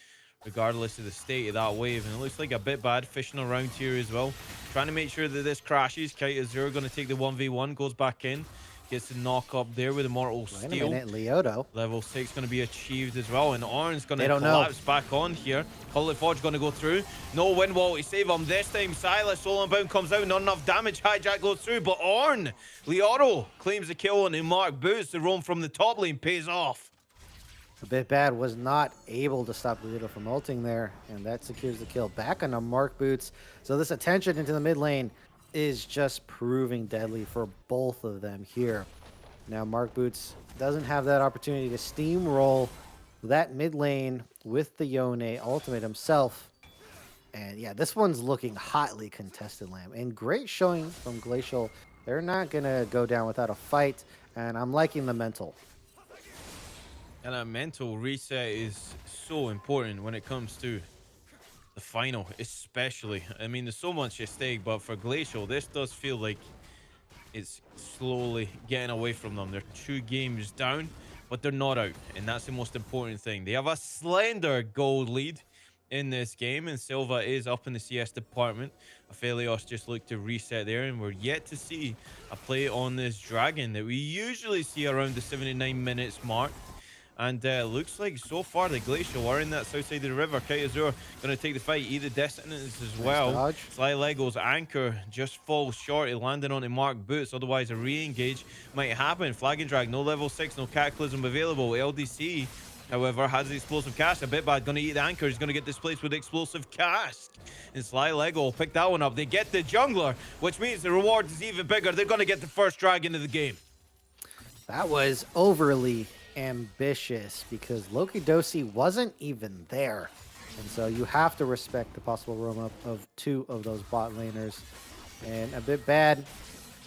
regardless of the state of that wave. And it looks like a bit bad fishing around here as well. Trying to make sure that this crashes. Kite Azure going to take the 1v1, goes back in. Gets the knock up there with Immortal Wait a Steel. minute, Leoto. Level 6 going to be achieved as well. And Ornn's going They to don't know. collapse back on here. Hullet Forge going to go through. No wind wall to save him. This time, Silas, Soul Unbound comes out. Not enough damage. Hijack goes through. But Ornn, Leoto claims the kill. And Mark Boots, the roam from the top lane, pays off. A bit bad was not able to stop Leoto from ulting there. And that secures the kill. Back on the Mark Boots. So this attention into the mid lane is just proving deadly for both of them here. Now Mark Boots doesn't have that opportunity to steamroll that mid lane with the Yone ultimate himself. And yeah, this one's looking hotly contested, Lamb. And great showing from Glacial. They're not going to go down without a fight. And I'm liking the mental. And a mental reset is so important when it comes to the final, especially. I mean, there's so much at stake, but for Glacial, this does feel like it's slowly getting away from them. They're 2 games down, but they're not out, and that's the most important thing. They have a slender gold lead in this game, and Silva is up in the CS department. Aphelios just looked to reset there, and we're yet to see a play on this dragon that we usually see around the 79 minutes mark. And looks like so far the Glacial are in that south side of the river. Kite Azure going to take the fight. Either Dissonance as well. Dodge. Sly Lego's anchor just falls short. It landed onto Mark Boots. Otherwise, a re-engage might happen. Flag and Drag, no level 6, no Cataclysm available. LDC, however, has the explosive cast. A bit bad. Going to eat the anchor. He's going to get displaced with explosive cast. And Sly Lego will pick that one up. They get the jungler, which means the reward is even bigger. They're going to get the first dragon of the game. That was overly ambitious because Loki Dosi wasn't even there. And so you have to respect the possible roam up of 2 of those bot laners. And a bit bad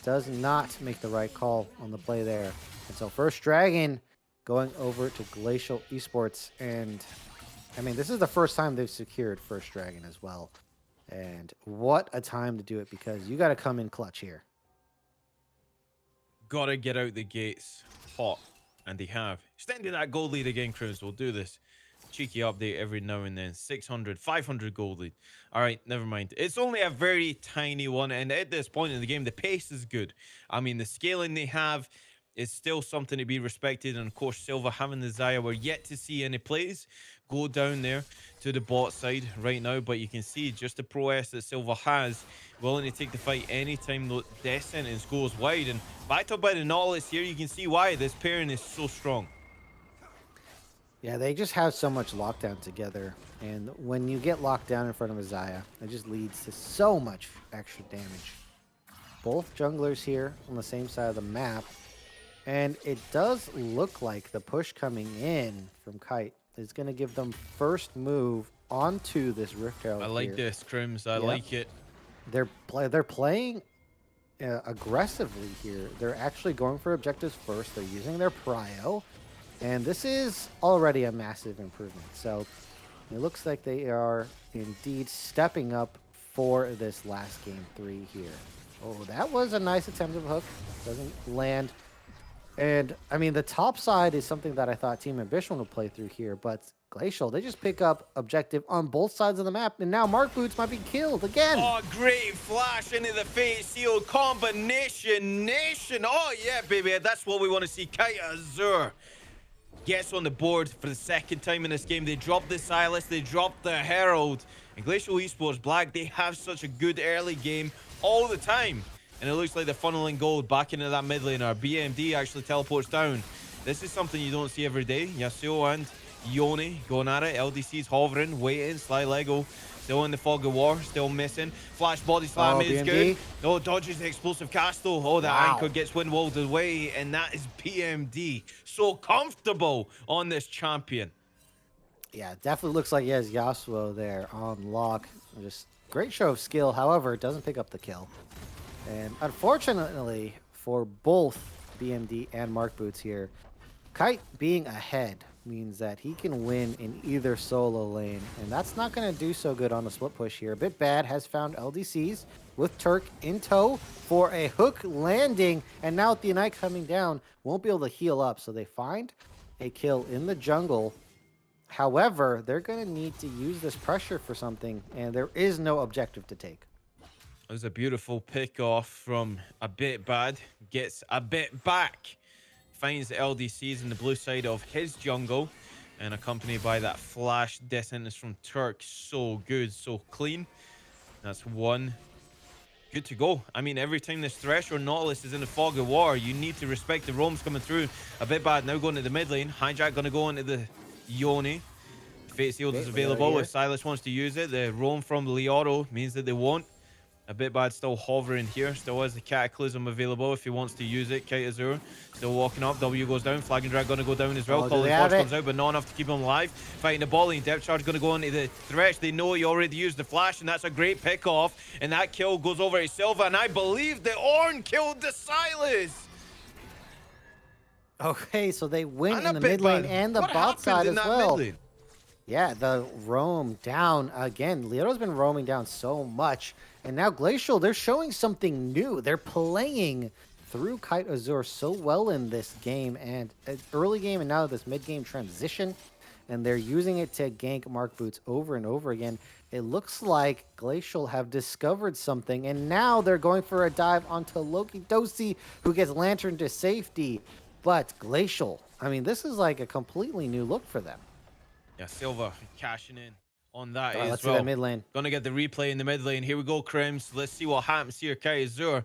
does not make the right call on the play there. And so first dragon going over to Glacial Esports. And I mean, this is the first time they've secured first dragon as well. And what a time to do it because you got to come in clutch here. Gotta get out the gates hot. And they have. Extended that gold lead again, Cruz. We'll do this. Cheeky update every now and then. 600, 500 gold lead. All right, never mind. It's only a very tiny one. And at this point in the game, the pace is good. I mean, the scaling they have is still something to be respected. And of course, Silva having the Zaya. We're yet to see any plays go down there to the bot side right now. But you can see just the prowess that Silva has. Willing to take the fight anytime the death sentence goes wide. And backed up by the Nautilus here, you can see why this pairing is so strong. Yeah, they just have so much lockdown together. And when you get locked down in front of a Zaya, it just leads to so much extra damage. Both junglers here on the same side of the map. And it does look like the push coming in from Kite is going to give them first move onto this Rift Herald. I like this, Crims. I like it. They're playing aggressively here. They're actually going for objectives first. They're using their prio. And this is already a massive improvement. So it looks like they are indeed stepping up for this last game 3 here. Oh, that was a nice attempt of a hook. Doesn't land. And I mean, the top side is something that I thought Team Ambition would play through here, but Glacial, they just pick up objective on both sides of the map, and now Mark Boots might be killed again. Oh, great flash into the face seal combination nation. Oh, yeah, baby. That's what we want to see. Kite Azure gets on the board for the second time in this game. They dropped the Silas, they dropped the Herald. And Glacial Esports Black, they have such a good early game all the time. And it looks like they're funneling gold back into that mid lane. Our BMD actually teleports down. This is something you don't see every day. Yasuo and Yone going at it. LDC's hovering, waiting. Sly Lego still in the fog of war, still missing. Flash body slam is BMD. good. No, dodges the explosive cast though. Oh, that Wow. anchor gets wind walled away, and that is PMD. So comfortable on this champion. Yeah, definitely looks like he has Yasuo there on lock. Just great show of skill. However, it doesn't pick up the kill. And unfortunately for both BMD and Mark Boots here, Kite being ahead means that he can win in either solo lane. And that's not going to do so good on the split push here. A bit bad has found LDCs with Turk in tow for a hook landing. And now with the Ignite coming down, won't be able to heal up. So they find a kill in the jungle. However, they're going to need to use this pressure for something. And there is no objective to take. It was a beautiful pick off from a bit bad. Gets a bit back. Finds the LDCs in the blue side of his jungle. And accompanied by that flash death sentence from Turk. So good, so clean. That's one. Good to go. I mean, every time this Thresh or Nautilus is in the fog of war, you need to respect the roams coming through. A bit bad now going to the mid lane. Hijack going to go into the Yoni. Fate Shield is available if Silas wants to use it. The roam from Leoro means that they won't. A bit bad still hovering here. Still has the Cataclysm available if he wants to use it. Kite Azure still walking up. W goes down. Flag and Drag going to go down as well. Calling Forge comes out, but not enough to keep him alive. Fighting the ball lane. Depth Charge going to go into the Thresh. They know he already used the flash, and that's a great pick off. And that kill goes over to Silva. And I believe the Ornn killed the Silas. Okay, so they win in the mid lane and the bot side as well. Yeah, the roam down again. Leoto's been roaming down so much. And now Glacial, they're showing something new. They're playing through Kite Azure so well in this game. And early game and now this mid-game transition. And they're using it to gank Mark Boots over and over again. It looks like Glacial have discovered something. And now they're going for a dive onto Loki Dosi, who gets Lantern to safety. But Glacial, I mean, this is like a completely new look for them. Yeah, Silva cashing in on that Let's as see well. that mid lane. Gonna get the replay in the mid lane. Here we go, Crims. Let's see what happens here. Kite Azure.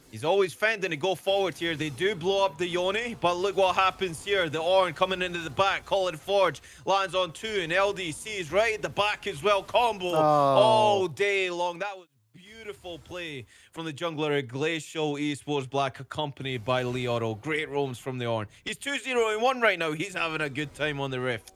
He's always fending to go forward here. They do blow up the Yoni, but look what happens here. The Ornn coming into the back. Calling Forge. Lands on two, and LDC's right at the back as well. Combo all day long. That was beautiful play from the jungler at Glacial Esports Black, accompanied by Leoro. Great roams from the Ornn. He's 2-0-1 right now. He's having a good time on the Rift.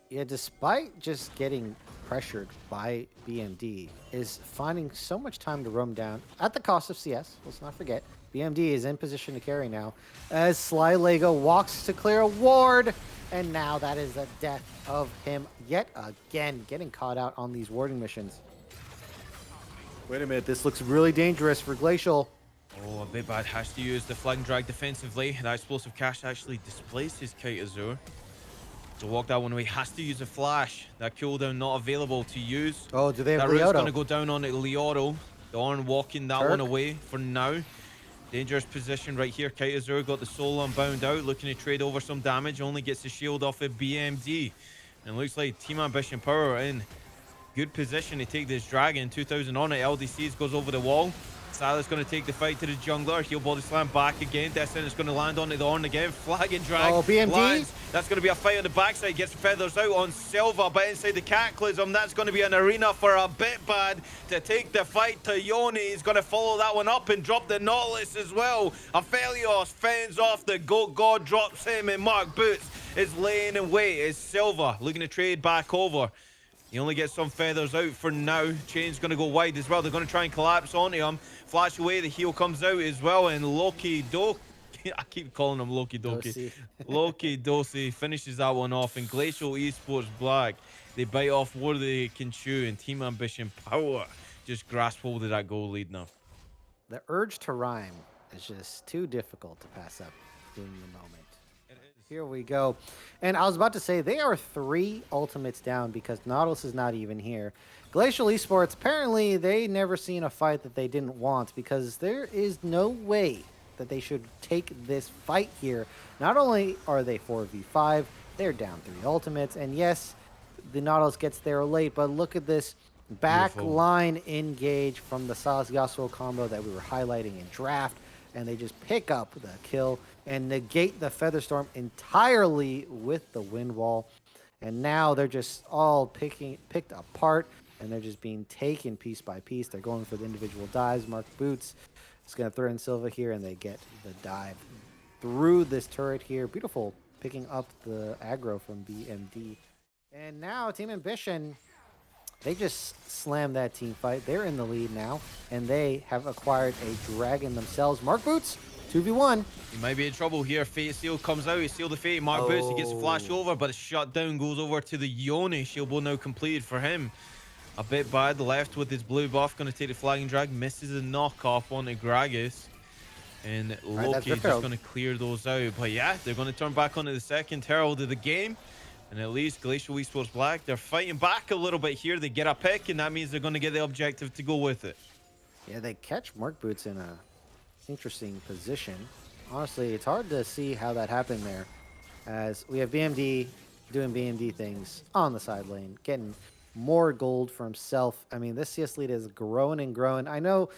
Yeah, despite just getting pressured by BMD, is finding so much time to roam down at the cost of CS. Let's not forget, BMD is in position to carry now as Sly Lego walks to clear a ward, and now that is the death of him yet again, getting caught out on these warding missions. Wait a minute, this looks really dangerous for Glacial. Oh, a bit bad. Has to use the flag and drag defensively. That explosive cash actually displaces Kite Azure. To walk that one away, has to use a flash. That cooldown not available to use. Oh, do they have that Leoto? That going to go down on Leoro. The Ornn walking that one away for now. Dangerous position right here. Kite Azure got the soul unbound out, looking to trade over some damage. Only gets the shield off of BMD. And looks like Team Ambition Power in good position to take this dragon. 2000 on it. LDCs goes over the wall. Silas going to take the fight to the jungler. He'll body slam back again. Destin is going to land onto the Ornn again. Flag and drag. Oh, BMD. Lands. That's going to be a fight on the backside. Gets feathers out on Silva, but inside the Cataclysm, that's going to be an arena for a bit bad to take the fight to Yoni. He's going to follow that one up and drop the Nautilus as well. Aphelios fends off the Goat God, drops him, and Mark Boots is laying in wait. Is Silva looking to trade back over. He only gets some feathers out for now. Chain's going to go wide as well. They're going to try and collapse onto him. Flash away. The heal comes out as well. And Loki Doki. I keep calling him Loki Doki. Loki Dosi finishes that one off. And Glacial Esports Black, they bite off more than they can chew. And Team Ambition Power just grasp hold of that goal lead now. The urge to rhyme is just too difficult to pass up in the moment. Here we go. And I was about to say, they are 3 ultimates down because Nautilus is not even here. Glacial Esports, apparently they never seen a fight that they didn't want because there is no way that they should take this fight here. Not only are they 4v5, they're down 3 ultimates. And yes, the Nautilus gets there late, but look at this back line engage from the Silas Yasuo combo that we were highlighting in draft. And they just pick up the kill and negate the Featherstorm entirely with the Wind Wall. And now they're just all picked apart, and they're just being taken piece by piece. They're going for the individual dives. Mark Boots is going to throw in Silva here, and they get the dive through this turret here. Beautiful, picking up the aggro from BMD. And now Team Ambition, they just slammed that team fight. They're in the lead now, and they have acquired a dragon themselves. Mark Boots, 2v1. He might be in trouble here. Fate Seal comes out. He sealed the Fate. Mark Boots, he gets a flash over, but it's shut down. Goes over to the Yoni. Shield blow now completed for him. A bit bad. Left with his blue buff. Going to take the flag and drag. Misses a knockoff onto Gragas. And Loki just going to clear those out. But yeah, they're going to turn back onto the second herald of the game. And at least Glacial Esports Black, they're fighting back a little bit here. They get a pick, and that means they're going to get the objective to go with it. Yeah, they catch Mark Boots in a interesting position. Honestly, it's hard to see how that happened there, as we have BMD doing BMD things on the side lane, getting more gold for himself. I mean, this CS lead is growing and growing. I know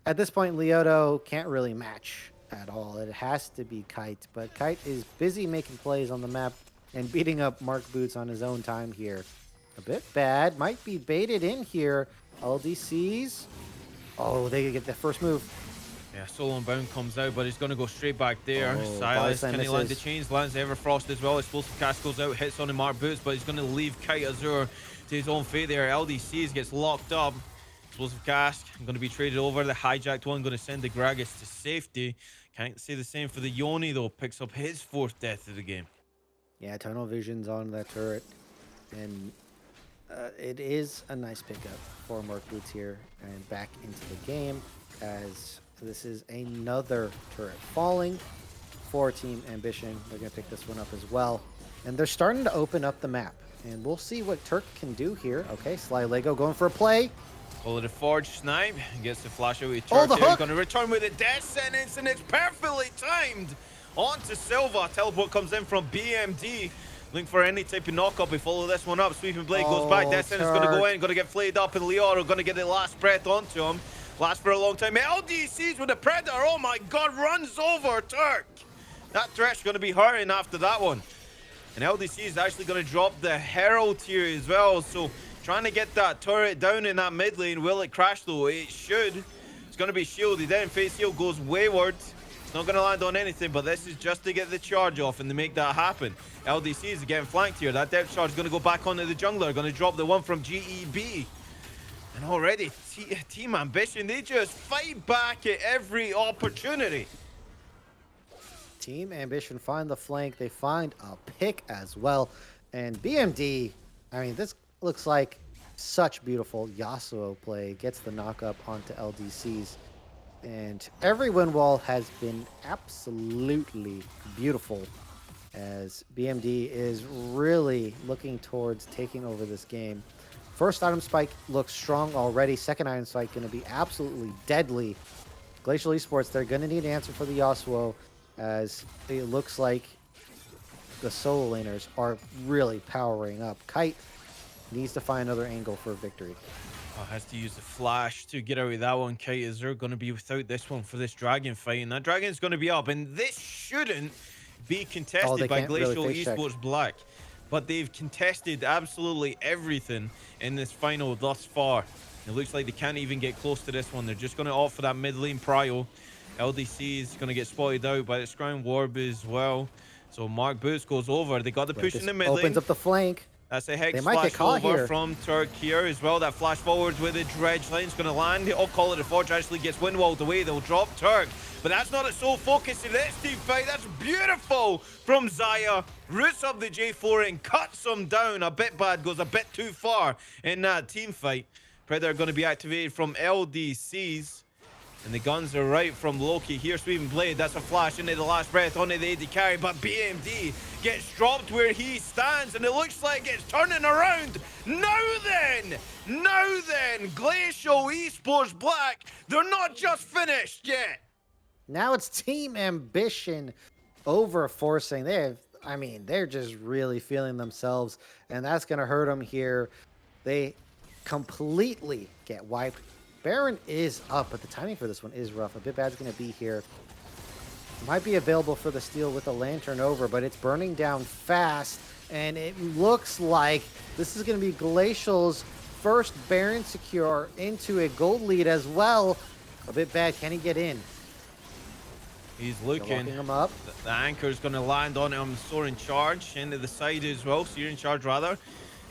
at this point, Leoto can't really match at all. It has to be Kite, but Kite is busy making plays on the map and beating up Mark Boots on his own time here. A bit bad. Might be baited in here. LDCs. Oh, they get the first move. Yeah, Solo and Bound comes out, but he's going to go straight back there. Oh, Silas, Balisai can he land the misses. chains? Lands the Everfrost as well. Explosive Cast goes out, hits on the Mark Boots, but he's going to leave Kite Azure to his own fate there. LDCs gets locked up. Explosive Cast going to be traded over. The hijacked one going to send the Gragas to safety. Can't say the same for the Yoni, though. Picks up his 4th death of the game. Yeah, tunnel vision's on that turret, and it is a nice pickup for Mark Boots here and back into the game, as this is another turret falling for Team Ambition. They're going to pick this one up as well, and they're starting to open up the map, and we'll see what Turk can do here. Okay, Sly Lego going for a play. Call it a Forge snipe. Gets the flash out with Oh, Turk the there. He's hook! going to return with a death sentence, and it's perfectly timed. On to Silva. Teleport comes in from BMD. Looking for any type of knockup. We follow this one up. Sweeping Blade goes back. Death sentence going to go in. Going to get flayed up, and Leon are going to get the last breath onto him. Lasts for a long time. LDCs with the Predator. Oh my god, runs over Turk. That threat's going to be hurting after that one. And LDC is actually going to drop the Herald here as well. So trying to get that turret down in that mid lane. Will it crash though? It should. It's going to be shielded. Then face heal goes wayward. It's not going to land on anything, but this is just to get the charge off and to make that happen. LDC is getting flanked here. That depth charge is going to go back onto the jungler. Going to drop the one from GEB. And already, Team Ambition, they just fight back at every opportunity. Team Ambition find the flank. They find a pick as well. And BMD, I mean, this looks like such beautiful Yasuo play. Gets the knock up onto LDCs. And every win wall has been absolutely beautiful, as BMD is really looking towards taking over this game. First item spike looks strong already. Second item spike going to be absolutely deadly. Glacial Esports, they're going to need an answer for the Yasuo, as it looks like the solo laners are really powering up. Kite needs to find another angle for victory. Has to use the flash to get out of that one. Kite is going to be without this one for this dragon fight, and that dragon's going to be up, and this shouldn't be contested by Glacial Esports Black, but they've contested absolutely everything in this final thus far. It looks like they can't even get close to this one. They're just going to opt for that mid lane prio. LDC is going to get spotted out by the Scrown Warb as well. So Mark Boots goes over. They got the push in the mid lane. Opens up the flank. That's a Hex flash over from Turk here as well. That flash forward with the dredge line's going to land. I'll call it a Forge actually gets windwalled away. They'll drop Turk. But that's not a sole focus in this team fight. That's beautiful from Zaya. Roots up the J4 and cuts him down. A bit bad, goes a bit too far in that team fight. Predator going to be activated from LDCs. And the guns are right from Loki here. Sweeping Blade, that's a flash into the last breath onto the AD carry, but BMD gets dropped where he stands, and it looks like it's turning around. Now then, Glacial Esports Black, they're not just finished yet. Now it's Team Ambition over forcing. They're just really feeling themselves, and that's going to hurt them here. They completely get wiped. Baron is up, but the timing for this one is rough. A bit bad's going to be here. Might be available for the steal with the lantern over, but it's burning down fast, and it looks like this is going to be Glacial's first Baron secure into a gold lead as well. A bit bad. Can he get in? He's looking. Him up. The anchor's going to land on him. Soaring charge into the side as well. Searing charge rather.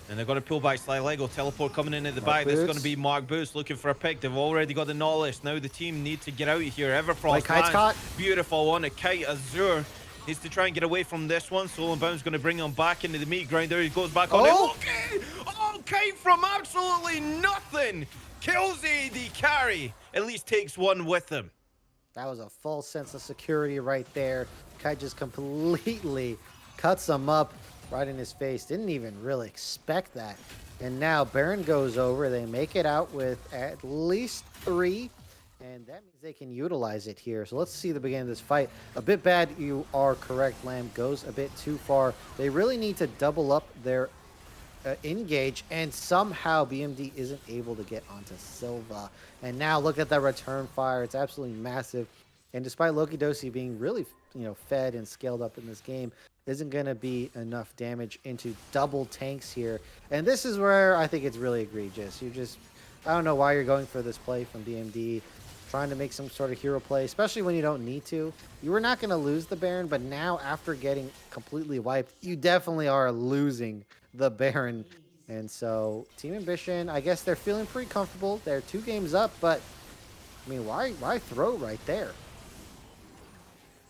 And they're going to pull back Sly Lego. Teleport coming in at the back. This is going to be Mark Boots looking for a pick. They've already got the knowledge. Now the team need to get out of here. Everfrost lands. Beautiful one. A Kite Azure needs to try and get away from this one. Soul and Bound's going to bring him back into the meat grinder. He goes back on it. Okay. Oh, Kite from absolutely nothing. Kills AD carry. At least takes one with him. That was a false sense of security right there. Kite just completely cuts him up. Right in his face. Didn't even really expect that. And now Baron goes over. They make it out with at least 3. and that means they can utilize it here. So let's see the beginning of this fight. A bit bad, you are correct, Lamb. Goes a bit too far. They really need to double up their engage, and somehow BMD isn't able to get onto Silva. And now look at that return fire. It's absolutely massive. And despite Loki Dosi being really, fed and scaled up in this game, isn't going to be enough damage into double tanks here. And this is where I think it's really egregious. I don't know why you're going for this play from BMD, trying to make some sort of hero play, especially when you don't need to. You were not going to lose the Baron, but now after getting completely wiped, you definitely are losing the Baron. And so Team Ambition, I guess they're feeling pretty comfortable. They're 2 games up, but I mean, why throw right there?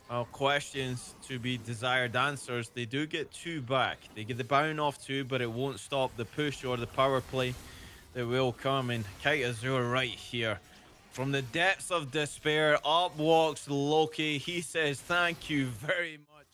Well, questions to be desired answers. They do get 2 back. They get the Baron off 2, but it won't stop the push or the power play that will come. And Kite Azure right here. From the depths of despair, up walks Loki. He says, thank you very much.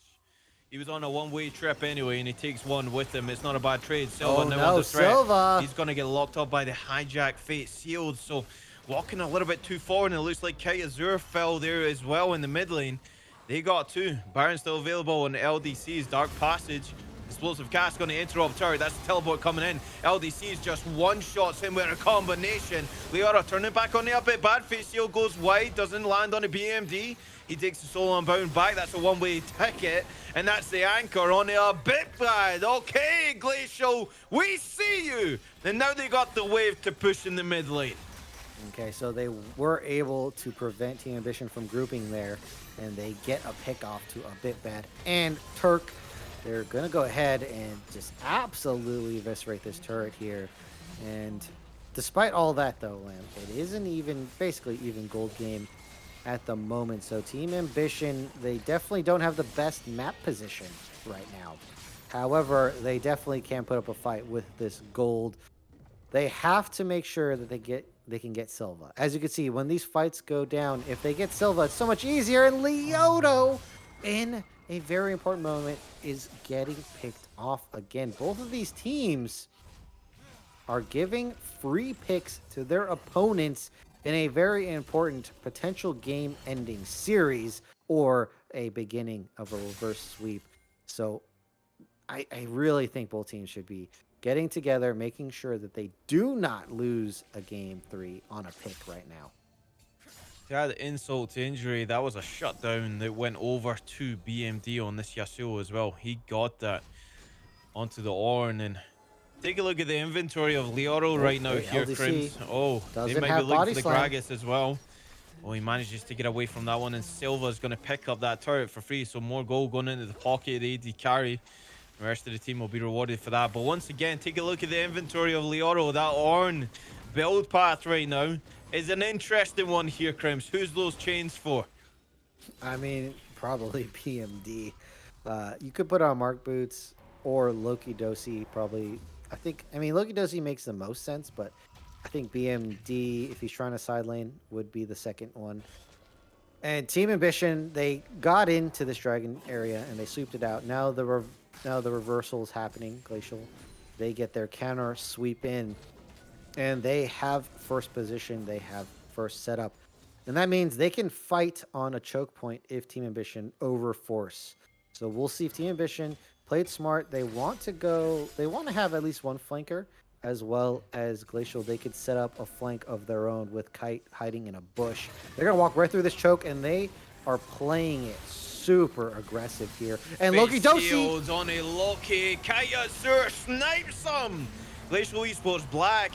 He was on a one-way trip anyway, and he takes one with him. It's not a bad trade. Silva now under threat. Silva! He's going to get locked up by the hijack, fate sealed. So walking a little bit too forward, and it looks like Kite Azure fell there as well in the mid lane. They got 2. Baron still available on LDC's Dark Passage. Explosive cast going to interrupt turret. That's the teleport coming in. LDC's just one-shots him with a combination. Leora turning back on the up bit. Bad face seal goes wide. Doesn't land on a BMD. He takes the solo unbound back. That's a one-way ticket. And that's the anchor on the a bit bad. Okay, Glacial, we see you. And now they got the wave to push in the mid lane. Okay, so they were able to prevent Team Ambition from grouping there, and they get a pick off to a bit bad. And Turk, they're going to go ahead and just absolutely eviscerate this turret here. And despite all that, though, Lamb, it isn't even, basically even gold game at the moment. So Team Ambition, they definitely don't have the best map position right now. However, they definitely can put up a fight with this gold. They have to make sure that they can get Silva. As you can see, when these fights go down, if they get Silva, it's so much easier. And Leoto, in a very important moment, is getting picked off again. Both of these teams are giving free picks to their opponents in a very important potential game-ending series or a beginning of a reverse sweep. So I really think both teams should be getting together, making sure that they do not lose a game 3 on a pick right now. To add insult to injury, that was a shutdown that went over to BMD on this Yasuo as well. He got that onto the Ornn. And take a look at the inventory of Leoro right now here, Crims. Oh, they might be looking for the Gragas as well. Oh, he manages to get away from that one, and Silva's going to pick up that turret for free. So more gold going into the pocket of the AD carry. The rest of the team will be rewarded for that. But once again, take a look at the inventory of Leoro. That Ornn build path right now is an interesting one here, Crims. Who's those chains for? I mean, probably PMD. You could put on Mark Boots or Loki Dosi, probably. I mean, Loki Dosi makes the most sense, but I think BMD, if he's trying to side lane, would be the second one. And Team Ambition, they got into this dragon area and they sweeped it out. Now the reversal is happening. Glacial, they get their counter sweep in, and they have first position. They have first setup, and that means they can fight on a choke point if Team Ambition overforce. So we'll see if Team Ambition played smart. They want to have at least one flanker, as well as Glacial. They could set up a flank of their own with Kite hiding in a bush. They're gonna walk right through this choke, and they are playing it super aggressive here. And Loki Dosi on a Loki. Kite Azure snipes him. Glacial Esports Black.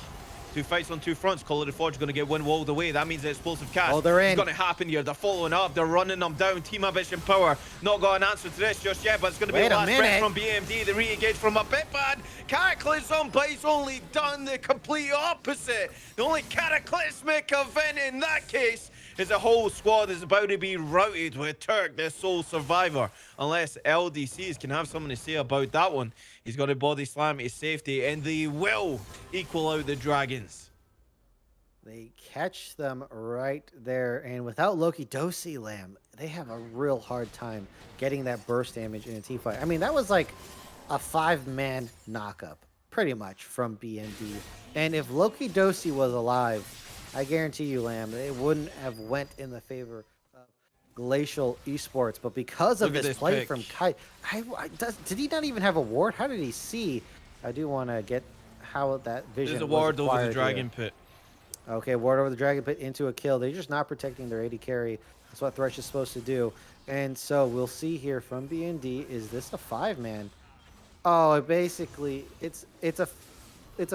2 fights on 2 fronts. Call of the Forge going to get one walled away. That means the explosive cast they're in. is going to happen here. They're following up. They're running them down. Team Ambition Power not got an answer to this just yet, but it's going to be a last breath from BMD. The re-engage from a bit bad. Cataclysm, but he's only done the complete opposite. The only cataclysmic event in that case is a whole squad is about to be routed with Turk, the sole survivor. Unless LDCs can have something to say about that one. He's got a body slam to safety, and they will equal out the Dragons. They catch them right there, and without Loki Dosi, Lamb, they have a real hard time getting that burst damage in a team fight. I mean, that was like a 5-man knockup, pretty much, from BND. And if Loki Dosi was alive, I guarantee you, Lamb, it wouldn't have went in the favor of Glacial Esports. But because of Look at this this play pick. from Kite, did he not even have a ward? How did he see? I do want to get how that There's a vision was ward over the acquired here. dragon pit. Okay, ward over the dragon pit into a kill. They're just not protecting their AD carry. That's what Thresh is supposed to do. And so we'll see here from BND. Is this a 5-man? Oh, it's a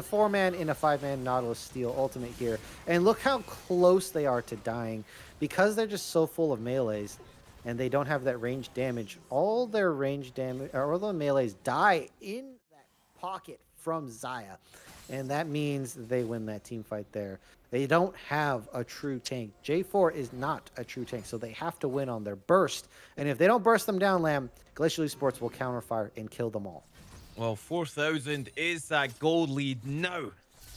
4-man in a 5-man Nautilus Steel ultimate here. And look how close they are to dying because they're just so full of melees and they don't have that range damage. All their range damage or all the melees die in that pocket from Xayah. And that means they win that team fight there. They don't have a true tank. J4 is not a true tank, so they have to win on their burst. And if they don't burst them down, Lamb, Glacial Esports will counterfire and kill them all. Well, 4,000 is that gold lead now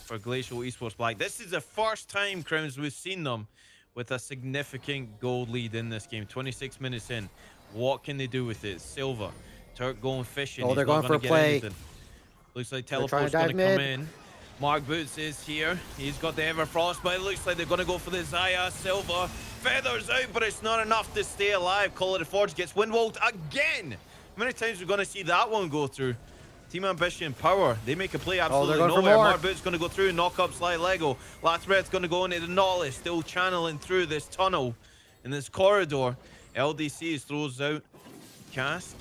for Glacial Esports Black. This is the first time, Crowns, we've seen them with a significant gold lead in this game. 26 minutes in. What can they do with it? Silva. Turk going fishing. Oh, He's they're not going for a get play. anything. Looks like They're trying teleport's to going to dive come mid. in. Mark Boots is here. He's got the Everfrost, but it looks like they're going to go for the Xayah. Silva feathers out, but it's not enough to stay alive. Call it a Forge gets windwalled again. How many times are we going to see that one go through? Team Ambition Power, they make a play absolutely they're going for nowhere. more. Mark Boots going to go through, knock up Sly Lego. Lathbreath's going to go into the Nautilus, still channeling through this tunnel in this corridor. LDC throws out Cask.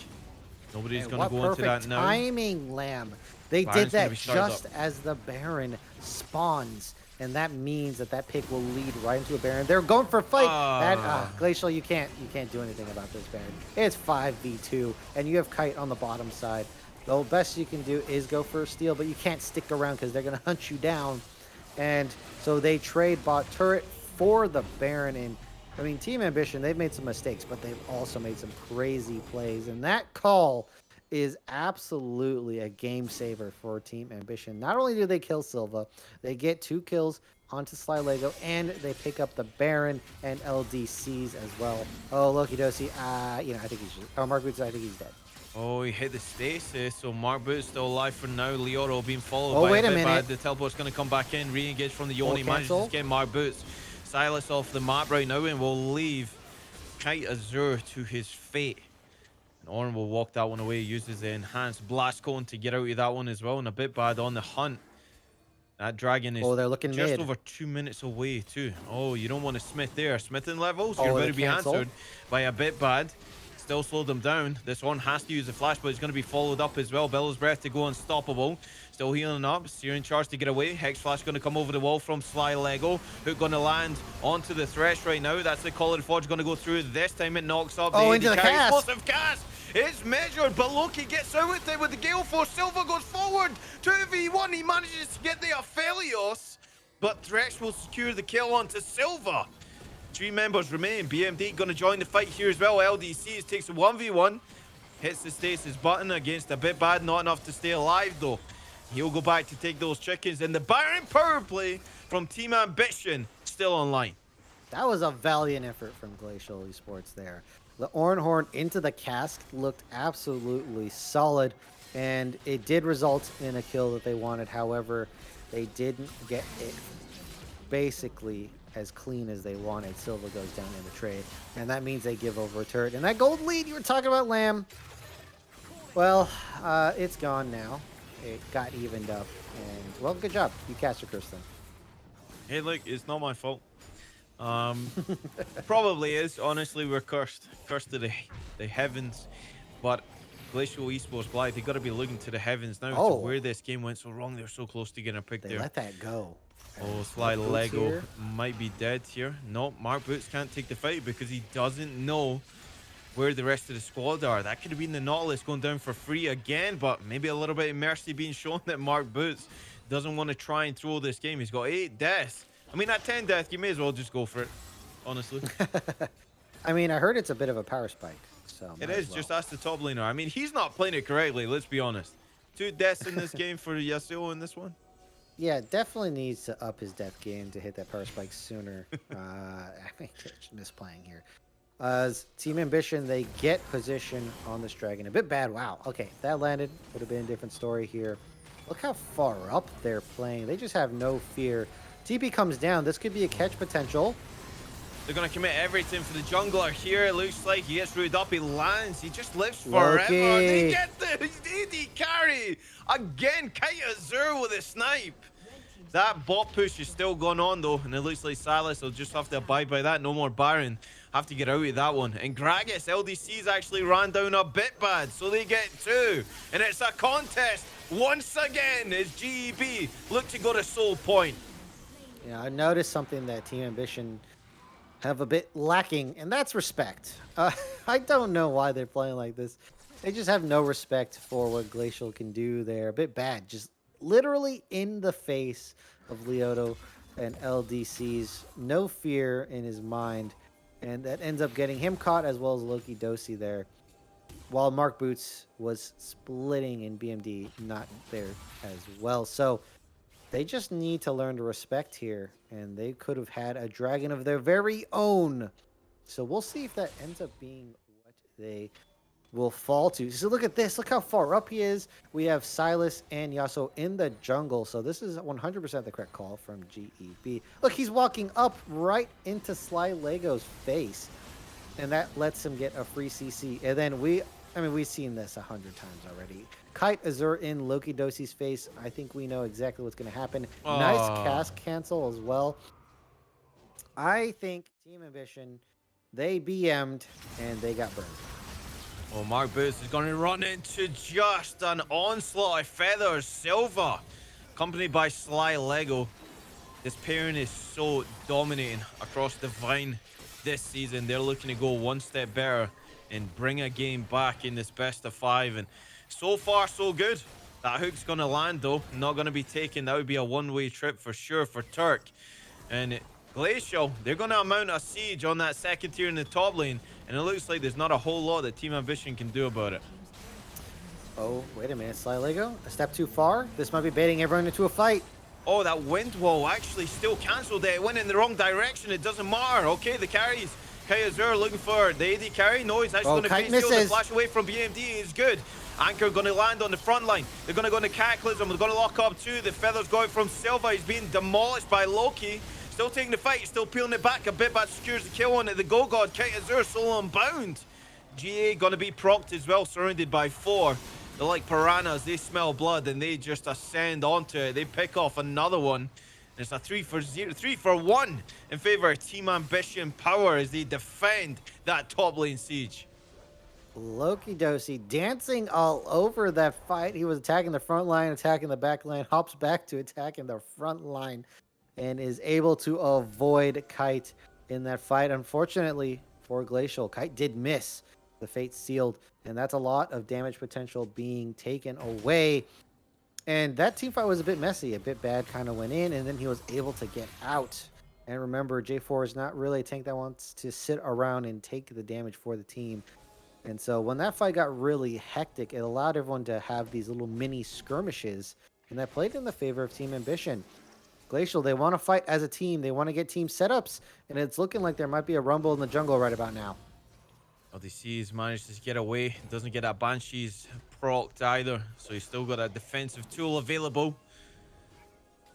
Nobody's going to go into that now. Timing, Lamb. They Baron's did gonna that be started just up. as the Baron spawns. And that means that pick will lead right into a Baron. They're going for a fight. Glacial, you can't do anything about this Baron. It's 5v2, and you have Kite on the bottom side. The best you can do is go for a steal, but you can't stick around because they're going to hunt you down. And so they trade bot turret for the Baron. And I mean, Team Ambition, they've made some mistakes, but they've also made some crazy plays. And that call is absolutely a game saver for Team Ambition. Not only do they kill Silva, they get 2 kills onto Sly Lego, and they pick up the Baron and LDCs as well. Oh, Loki Dosi, I think he's just, Mark Boots, I think he's dead. Oh, he hit the stasis, so Mark Boots still alive for now. Leoro being followed by wait a bit minute. bad. The teleport's going to come back in, re-engage from the Yoni. Manages cancel. to get Mark Boots. Silas off the map right now, and will leave Kite Azure to his fate. And Oren will walk that one away, uses the enhanced blast cone to get out of that one as well, and a bit bad on the hunt. That dragon is They're looking just mid. over 2 minutes away too. Oh, you don't want to smith there. Smithing levels, you're Oh, about the to be cancel. answered by a bit bad. Still slowed them down. This one has to use the flash, but it's going to be followed up as well. Bellow's Breath to go unstoppable. Still healing up. Searing Charge to get away. Hex Flash going to come over the wall from Sly Lego. Hook going to land onto the Thresh right now. That's the Call of the Forge going to go through. This time it knocks up Into the carry. cast. Explosive cast. It's measured, but Loki gets out with it with the Gale Force. Silva goes forward. 2v1. He manages to get the Aphelios, but Thresh will secure the kill onto Silva. 3 members remain. BMD going to join the fight here as well. LDC takes a 1v1. Hits the stasis button against a bit bad. Not enough to stay alive though. He'll go back to take those chickens. And the Baron power play from Team Ambition still online. That was a valiant effort from Glacial Esports there. The Ornhorn into the cask looked absolutely solid, and it did result in a kill that they wanted. However, they didn't get it basically as clean as they wanted. Silva goes down in the trade, and that means they give over a turret. And that gold lead you were talking about, Lamb, well, it's gone now. It got evened up, and well, good job. You cast your curse then. Hey, look, it's not my fault. Probably is. Honestly, we're cursed to the heavens. But Glacial Esports Black, they got to be looking to the heavens now to where this game went so wrong. They're so close to getting a pick They there. let that go. Oh, Sly Boots Lego here. might be dead here. No, Mark Boots can't take the fight because he doesn't know where the rest of the squad are. That could have been the Nautilus going down for free again, but maybe a little bit of mercy being shown that Mark Boots doesn't want to try and throw this game. He's got 8 deaths. I mean, at 10 death, you may as well just go for it, honestly. I mean, I heard it's a bit of a power spike. So It might is. as well. Just ask the top laner. I mean, he's not playing it correctly, let's be honest. 2 deaths in this game for Yasuo in this one. Yeah, definitely needs to up his death game to hit that power spike sooner. I think they're just misplaying here. As Team Ambition, they get position on this dragon. A bit bad. Wow. Okay, if that landed, would have been a different story here. Look how far up they're playing. They just have no fear TP comes down. This could be a catch potential. They're going to commit everything for the jungler here. It looks like he gets rooted up. He lands. He just lives forever. Loki. They get the AD carry. Again, Kite Azure with a snipe. That bot push is still going on, though. And it looks like Silas will just have to abide by that. No more Baron. Have to get out of that one. And Gragas, LDC's actually ran down a bit bad. So they get 2. And it's a contest once again as GEB look to go to Soul Point. Yeah, I noticed something that Team Ambition have a bit lacking, and that's respect. I don't know why they're playing like this. They just have no respect for what Glacial can do. They're a bit bad, just literally in the face of Leoto and LDC's no fear in his mind, and that ends up getting him caught as well as Loki Dosi there, while Mark Boots was splitting and BMD not there as well. So they just need to learn to respect here, and they could have had a dragon of their very own. So we'll see if that ends up being what they will fall to. So look at this. Look how far up he is. We have Silas and Yasuo in the jungle. So this is 100% the correct call from GEB. Look, he's walking up right into Sly Lego's face, and that lets him get a free CC. And then we've seen this 100 times already. Kite Azure in Loki Dosi's face. I think we know exactly what's going to happen. Nice cast cancel as well. I think Team Ambition, they BM'd and they got burned. Well, Mark Boots is going to run into just an onslaught of feathers. Silva, accompanied by Sly Lego. This pairing is so dominating across Divine this season. They're looking to go one step better and bring a game back in this best of 5. And so far, so good. That hook's going to land, though. Not going to be taken. That would be a one-way trip for sure for Turk. And Glacial, they're going to mount a siege on that second tier in the top lane. And it looks like there's not a whole lot that Team Ambition can do about it. Oh, wait a minute. Sly Lego, a step too far? This might be baiting everyone into a fight. Oh, that wind wall actually still cancelled it. It went in the wrong direction. It doesn't matter. Okay, the carries. Kite Azure looking for the AD carry. No, he's actually going to face steal. The flash away from BMD is good. Anchor going to land on the front line. They're going to go into Cataclysm. They're going to lock up too. The feathers going from Silva. He's being demolished by Loki. Still taking the fight. Still peeling it back a bit, but secures the kill on it. The Go God, Kite Azure, solo unbound. GA going to be procced as well, surrounded by 4. They're like piranhas. They smell blood and they just ascend onto it. They pick off another one. It's a 3-for-1 in favor of Team Ambition Power as they defend that top lane siege. Loki Dosi dancing all over that fight. He was attacking the front line, attacking the back line, hops back to attacking the front line, and is able to avoid Kite in that fight. Unfortunately for Glacial, Kite did miss. The fate sealed, and that's a lot of damage potential being taken away. And that team fight was a bit messy, a bit bad, kind of went in, and then he was able to get out. And remember, J4 is not really a tank that wants to sit around and take the damage for the team. And so when that fight got really hectic, it allowed everyone to have these little mini skirmishes, and that played in the favor of Team Ambition. Glacial, they want to fight as a team. They want to get team setups, and it's looking like there might be a rumble in the jungle right about now. LDC's managed to get away. Doesn't get that Banshee's procced either, so he's still got a defensive tool available.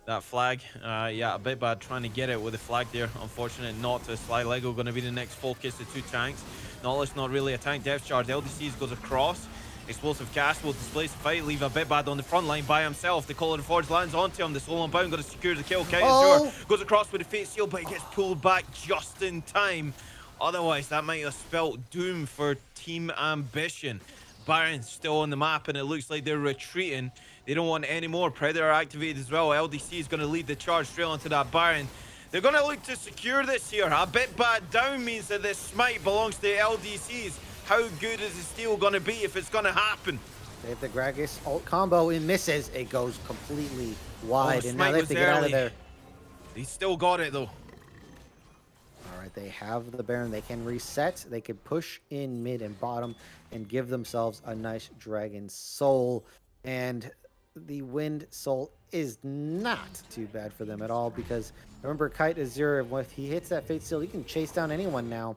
That flag, yeah, a bit bad trying to get it with the flag there. Unfortunate not to. Sly Lego going to be the next focus. The 2 tanks. Nautilus not really a tank. Depth charge. LDC's goes across. Explosive cast will displace the fight. Leave a bit bad on the front line by himself. The Collar of Forge lands onto him. The Soul Unbound going to secure the kill. Kite Azure goes across with the Fate Seal, but he gets pulled back just in time. Otherwise, that might have spelt doom for Team Ambition. Baron's still on the map, and it looks like they're retreating. They don't want any more. Predator activated as well. LDC is going to lead the charge straight onto that Baron. They're going to look to secure this here. A bit bad down means that this smite belongs to the LDCs. How good is the steal going to be if it's going to happen? They have the Gragas ult combo. It misses. It goes completely wide, and now they have to get out of there. He still got it, though. All right, they have the Baron. They can reset. They can push in mid and bottom and give themselves a nice Dragon Soul. And the Wind Soul is not too bad for them at all, because remember, Kite Azure, if he hits that Fate Seal, he can chase down anyone now,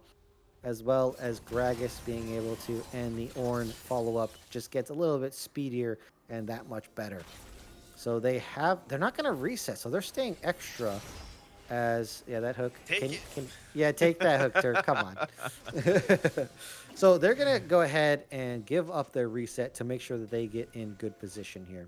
as well as Gragas being able to, and the Ornn follow-up just gets a little bit speedier and that much better. So they're not going to reset. So they're staying extra as, yeah, that hook. Take Yeah, take that hook, Turk. Come on. So they're going to go ahead and give up their reset to make sure that they get in good position here.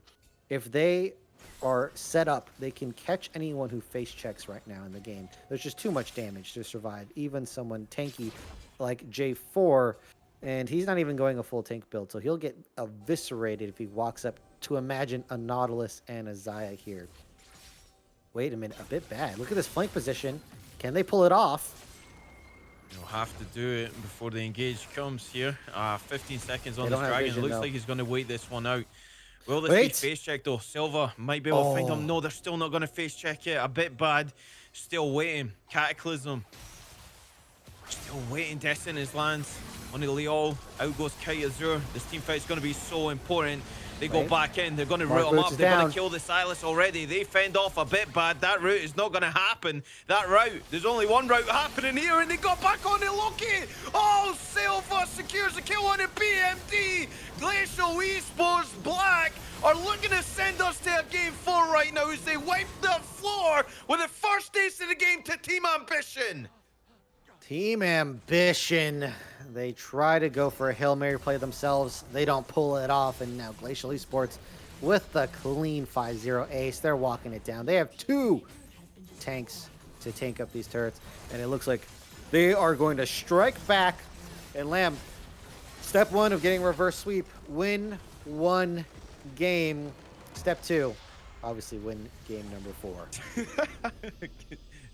If they are set up, they can catch anyone who face checks right now in the game. There's just too much damage to survive. Even someone tanky like J4, and he's not even going a full tank build, so he'll get eviscerated if he walks up to imagine a Nautilus and a Xayah here. Wait a minute, a bit bad. Look at this flank position. Can they pull it off? You'll have to do it before the engage comes here. 15 seconds on They this don't have dragon. vision, Looks though. like he's going to wait this one out. Will this be Wait. face check though? Silva might be able to find him. Oh. No, they're still not going to face check it. A bit bad. Still waiting. Cataclysm. Still waiting. Destin is lands on the Leo. Out goes Kite Azure. This team fight is going to be so important. They go back in. They're going to root him up. They're going to kill the Silas already. They fend off a bit bad. That route is not going to happen. That route. There's only one route happening here, and they got back on the Loki. Oh, Silva secures a kill on a BMD. Glacial Esports Black are looking to send us to a game 4 right now as they wipe the floor with the first ace of the game to Team Ambition. Team Ambition. They try to go for a Hail Mary play themselves. They don't pull it off, and now Glacial Esports with the clean 5-0 ace. They're walking it down. They have 2 tanks to tank up these turrets, and it looks like they are going to strike back. And Lamb, step 1 of getting reverse sweep, win 1 game. Step 2, obviously win game number 4.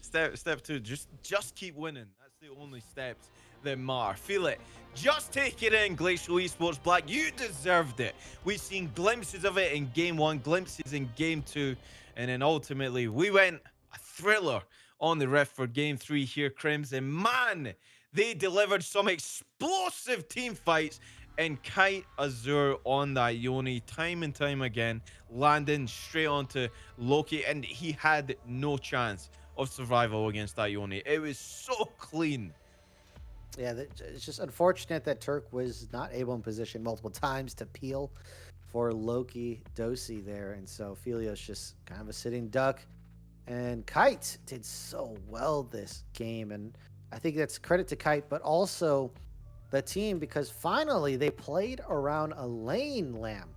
Step 2, just keep winning. That's the only steps that matter. Feel it. Just take it in, Glacial Esports Black. You deserved it. We've seen glimpses of it in game 1, glimpses in game 2, and then ultimately we went a thriller on the ref for game 3 here, Crims. And man, they delivered some explosive team fights. And Kite Azure on that Yoni time and time again, landing straight onto Loki, and he had no chance of survival against that Yoni. It was so clean. Yeah, it's just unfortunate that Turk was not able in position multiple times to peel for Loki Dosi there. And so Felios just kind of a sitting duck. And Kite did so well this game. And I think that's credit to Kite, but also the team, because finally they played around a lane, Lamb.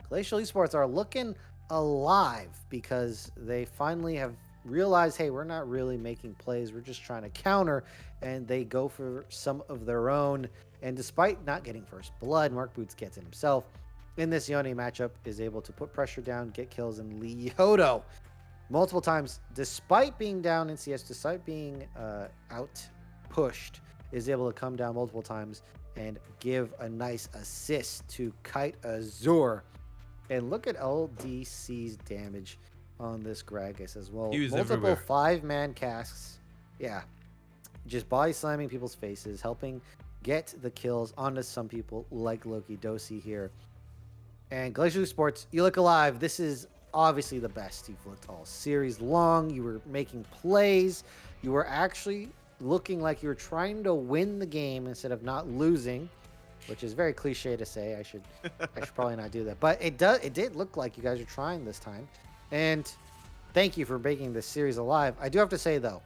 Glacial Esports are looking alive because they finally have realized, hey, we're not really making plays. We're just trying to counter, and they go for some of their own. And despite not getting first blood, Mark Boots gets it himself. In this Yone matchup, is able to put pressure down, get kills, and Leoto multiple times, despite being down in CS, despite being out pushed, is able to come down multiple times and give a nice assist to Kite Azure. And look at LDC's damage on this Gragas as well. He was Multiple everywhere. 5-man casks. Yeah. Just body slamming people's faces, helping get the kills onto some people like Loki Dosi here. And Glacial Sports, you look alive. This is obviously the best you've looked all series long. You were making plays. You were actually looking like you were trying to win the game instead of not losing, which is very cliche to say. I should probably not do that. But it did look like you guys are trying this time. And thank you for making this series alive. I do have to say, though,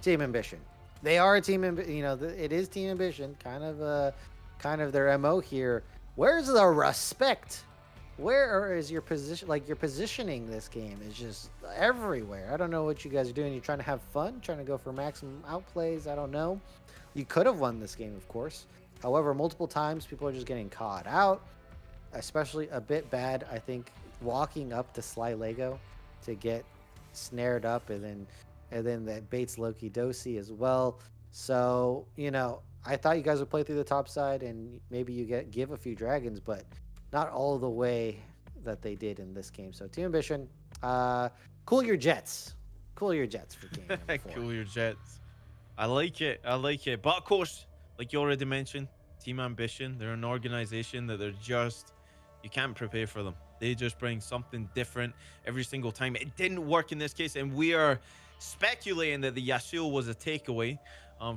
Team Ambition. They are a team, it is Team Ambition, kind of their MO here. Where's the respect? Where is your position? Like, your positioning this game is just everywhere. I don't know what you guys are doing. You're trying to have fun, trying to go for maximum outplays. I don't know. You could have won this game, of course. However, multiple times people are just getting caught out, especially a bit bad, I think, walking up to Sly Lego to get snared up, and then that baits Loki Dosi as well. So, I thought you guys would play through the top side and maybe you give a few dragons, but not all the way that they did in this game. So Team Ambition, cool your jets. Cool your jets for game number 4. Cool your jets. I like it. But of course, like you already mentioned, Team Ambition, they're an organization that you can't prepare for them. They just bring something different every single time. It didn't work in this case, and we are speculating that the Yasuo was a takeaway.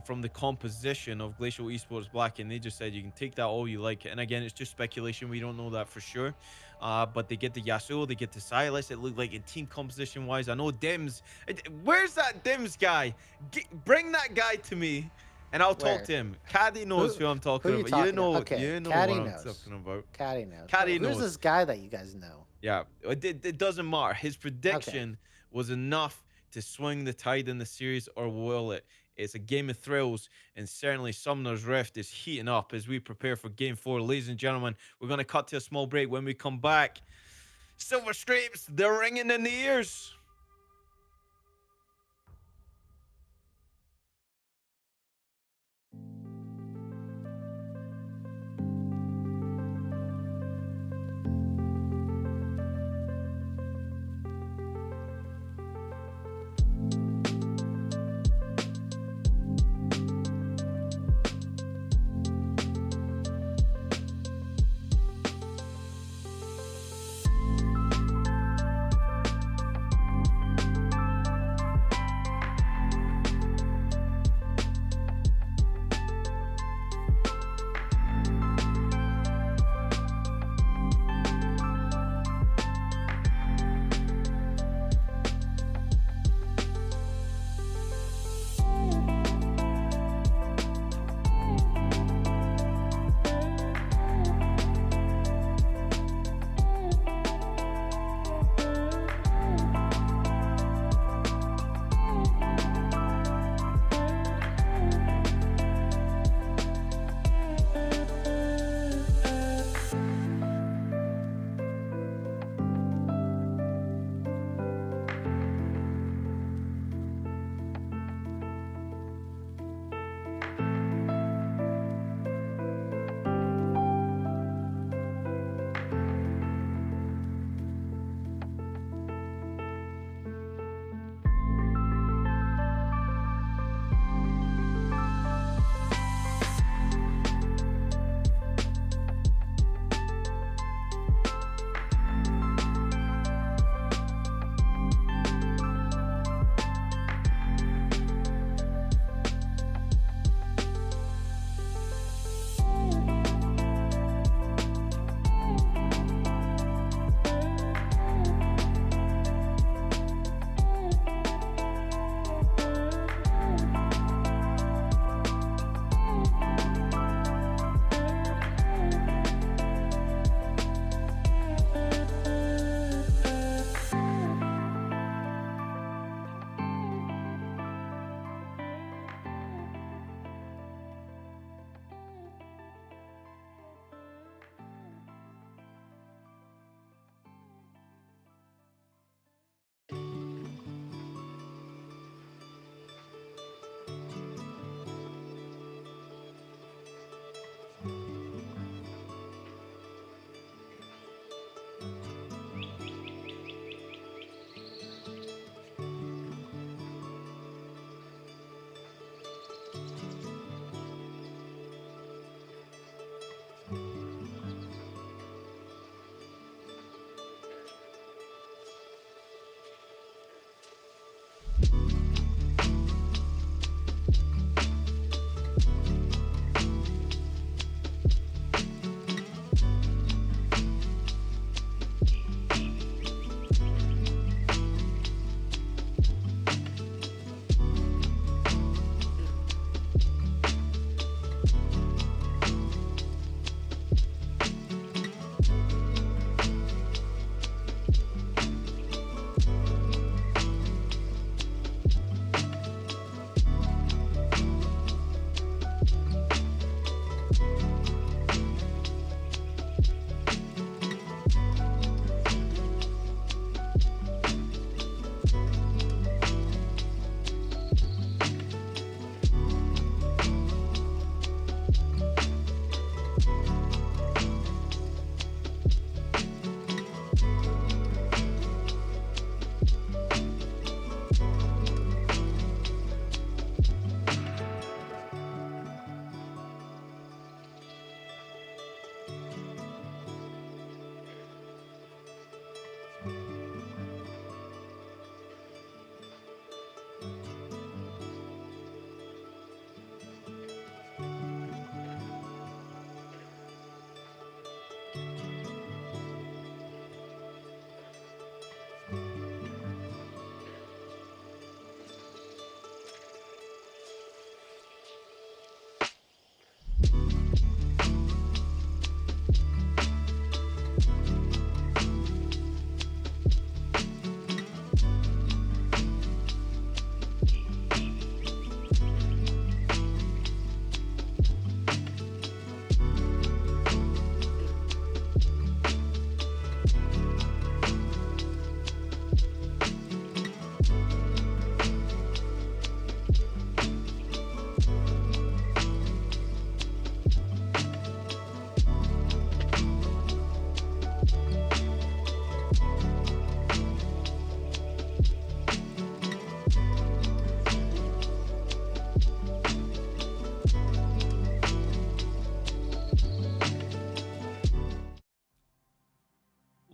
from the composition of Glacial Esports Black, and they just said you can take that all you like. And again, it's just speculation. We don't know that for sure. But they get the Yasuo, they get the Silas. It looked like in team composition wise. I know Dims. Where's that Dims guy? Bring that guy to me, and I'll talk Where? to him. Caddy knows who I'm talking Who you about. talking You know, about? Okay, you know Caddy what I'm knows. talking about. Caddy knows. Caddy Who's knows. this guy that you guys know? Yeah, it doesn't matter. His prediction was enough to swing the tide in the series, or will it? It's a game of thrills, and certainly Summoner's Rift is heating up as we prepare for Game 4. Ladies and gentlemen, we're going to cut to a small break. When we come back, Silver Streams, they're ringing in the ears.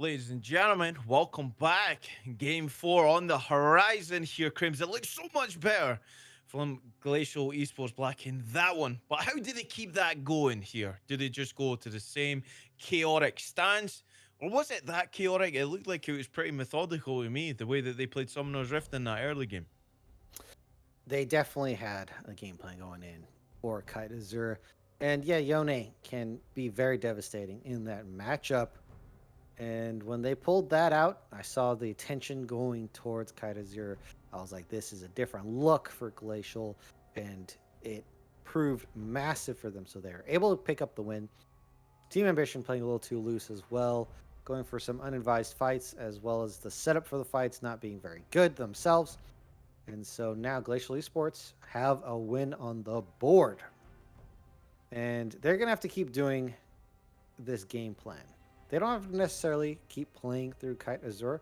Ladies and gentlemen, welcome back. Game 4 on the horizon here, Crims. It looks so much better from Glacial Esports Black in that one. But how did they keep that going here? Did they just go to the same chaotic stance? Or was it that chaotic? It looked like it was pretty methodical to me, the way that they played Summoner's Rift in that early game. They definitely had a game plan going in for Kite Azure. And yeah, Yone can be very devastating in that matchup. And when they pulled that out, I saw the attention going towards Kite Azure. I was like, this is a different look for Glacial. And it proved massive for them. So they're able to pick up the win. Team Ambition playing a little too loose as well, going for some unadvised fights, as well as the setup for the fights not being very good themselves. And so now Glacial Esports have a win on the board. And they're going to have to keep doing this game plan. They don't have to necessarily keep playing through Kite Azure.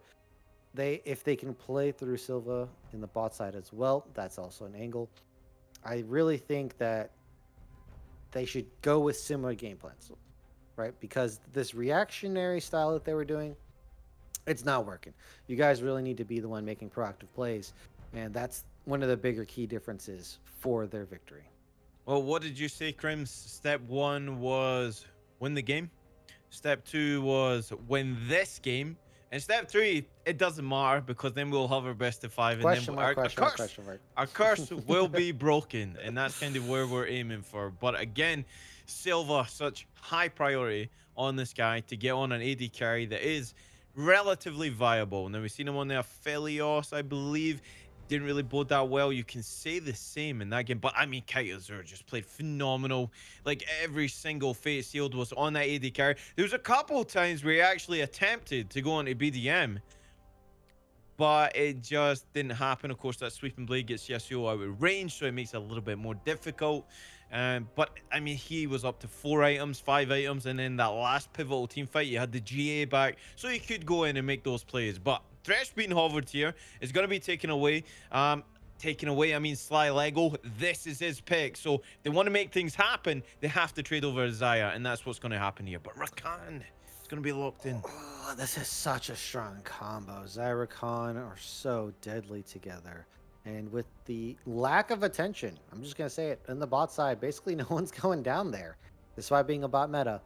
If they can play through Silva in the bot side as well, that's also an angle. I really think that they should go with similar game plans, right? Because this reactionary style that they were doing, it's not working. You guys really need to be the one making proactive plays, and that's one of the bigger key differences for their victory. Well, what did you say, Crims? Step 1 was win the game. Step 2 was win this game. And step 3, it doesn't matter because then we'll have our best of 5 and Question then mark, question mark, question mark. our curse will be broken. And that's kind of where we're aiming for. But again, Silva, such high priority on this guy to get on an AD carry that is relatively viable. Now, we've seen him on the Aphelios, I believe. Didn't really bode that well. You can say the same in that game. But I mean, Kite Azure just played phenomenal. Like every single Fate Sealed was on that AD carry. There was a couple of times where he actually attempted to go into BDM, but it just didn't happen. Of course, that Sweeping Blade gets Yasuo out of range, so it makes it a little bit more difficult. But I mean, he was up to 4 items, 5 items, and then that last pivotal team fight, you had the GA back, so he could go in and make those plays. But Thresh being hovered here is going to be taken away. I mean, Sly Lego, this is his pick. So they want to make things happen. They have to trade over Zaya, and that's what's going to happen here. But Rakan is going to be locked in. Oh, this is such a strong combo. Zyrakan are so deadly together. And with the lack of attention, I'm just going to say it, in the bot side, basically no one's going down there. Despite being a bot meta,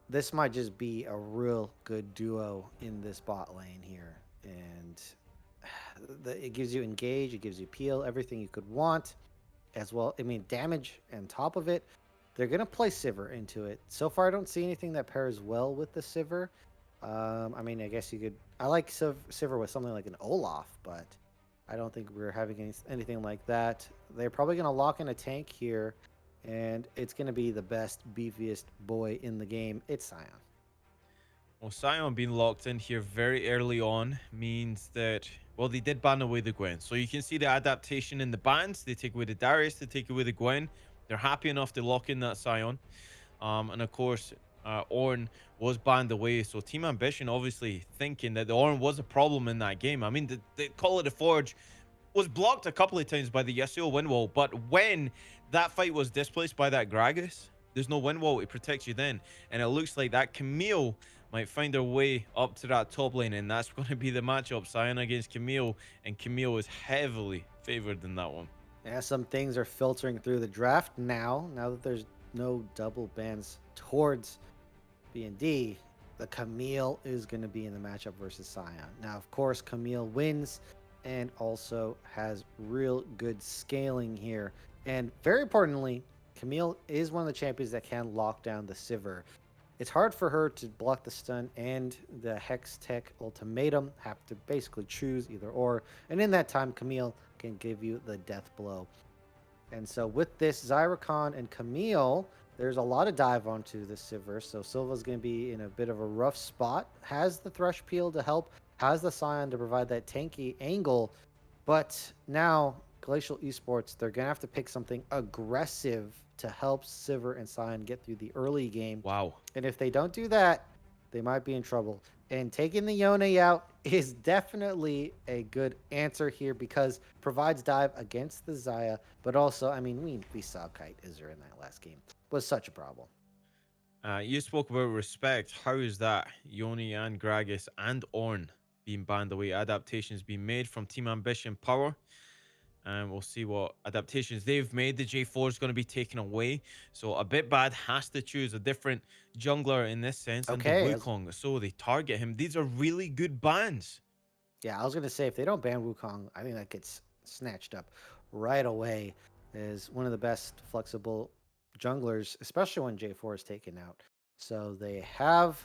this might just be a real good duo in this bot lane here. And it gives you engage, it gives you peel, everything you could want as well. I mean, damage on top of it. They're going to play Sivir into it. So far, I don't see anything that pairs well with the Sivir. I mean, I guess you could... I like Sivir with something like an Olaf, but I don't think we're having anything like that. They're probably going to lock in a tank here, and it's going to be the best, beefiest boy in the game. It's Sion. Well, Sion being locked in here very early on means that, well, they did ban away the Gwen. So you can see the adaptation in the bans. They take away the Darius, they take away the Gwen. They're happy enough to lock in that Sion. And of course, Ornn was banned away. So Team Ambition obviously thinking that the Ornn was a problem in that game. I mean, the Call of the Forge was blocked a couple of times by the Yasuo wind wall. But when that fight was displaced by that Gragas, there's no wind wall. It protects you then. And it looks like that Camille might find their way up to that top lane. And that's going to be the matchup. Sion against Camille. And Camille is heavily favored in that one. Yeah, some things are filtering through the draft now that there's no double bans towards B&D. The Camille is going to be in the matchup versus Sion. Now, of course, Camille wins and also has real good scaling here. And very importantly, Camille is one of the champions that can lock down the Sivir. It's hard for her to block the stun and the Hex Tech ultimatum. Have to basically choose either or. And in that time, Camille can give you the death blow. And so with this Zyrakan and Camille, there's a lot of dive onto the Sivir. So Silva's going to be in a bit of a rough spot. Has the Thresh Peel to help. Has the Sion to provide that tanky angle. But now Glacial Esports, they're going to have to pick something aggressive to help Sivir and Sion get through the early game. Wow. And if they don't do that, they might be in trouble. And taking the Yone out is definitely a good answer here because provides dive against the Zaya. But also, I mean, we saw Kite Azure in that last game. Was such a problem. You spoke about respect. How is that? Yoni and Gragas and Orn being banned away. Adaptations being made from Team Ambition Power. And we'll see what adaptations they've made. The J4 is going to be taken away. So a bit bad has to choose a different jungler in this sense. And the Okay, Wukong. So they target him. These are really good bans. yeah, I was gonna say if they don't ban Wukong, I think that gets snatched up right away. Is one of the best flexible junglers, especially when J4 is taken out. So they have,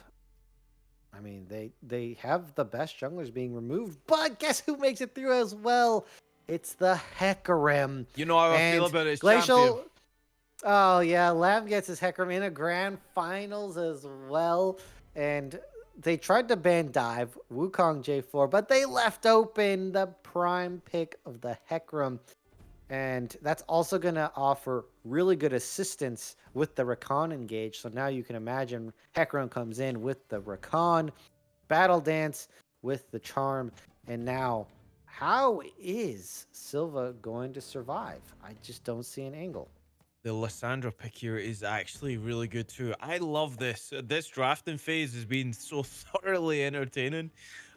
I mean, they have the best junglers being removed, but guess who makes it through as well? It's the Hecarim. You know how I feel And about his champion. Glacial. Oh yeah, Lamb gets his Hecarim in a grand finals as well. And they tried to ban dive Wukong J4, but they left open the prime pick of the Hecarim. And that's also going to offer really good assistance with the Rakan engage. So now you can imagine Hecarim comes in with the Rakan, Battle Dance with the Charm. And now, how is Silva going to survive? I just don't see an angle. The Lissandra pick here is actually really good too. I love this. This drafting phase has been so thoroughly entertaining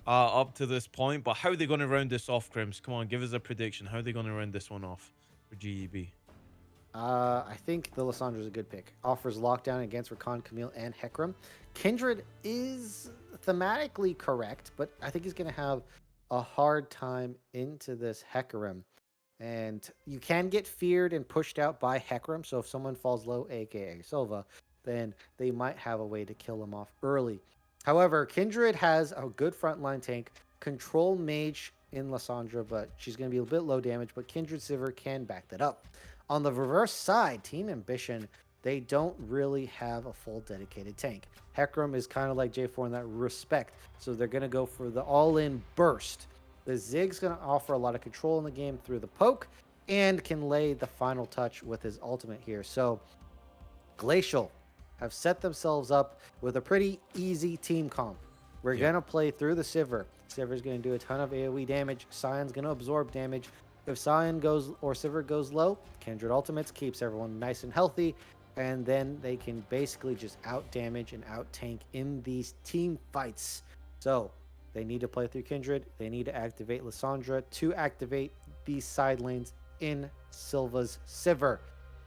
up to this point. But how are they going to round this off, Crims? Come on, give us a prediction. How are they going to round this one off for GEB? I think the Lissandra is a good pick. Offers lockdown against Rakan, Camille, and Hecarim. Kindred is thematically correct, but I think he's going to have a hard time into this Hecarim. And you can get feared and pushed out by Hecarim. So if someone falls low, aka Silva, then they might have a way to kill him off early. However, Kindred has a good frontline tank, control mage in Lissandra, but she's going to be a bit low damage. But Kindred Sivir can back that up. On the reverse side, Team Ambition, they don't really have a full dedicated tank. Hecarim is kind of like J4 in that respect. So they're going to go for the all-in burst. The Zig's going to offer a lot of control in the game through the poke and can lay the final touch with his ultimate here. So Glacial have set themselves up with a pretty easy team comp. We're going to play through the Sivir. Sivir's going to do a ton of AoE damage. Sion's going to absorb damage. If Sion goes or Sivir goes low, Kindred Ultimates keeps everyone nice and healthy. And then they can basically just out damage and out tank in these team fights. So they need to play through Kindred. They need to activate Lissandra to activate these side lanes in Silva's Sivir.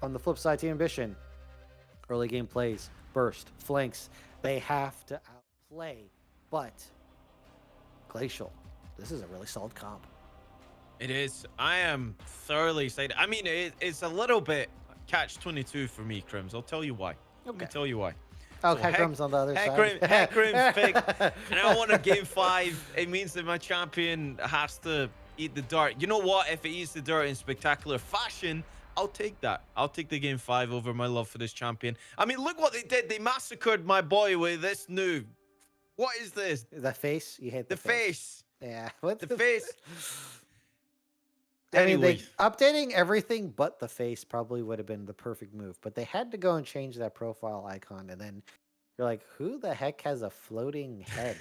On the flip side, Team Ambition, early game plays, burst, flanks. They have to outplay. But Glacial, this is a really solid comp. It is. I am thoroughly excited. I mean, it's a little bit catch-22 for me, Crims. I'll tell you why. Let me tell you why. Oh, so Hecarim's on the other side. Hecarim's pick. And I want a game 5. It means that my champion has to eat the dirt. You know what? If it eats the dirt in spectacular fashion, I'll take that. I'll take the game 5 over my love for this champion. I mean, look what they did. They massacred my boy with this new... What is this? The face? You hate the face. Yeah. What the face? I mean, Anyway. updating everything but the face probably would have been the perfect move, but they had to go and change that profile icon, and then you're like, who the heck has a floating head?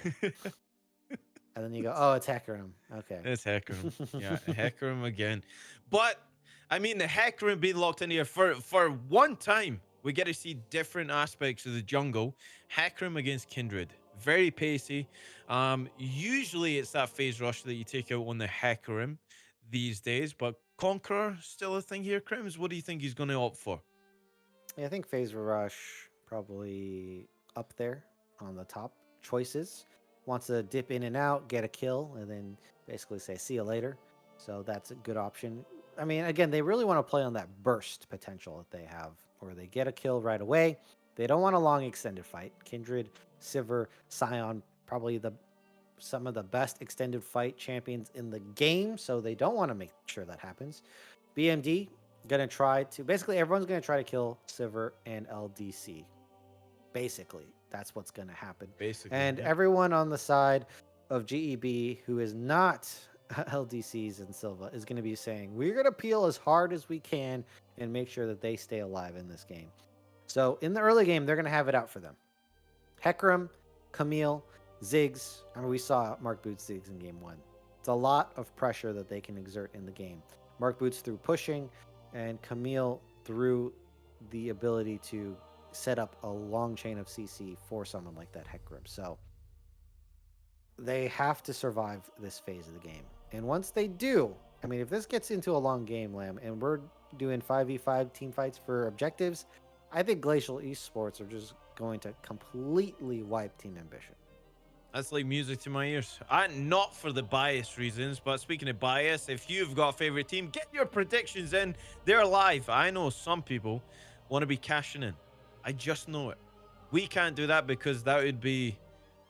And then you go, oh, it's Hecarim. Okay. It's Hecarim. Yeah, Hecarim again. But, I mean, the Hecarim being locked in here for one time, we get to see different aspects of the jungle. Hecarim against Kindred. Very pacey. Usually it's that phase rush that you take out on the Hecarim these days, but Conqueror still a thing here, Crims. What do you think he's going to opt for? Yeah, I think phase rush probably up there on the top choices. Wants to dip in and out, get a kill, and then basically say see you later. So that's a good option. I mean, again, they really want to play on that burst potential that they have, where they get a kill right away. They don't want a long extended fight. Kindred, Sivir, Sion, probably some of the best extended fight champions in the game, so they don't want to make sure that happens. BMD gonna try to everyone's gonna try to kill Sivir and LDC. Basically, that's what's gonna happen. And everyone on the side of GEB who is not LDCs and Silva is gonna be saying, we're gonna peel as hard as we can and make sure that they stay alive in this game. So in the early game, they're gonna have it out for them. Hecarim, Camille, Ziggs. I mean, we saw Mark Boots Ziggs in game 1. It's a lot of pressure that they can exert in the game. Mark Boots through pushing, and Camille through the ability to set up a long chain of CC for someone like that Hecarim. So they have to survive this phase of the game. And once they do, I mean, if this gets into a long game, Lamb, and we're doing 5v5 team fights for objectives, I think Glacial Esports are just going to completely wipe Team Ambition. That's like music to my ears. Not for the bias reasons, but speaking of bias, if you've got a favorite team, get your predictions in. They're live. I know some people want to be cashing in. I just know it. We can't do that because that would be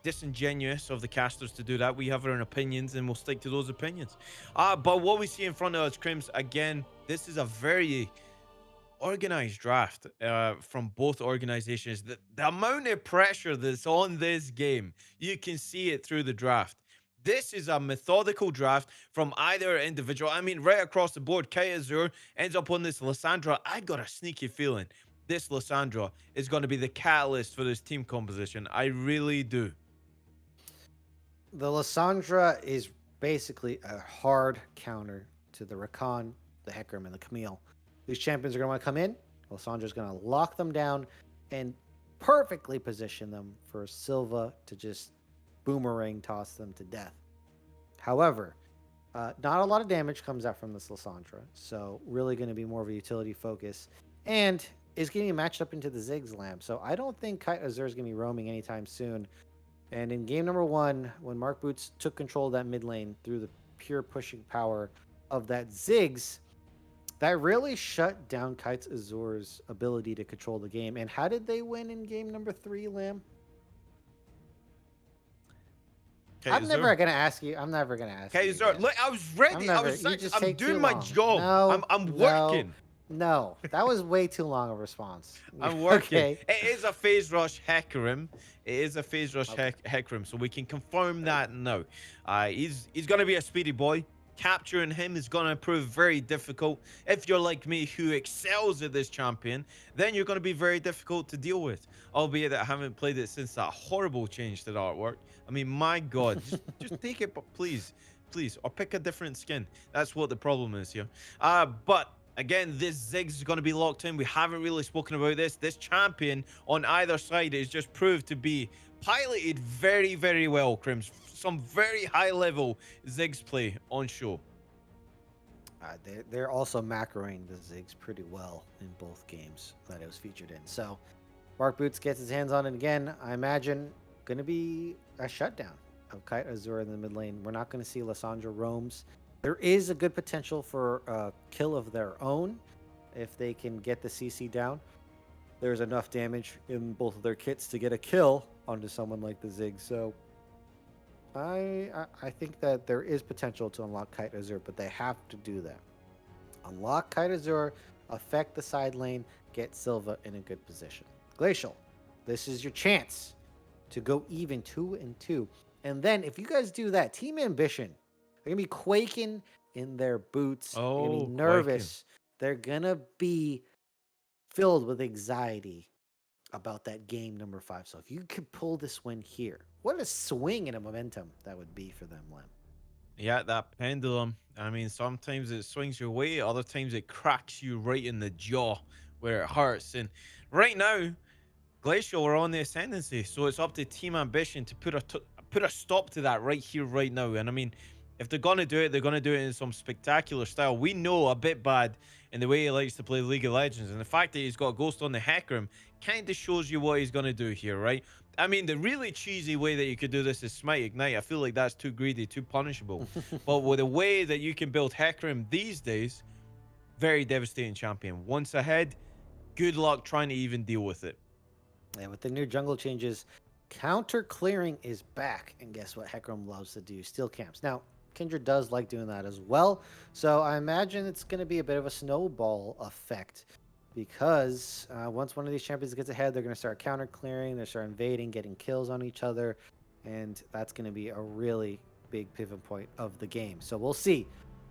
disingenuous of the casters to do that. We have our own opinions and we'll stick to those opinions. But what we see in front of us, Crims, again, this is a very organized draft from both organizations. The amount of pressure that's on this game, you can see it through the draft. This is a methodical draft from either individual. I mean, right across the board, Kite Azure ends up on this Lissandra. I got a sneaky feeling this Lissandra is going to be the catalyst for this team composition. I really do. The Lissandra is basically a hard counter to the Rakan, the Hecarim, and the Camille. These champions are going to want to come in. Lissandra is going to lock them down and perfectly position them for Silva to just boomerang toss them to death. However, not a lot of damage comes out from this Lissandra, so really going to be more of a utility focus, and is getting matched up into the Ziggs Lamb. So I don't think Kite Azure is going to be roaming anytime soon. And in game number 1, when Mark Boots took control of that mid lane through the pure pushing power of that Ziggs, that really shut down Kite Azure's ability to control the game. And how did they win in game number 3, Lamb? I'm never gonna ask you. I'm never gonna ask you. Azure, look, I was ready. I'm doing my job. No, I'm working. No, that was way too long a response. I'm working. Okay. It is a phase rush Hecarim. It is a phase rush Hecarim, so we can confirm that now. He's gonna be a speedy boy. Capturing him is going to prove very difficult. If you're like me, who excels at this champion, then you're going to be very difficult to deal with. Albeit that I haven't played it since that horrible change to the artwork. I mean, my God, just take it, but please, or pick a different skin. That's what the problem is here. But again, this Ziggs is going to be locked in. We haven't really spoken about this. This champion on either side is just proved to be piloted very, very well, Crims. Some very high-level Ziggs play on show. They're also macroing the Ziggs pretty well in both games that it was featured in. So Mark Boots gets his hands on it again. I imagine going to be a shutdown of Kite Azure in the mid lane. We're not going to see Lissandra roams. There is a good potential for a kill of their own if they can get the CC down. There's enough damage in both of their kits to get a kill onto someone like the Ziggs. So I think that there is potential to unlock Kite Azure, but they have to do that. Unlock Kite Azure, affect the side lane, get Silva in a good position. Glacial, this is your chance to go even 2-2. And then if you guys do that, Team Ambition, they're going to be quaking in their boots. They're going to be nervous. Quaking. They're going to be filled with anxiety about that game number 5. So if you could pull this win here, what a swing and a momentum that would be for them, Lim. Yeah, that pendulum. I mean, sometimes it swings your way, other times it cracks you right in the jaw where it hurts. And right now, Glacial are on the ascendancy, so it's up to Team Ambition to put a stop to that right here, right now. And I mean, if they're going to do it, they're going to do it in some spectacular style. We know a bit bad in the way he likes to play League of Legends. And the fact that he's got a Ghost on the Hecarim kind of shows you what he's going to do here, right? I mean, the really cheesy way that you could do this is Smite Ignite. I feel like that's too greedy, too punishable. But with the way that you can build Hecarim these days, very devastating champion. Once ahead, good luck trying to even deal with it. Yeah, with the new jungle changes, counter clearing is back. And guess what Hecarim loves to do? Steal camps. Now, Kindred does like doing that as well. So I imagine it's going to be a bit of a snowball effect because once one of these champions gets ahead, they're going to start counter clearing, they start invading, getting kills on each other, and that's going to be a really big pivot point of the game. So we'll see.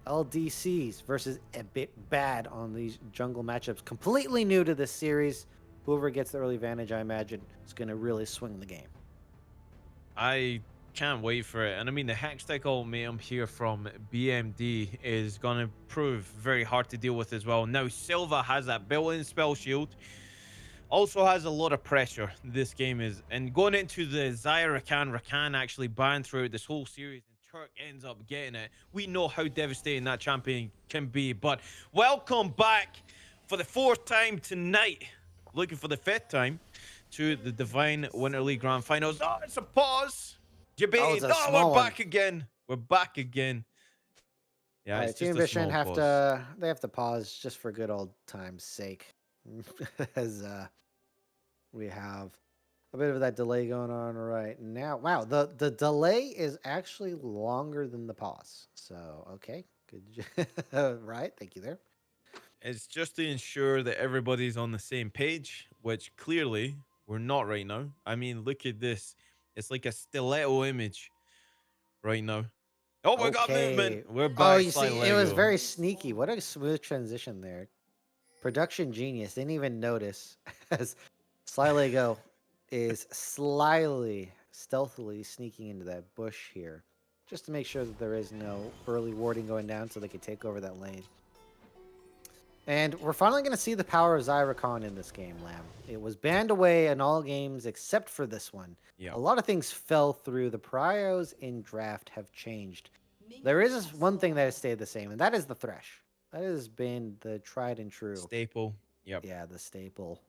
LDCs versus a bit bad on these jungle matchups, completely new to this series. Whoever gets the early advantage, I imagine, is going to really swing the game. I can't wait for it. And I mean, the Hextech ultimatum here from BMD is going to prove very hard to deal with as well. Now, Silva has that built-in spell shield. also has a lot of pressure. This game is, and going into the Zyra Rakan actually banned throughout this whole series, and Turk ends up getting it. We know how devastating that champion can be. But welcome back for the 4th time tonight, looking for the 5th time, to the Divine Winter League Grand Finals. Oh, it's a pause. Oh, it's Debating. a No, we're small one. back again. We're back again. Yeah, All it's right, Team just a Ambition small have pause. to pause just for good old time's sake, as we have a bit of that delay going on right now. Wow, the delay is actually longer than the pause. So okay, right, thank you there. It's just to ensure that everybody's on the same page, which clearly we're not right now. I mean, look at this. It's like a stiletto image right now. Oh, we got movement. Okay. We're Oh, back. you Slide see, it was Lego. very sneaky. What a smooth transition there. Production genius. Didn't even notice as Sly Lego is slyly, stealthily sneaking into that bush here, just to make sure that there is no early warding going down so they can take over that lane. And we're finally going to see the power of Zyra in this game, Lamb. It was banned away in all games except for this one. Yeah. A lot of things fell through. The prios in draft have changed. There is one thing that has stayed the same, and that is the Thresh. That has been the tried and true. Staple. Yep. Yeah, the staple.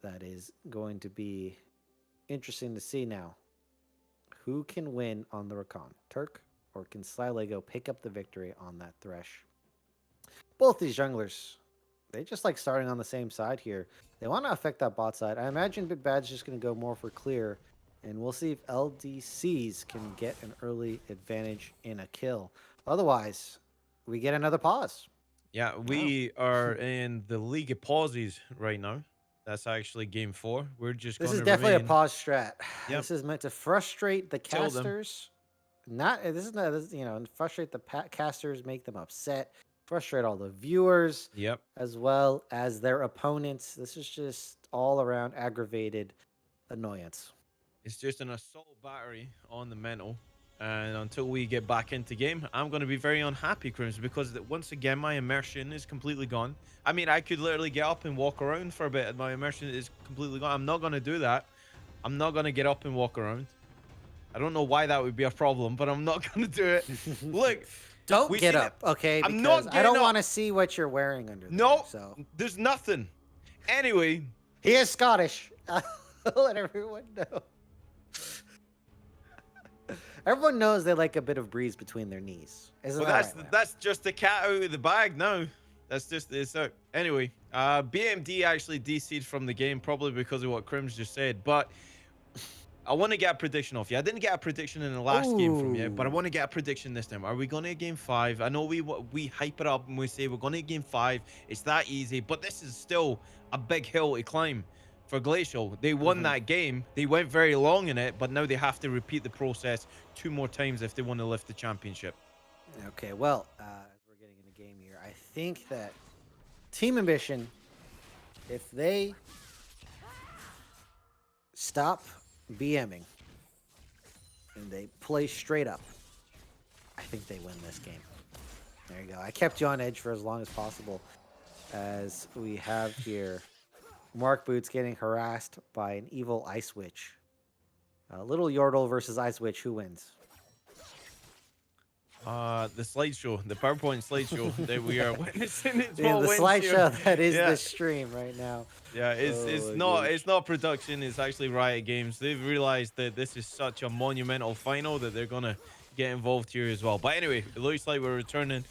That is going to be interesting to see now. Who can win on the Rakan? Turk, or can Sly Lego pick up the victory on that Thresh? Both these junglers, they just like starting on the same side here. They want to affect that bot side. I imagine Big Bad's just going to go more for clear, and we'll see if LDCs can get an early advantage in a kill. Otherwise, we get another pause. Yeah, Wow. we are in the League of Pauses right now. That's actually game 4. We're just This going is to definitely a remain. pause strat. Yep. This is meant to frustrate the Chill them. casters. Not this is not this, frustrate the casters, make them upset, frustrate all the viewers, Yep. as well as their opponents. This is just all around aggravated annoyance. It's just an assault battery on the mental. And until we get back into game, I'm going to be very unhappy, Crims, because once again, my immersion is completely gone. I mean, I could literally get up and walk around for a bit, and my immersion is completely gone. I'm not going to do that. I'm not going to get up and walk around. I don't know why that would be a problem, but I'm not going to do it. Look, Don't we get seen up, okay? I'm Because not I don't getting want to up. see what you're wearing under there. No, So there's nothing. Anyway, he is Scottish. I'll let everyone know. Everyone knows they like a bit of breeze between their knees. Isn't well, that right, Lamb? that's just the cat out of the bag now. That's just it's out. Anyway, BMD actually DC'd from the game probably because of what Crims just said. But I want to get a prediction off you. I didn't get a prediction in the last game from you, but I Ooh. want to get a prediction this time. Are we going to game 5? I know we hype it up and we say we're going to game 5. It's that easy, but this is still a big hill to climb for Glacial. They won that game. They went very long in it, but now they have to repeat the process 2 more times if they want to lift the championship. Okay, well, as we're getting into game here, I think that Team Ambition, if they stop BMing and they play straight up, I think they win this game. There you go. I kept you on edge for as long as possible, as we have here Mark Boots getting harassed by an evil Ice Witch. Little Yordle versus Ice Witch, who wins? The slideshow, the PowerPoint slideshow that we are witnessing. It's Yeah, what the wins here. slideshow that is Yeah. the stream right now. Yeah, Oh my it's not production. It's actually Riot Games. They've realized that this is such a monumental final that they're gonna get involved here as well. But anyway, it looks like we're returning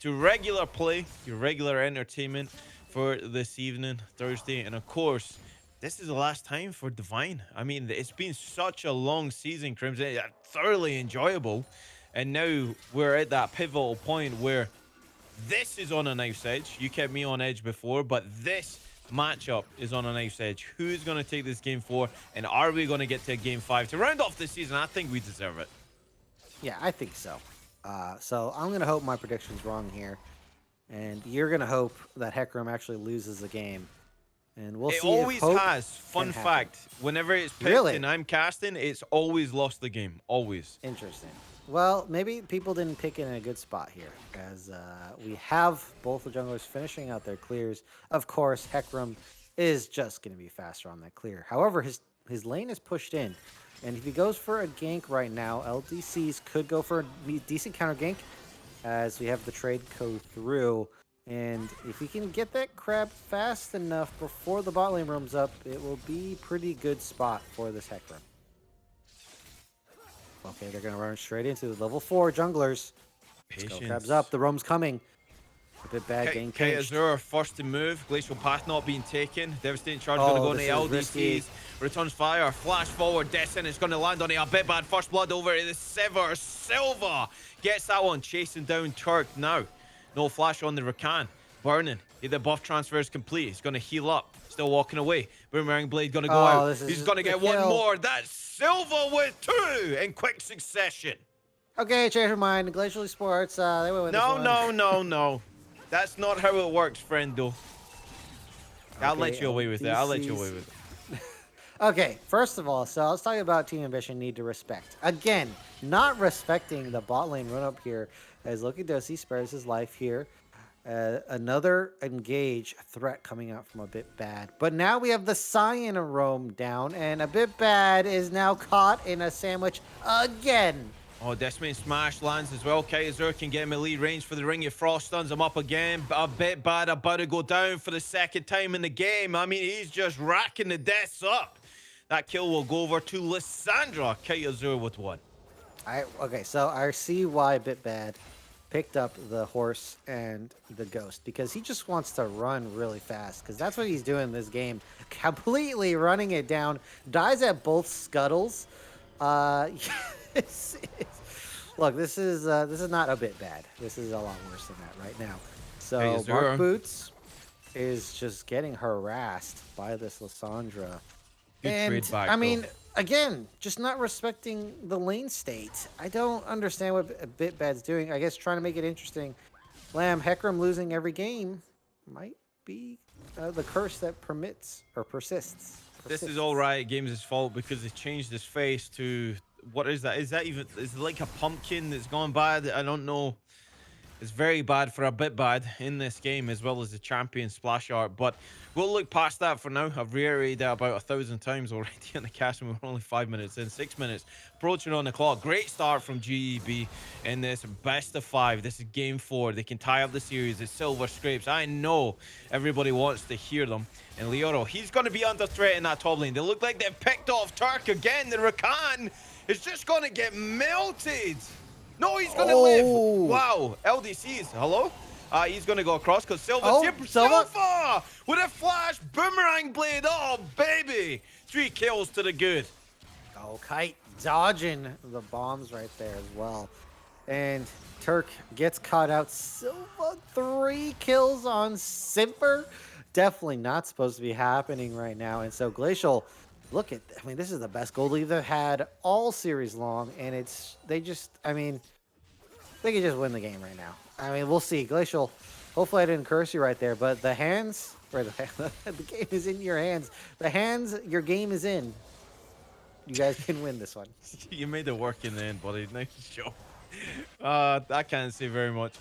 to regular play, your regular entertainment for this evening, Thursday, and of course, this is the last time for Divine. I mean, it's been such a long season, Crimson, thoroughly enjoyable, and now we're at that pivotal point where this is on a knife's edge. You kept me on edge before, but this matchup is on a knife's edge. Who's going to take this game 4, and are we going to get to game 5 to round off this season? I think we deserve it. Yeah, I think so. So I'm going to hope my prediction's wrong here. And you're going to hope that Hecarim actually loses the game. And we'll It see always if hope has. Fun can fact. Whenever it's picked Really? and I'm casting, it's always lost the game. Always. Interesting. Well, maybe people didn't pick in a good spot here, as we have both the junglers finishing out their clears. Of course, Hecarim is just going to be faster on that clear. However, his lane is pushed in, and if he goes for a gank right now, LDCs could go for a decent counter gank, as we have the trade go through. And if he can get that crab fast enough before the bot lane roams up, it will be pretty good spot for this Hecarim. Okay, they're going to run straight into the level 4 junglers. Let's go, crabs up. The roam's coming. A bit bad, getting pinched. Azure first to move. Glacial path not being taken. Devastating charge Oh, going to go into this is LDCs. risky. Returns fire. Flash forward. Descent is going to land on it. A bit bad. First blood over to the Sever. Silva gets that one. Chasing down Turk now. No flash on the Rakan. Burning. The buff transfer is complete. He's going to heal up. Still walking away. Boomerang Blade going to go out. He's going to get one more. That's Silva with 2 in quick succession. Okay, change your mind. Glacial Esports, they went with this one. No. That's not how it works, friendo. I'll let you away with it. I'll let you away with it. Okay, first of all, so let's talk about Team Ambition need to respect. Again, not respecting the bot lane run up here, as Loki Dosi spares his life here. Another engage threat coming out from a bit bad. But now we have the Cyan roam down, and a bit bad is now caught in a sandwich again. Oh, Decimating Smash lands as well. Azure can get him a lead range for the Ring of Frost. Stuns him up again. A bit bad, about to go down for the second time in the game. I mean, he's just racking the deaths up. That kill will go over to Lissandra. Azure with 1. Okay, so I see why Bit Bad picked up the horse and the ghost, because he just wants to run really fast, because that's what he's doing in this game. Completely running it down. Dies at both scuttles. Look, this is not a bit bad. This is a lot worse than that right now. So Mark Boots is just getting harassed by this Lissandra. And I mean, again, just not respecting the lane state. I don't understand what Bit Bad's doing. I guess trying to make it interesting. Lamb, Hecarim losing every game might be the curse that permits or persists. This is all Riot Games' fault, because they changed his face to, what is that? Is that even, is it like a pumpkin that's gone bad? I don't know. It's very bad for a Bit Bad in this game, as well as the champion splash art. But we'll look past that for now. I've reiterated that about 1,000 times already on the cast, and we're only 5 minutes in, 6 minutes approaching on the clock. Great start from GEB in this best of 5. This is game 4. They can tie up the series. It's Silver Scrapes. I know everybody wants to hear them. And Leoro, he's going to be under threat in that top lane. They look like they've picked off Turk again. The Rakan is just going to get melted. No, he's going to live. Wow. LDCs. Hello? He's going to go across because Silva's here. Silva with a flash. Boomerang Blade. Oh, baby. 3 kills to the good. Oh, Kite dodging the bombs right there as well. And Turk gets caught out. Silva 3 kills on Simper. Definitely not supposed to be happening right now. And so Glacial, look at, I mean, this is the best gold lead they've had all series long. And it's, they just, I mean, they could just win the game right now. I mean, we'll see. Glacial, hopefully I didn't curse you right there, but the hands, or the game is in your hands. The hands, your game is in. You guys can win this one. You made it work in the end, buddy. Nice job. I can't say very much.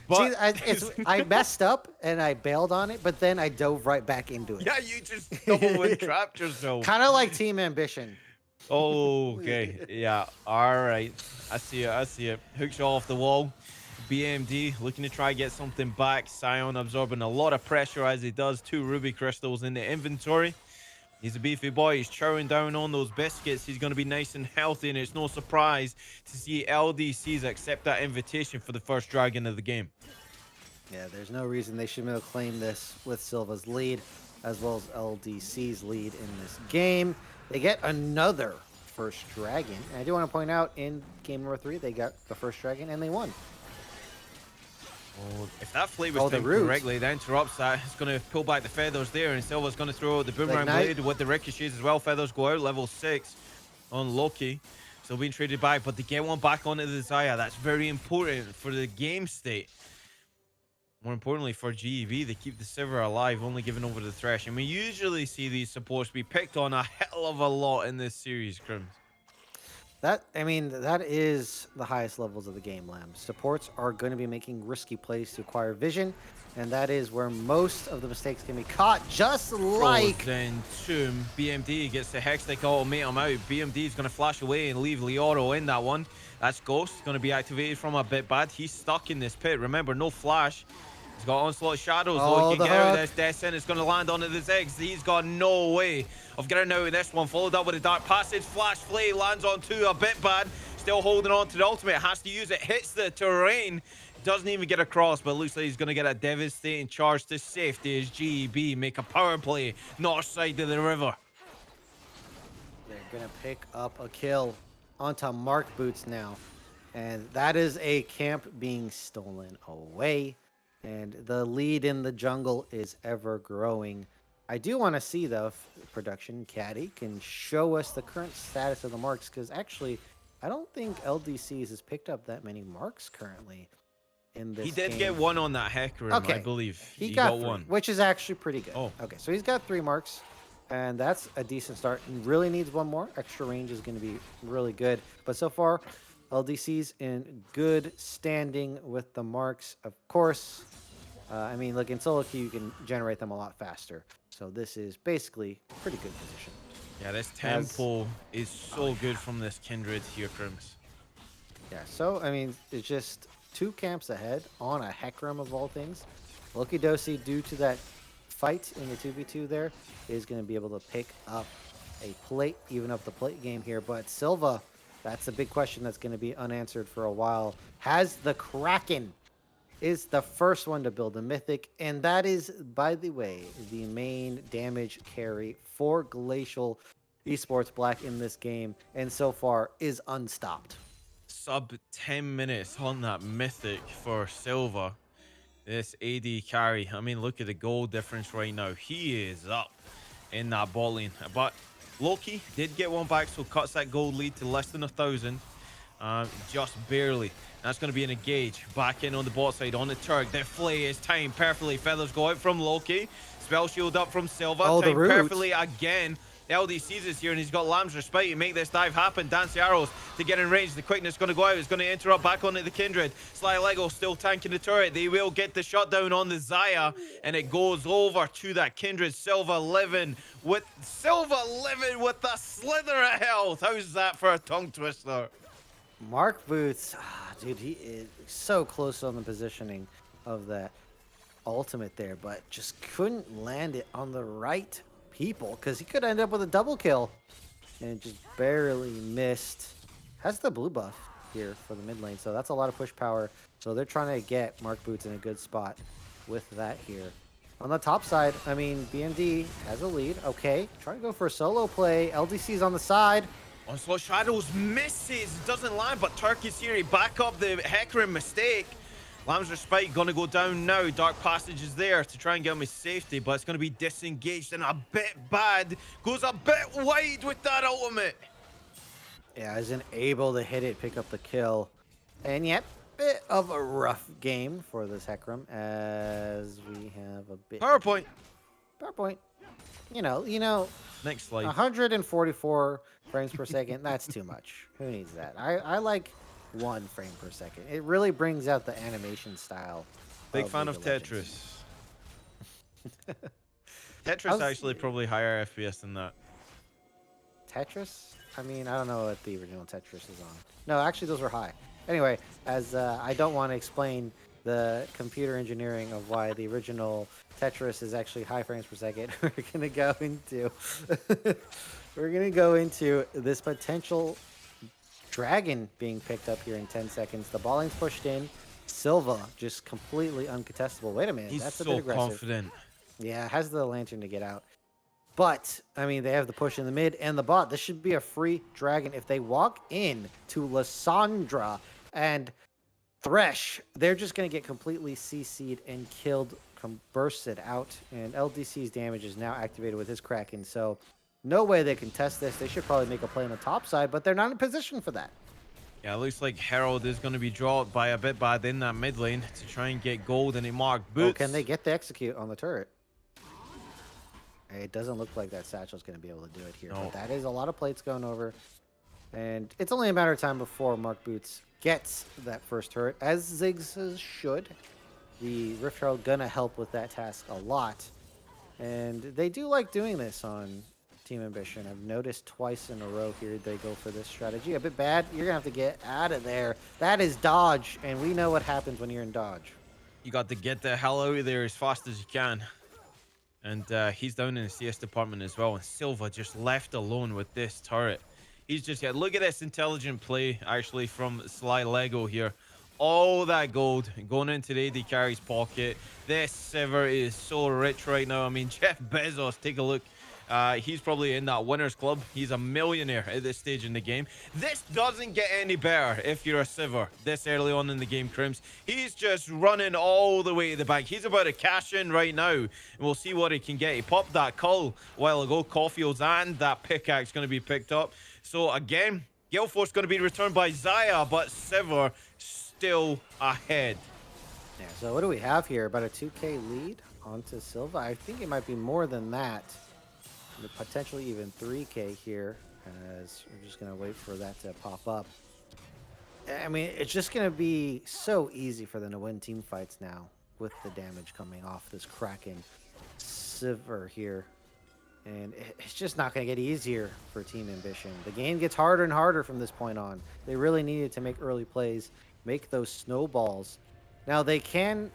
But see, I messed up and I bailed on it, but then I dove right back into it. Yeah, you just double win trapped yourself. Kind of like Team Ambition. Oh, okay. Yeah. All right. I see it. I see it. Hooks you off the wall. BMD looking to try and get something back. Sion absorbing a lot of pressure as he does. 2 ruby crystals in the inventory. He's a beefy boy. He's chowing down on those biscuits. He's going to be nice and healthy, and it's no surprise to see LDCs accept that invitation for the first dragon of the game. Yeah, there's no reason they should be able to claim this with Silva's lead, as well as LDC's lead in this game. They get another first dragon. And I do want to point out, in game number 3, they got the first dragon, and they won. Oh, if that flavor was timed correctly, the interrupts that. It's going to pull back the feathers there, and Silva's going to throw out the boomerang blade with the ricochets as well. Feathers go out, level 6 on Loki. Still being traded back, but they get one back onto the Zaya. That's very important for the game state. More importantly for GEB, they keep the Sivir alive, only giving over the Thresh. And we usually see these supports be picked on a hell of a lot in this series, Crims. I mean, that is the highest levels of the game, Lamb. Supports are going to be making risky plays to acquire vision, And that is where most of the mistakes can be caught, just like... Frozen Tomb. BMD gets the Hextech ultimatum out. BMD is going to flash away and leave Leoro in that one. That's Ghost, going to be activated from a bit bad. He's stuck in this pit. Remember, no flash. He's got Onslaught Shadows. Oh, He can the get out of hook. this descent. It's going to land onto the Ziggs. He's got no way of getting out of this one. Followed up with a Dark Passage. Flash Flay lands onto a bit bad. Still holding on to the ultimate. Has to use it. Hits the terrain. Doesn't even get across, but looks like he's going to get a devastating charge to safety as GEB make a power play north side of the river. They're going to pick up a kill onto Mark Boots now. And that is a camp being stolen away. And the lead in the jungle is ever growing. I do want to see, though, if production Caddy can show us the current status of the marks, because actually, I don't think LDCs has picked up that many marks currently in this He did game. get one on that heck room, Okay. I believe. He got three, one. which is actually pretty good. Oh. Okay, so he's got 3 marks, and that's a decent start. He really needs one more. Extra range is going to be really good. But so far, LDC's in good standing with the marks. Of course, I mean, look, in solo queue, you can generate them a lot faster. So this is basically a pretty good position. Yeah, this tempo is so good from this Kindred here, Crims. Yeah, so, I mean, it's just 2 camps ahead on a heck room of all things. Loki Dosi, due to that fight in the 2v2 there, is going to be able to pick up a plate, even up the plate game here. But Silva, that's a big question that's going to be unanswered for a while. Has the Kraken, is the first one to build a Mythic, and that is, by the way, the main damage carry for Glacial Esports Black in this game, and so far is unstopped. Sub 10 minutes on that Mythic for Silva. This AD carry, I mean, look at the goal difference right now. He is up in that bot lane. But Loki did get one back, so cuts that gold lead to less than 1,000. Just barely. That's going to be an engage. Back in on the bot side on the Turk. The Flay is timed perfectly. Feathers go out from Loki. Spell shield up from Silva. Oh, the timed root. perfectly again. The LDCs is here and he's got Lamb's Respite to make this dive happen. Dance the arrows to get in range. The quickness going to go out. It's going to interrupt back onto the Kindred. Sly Lego still tanking the turret. They will get the shutdown on the Zaya, and it goes over to that Kindred. Silva living with a slither of health. How's that for a tongue twister? Mark Boots, dude, he is so close on the positioning of that ultimate there, but just couldn't land it on the right people, because he could end up with a double kill, and just barely missed. Has the blue buff here for the mid lane, so that's a lot of push power. So they're trying to get Mark Boots in a good spot with that here. On the top side, I mean, BMD has a lead. Okay, trying to go for a solo play. LDC's on the side. Onslaught Shadows misses, doesn't land, but Turkey's here. He back up the Hecarim mistake. Lamb's Respite gonna go down now. Dark Passage is there to try and get him his safety, but it's gonna be disengaged and a bit bad. Goes a bit wide with that ultimate. Yeah, isn't able to hit it, pick up the kill. And yet, bit of a rough game for this Hecarim, as we have a bit... PowerPoint. PowerPoint. You know, Next slide. 144 frames per second, that's too much. Who needs that? I like 1 frame per second. It really brings out the animation style. Big fan of League Legends. Tetris. Tetris actually probably higher FPS than that. Tetris? I mean, I don't know what the original Tetris is on. No, actually, those were high. Anyway, as I don't want to explain the computer engineering of why the original Tetris is actually high frames per second, we're gonna go into this potential dragon being picked up here in 10 seconds. The balling's pushed in. Silva just completely uncontestable. Wait a minute, He's that's a so bit aggressive. confident. Yeah, has the lantern to get out. But, I mean, they have the push in the mid and the bot. This should be a free dragon. If they walk in to Lysandra and Thresh, they're just going to get completely CC'd and killed, bursted out. And LDC's damage is now activated with his Kraken. So, no way they can test this. They should probably make a play on the top side, but they're not in position for that. Yeah, it looks like Herald is going to be dropped by a bit bad in that mid lane to try and get gold, and he marked Boots. Oh, can they get the execute on the turret? It doesn't look like that Satchel's going to be able to do it here. No. But that is a lot of plates going over. And it's only a matter of time before Mark Boots gets that first turret, as Ziggs should. The Rift Herald gonna help with that task a lot. And they do like doing this on Team Ambition. I've noticed twice in a row here they go for this strategy. A bit bad. You're gonna have to get out of there. That is dodge, and we know what happens when you're in dodge. You got to get the hell out of there as fast as you can. And he's down in the CS department as well. And Silva just left alone with this turret. He's just, yeah, look at this intelligent play, actually, from Sly Lego here. All that gold going into the AD carry's pocket. This Sever is so rich right now. I mean, Jeff Bezos, take a look. He's probably in that winner's club. He's a millionaire at this stage in the game. This doesn't get any better if you're a Sivir this early on in the game, Crims. He's just running all the way to the bank. He's about to cash in right now, and we'll see what he can get. He popped that cull a while ago. Caulfield's and that pickaxe going to be picked up. So again, Gale Force going to be returned by Xayah, but Sivir still ahead. Yeah, so what do we have here? About a 2K lead onto Silva? I think it might be more than that. Potentially even 3K here, as we're just going to wait for that to pop up. I mean, it's just going to be so easy for them to win team fights now with the damage coming off this Kraken Sivir here. And it's just not going to get easier for Team Ambition. The game gets harder and harder from this point on. They really needed to make early plays, make those snowballs. Now, they can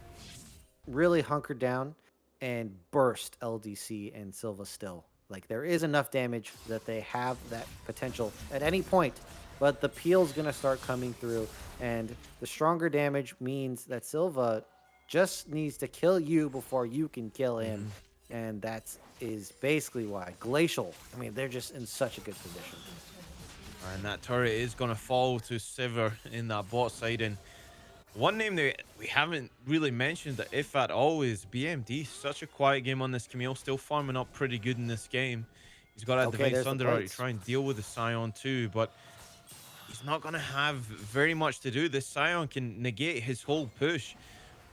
really hunker down and burst LDC and Silva still. Like, there is enough damage that they have that potential at any point, but the peel's going to start coming through, and the stronger damage means that Silva just needs to kill you before you can kill him, and that is basically why. Glacial, I mean, they're just in such a good position. And that turret is going to fall to Sivir in that bot side, and one name that we haven't really mentioned, if at all, is BMD. Such a quiet game on this Camille, still farming up pretty good in this game. He's got a Divine Thunder out to try and deal with the Scion too, but he's not going to have very much to do. This Scion can negate his whole push.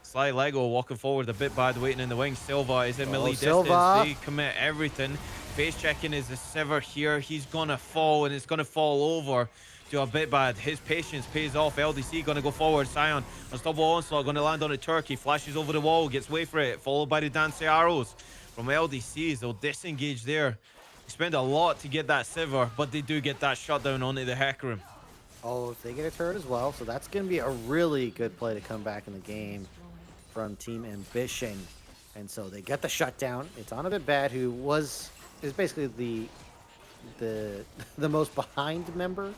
Sly Lego walking forward a bit bad, waiting in the wings. Silva is in melee distance. They commit everything. Face checking is the Sivir here. He's going to fall, and it's going to fall over to a bit bad. His patience pays off. LDC going to go forward. Scion on double onslaught, going to land on a turkey. Flashes over the wall, gets way for it, followed by the dance arrows from LDCs. They'll disengage there. They spend a lot to get that Sivir, but they do get that shutdown onto the Hecarim. Oh, if they get a turret as well, so that's going to be a really good play to come back in the game from Team Ambition. And so they get the shutdown. It's on a bit bad, who is basically the most behind member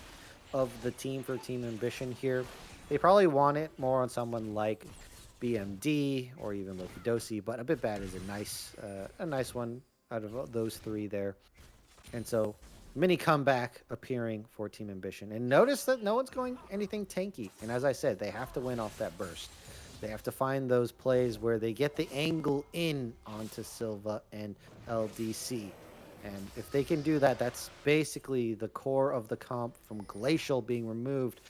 of the team for Team Ambition here. They probably want it more on someone like BMD or even Lokidosi, but a bit bad is a nice one out of those three there. And so mini comeback appearing for Team Ambition. And notice that no one's going anything tanky. And as I said, they have to win off that burst. They have to find those plays where they get the angle in onto Silva and LDC. And if they can do that, that's basically the core of the comp from Glacial being removed.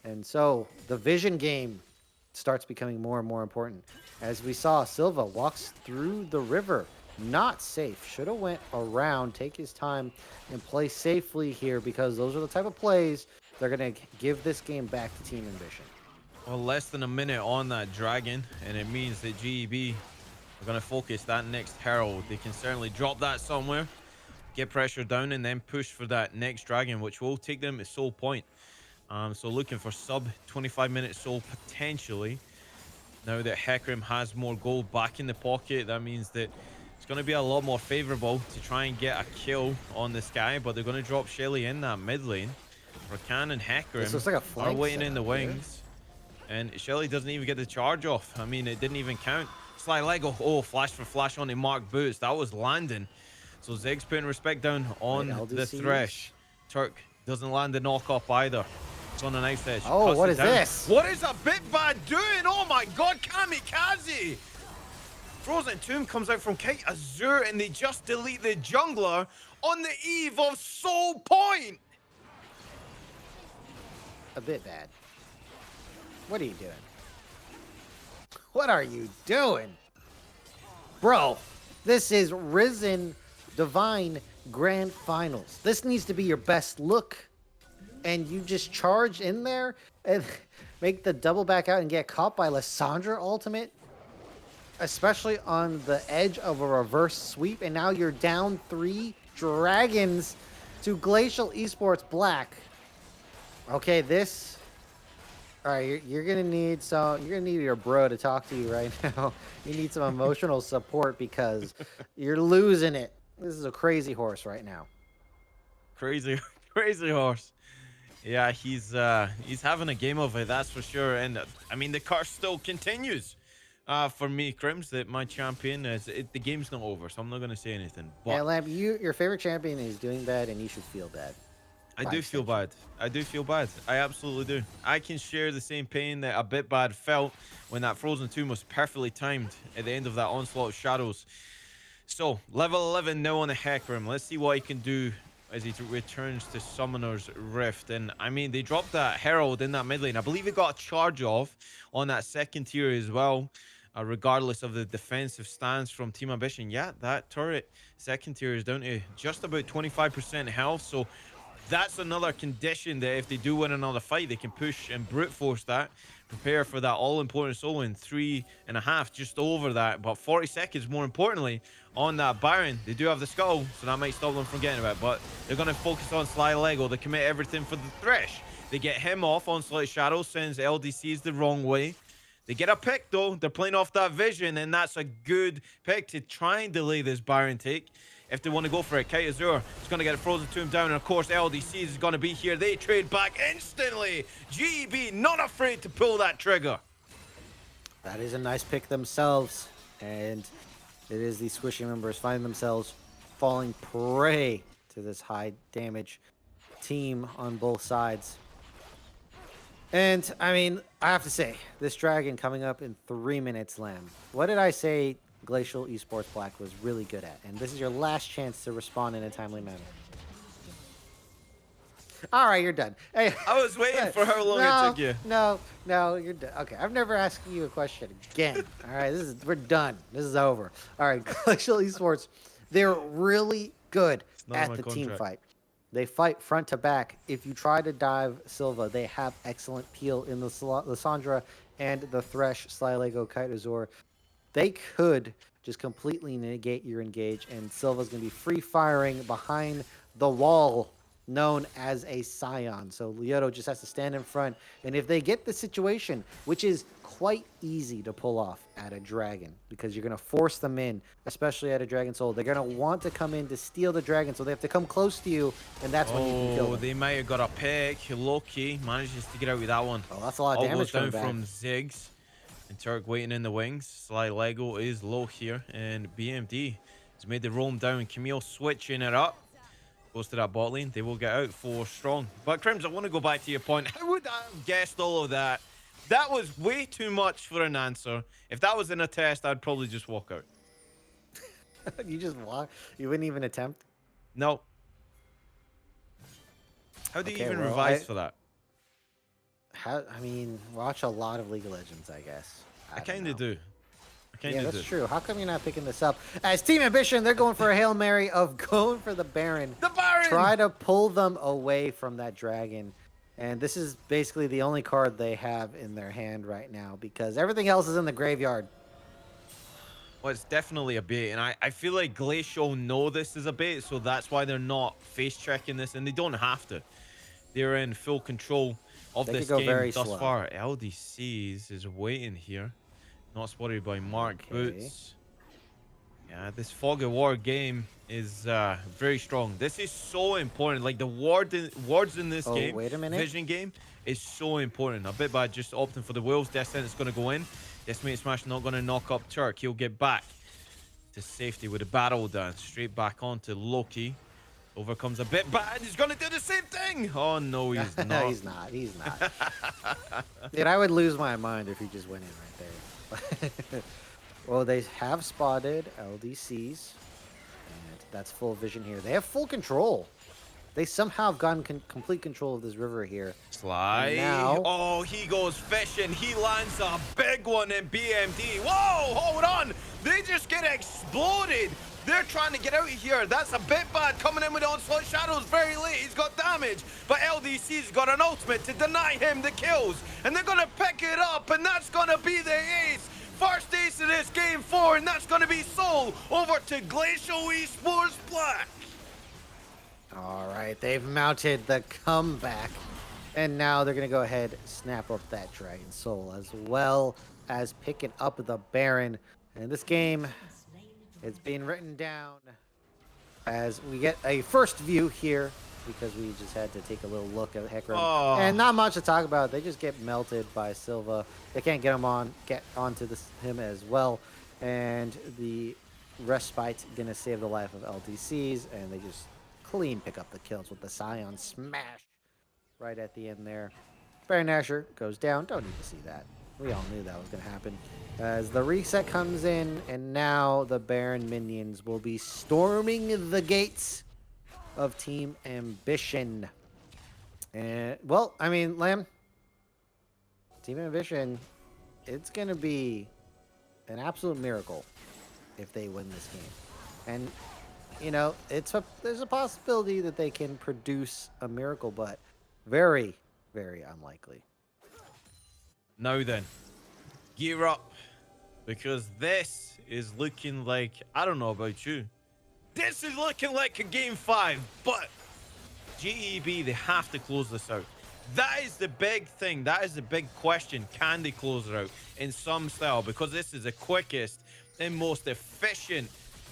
And so the vision game starts becoming more and more important. As we saw, Silva walks through the river. Not safe. Should have went around, take his time, and play safely here, because those are the type of plays they're going to give this game back to Team Ambition. Well, less than a minute on that Dragon, and it means that GEB are going to focus that next Herald. They can certainly drop that somewhere, get pressure down, and then push for that next Dragon, which will take them to Soul Point. So looking for sub 25-minute Soul potentially. Now that Hecarim has more gold back in the pocket, that means that it's going to be a lot more favorable to try and get a kill on this guy, but they're going to drop Shelly in that mid lane. Rakan and Hecarim are waiting in the wings. And Shelly doesn't even get the charge off. I mean, it didn't even count. Sly Lego, oh, flash for flash onto Mark Boots. That was landing. So Zig's putting respect down on the Thresh. Turk doesn't land the knock-off either. It's on the knife edge. Oh, what is this? What is a bit bad doing? Oh my god, Kamikaze! Frozen Tomb comes out from Kite Azure, and they just delete the jungler on the eve of Soul Point. A bit bad. What are you doing? What are you doing? Bro, this is Risen Divine Grand Finals. This needs to be your best look. And you just charge in there and make the double back out and get caught by Lissandra ultimate? especially on the edge of a reverse sweep, and now you're down 3 dragons to Glacial Esports Black. Okay, this. All right, you're gonna need You're gonna need your bro to talk to you right now. You need some emotional support because you're losing it. This is a crazy horse right now. Crazy, crazy horse. Yeah, he's having a game of it, that's for sure. And I mean, the curse still continues. For me, Crims, that my champion the game's not over, so I'm not gonna say anything. Yeah, But Lamp, your favorite champion is doing bad, and you should feel bad. I By do feel extension. bad. I do feel bad. I absolutely do. I can share the same pain that a bit bad felt when that Frozen Tomb was perfectly timed at the end of that Onslaught of Shadows. So, level 11 now on the Hecarim. Let's see what he can do as he returns to Summoner's Rift. And, I mean, they dropped that Herald in that mid lane. I believe he got a charge off on that second tier as well, regardless of the defensive stance from Team Ambition. Yeah, that turret second tier is down to just about 25% health. So, that's another condition that if they do win another fight, they can push and brute force that. Prepare for that all-important solo in 3.5, just over that. But 40 seconds, more importantly, on that Baron. They do have the skull, so that might stop them from getting it. But they're going to focus on Sly Lego. They commit everything for the Thresh. They get him off. Onslaught Shadow sends LDCs the wrong way. They get a pick, though. They're playing off that vision, and that's a good pick to try and delay this Baron take. If they want to go for it, Kite Azure is going to get a Frozen Tomb down, and of course LDCs is going to be here. They trade back instantly. GB not afraid to pull that trigger. That is a nice pick themselves, and it is the squishy members find themselves falling prey to this high damage team on both sides. And I mean, I have to say, this dragon coming up in 3 minutes, Lamb. What did I say Glacial Esports Black was really good at? And this is your last chance to respond in a timely manner. All right, you're done. Hey, I was waiting for how long it took you. No, you're done. Okay, I've never asked you a question again. All right, we're done. This is over. All right, Glacial Esports, they're really good at the team fight. They fight front to back. If you try to dive Silva, they have excellent peel in the Lissandra and the Thresh, Sly Lego, Kite Azure. They could just completely negate your engage, and Silva's going to be free firing behind the wall known as a Scion. So Lyoto just has to stand in front, and if they get the situation, which is quite easy to pull off at a dragon, because you're going to force them in, especially at a Dragon Soul. They're going to want to come in to steal the dragon, so they have to come close to you, and that's when you can kill them. They might have got a pick. Loki manages to get out with that one. Oh, that's a lot of damage down coming back. from Ziggs. And Turk waiting in the wings. Sly Lego is low here. And BMD has made the roam down. Camille switching it up. Goes to that bot lane. They will get out for strong. But Crims, I want to go back to your point. How would I have guessed all of that? That was way too much for an answer. If that was in a test, I'd probably just walk out. You just walk? You wouldn't even attempt? No. How do you even revise for that? I mean, watch a lot of League of Legends, I guess. I kind of do. Yeah, that's true. How come you're not picking this up? As Team Ambition, they're going for a Hail Mary of going for the Baron. The Baron! Try to pull them away from that dragon. And this is basically the only card they have in their hand right now, because everything else is in the graveyard. Well, it's definitely a bait, and I feel like Glacial know this is a bait, so that's why they're not face-checking this, and they don't have to. They're in full control of this game thus far. LDCs is waiting here. Not spotted by Mark Boots. Yeah, this Fog of War game is very strong. This is so important. Like the wards in this game, wait a minute. Vision game, is so important. A bit bad just opting for the Wolves. Descent is going to go in. Decimate Smash not going to knock up Turk. He'll get back to safety with a battle dance. Straight back onto Loki. Overcomes a bit bad. He's going to do the same thing. Oh, no, he's not. No, he's not. He's not. Dude, I would lose my mind if he just went in right there. Well, they have spotted LDCs. And that's full vision here. They have full control. They somehow have gotten complete control of this river here. Sly. Now, oh, he goes fishing. He lands a big one in BMD. Whoa, hold on. They just get exploded. They're trying to get out of here. That's a bit bad. Coming in with Onslaught Shadows very late. He's got damage. But LDC's got an ultimate to deny him the kills. And they're going to pick it up. And that's going to be the ace first ace of this game 4, and that's going to be Soul over to Glacial Esports Black. All right, they've mounted the comeback, and now they're going to go ahead, snap up that Dragon Soul, as well as picking up the Baron. And this game is being written down as we get a first view here, because we just had to take a little look at Hecarim. Oh. And not much to talk about. They just get melted by Silva. They can't get onto him as well. And the respite gonna save the life of LDCs, and they just clean pick up the kills with the Scion smash right at the end there. Baron Nashor goes down. Don't need to see that. We all knew that was gonna happen. As the reset comes in, and now the Baron minions will be storming the gates of Team Ambition. And, well, I mean, Lamb, Team Ambition, it's going to be an absolute miracle if they win this game. And, you know, there's a possibility that they can produce a miracle, but very, very unlikely. Now then, gear up, because this is looking like, I don't know about you, this is looking like a game 5, but GEB, they have to close this out. That is the big thing. That is the big question. Can they close it out in some style? Because this is the quickest and most efficient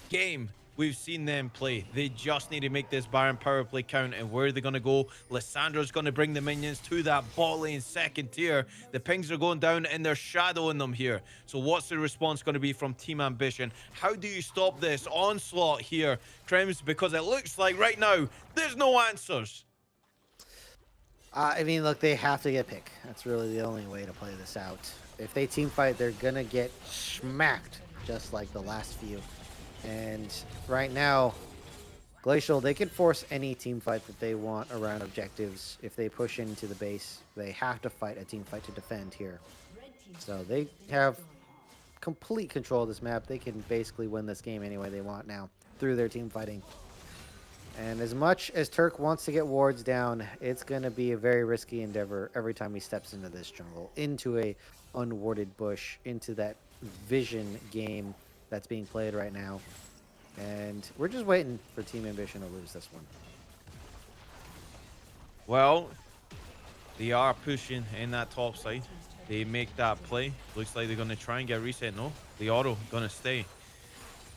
game we've seen them play. They just need to make this Baron power play count. And where are they going to go? Lissandra's going to bring the minions to that bot lane second tier. The pings are going down and they're shadowing them here. So what's the response going to be from Team Ambition? How do you stop this onslaught here, Krems? Because it looks like right now, there's no answers. I mean, look, they have to get pick. That's really the only way to play this out. If they team fight, they're going to get smacked, just like the last few. And right now, Glacial, they can force any team fight that they want around objectives. If they push into the base, they have to fight a team fight to defend here. So they have complete control of this map. They can basically win this game any way they want now through their team fighting. And as much as Turk wants to get wards down, it's going to be a very risky endeavor every time he steps into this jungle, into a unwarded bush, into that vision game that's being played right now. And we're just waiting for Team Ambition to lose this one. Well, they are pushing in that top side. They make that play. Looks like they're going to try and get reset. No, the auto going to stay.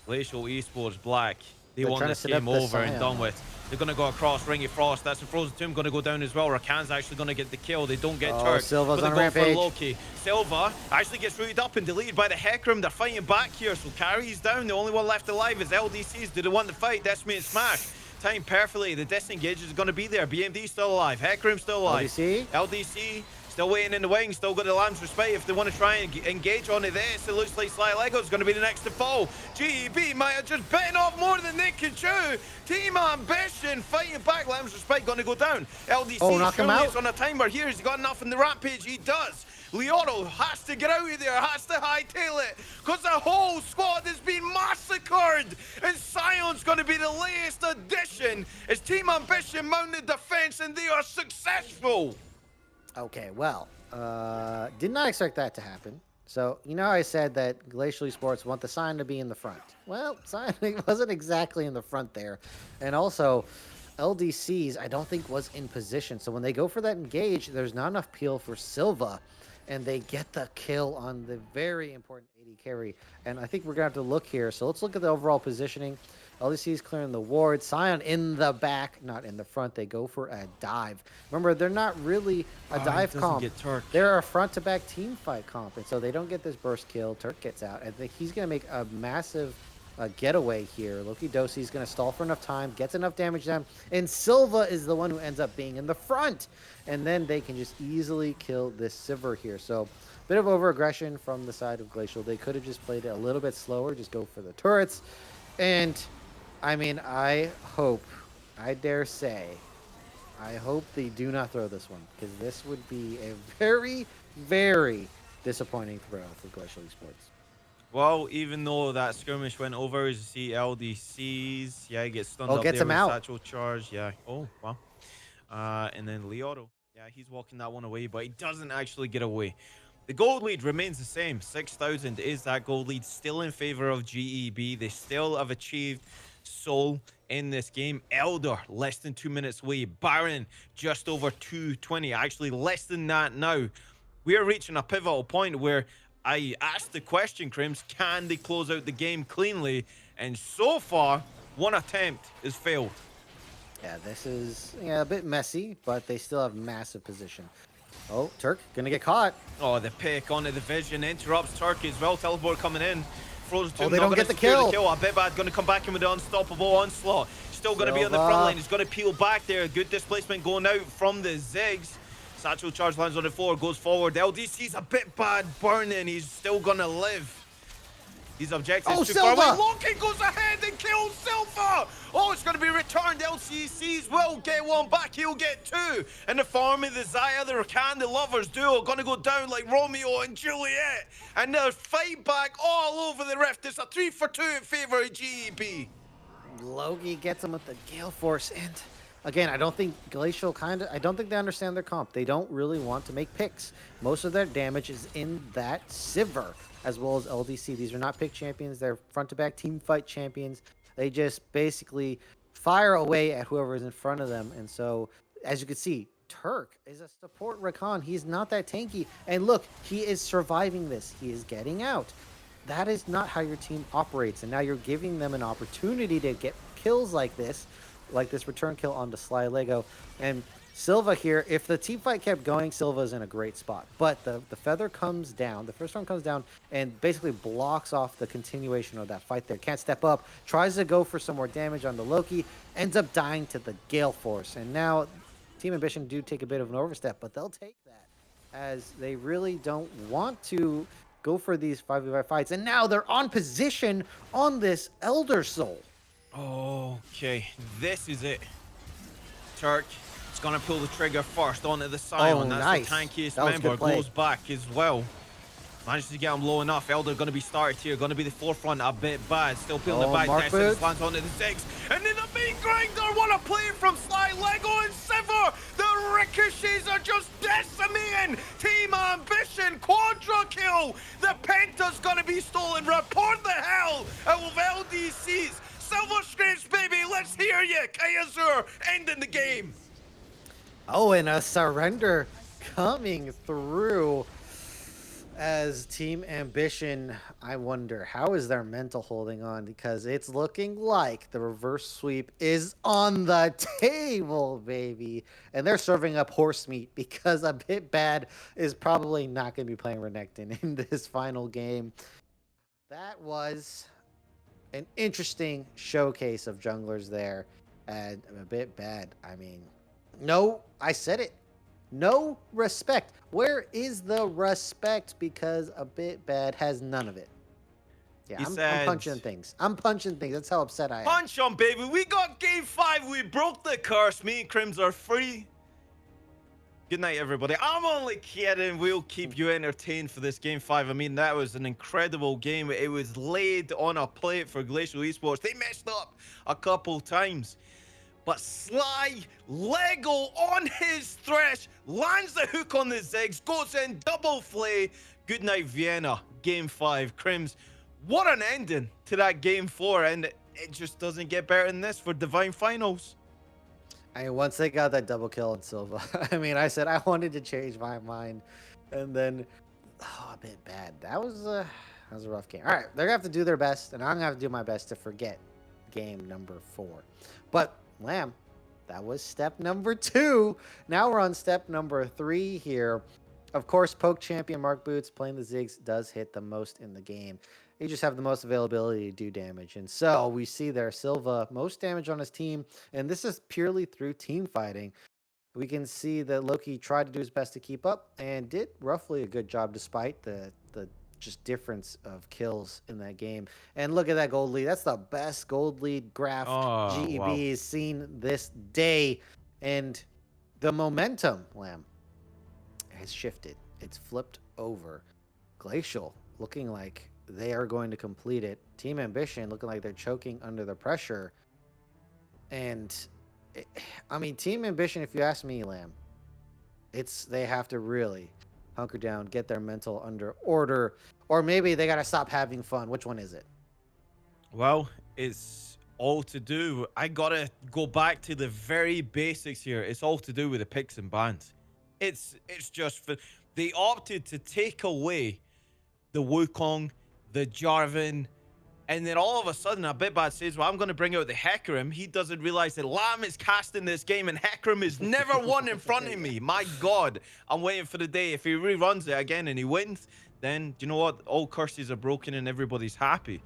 Glacial Esports Black. They want this game over and done with. They're going to go across Ring of Frost. That's a Frozen Tomb going to go down as well. Rakan's actually going to get the kill. They don't get Turk. Silva's on rampage. Loki. Silva actually gets rooted up and deleted by the Hecarim. They're fighting back here. So Carrie's down. The only one left alive is LDCs. Do they want to fight? Decimated Smash. Timed perfectly. The disengage is going to be there. BMD still alive. Hecarim still alive. LDC still waiting in the wings. Still got the Lamb's Respite. If they want to try and engage onto this, it looks like Sly Lego's going to be the next to fall. GEB might have just bitten off more than they can chew. Team Ambition fighting back. Lamb's Respite going to go down. LDC knock him out. on a timer here. Has he got enough in the rampage? He does. Leoto has to get out of there, has to hightail it, because the whole squad has been massacred. And Sion's going to be the latest addition as Team Ambition mounted defense, and they are successful. Okay, well, did not expect that to happen. So, you know, I said that Glacial Esports want the Sion to be in the front. Well, Sion wasn't exactly in the front there. And also, LDCs, I don't think was in position. So when they go for that engage, there's not enough peel for Silva. And they get the kill on the very important AD carry. And I think we're going to have to look here. So let's look at the overall positioning. LDC is clearing the ward. Sion in the back, not in the front. They go for a dive. Remember, they're not really a dive comp. They're a front-to-back team fight comp. And so they don't get this burst kill. Turk gets out. I think he's going to make a massive getaway here. Loki Dosi's going to stall for enough time, gets enough damage down, and Silva is the one who ends up being in the front. And then they can just easily kill this Sivir here. So bit of over-aggression from the side of Glacial. They could have just played it a little bit slower, just go for the turrets. And I mean, I hope, I dare say, I hope they do not throw this one, because this would be a very, very disappointing throw for Glacial Esports. Well, even though that skirmish went over, as you see LDCs, yeah, he gets stunned up gets there him with out. satchel charge, yeah. Oh, wow. And then Leoto, yeah, he's walking that one away, but he doesn't actually get away. The gold lead remains the same. 6,000 is that gold lead, still in favor of GEB. They still have achieved Soul in this game. Elder, less than 2 minutes away. Baron, just over 220. Actually, less than that now. We're reaching a pivotal point where I asked the question, Crims, can they close out the game cleanly? And so far, one attempt has failed. Yeah, this is a bit messy, but they still have massive position. Oh, Turk gonna get caught. Oh, the pick onto the vision interrupts Turkey as well. Teleport coming in. Frozen Tomb They not don't gonna get the secure kill. A bit bad. Going to come back in with the unstoppable onslaught. Still going to be on the front line. He's going to peel back there. Good displacement going out from the Ziggs. Satchel charge lands on the floor, goes forward. LDC's a bit bad burning. He's still going to live. These objectives too far away. Loki goes ahead and kills Silva. Oh, it's going to be returned. LCCs will get one back. He'll get two. And the farm of the Zaya, the Rakan, the lovers duo going to go down like Romeo and Juliet. And they'll fight back all over the rift. It's a 3-for-2 in favor of GEB. Loki gets him with the Gale Force, and again, I don't think Glacial I don't think they understand their comp. They don't really want to make picks. Most of their damage is in that Sivir, as well as LDC. These are not pick champions. They're front-to-back team fight champions. They just basically fire away at whoever is in front of them. And so, as you can see, Turk is a support Rakan. He's not that tanky. And look, he is surviving this. He is getting out. That is not how your team operates. And now you're giving them an opportunity to get kills like this return kill onto Sly Lego. And Silva here, if the team fight kept going, Silva's in a great spot. But the feather comes down, the first one comes down and basically blocks off the continuation of that fight there. Can't step up, tries to go for some more damage on the Loki, ends up dying to the Gale Force. And now Team Ambition do take a bit of an overstep, but they'll take that as they really don't want to go for these 5v5 fights. And now they're on position on this Elder Soul. Okay, this is it. Turk is going to pull the trigger first onto the Scion. That's nice. the tankiest member. Goes back as well. Manages to get him low enough. Elder going to be started here. Going to be the forefront a bit bad. Still peeling the back. Destiny lands onto the Ziggs. And then the main grinder. What a play from Sly, Lego, and Sivir. The ricochets are just decimating. Team Ambition. Quadra kill. The Penta's going to be stolen. Report the hell out of LDCs. Silver Scrapes, baby. Let's hear you. Kayazur ending the game. Oh, and a surrender coming through as Team Ambition. I wonder, how is their mental holding on? Because it's looking like the reverse sweep is on the table, baby. And they're serving up horse meat because a bit bad is probably not going to be playing Renekton in this final game. That was an interesting showcase of junglers there. And a bit bad. I mean, no, I said it. No respect. Where is the respect? Because a bit bad has none of it. Yeah, I'm punching things. I'm punching things. That's how upset I am. Punch on, baby. We got game 5. We broke the curse. Me and Crims are free. Good night, everybody. I'm only kidding. We'll keep you entertained for this game 5. I mean, that was an incredible game. It was laid on a plate for Glacial Esports. They messed up a couple times. But Sly, Lego on his thresh, lands the hook on the Ziggs, goes in double flay. Good night, Vienna. Game 5. Crims, what an ending to that game 4. And it just doesn't get better than this for Divine Finals. I mean, once they got that double kill on Silva, I mean, I said I wanted to change my mind. And then, a bit bad. That was a rough game. All right, they're going to have to do their best, and I'm going to have to do my best to forget game number 4. But Lamb, that was step number 2. Now we're on step number 3 here. Of course, poke champion Mark Boots playing the Ziggs does hit the most in the game. They just have the most availability to do damage. And so we see there Silva, most damage on his team. And this is purely through team fighting. We can see that Loki tried to do his best to keep up and did roughly a good job despite the just difference of kills in that game. And look at that gold lead. That's the best gold lead graph GEB has seen this day. And the momentum, Lamb, has shifted. It's flipped over. Glacial looking like they are going to complete it. Team Ambition looking like they're choking under the pressure. And I mean, Team Ambition, if you ask me, Lamb, they have to really hunker down, get their mental under order, or maybe they got to stop having fun? Which one is it? Well, it's all to do. I gotta go back to the very basics here. It's all to do with the picks and bans. It's just for they opted to take away the Wukong, the Jarvan, and then all of a sudden, Abitbad says, well, I'm going to bring out the Hecarim. He doesn't realize that Lamb is casting this game and Hecarim is never won in front of me. My God, I'm waiting for the day. If he reruns it again and he wins, then, do you know what? All curses are broken and everybody's happy.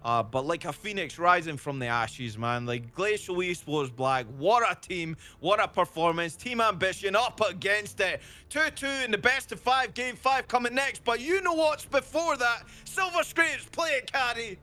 But like a phoenix rising from the ashes, man. Like Glacial Esports Black, what a team, what a performance. Team Ambition up against it. 2-2 in the best of 5, game 5 coming next. But you know what's before that? Silver Scrapes, play it, Caddy.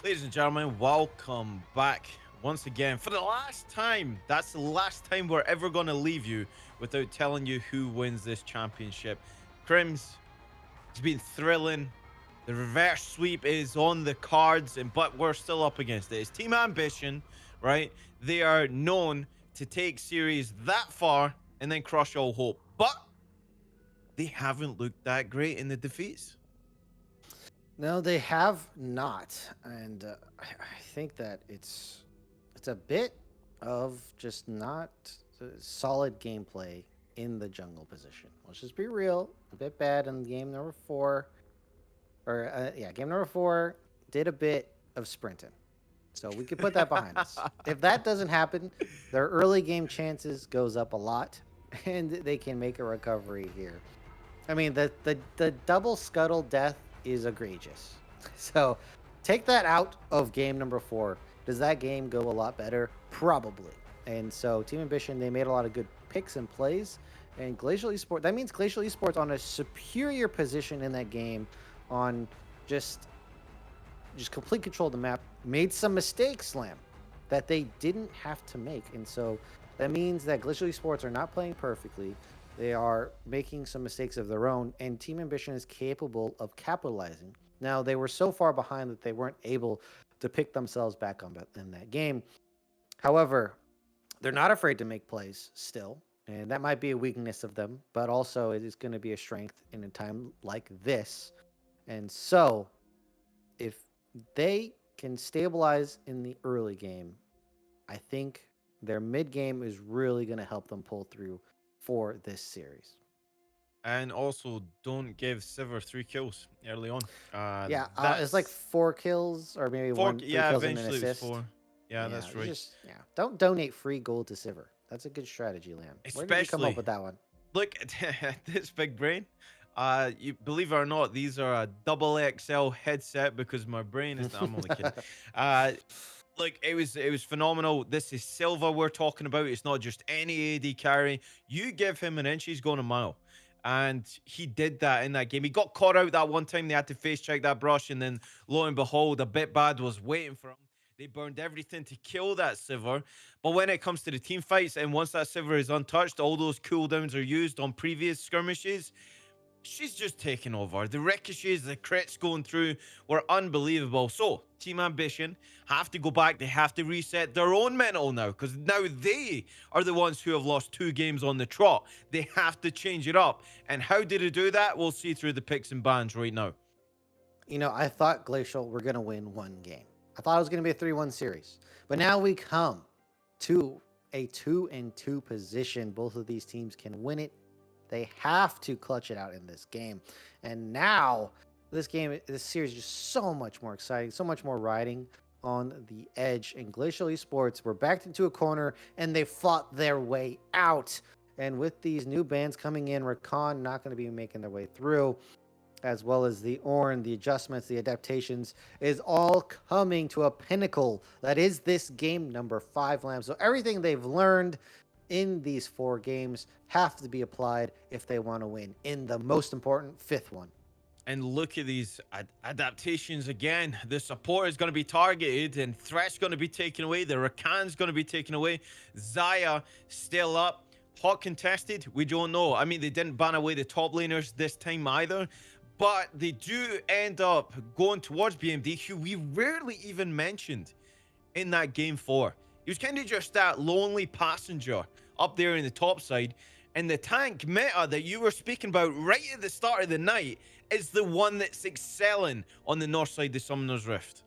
Ladies and gentlemen, welcome back once again for the last time. That's the last time we're ever going to leave you without telling you who wins this championship. Crims, it's been thrilling. The reverse sweep is on the cards, but we're still up against it. It's Team Ambition, right? They are known to take series that far and then crush all hope, but they haven't looked that great in the defeats. No, they have not, and I think that it's a bit of just not solid gameplay in the jungle position. Let's just be real, a bit bad in game number 4, or yeah, game number 4 did a bit of sprinting, so we could put that behind us. If that doesn't happen, their early game chances goes up a lot, and they can make a recovery here. I mean, the double scuttle death is egregious. So take that out of game number 4. Does that game go a lot better? Probably. And so Team Ambition, they made a lot of good picks and plays. And Glacial Esports, that means Glacial Esports on a superior position in that game on just complete control of the map, made some mistakes, Slam, that they didn't have to make. And so that means that Glacial Esports are not playing perfectly. They are making some mistakes of their own, and Team Ambition is capable of capitalizing. Now, they were so far behind that they weren't able to pick themselves back up in that game. However, they're not afraid to make plays still, and that might be a weakness of them, but also it is going to be a strength in a time like this. And so, if they can stabilize in the early game, I think their mid game is really going to help them pull through for this series. And also, don't give Sivir 3 kills early on. Yeah, it's like That's 4 kills or maybe four. one, three Yeah, kills and an eventually it was assist. 4. Yeah, Yeah, that's you right. just don't donate free gold to Sivir. That's a good strategy, Lamb. Where did you come up Especially, with that one? look at this big brain. You believe it or not, these are a double XL headset because my brain is. I'm only kidding. Uh, Look, it was phenomenal. This is Silva we're talking about. It's not just any AD carry. You give him an inch, he's going a mile. And he did that in that game. He got caught out that one time. They had to face check that brush, and then lo and behold, a bit bad was waiting for him. They burned everything to kill that Sivir. But when it comes to the team fights, and once that Sivir is untouched, all those cooldowns are used on previous skirmishes. She's just taking over. The ricochets, the crits going through were unbelievable. So, Team Ambition have to go back. They have to reset their own mental now because now they are the ones who have lost 2 games on the trot. They have to change it up. And how did they do that? We'll see through the picks and bans right now. I thought Glacial were going to win one game. I thought it was going to be a 3-1 series. But now we come to a 2-2 position. Both of these teams can win it. They have to clutch it out in this game. And now this series is just so much more exciting, so much more riding on the edge. And Glacial Esports were backed into a corner and they fought their way out. And with these new bands coming in, Rakan not going to be making their way through, as well as the Ornn, the adjustments, the adaptations, is all coming to a pinnacle that is this game number 5, Lamb. So everything they've learned in these 4 games have to be applied if they want to win in the most important 5th one. And look at these adaptations again. The support is going to be targeted and Thresh going to be taken away. The Rakan's going to be taken away. Xayah still up. Hot contested? We don't know. I mean, they didn't ban away the top laners this time either. But they do end up going towards BMD, who we rarely even mentioned in that game 4. He was kind of just that lonely passenger up there in the top side. And the tank meta that you were speaking about right at the start of the night is the one that's excelling on the north side of Summoner's Rift.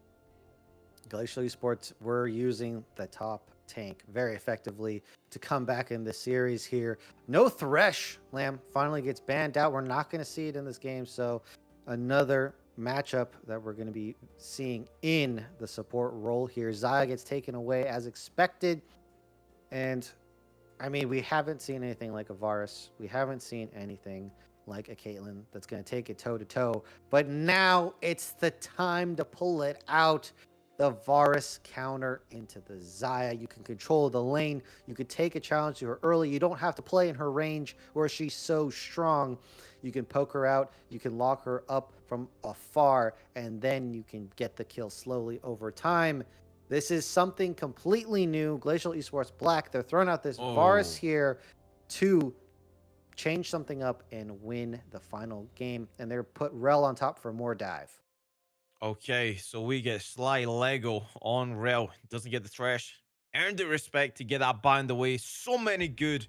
Glacial Esports were using the top tank very effectively to come back in the series here. No Thresh, Lamb finally gets banned out. We're not going to see it in this game. So another matchup that we're going to be seeing in the support role here. Xayah gets taken away as expected. And I mean, we haven't seen anything like a Varus. We haven't seen anything like a Caitlyn that's going to take it toe to toe. But now it's the time to pull it out. the Varus counter into the Xayah. You can control the lane. You could take a challenge to her early. You don't have to play in her range where she's so strong. You can poke her out. You can lock her up from afar, and then you can get the kill slowly over time. This is something completely new. Glacial Esports Black, they're throwing out this Varus Oh. here to change something up and win the final game. And they're put Rel on top for more dive. Okay, so we get Sly Lego on rail. Doesn't get the trash. Earned the respect to get that banned away. So many good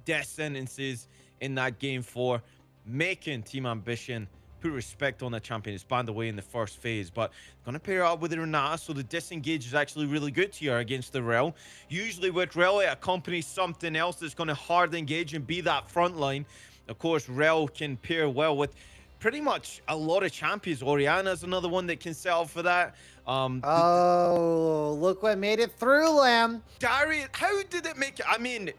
death sentences in that game for making Team Ambition put respect on the champion. It's banned away in the first phase, but gonna pair up with Renata, so the disengage is actually really good here against the Rel. Usually with Rel, it accompanies something else that's gonna hard engage and be that front line. Of course, Rel can pair well with pretty much a lot of champions. Oriana's another one that can sell for that. Oh, look what made it through, Lamb. Darius, how did it make it? I mean,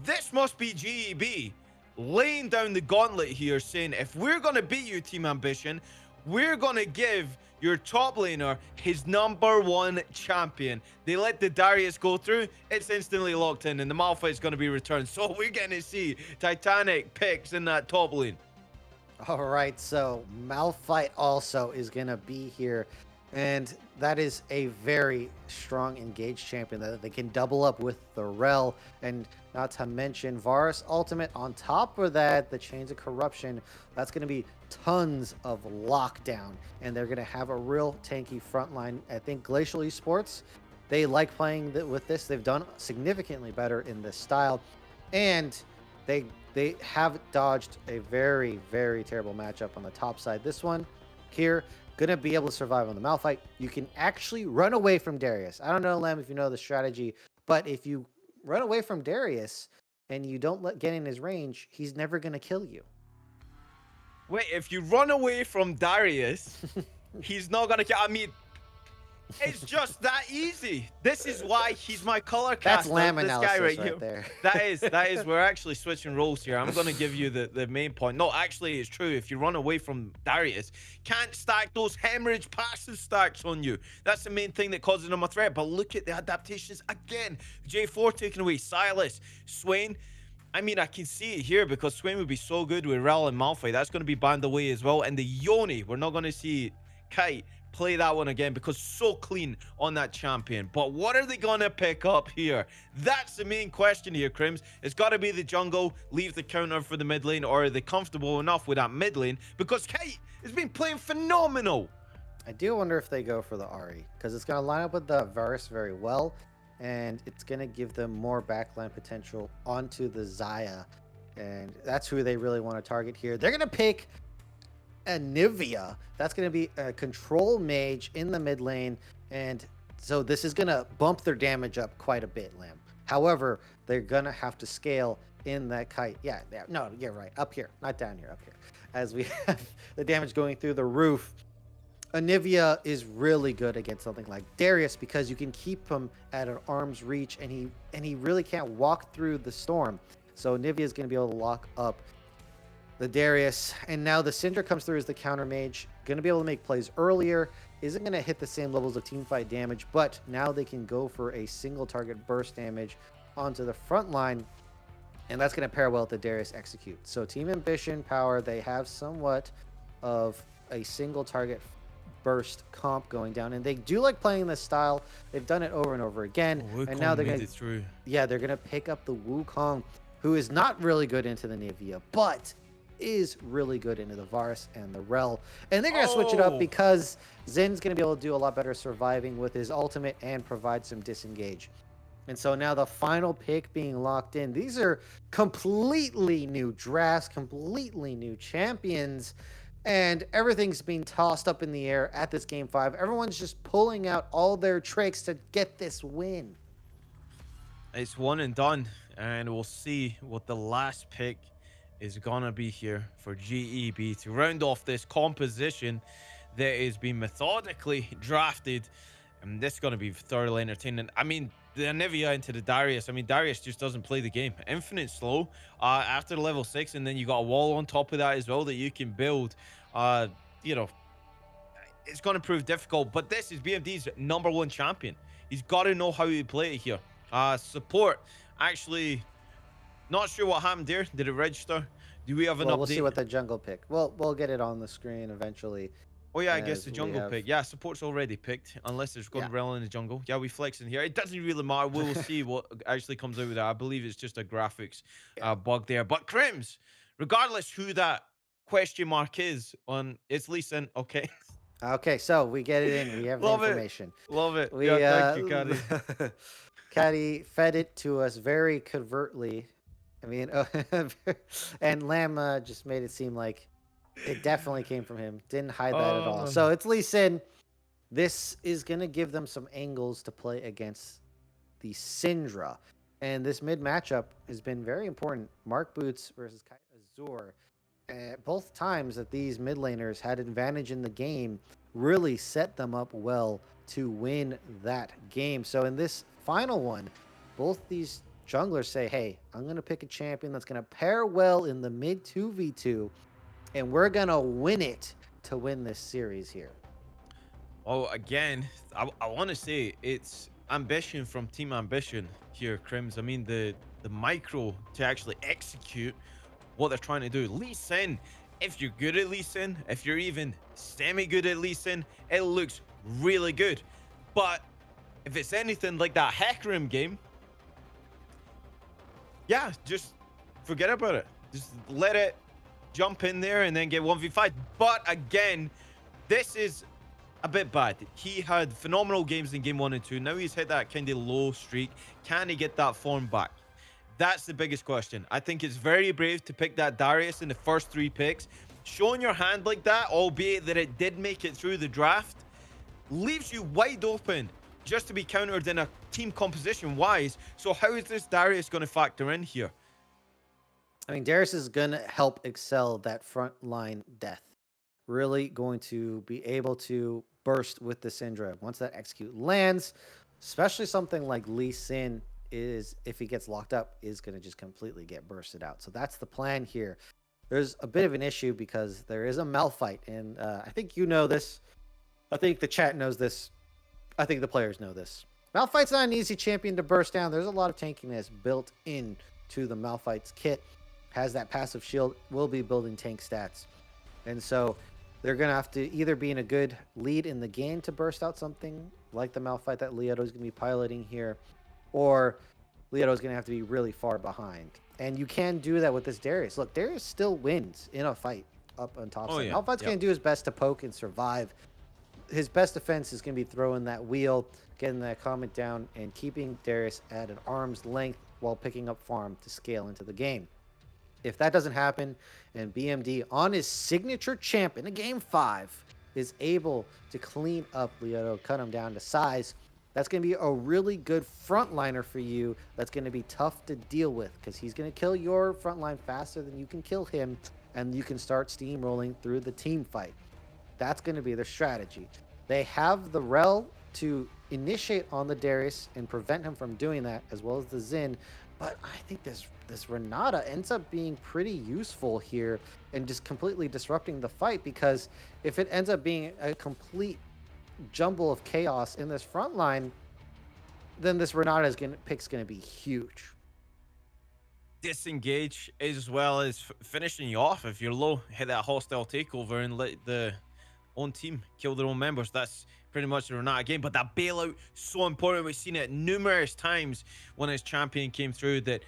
this must be GEB laying down the gauntlet here, saying, if we're going to beat you, Team Ambition, we're going to give your top laner his #1 champion. They let the Darius go through. It's instantly locked in, and the Malphite is going to be returned. So we're going to see Titanic picks in that top lane. All right, so Malphite also is going to be here. And that is a very strong engaged champion that they can double up with the Rel. And not to mention Varus ultimate on top of that, the Chains of Corruption. That's going to be tons of lockdown. And they're going to have a real tanky front line. I think Glacial Esports, they like playing with this. They've done significantly better in this style. And they have dodged a very, very terrible matchup on the top side. This one here, gonna be able to survive on the Malphite. You can actually run away from Darius. I don't know, Lem, if you know the strategy, but if you run away from Darius and you don't get in his range, he's never gonna kill you. Wait, if you run away from Darius, he's not gonna kill. I mean, it's just that easy. This is why he's my color caster. That's Lamb this analysis guy right here. there. That is. We're actually switching roles here. I'm gonna give you the main point. No, actually, it's true. If you run away from Darius, can't stack those hemorrhage passive stacks on you. That's the main thing that causes him a threat. But look at the adaptations again. J4 taken away. Silas, Swain. I mean, I can see it here because Swain would be so good with Rel and Malphite. That's going to be banned away as well. And the Yoni, we're not going to see Kite play that one again because so clean on that champion. But what are they going to pick up here? That's the main question here, Crims. It's got to be the jungle, leave the counter for the mid lane, or are they comfortable enough with that mid lane? Because Kite has been playing phenomenal. I do wonder if they go for the Ahri, because it's going to line up with the Varus very well, and it's going to give them more backline potential onto the Xayah, and that's who they really want to target here. They're going to pick Anivia. That's going to be a control mage in the mid lane, and so this is going to bump their damage up quite a bit, Lamb. However, they're going to have to scale in that Kite. Yeah, no, you're right. Up here, not down here, up here. As we have the damage going through the roof. Anivia is really good against something like Darius because you can keep him at an arm's reach, and he really can't walk through the storm. So Anivia is going to be able to lock up the Darius, and now the Syndra comes through as the counter mage, going to be able to make plays earlier, isn't going to hit the same levels of team fight damage, but now they can go for a single target burst damage onto the front line, and that's going to pair well with the Darius execute. So Team Ambition power, they have somewhat of a single target burst comp going down, and they do like playing this style. They've done it over and over again, and now they're going to they're going to pick up the Wukong, who is not really good into the Nivea, but is really good into the Varus and the Rel. And they're going to switch it up because Zin's going to be able to do a lot better surviving with his ultimate and provide some disengage. And so now the final pick being locked in. These are completely new drafts, completely new champions, and everything's being tossed up in the air at this game 5. Everyone's just pulling out all their tricks to get this win. It's one and done, and we'll see what the last pick is gonna be here for GEB to round off this composition that is being methodically drafted, and this is gonna be thoroughly entertaining. I mean, the Anivia into the Darius. I mean, Darius just doesn't play the game. Infinite slow after level 6, and then you got a wall on top of that as well that you can build. You know, it's going to prove difficult. But this is BMD's #1 champion. He's got to know how to play it here. Support, actually, not sure what happened there. Did it register? Do we have an Well, we'll see update? what the jungle pick. We'll get it on the screen eventually, Oh yeah, I guess as the we jungle have. pick. Yeah, support's already picked, unless there's Yeah. gone rel in the jungle. Yeah, we flex in here. It doesn't really matter. We'll see what actually comes out with that. I believe it's just a graphics Yeah. bug there. But Crims, regardless who that question mark is on, it's Lee Sin. Okay, Okay, so we get it in. We have the love it, information. love it. Yeah, We thank you, Caddy. Caddy fed it to us very covertly. I mean, and Lamb just made it seem like it definitely came from him. Didn't hide that at all. Oh, So it's Lee Sin. This is gonna give them some angles to play against the Syndra, and this mid matchup has been very important. Mark Boots versus Kai Azur. Both times that these mid laners had advantage in the game really set them up well to win that game. So in this final one, both these junglers say, hey, I'm going to pick a champion that's going to pair well in the mid 2v2, and we're going to win it to win this series here. oh, again, I want to say it's ambition from Team Ambition here, Crims. I mean, the micro to actually execute what they're trying to do. Lee Sin, if you're good at Lee Sin, if you're even semi-good at Lee Sin, it looks really good. But if it's anything like that Hecarim game, yeah, just forget about it. Just let it jump in there and then get 1v5. But again, this is a bit bad. He had phenomenal games in game 1 and 2. Now he's hit that kind of low streak. Can he get that form back? That's the biggest question. I think it's very brave to pick that Darius in the first 3 picks. Showing your hand like that, albeit that it did make it through the draft, leaves you wide open just to be countered in a team composition wise. So how is this Darius going to factor in here? I mean, Darius is going to help excel that front line death. Really going to be able to burst with the Syndra. Once that execute lands, especially something like Lee Sin is, if he gets locked up, is going to just completely get bursted out. So that's the plan here. There's a bit of an issue because there is a Malphite, and I think you know this. I think the chat knows this. I think the players know this. Malphite's not an easy champion to burst down. There's a lot of tankiness built into the Malphite's kit. Has that passive shield, will be building tank stats. And so they're going to have to either be in a good lead in the game to burst out something like the Malphite that Leoto is going to be piloting here, or Leoto is going to have to be really far behind. And you can do that with this Darius. Look, Darius still wins in a fight up on top side. Yeah. Malphite's going to do his best to poke and survive. His best defense is going to be throwing that wheel, getting that comment down, and keeping Darius at an arm's length while picking up farm to scale into the game. If that doesn't happen, and BMD on his signature champ in a game 5 is able to clean up Leoto, cut him down to size, that's going to be a really good frontliner for you. That's going to be tough to deal with because he's going to kill your frontline faster than you can kill him, and you can start steamrolling through the team fight. That's going to be their strategy. They have the Rel to initiate on the Darius and prevent him from doing that, as well as the Xin. But I think this Renata ends up being pretty useful here and just completely disrupting the fight, because if it ends up being a complete jumble of chaos in this front line, then this Renata's pick's going to be huge. Disengage as well as finishing you off. If you're low, hit that hostile takeover and let the own team kill their own members. That's pretty much the Renata game. But that bailout, so important. We've seen it numerous times when his champion came through, that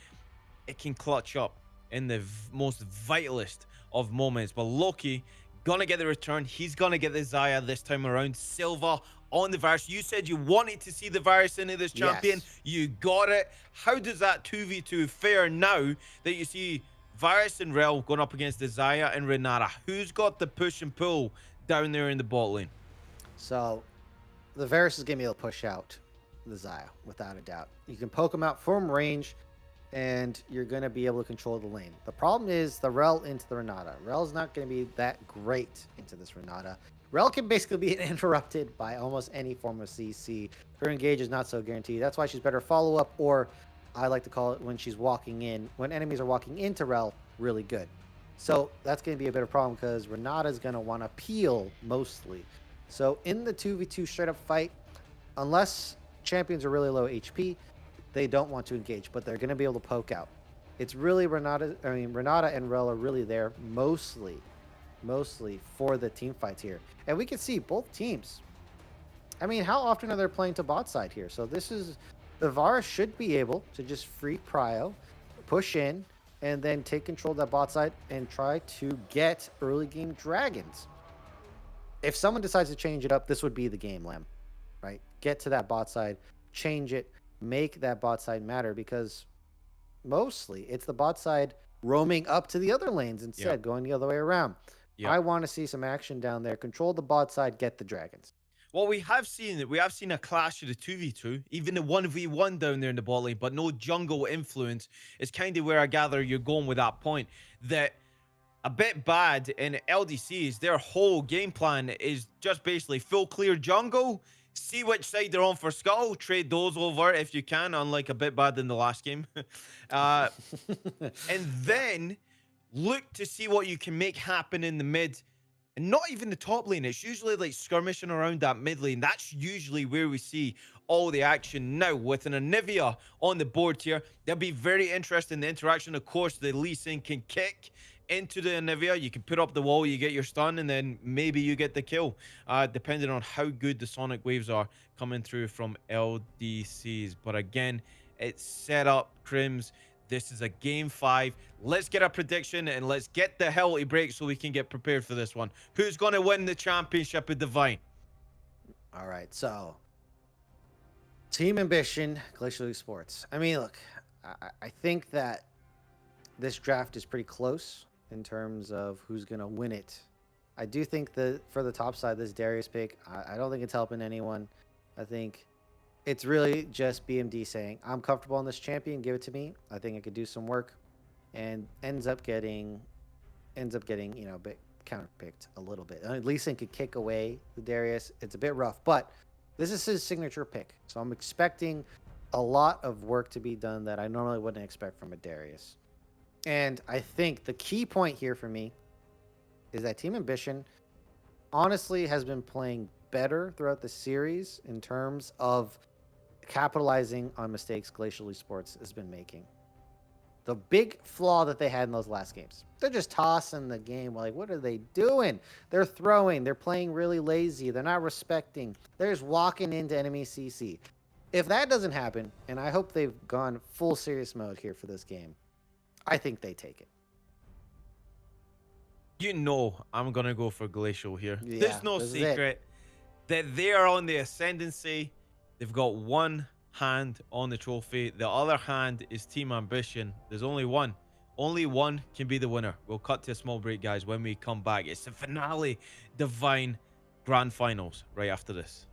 it can clutch up in the most vitalist of moments. But Loki gonna get the return. He's gonna get the Xayah this time around. Silva on the Varus. You said you wanted to see the Varus into this champion. Yes. You got it. How does that 2v2 fare now that you see Varus and Rel going up against the Xayah and Renata? Who's got the push and pull down there in the bot lane? So the Varus is going to be able to push out the Xayah without a doubt. You can poke him out from range, and you're going to be able to control the lane. The problem is the Rel into the Renata. Rel's not going to be that great into this Renata. Rel can basically be interrupted by almost any form of CC. Her engage is not so guaranteed. That's why she's better follow-up, or I like to call it when she's walking in, when enemies are walking into Rel, really good. So that's going to be a bit of a problem because Renata is going to want to peel mostly. So in the 2v2 straight up fight, unless champions are really low HP, they don't want to engage, but they're going to be able to poke out. It's really Renata and Rel are really there mostly for the team fights here. And we can see both teams. I mean, how often are they playing to bot side here? So this is, the Varus should be able to just free prio, push in, and then take control of that bot side and try to get early game dragons. If someone decides to change it up, this would be the game, Lamb, right? Get to that bot side, change it, make that bot side matter, because mostly it's the bot side roaming up to the other lanes instead, going the other way around. I want to see some action down there. Control the bot side, get the dragons. Well, we have seen a clash of the 2v2, even the 1v1 down there in the bot lane, but no jungle influence is kind of where I gather you're going with that point. That a bit bad in LDCs, their whole game plan is just basically full clear jungle, see which side they're on for Skull, trade those over if you can, unlike a bit bad in the last game. And then look to see what you can make happen in the mid. And not even the top lane. It's usually like skirmishing around that mid lane. That's usually where we see all the action. Now, with an Anivia on the board here, they'll be very interested in the interaction. Of course, the Lee Sin can kick into the Anivia. You can put up the wall, you get your stun, and then maybe you get the kill, depending on how good the Sonic waves are coming through from LDCs. But again, it's set up, Crims. This is a game 5. Let's get a prediction and let's get the hell to break so we can get prepared for this one. Who's going to win the championship of Divine? All right, so Team Ambition, Glacial Esports. I mean, look, I think that this draft is pretty close in terms of who's going to win it. I do think that for the top side, this Darius pick, I don't think it's helping anyone. I think it's really just BMD saying, I'm comfortable on this champion, give it to me. I think I could do some work, and ends up getting, you know, a bit counterpicked a little bit. At least he could kick away the Darius. It's a bit rough, but this is his signature pick. So I'm expecting a lot of work to be done that I normally wouldn't expect from a Darius. And I think the key point here for me is that Team Ambition honestly has been playing better throughout the series in terms of capitalizing on mistakes Glacial Esports has been making. The big flaw that they had in those last games, they're just tossing the game. Like, what are they doing? They're throwing. They're playing really lazy. They're not respecting. They're just walking into enemy CC. If that doesn't happen, and I hope they've gone full serious mode here for this game, I think they take it. You know I'm going to go for Glacial here. Yeah, there's no secret that they are on the ascendancy. They've got one hand on the trophy. The other hand is Team Ambition. There's only one. Only one can be the winner. We'll cut to a small break, guys. When we come back, it's the finale Divine Grand Finals right after this.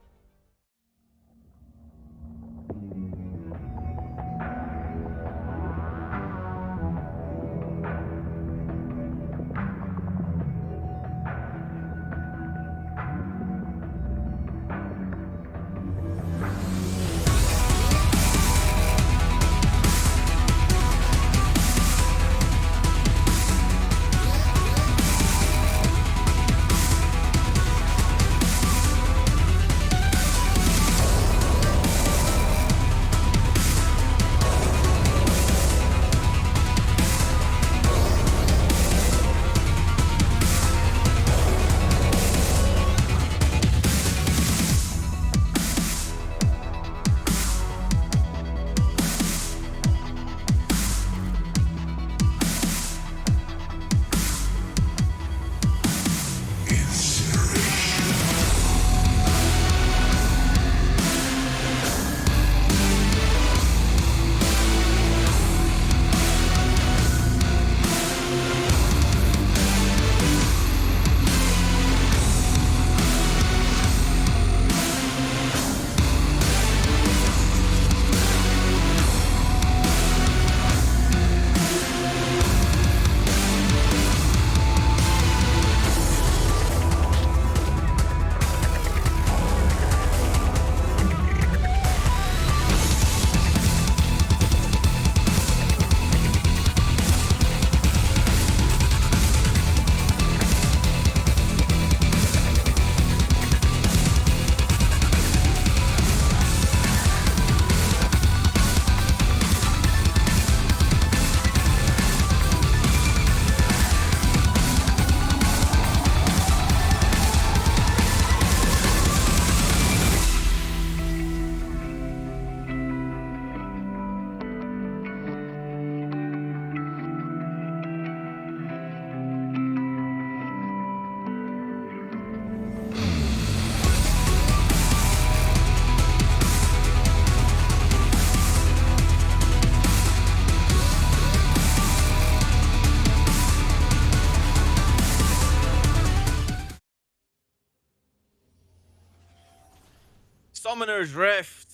Summoner's Rift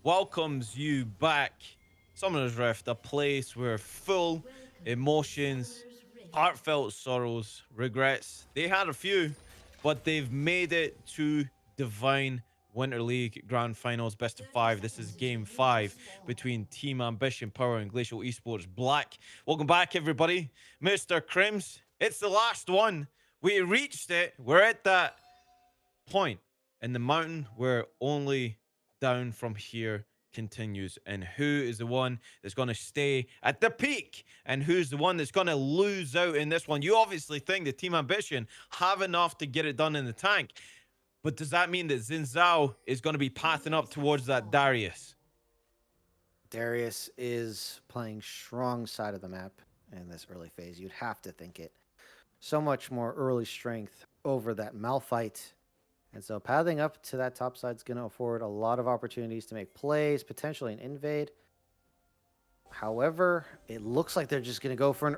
welcomes you back. Summoner's Rift, a place where full emotions, heartfelt sorrows, regrets. They had a few, but they've made it to Divine Winter League Grand Finals best of 5. This is game 5 between Team Ambition Power and Glacial Esports Black. Welcome back, everybody. Mr. Crims, it's the last one. We reached it. We're at that point in the mountain where only down from here continues, and who is the one that's going to stay at the peak and who's the one that's going to lose out in this one? You obviously think the Team Ambition have enough to get it done in the tank, but does that mean that Xin Zhao is going to be pathing up towards that Darius? Darius is playing strong side of the map in this early phase. You'd have to think it. So much more early strength over that Malphite. And so pathing up to that top side is going to afford a lot of opportunities to make plays, potentially an invade. However, it looks like they're just going to go for an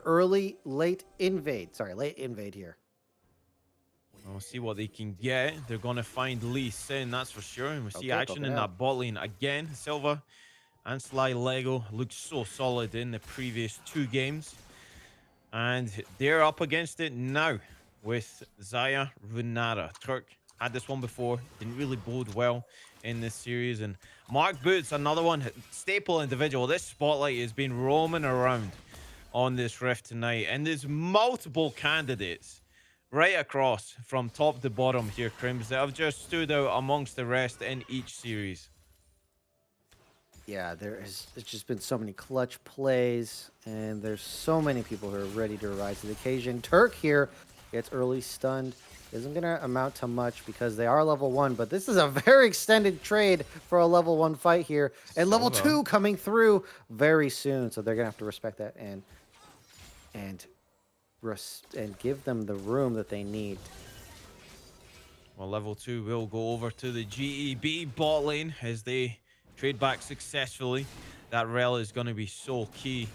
late invade here. We'll see what they can get. They're going to find Lee Sin, that's for sure. And we'll see Okay, action poke it in out. that bot lane again. Silva and Sly Lego looked so solid in the previous 2 games. And they're up against it now with Zaya Runara. Turk had this one before, didn't really bode well in this series. And Mark Boots, another one, staple individual. This spotlight has been roaming around on this Rift tonight. And there's multiple candidates right across from top to bottom here, Crims, that have just stood out amongst the rest in each series. Yeah, there's just been so many clutch plays, and there's so many people who are ready to rise to the occasion. Turk here gets early stunned. Isn't going to amount to much because they are level 1, but this is a very extended trade for a level 1 fight here. And level 2 coming through very soon, so they're going to have to respect that and give them the room that they need. Well, level 2 will go over to the GEB bot lane as they trade back successfully. That rel is going to be so key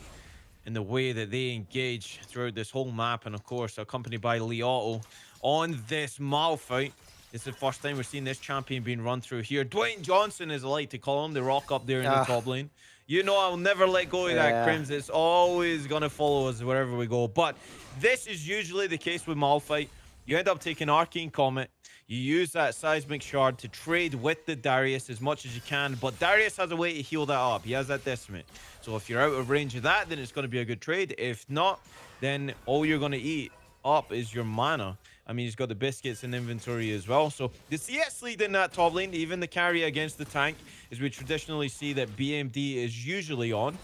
in the way that they engage throughout this whole map, and of course accompanied by Leoto on this Malphite. It's the first time we're seeing this champion being run through here. Dwayne Johnson, is I like to call him, the rock up there in the top lane. You know I'll never let go of that, Crims. It's always going to follow us wherever we go. But this is usually the case with Malphite. You end up taking Arcane Comet. You use that Seismic Shard to trade with the Darius as much as you can. But Darius has a way to heal that up. He has that Decimate. So if you're out of range of that, then it's going to be a good trade. If not, then all you're going to eat up is your mana. I mean, he's got the biscuits in inventory as well. So the CS lead in that top lane, even the carry against the tank, as we traditionally see that BMD is usually on,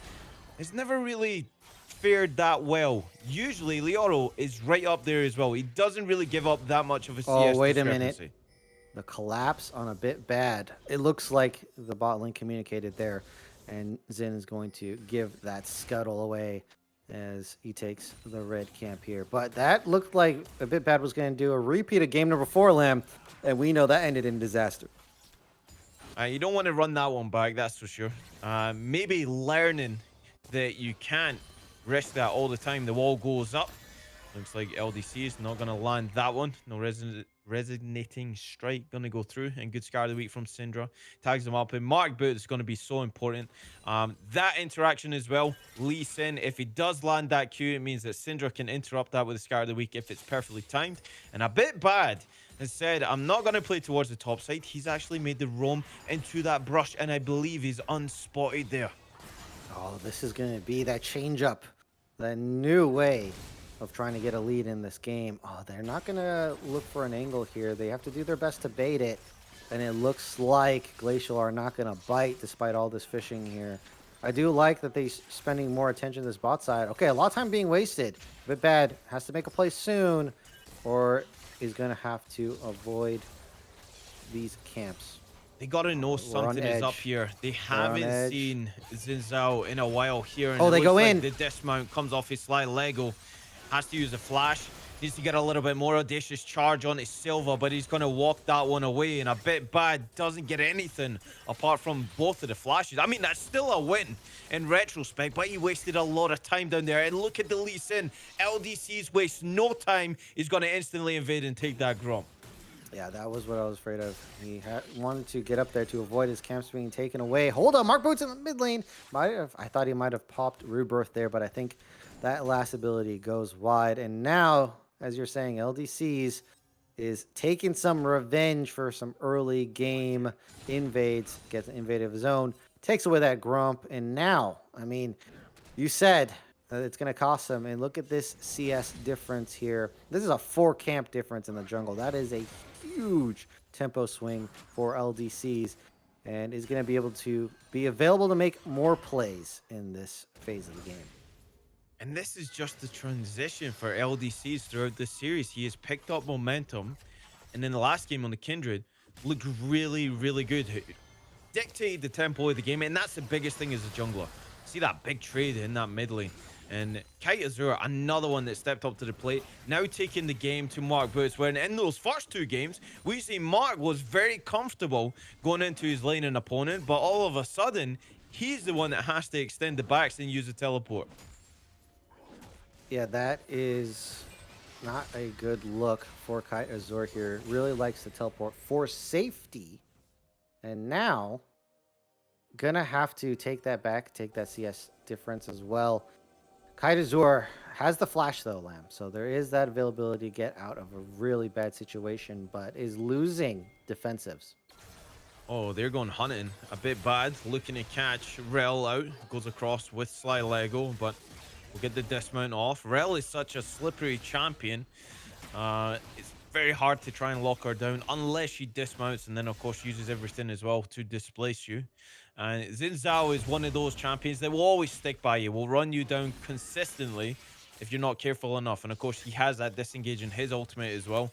it's never really fared that well. Usually, Leoto is right up there as well. He doesn't really give up that much of a CS Oh, wait a discrepancy. minute. The collapse on a bit bad. It looks like the bot lane communicated there, and Xin is going to give that scuttle away as he takes the red camp here. But that looked like a bit bad was going to do a repeat of game number 4, Lamb, and we know that ended in disaster. You don't want to run that one back, that's for sure. Maybe learning that you can't risk that all the time. The wall goes up. Looks like LDC is not going to land that one. No resonating strike going to go through. And good Scar of the Week from Syndra. Tags them up. And Mark Boot is going to be so important. That interaction as well. Lee Sin, if he does land that Q, it means that Syndra can interrupt that with the Scar of the Week if it's perfectly timed. And a bit bad has said, I'm not going to play towards the top side. He's actually made the roam into that brush. And I believe he's unspotted there. Oh, this is going to be that change up. That new way of trying to get a lead in this game. Oh, they're not going to look for an angle here. They have to do their best to bait it. And it looks like Glacial are not going to bite despite all this fishing here. I do like that they're spending more attention to this bot side. Okay, a lot of time being wasted. A bit bad. Has to make a play soon, or is going to have to avoid these camps. They got to know something is up here. They haven't seen Xin Zhao in a while here. And oh, they go in. The dismount comes off his Sly Lego. Has to use a flash. Needs to get a little bit more audacious charge on his Silva, but he's going to walk that one away. And a bit bad, doesn't get anything apart from both of the flashes. I mean, that's still a win in retrospect, but he wasted a lot of time down there. And look at the Lee Sin. LDC's waste no time. He's going to instantly invade and take that Gromp. Yeah, that was what I was afraid of. He wanted to get up there to avoid his camps being taken away. Hold on, Mark Boots in the mid lane. I thought he might have popped Rebirth there, but I think that last ability goes wide. And now, as you're saying, LDCs is taking some revenge for some early game invades, gets an invade of his own, takes away that Grump, and now, I mean, you said it's going to cost them, and look at this CS difference here. This is a 4 camp difference in the jungle. That is a huge tempo swing for LDCs, and is going to be able to be available to make more plays in this phase of the game. And this is just the transition for LDCs throughout this series. He has picked up momentum, and in the last game on the Kindred, looked really, really good. Dictated the tempo of the game, and that's the biggest thing as a jungler. See that big trade in that mid lane. And Kite Azure, another one that stepped up to the plate, now taking the game to Mark Boots, when in those first 2 games, we see Mark was very comfortable going into his lane and opponent, but all of a sudden, he's the one that has to extend the backs and use a teleport. Yeah, that is not a good look for Kite Azure here. Really likes to teleport for safety. And now, gonna have to take that back, take that CS difference as well. Kite Azure has the flash though, Lamb. So there is that availability to get out of a really bad situation, but is losing defensives. Oh, they're going hunting. A bit bad. Looking to catch Rel out. Goes across with Sly Lego, but we'll get the dismount off. Rel is such a slippery champion. It's very hard to try and lock her down unless she dismounts and then, of course, uses everything as well to displace you. And Xin Zhao is one of those champions that will always stick by you, will run you down consistently if you're not careful enough. And, of course, he has that disengage in his ultimate as well.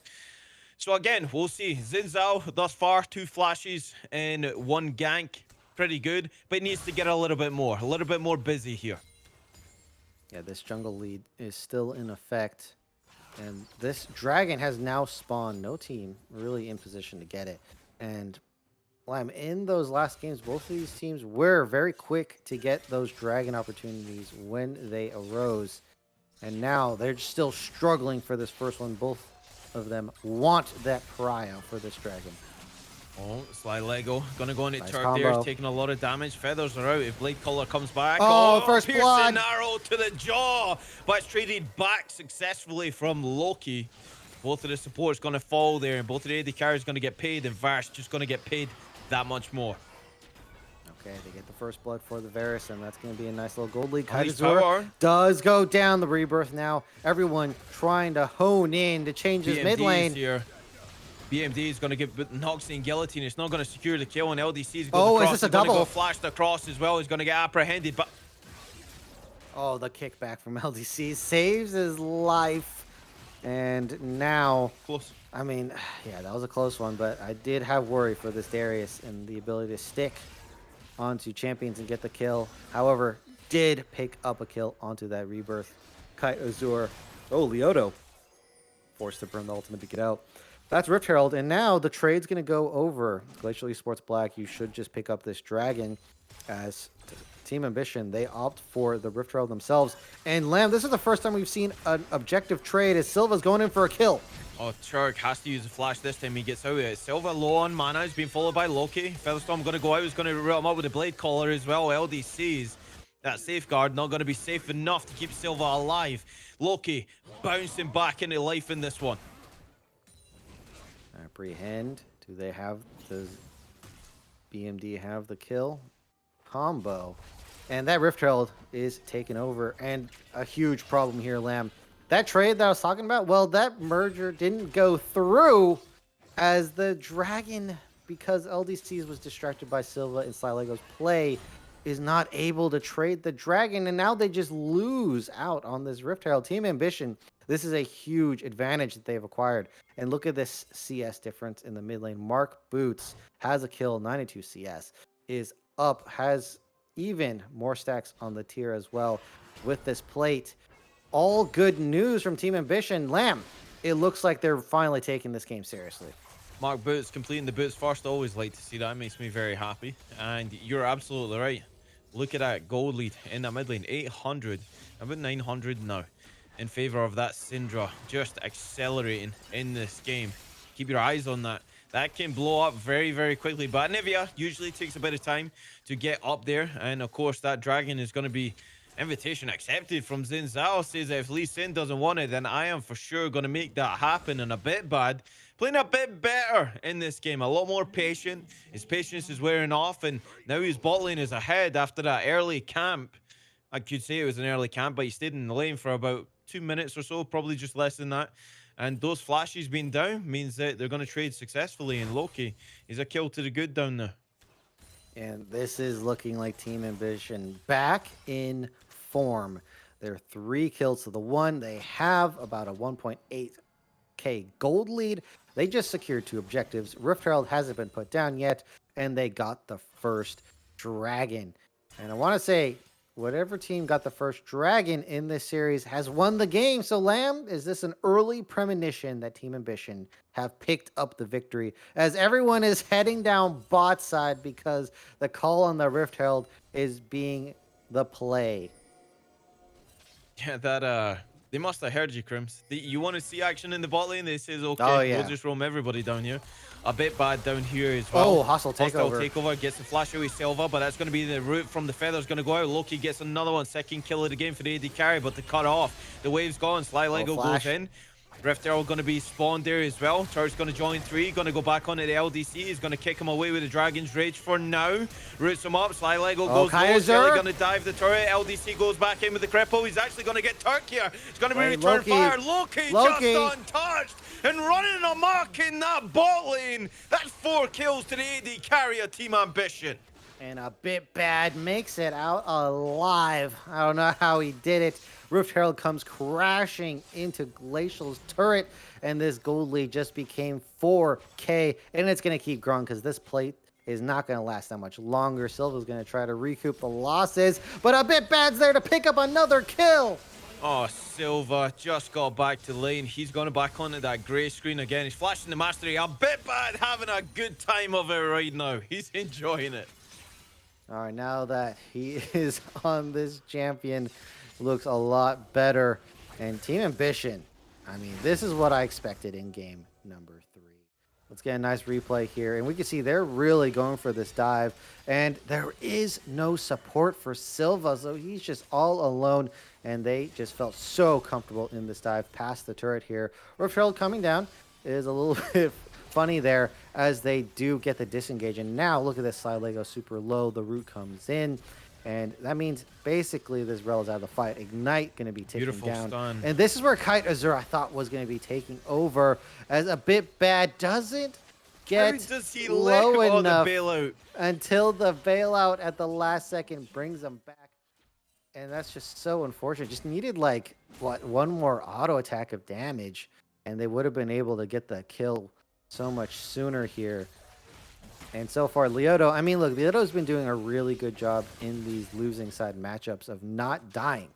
So, again, we'll see. Xin Zhao, thus far, 2 flashes and 1 gank. Pretty good, but it needs to get a little bit more busy here. Yeah, this jungle lead is still in effect. And this dragon has now spawned. No team really in position to get it. And Lamb, in those last games, both of these teams were very quick to get those dragon opportunities when they arose. And now they're still struggling for this first one. Both of them want that pariah for this dragon. Oh, Sly Lego gonna go into Nice Turk combo. there, taking a lot of damage. Feathers are out. If Blade Collar comes back, Oh, first piercing blood. arrow to the jaw, but it's traded back successfully from Loki. Both of the supports gonna fall there, and both of the AD carries gonna get paid, and Varus just gonna get paid that much more. Okay, they get the first blood for the Varus, and that's going to be a nice little gold lead. Nice Kite Azure power. does go down the rebirth now. Everyone trying to hone in to change his mid lane. Here. BMD is going to give Noxie and Guillotine. It's not going to secure the kill, and LDC goes Oh, across. is this a He's gonna double? go flashed across as well. He's going to get apprehended, but Oh, the kickback from LDC saves his life. And now, close. I mean, yeah, that was a close one, but I did have worry for this Darius and the ability to stick onto champions and get the kill. However, did pick up a kill onto that rebirth. Kite Azure. Oh, Leoto forced to burn the ultimate to get out. That's Rift Herald, and now the trade's going to go over. Glacial Esports Black, you should just pick up this dragon as Team Ambition. They opt for the Rift Herald themselves. And Lamb, this is the first time we've seen an objective trade as Silva's going in for a kill. Oh, Turk has to use a flash this time. He gets out of it. Silva low on mana. He's being followed by Loki. Featherstorm going to go out. He's going to root him up with a Blade Collar as well. LDC's that safeguard not going to be safe enough to keep Silva alive. Loki bouncing back into life in this one. Apprehend. Does BMD have the kill? Combo. And that Rift Herald is taken over. And a huge problem here, Lamb. That trade that I was talking about, well, that merger didn't go through as the dragon, because LDCs was distracted by Silva and Sly Lego's play, is not able to trade the dragon. And now they just lose out on this Rift Herald. Team Ambition, this is a huge advantage that they've acquired. And look at this CS difference in the mid lane. Mark Boots has a kill, 92 CS, is up, has even more stacks on the tier as well with this plate. All good news from Team Ambition. Lamb, it looks like they're finally taking this game seriously. Mark Boots completing the boots first. Always like to see that. Makes me very happy. And you're absolutely right. Look at that gold lead in that mid lane. 800, about 900 now in favor of that Syndra. Just accelerating in this game. keep your eyes on that. That can blow up very, very quickly. But Nivea usually takes a bit of time to get up there. And of course, that dragon is going to be invitation accepted from Xin Zhao. Says that if Lee Sin doesn't want it, then I am for sure going to make that happen. And a bit bad, playing a bit better in this game. A lot more patient. His patience is wearing off. And now his bot lane is ahead after that early camp. I could say it was an early camp, but he stayed in the lane for about 2 minutes or so, probably just less than that. And those flashes being down means that they're going to trade successfully. And Loki is a kill to the good down there. And this is looking like Team Ambition back in form. They're 3 kills to the 1. They have about a 1.8k gold lead. They just secured 2 objectives. Rift Herald hasn't been put down yet, and they got the first dragon. And I want to say, whatever team got the first dragon in this series has won the game. So, Lamb, is this an early premonition that Team Ambition have picked up the victory as everyone is heading down bot side because the call on the Rift Herald is being the play? Yeah, that they must have heard you, Crims. You want to see action in the bot lane? They says okay, Oh, yeah. we'll just roam everybody down here. A bit bad down here as well. Oh, hostile takeover. Gets the flash away Silva, but that's going to be the route from the feather's going to go out. Loki gets another one, second kill of the game for the AD carry, but the cut off. The wave's gone. Sly Lego goes in. Rift Herald going to be spawned there as well. Turret's going to join 3, going to go back onto the LDC. He's going to kick him away with the Dragon's Rage for now. Roots him up. Sly Lego goes low. Shelly going to dive the turret. LDC goes back in with the cripple. He's actually going to get Turk here. It's going to be return fire. Loki just untouched and running amok in that bot lane. That's 4 kills to the AD carry of Team Ambition. And a bit bad makes it out alive. I don't know how he did it. Rift Herald comes crashing into Glacial's turret, and this gold lead just became 4k, and it's going to keep growing because this plate is not going to last that much longer. Silva's going to try to recoup the losses, but a bit bad's there to pick up another kill. Oh, Silva just got back to lane. He's going back onto that grey screen again. He's flashing the mastery. A bit bad, having a good time of it right now. He's enjoying it. All right, now that he is on this champion, looks a lot better. And Team Ambition, I mean, this is what I expected in game number 3. Let's get a nice replay here. And we can see they're really going for this dive. And there is no support for Silva, so he's just all alone. And they just felt so comfortable in this dive past the turret here. Rift Herald coming down is a little bit funny there as they do get the disengage. And now look at this side Lego super low. The root comes in. And that means basically this Rel is out of the fight. Ignite going to be taken down. Stun. And this is where Kite Azure I thought was going to be taking over as a bit bad doesn't get low enough until the bailout at the last second brings them back. And that's just so unfortunate. Just needed like, what, one more auto attack of damage and they would have been able to get the kill so much sooner here. And so far, Leoto, I mean, look, Leoto's been doing a really good job in these losing side matchups of not dying.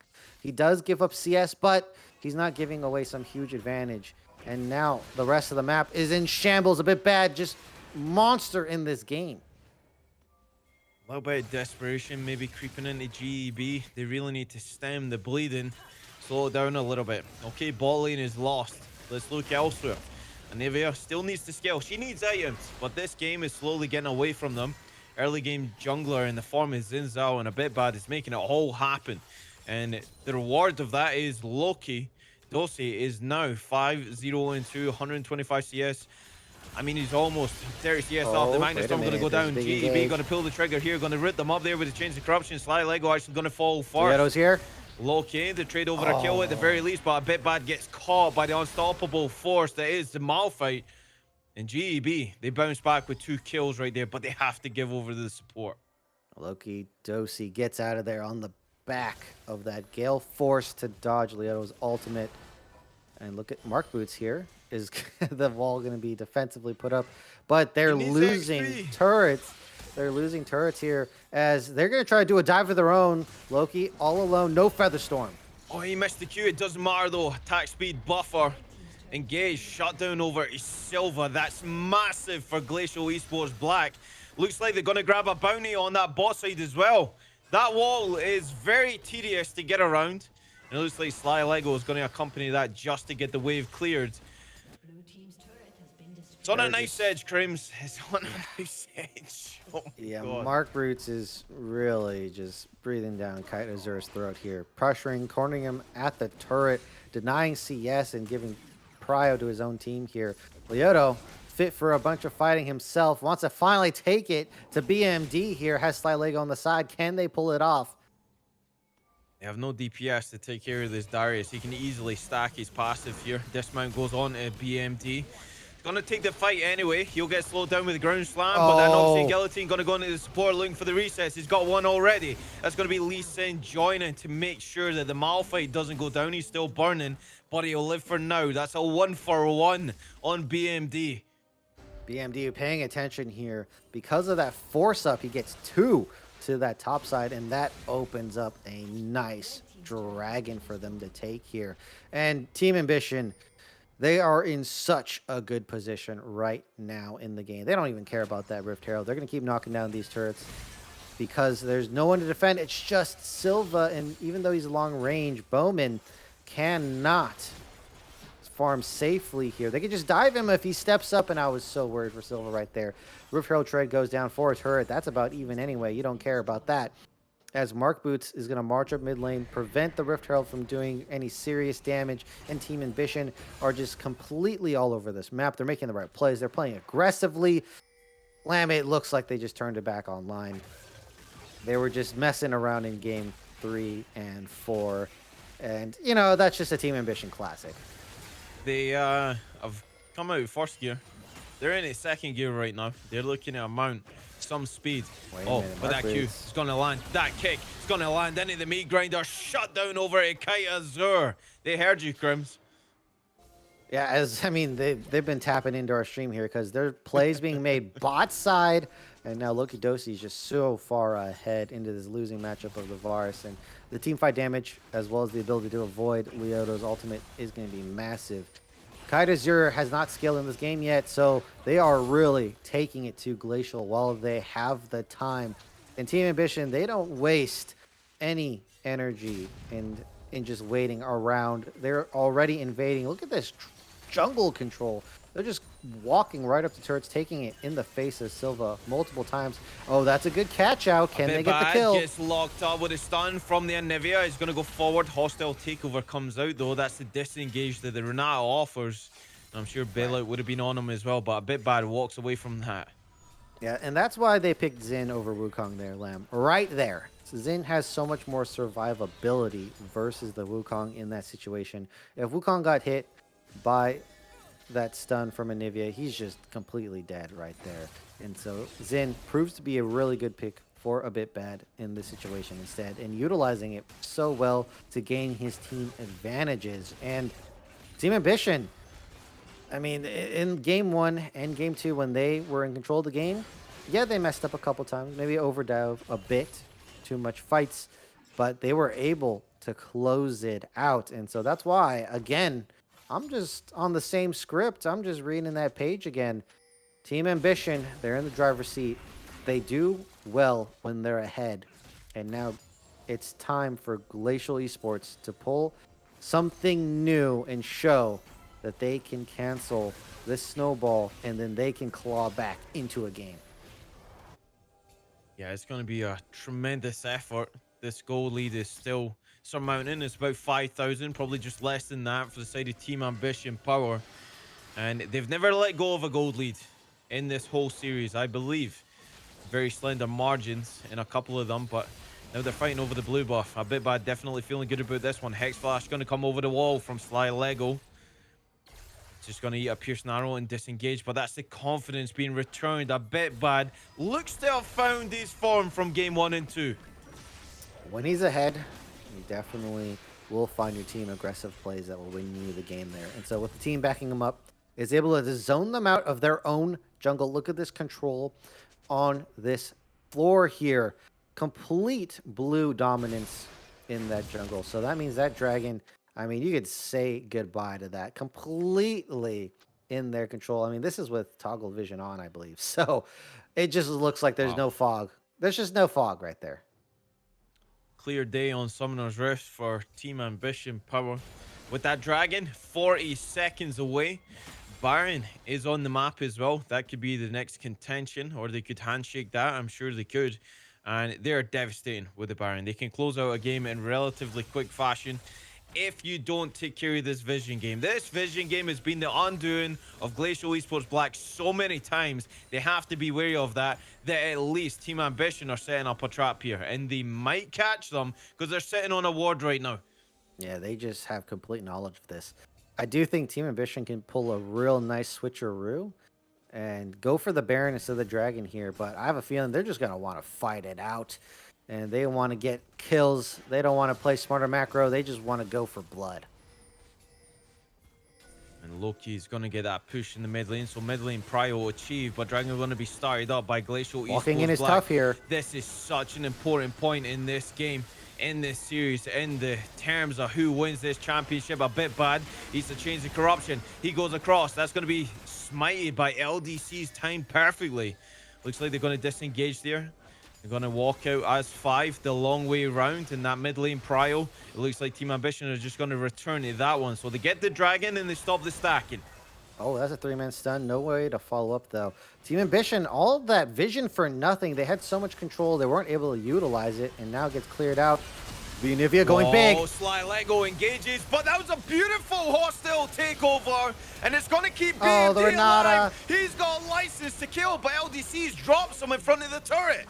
He does give up CS, but he's not giving away some huge advantage. And now the rest of the map is in shambles, a bit bad, just monster in this game. A little bit of desperation maybe creeping into GEB. They really need to stem the bleeding, slow it down a little bit. Okay, bot lane is lost. Let's look elsewhere. And Nivea still needs to scale. She needs items, but this game is slowly getting away from them. Early game jungler in the form is Xin Zhao, and a bit bad is making it all happen. And the reward of that is Loki. Dose is now 5-0 and 2, 125 CS. I mean, he's almost 30 CS off. The Magnus Storm going to go down. GEB going to pull the trigger here, going to rip them up there with the Chains of Corruption. Sly Lego actually going to fall first. Leoto's here. Loki, the trade over a kill at the very least, but a bit bad gets caught by the unstoppable force that is the Malphite. And GEB, they bounce back with 2 kills right there, but they have to give over the support. Loki Dosey gets out of there on the back of that Gale Force to dodge Leoto's ultimate. And look at Mark Boots here. Is the wall going to be defensively put up? But they're losing turrets. They're losing turrets here as they're going to try to do a dive of their own. Loki all alone, no Feather Storm. Oh, he missed the Q. It doesn't matter though. Attack speed buffer. Engage. Shutdown over Silva. That's massive for Glacial Esports Black. Looks like they're going to grab a bounty on that bot side as well. That wall is very tedious to get around. And it looks like Sly Lego is going to accompany that just to get the wave cleared. It's on a They're nice just edge, Crims. It's on a nice edge. Oh my Yeah, god. Mark Roots is really just breathing down Kite Azur's throat here, pressuring, cornering him at the turret, denying CS and giving prio to his own team here. Leoto, fit for a bunch of fighting himself, wants to finally take it to BMD here, has Sly Lego on the side. Can they pull it off? They have no DPS to take care of this Darius. He can easily stack his passive here. Dismount goes on to BMD. Gonna take the fight anyway. He'll get slowed down with the ground slam, but that Noxian Oh, Guillotine gonna go into the support looking for the resets. He's got one already. That's gonna be Lee Sin joining to make sure that the Malphite doesn't go down. He's still burning, but he'll live for now. That's a 1-for-1 on BMD. BMD paying attention here. Because of that force up, he gets 2 to that top side, and that opens up a nice dragon for them to take here. And Team Ambition, they are in such a good position right now in the game. They don't even care about that Rift Herald. They're going to keep knocking down these turrets because there's no one to defend. It's just Silva, and even though he's long range, Bowman cannot farm safely here. They could just dive him if he steps up, and I was so worried for Silva right there. Rift Herald trade goes down for a turret. That's about even anyway. You don't care about that. As Mark Boots is going to march up mid lane, prevent the Rift Herald from doing any serious damage, and Team Ambition are just completely all over this map. They're making the right plays. They're playing aggressively. Lamb, it looks like they just turned it back online. They were just messing around in game 3 and 4. And, you know, that's just a Team Ambition classic. They have come out first gear. They're in a second gear right now. They're looking at mount some speed. Wait a Oh, minute, but that Mark Q Boots. is going to land. That kick is going to land into the meat grinder. Shut down over at Kite Azur. They heard you, Crims. Yeah, I mean, they've been tapping into our stream here because there are plays being made bot side, and now Loki Dosi is just so far ahead into this losing matchup of the Varus, and the team fight damage as well as the ability to avoid Leoto's ultimate is going to be massive. Kite Azur has not scaled in this game yet, so they are really taking it to Glacial while they have the time. And Team Ambition, they don't waste any energy in just waiting around. They're already invading. Look at this jungle control. They're just walking right up the turrets, taking it in the face of Silva multiple times. Oh, that's a good catch out. Can they get the kill? Gets locked up with a stun from the Anivia. He's going to go forward. Hostile takeover comes out, though. That's the disengage that the Renata offers. I'm sure bailout would have been on him as well, but a bit bad walks away from that. Yeah, and that's why they picked Xin over Wukong there, Lamb. Right there. So Xin has so much more survivability versus the Wukong in that situation. If Wukong got hit by that stun from Anivia, he's just completely dead right there. And so Xin proves to be a really good pick for a bit bad in this situation instead, and utilizing it so well to gain his team advantages. And Team Ambition, I mean, in game 1 and game 2, when they were in control of the game, yeah, they messed up a couple times, maybe overdove a bit, too much fights, but they were able to close it out. And so that's why, again, I'm just on the same script. I'm just reading that page again. Team Ambition, they're in the driver's seat. They do well when they're ahead. And now it's time for Glacial Esports to pull something new and show that they can cancel this snowball, and then they can claw back into a game. Yeah, it's going to be a tremendous effort. This goal lead is still surmounting. It's about 5,000, probably just less than that for the side of Team Ambition Power. And they've never let go of a gold lead in this whole series, I believe. Very slender margins in a couple of them, but now they're fighting over the blue buff. A bit bad, definitely feeling good about this one. Hex Flash going to come over the wall from Sly Lego. Just going to eat a piercing arrow and disengage, but that's the confidence being returned. A bit bad. Looks to have found his form from game 1 and 2. When he's ahead, you definitely will find your team aggressive plays that will win you the game there. And so with the team backing him up, is able to zone them out of their own jungle. Look at this control on this floor here. Complete blue dominance in that jungle. So that means that dragon, I mean, you could say goodbye to that. Completely in their control. I mean, this is with toggle vision on, I believe. So it just looks like there's no fog. There's just no fog right there. Clear day on Summoner's Rift for Team Ambition Power. With that dragon 40 seconds away, Baron is on the map as well. That could be the next contention, or they could handshake that. I'm sure they could. And they're devastating with the Baron. They can close out a game in relatively quick fashion if you don't take care of this vision game. This vision game has been the undoing of Glacial Esports Black so many times. They have to be wary of that, that at least Team Ambition are setting up a trap here. And they might catch them because they're sitting on a ward right now. Yeah, they just have complete knowledge of this. I do think Team Ambition can pull a real nice switcheroo and go for the Baron instead of the Dragon here, but I have a feeling they're just going to want to fight it out, and they want to get kills. They don't want to play smarter macro. They just want to go for blood. And Loki's going to get that push in the mid lane, so mid lane Prio will achieve, but Dragon going to be started up by Glacial Esports Walking in is Black. tough here. This is such an important point in this game, in this series, in the terms of who wins this championship. A bit bad. He's to change the corruption. He goes across. That's going to be smited by LDC's time perfectly. Looks like they're going to disengage there. They're going to walk out as 5 the long way around in that mid lane Prio. It looks like Team Ambition are just going to return to that one. So they get the Dragon and they stop the stacking. Oh, that's a 3-man stun. No way to follow up, though. Team Ambition, all of that vision for nothing. They had so much control. They weren't able to utilize it, and now it gets cleared out. Nivea going big. Oh, Sly Lego engages, but that was a beautiful hostile takeover, and it's going to keep being the Renata. alive. He's got license to kill, but LDC's drops him in front of the turret.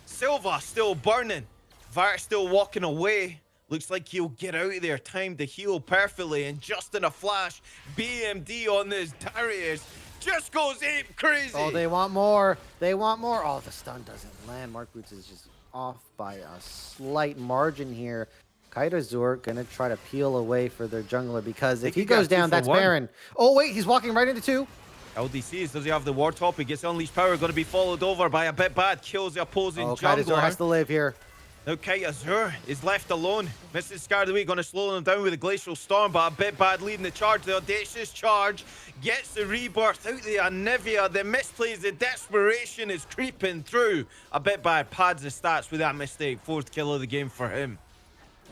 Silva still burning. Vart still walking away. Looks like he'll get out of there. Time to heal perfectly, and just in a flash, BMD on this Darius just goes ape crazy. Oh, they want more. They want more. Oh, the stun doesn't land. Mark Boots is just off by a slight margin here. Kaitazur gonna try to peel away for their jungler, because if he goes down, that's Baron. Oh, wait, he's walking right into 2. LDCs, does he have the ward top? He gets unleashed power, going to be followed over by a bit bad. Kills the opposing jungler. Kaitazur has to live here. Now Kaitazur is left alone. Misses Scar of the Week, going to slow him down with a Glacial Storm, but a bit bad leading the charge. The audacious charge gets the rebirth out the Anivia. The misplays, the desperation is creeping through. A bit bad pads the stats with that mistake. 4th kill of the game for him.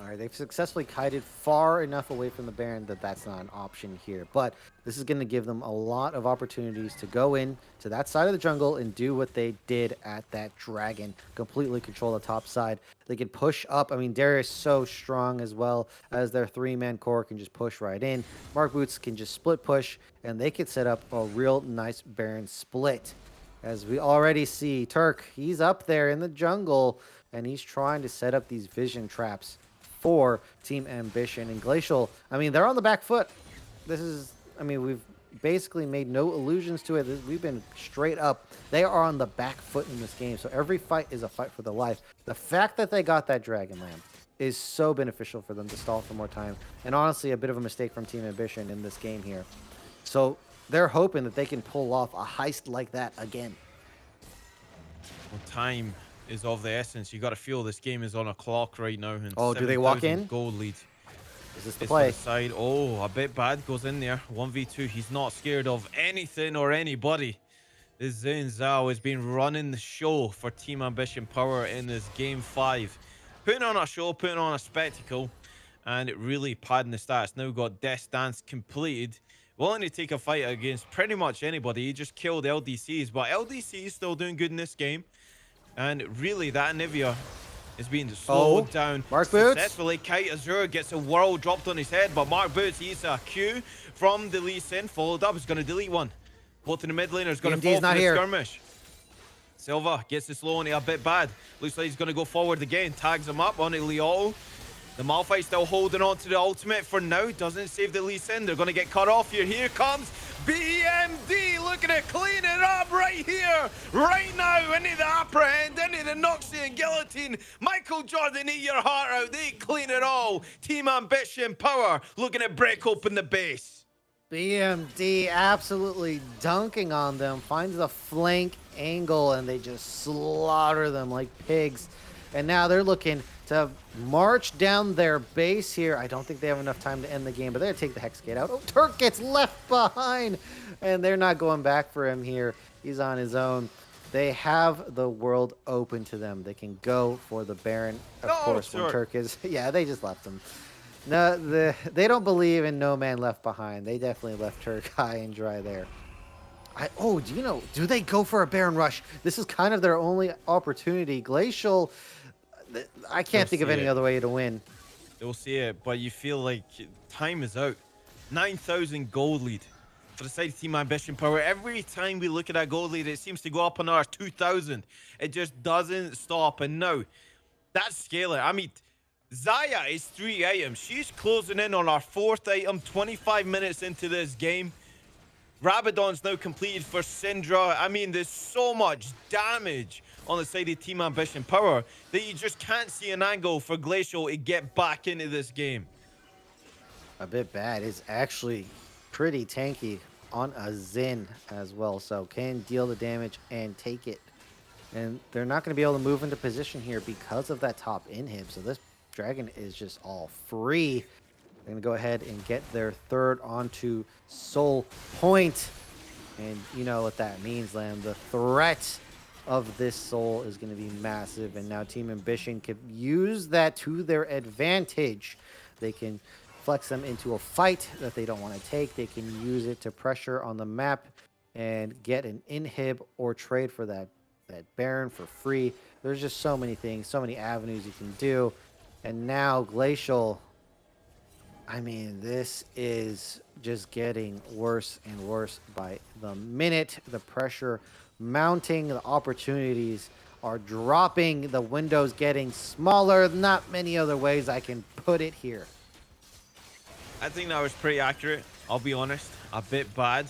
All right, they've successfully kited far enough away from the Baron that that's not an option here. But this is going to give them a lot of opportunities to go in to that side of the jungle and do what they did at that Dragon. Completely control the top side. They can push up. I mean, Darius is so strong, as well as their 3-man core can just push right in. Mark Boots can just split push, and they can set up a real nice Baron split. As we already see, Turk, he's up there in the jungle, and he's trying to set up these vision traps for Team Ambition. And Glacial, I mean, they're on the back foot. This is, I mean, we've basically made no allusions to it. We've been straight up. They are on the back foot in this game. So every fight is a fight for their life. The fact that they got that Dragon Lamb is so beneficial for them to stall for more time. And honestly, a bit of a mistake from Team Ambition in this game here. So they're hoping that they can pull off a heist like that again. Well, time is of the essence. You got to feel this game is on a clock right now. And oh, do they walk in? Goal lead. Is this the play? The side. Oh, a bit bad goes in there. 1v2. He's not scared of anything or anybody. This Zane Zhao has been running the show for Team Ambition Power in this game 5. Putting on a show, putting on a spectacle, and it really padding the stats. Now got Death Dance completed. Willing to take a fight against pretty much anybody. He just killed LDCs, but LDC is still doing good in this game. And really, that Anivia is being slowed down Mark Boots successfully. Kaitazur gets a world dropped on his head, but Mark Boots, he's a Q from the Lee Sin, followed up. He's going to delete one. Both in the mid laner is going to fall for the skirmish. Silva gets the slow on it a bit bad. Looks like he's going to go forward again. Tags him up on Leo. The Malphite still holding on to the ultimate for now. Doesn't save the Lee Sin. They're going to get cut off here. Here comes BMD looking to clean it up right here, right now. Into the upper end, into the Noxian guillotine. Michael Jordan, eat your heart out. They clean it all. Team Ambition Power looking to break open the base. BMD absolutely dunking on them. Finds the flank angle, and they just slaughter them like pigs. And now they're looking to march down their base here. I don't think they have enough time to end the game, but they're going to take the Hex Gate out. Oh, Turk gets left behind, and they're not going back for him here. He's on his own. They have the world open to them. They can go for the Baron, of course, when Turk is... Yeah, they just left him. No, they don't believe in no man left behind. They definitely left her high and dry there. Oh, do you know? Do they go for a Baron Rush? This is kind of their only opportunity. Glacial. I They'll can't think of see any it. other way to win. They'll see it, but you feel like time is out. 9,000 gold lead for the side of Team Ambition Power. Every time we look at that gold lead, it seems to go up on our 2,000. It just doesn't stop. And now, that scaler, I mean, Zaya is 3 items. She's closing in on our 4th item, 25 minutes into this game. Rabadon's now completed for Syndra. I mean, there's so much damage on the side of Team Ambition Power that you just can't see an angle for Glacial to get back into this game. A bit bad. It's actually pretty tanky on a Zin as well. So can deal the damage and take it. And they're not going to be able to move into position here because of that top inhib. So this dragon is just all free. They're going to go ahead and get their third onto Soul Point. And you know what that means, Lamb. The threat of this soul is going to be massive. And now Team Ambition can use that to their advantage. They can flex them into a fight that they don't want to take. They can use it to pressure on the map and get an inhib or trade for that Baron for free. There's just so many things, so many avenues you can do. And now Glacial, I mean, this is just getting worse and worse by the minute. The pressure mounting, the opportunities are dropping, the windows getting smaller. Not many other ways I can put it here. I think that was pretty accurate. I'll be honest. A bit bad.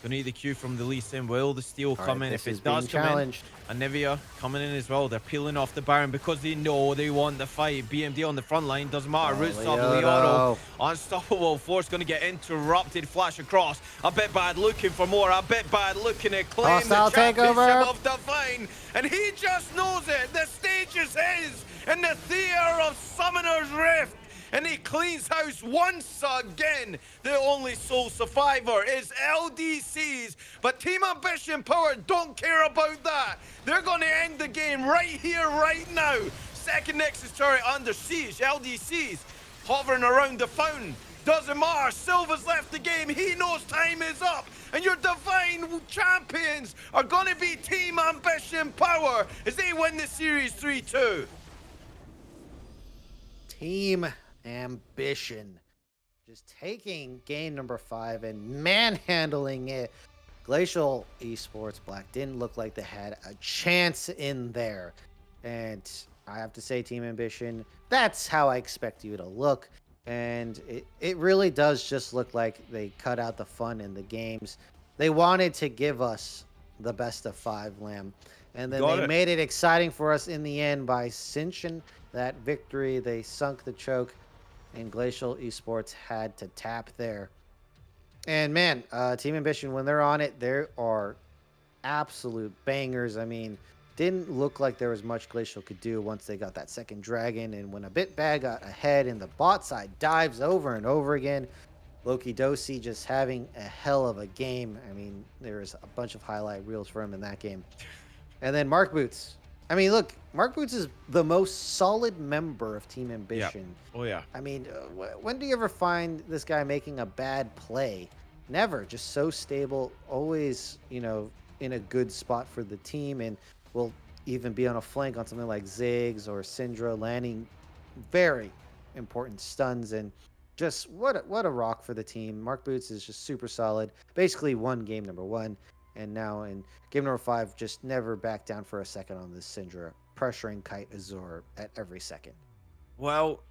Gonna need the Q from the Lee Sin. Will the steal come in? If it does come in, Anivia coming in as well. They're peeling off the Baron because they know they want the fight. BMD on the front line. Doesn't matter. Root stop. Leoto. Unstoppable force gonna get interrupted. Flash across. A bit bad looking for more. A bit bad looking to claim Hostile the championship takeover of Divine. And he just knows it. The stage is his in the theater of Summoner's Rift. And he cleans house once again. The only sole survivor is LDCs. But Team Ambition Power don't care about that. They're going to end the game right here, right now. Second Nexus turret under siege. LDCs hovering around the fountain. Doesn't matter. Silva's left the game. He knows time is up. And your Divine champions are going to be Team Ambition Power as they win the series 3-2. Team Ambition just taking game number 5 and manhandling it. Glacial Esports Black didn't look like they had a chance in there. And I have to say, Team Ambition, that's how I expect you to look. And it really does just look like they cut out the fun in the games. They wanted to give us the best of 5, Lamb. And then they made it exciting for us in the end by cinching that victory. They sunk the choke, and Glacial Esports had to tap there. And man, Team Ambition, when they're on it, there are absolute bangers. I mean, didn't look like there was much Glacial could do once they got that second dragon. And when a bit bad got ahead and the bot side dives over and over again, Loki Dosi just having a hell of a game. I mean, there was a bunch of highlight reels for him in that game. And then Mark Boots. I mean, look, Mark Boots is the most solid member of Team Ambition. Yeah. Oh, yeah. I mean, when do you ever find this guy making a bad play? Never. Just so stable, always, you know, in a good spot for the team, and will even be on a flank on something like Ziggs or Syndra, landing very important stuns. And just what a rock for the team. Mark Boots is just super solid. Basically won game number 1. And now in game number 5, just never back down for a second on this Syndra, pressuring Kite Azur at every second. Well,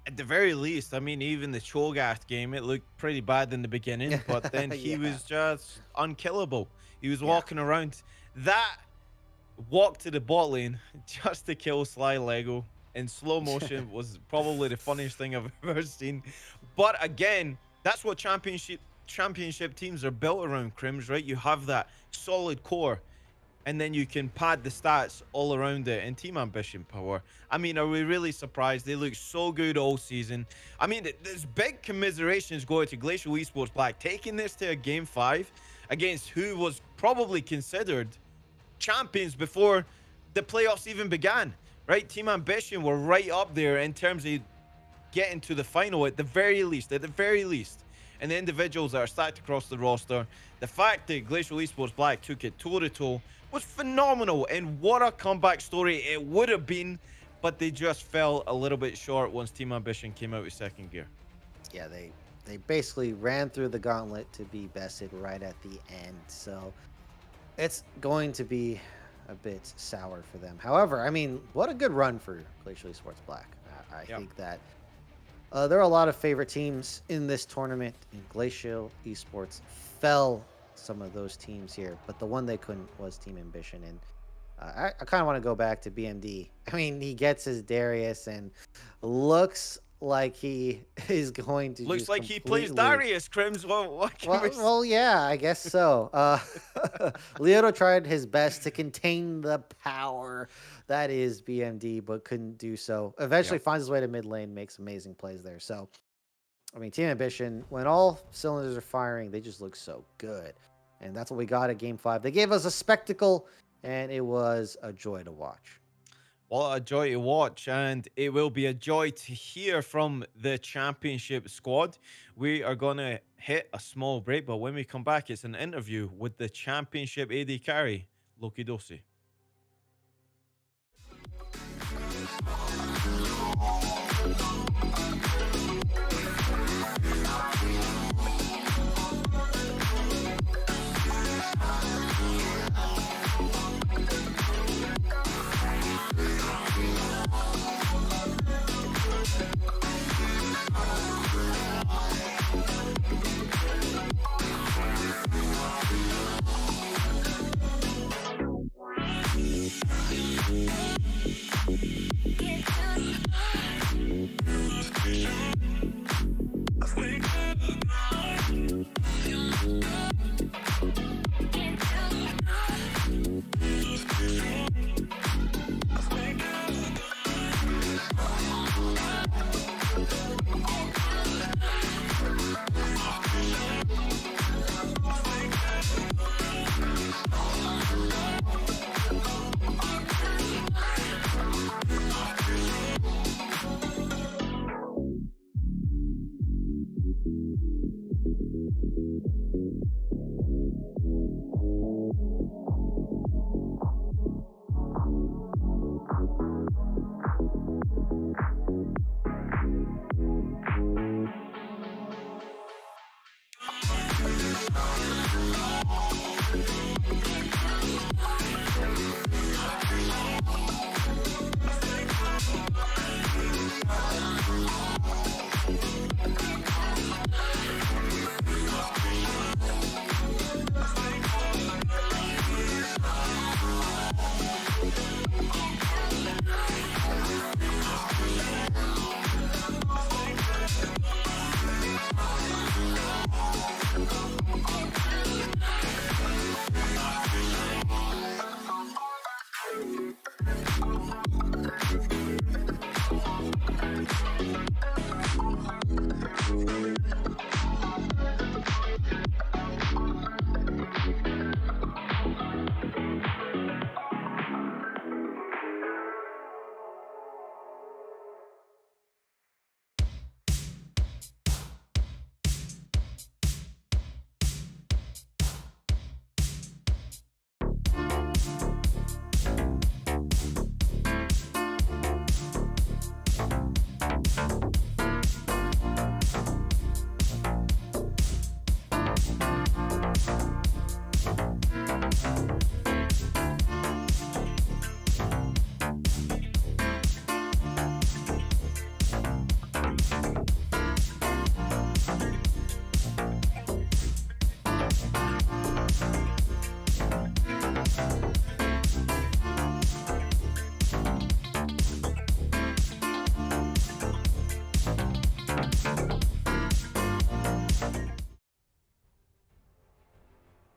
at the very least, I mean, even the Cho'Gath game, it looked pretty bad in the beginning, but then he was just unkillable. He was walking around. That walk to the bot lane just to kill Sly Lego in slow motion was probably the funniest thing I've ever seen. But again, that's what championship teams are built around, Crims, right? You have that solid core, and then you can pad the stats all around it in Team Ambition Power. I mean, are we really surprised? They look so good all season. I mean, there's big commiserations going to Glacial Esports Black, taking this to a game 5 against who was probably considered champions before the playoffs even began, right? Team Ambition were right up there in terms of getting to the final at the very least. And the individuals that are stacked across the roster, the fact that Glacial Esports Black took it toe-to-toe was phenomenal. And what a comeback story it would have been, but they just fell a little bit short once Team Ambition came out with second gear. Yeah, they basically ran through the gauntlet to be bested right at the end. So it's going to be a bit sour for them. However, I mean, what a good run for Glacial Esports Black. I think that there are a lot of favorite teams in this tournament, and Glacial Esports fell some of those teams here, but the one they couldn't was Team Ambition. And I kind of want to go back to BMD. I mean, he gets his Darius and looks like he is going to Looks just like he plays completely- Darius, Crims. What can we say? well, yeah, I guess so. Leoto tried his best to contain the power that is BMD, but couldn't do so. Eventually finds his way to mid lane, makes amazing plays there. So, I mean, Team Ambition, when all cylinders are firing, they just look so good. And that's what we got at Game 5. They gave us a spectacle, and it was a joy to watch. Well, a joy to watch, and it will be a joy to hear from the championship squad. We are going to hit a small break, but when we come back, it's an interview with the championship AD carry, Loki Dosi.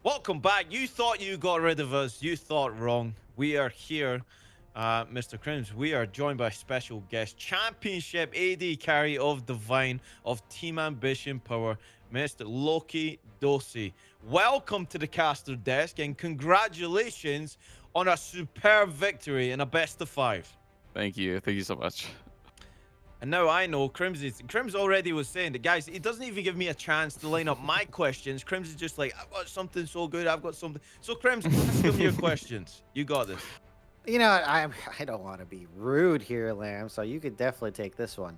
Welcome back. You thought you got rid of us. You thought wrong. We are here, Mr. Crims. We are joined by special guest, Championship AD carry of Divine of Team Ambition Power, Mr. Loki Dosi. Welcome to the caster desk and congratulations on a superb victory in a best of 5. Thank you. Thank you so much. And now I know Crims already was saying that, guys, he doesn't even give me a chance to line up my questions. Crims is just like, I've got something so good. I've got something. So, Crims, ask him your questions. You got this. You know, I don't want to be rude here, Lamb. So you could definitely take this one.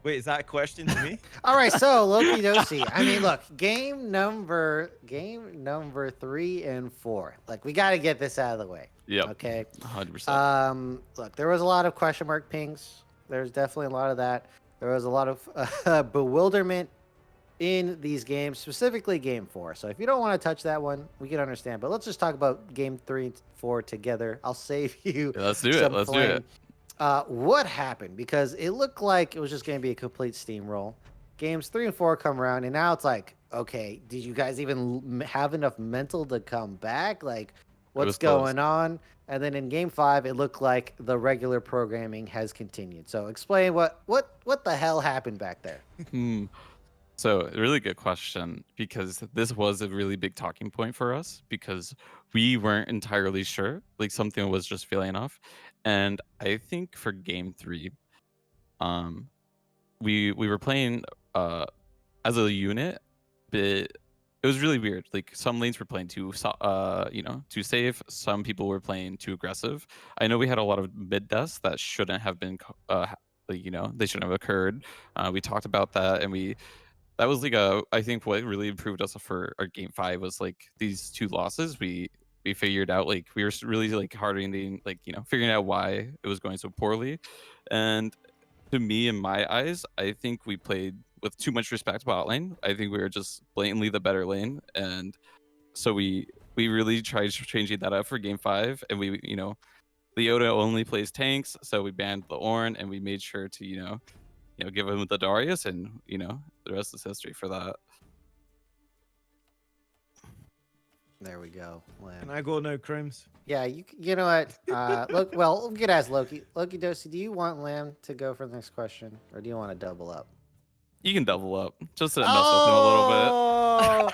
Wait, is that a question to me? All right, so Loki Dosi. I mean, look, game number 3 and 4. Like, we got to get this out of the way. Yep. Okay. 100%. Look, there was a lot of question mark pings. There's definitely a lot of that. There was a lot of bewilderment in these games, specifically game 4. So if you don't want to touch that one, we can understand. But let's just talk about game 3 and 4 together. I'll save you. Yeah, let's do it. some Let's do flame. it. What happened? Because it looked like it was just going to be a complete steamroll. Games 3 and 4 come around, and now it's like, okay, did you guys even have enough mental to come back? Like, what's was close. going on? And then in game 5, it looked like the regular programming has continued. So explain what the hell happened back there. Hmm. So, a really good question, because this was a really big talking point for us because we weren't entirely sure. Like, something was just feeling off. And I think for game 3, um, we were playing as a unit, but it was really weird. Like, some lanes were playing too safe. Some people were playing too aggressive. I know we had a lot of mid deaths that shouldn't have been they shouldn't have occurred. We talked about that, and that was like I think what really improved us for our game 5 was like these 2 losses. We figured out, like, we were really like hardening, like, figuring out why it was going so poorly. And to me, in my eyes, I think we played with too much respect bot lane. I think we were just blatantly the better lane, and so we really tried changing that up for game 5. And Leota only plays tanks, so we banned the Ornn, and we made sure to give him the Darius, and the rest is history for that. There we go. Can I go now, Crims? Yeah, you know what? Look, well, we could ask Loki. Loki Dosi, do you want Lamb to go for the next question, or do you want to double up? You can double up just to mess with him a little bit.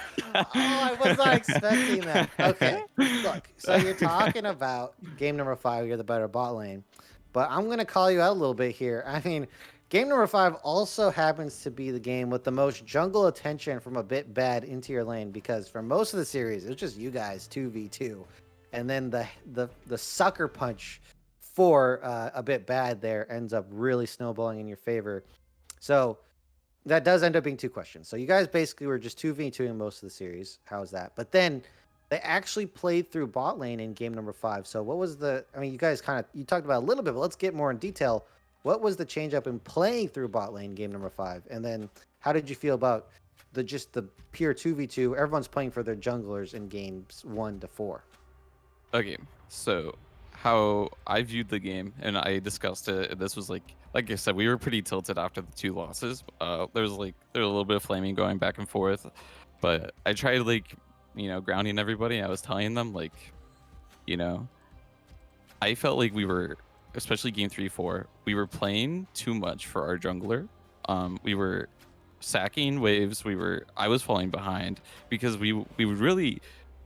I was not expecting that. Okay, look, so you're talking about game number 5, you're the better bot lane, but I'm going to call you out a little bit here. I mean, game number 5 also happens to be the game with the most jungle attention from a bit bad into your lane, because for most of the series, it's just you guys 2v2. And then the sucker punch for a bit bad there ends up really snowballing in your favor. So that does end up being 2 questions. So you guys basically were just 2v2 in most of the series. How's that? But then they actually played through bot lane in game number 5. So what was you guys you talked about it a little bit, but let's get more in detail. What was the change up in playing through bot lane game number 5? And then how did you feel about the pure 2v2? Everyone's playing for their junglers in games 1 to 4. Okay, so how I viewed the game, and I discussed it. This was like I said, we were pretty tilted after the 2 losses. There was a little bit of flaming going back and forth, but I tried grounding everybody. I was telling them I felt like we were, especially game 3-4, we were playing too much for our jungler. We were sacking waves. I was falling behind because we would really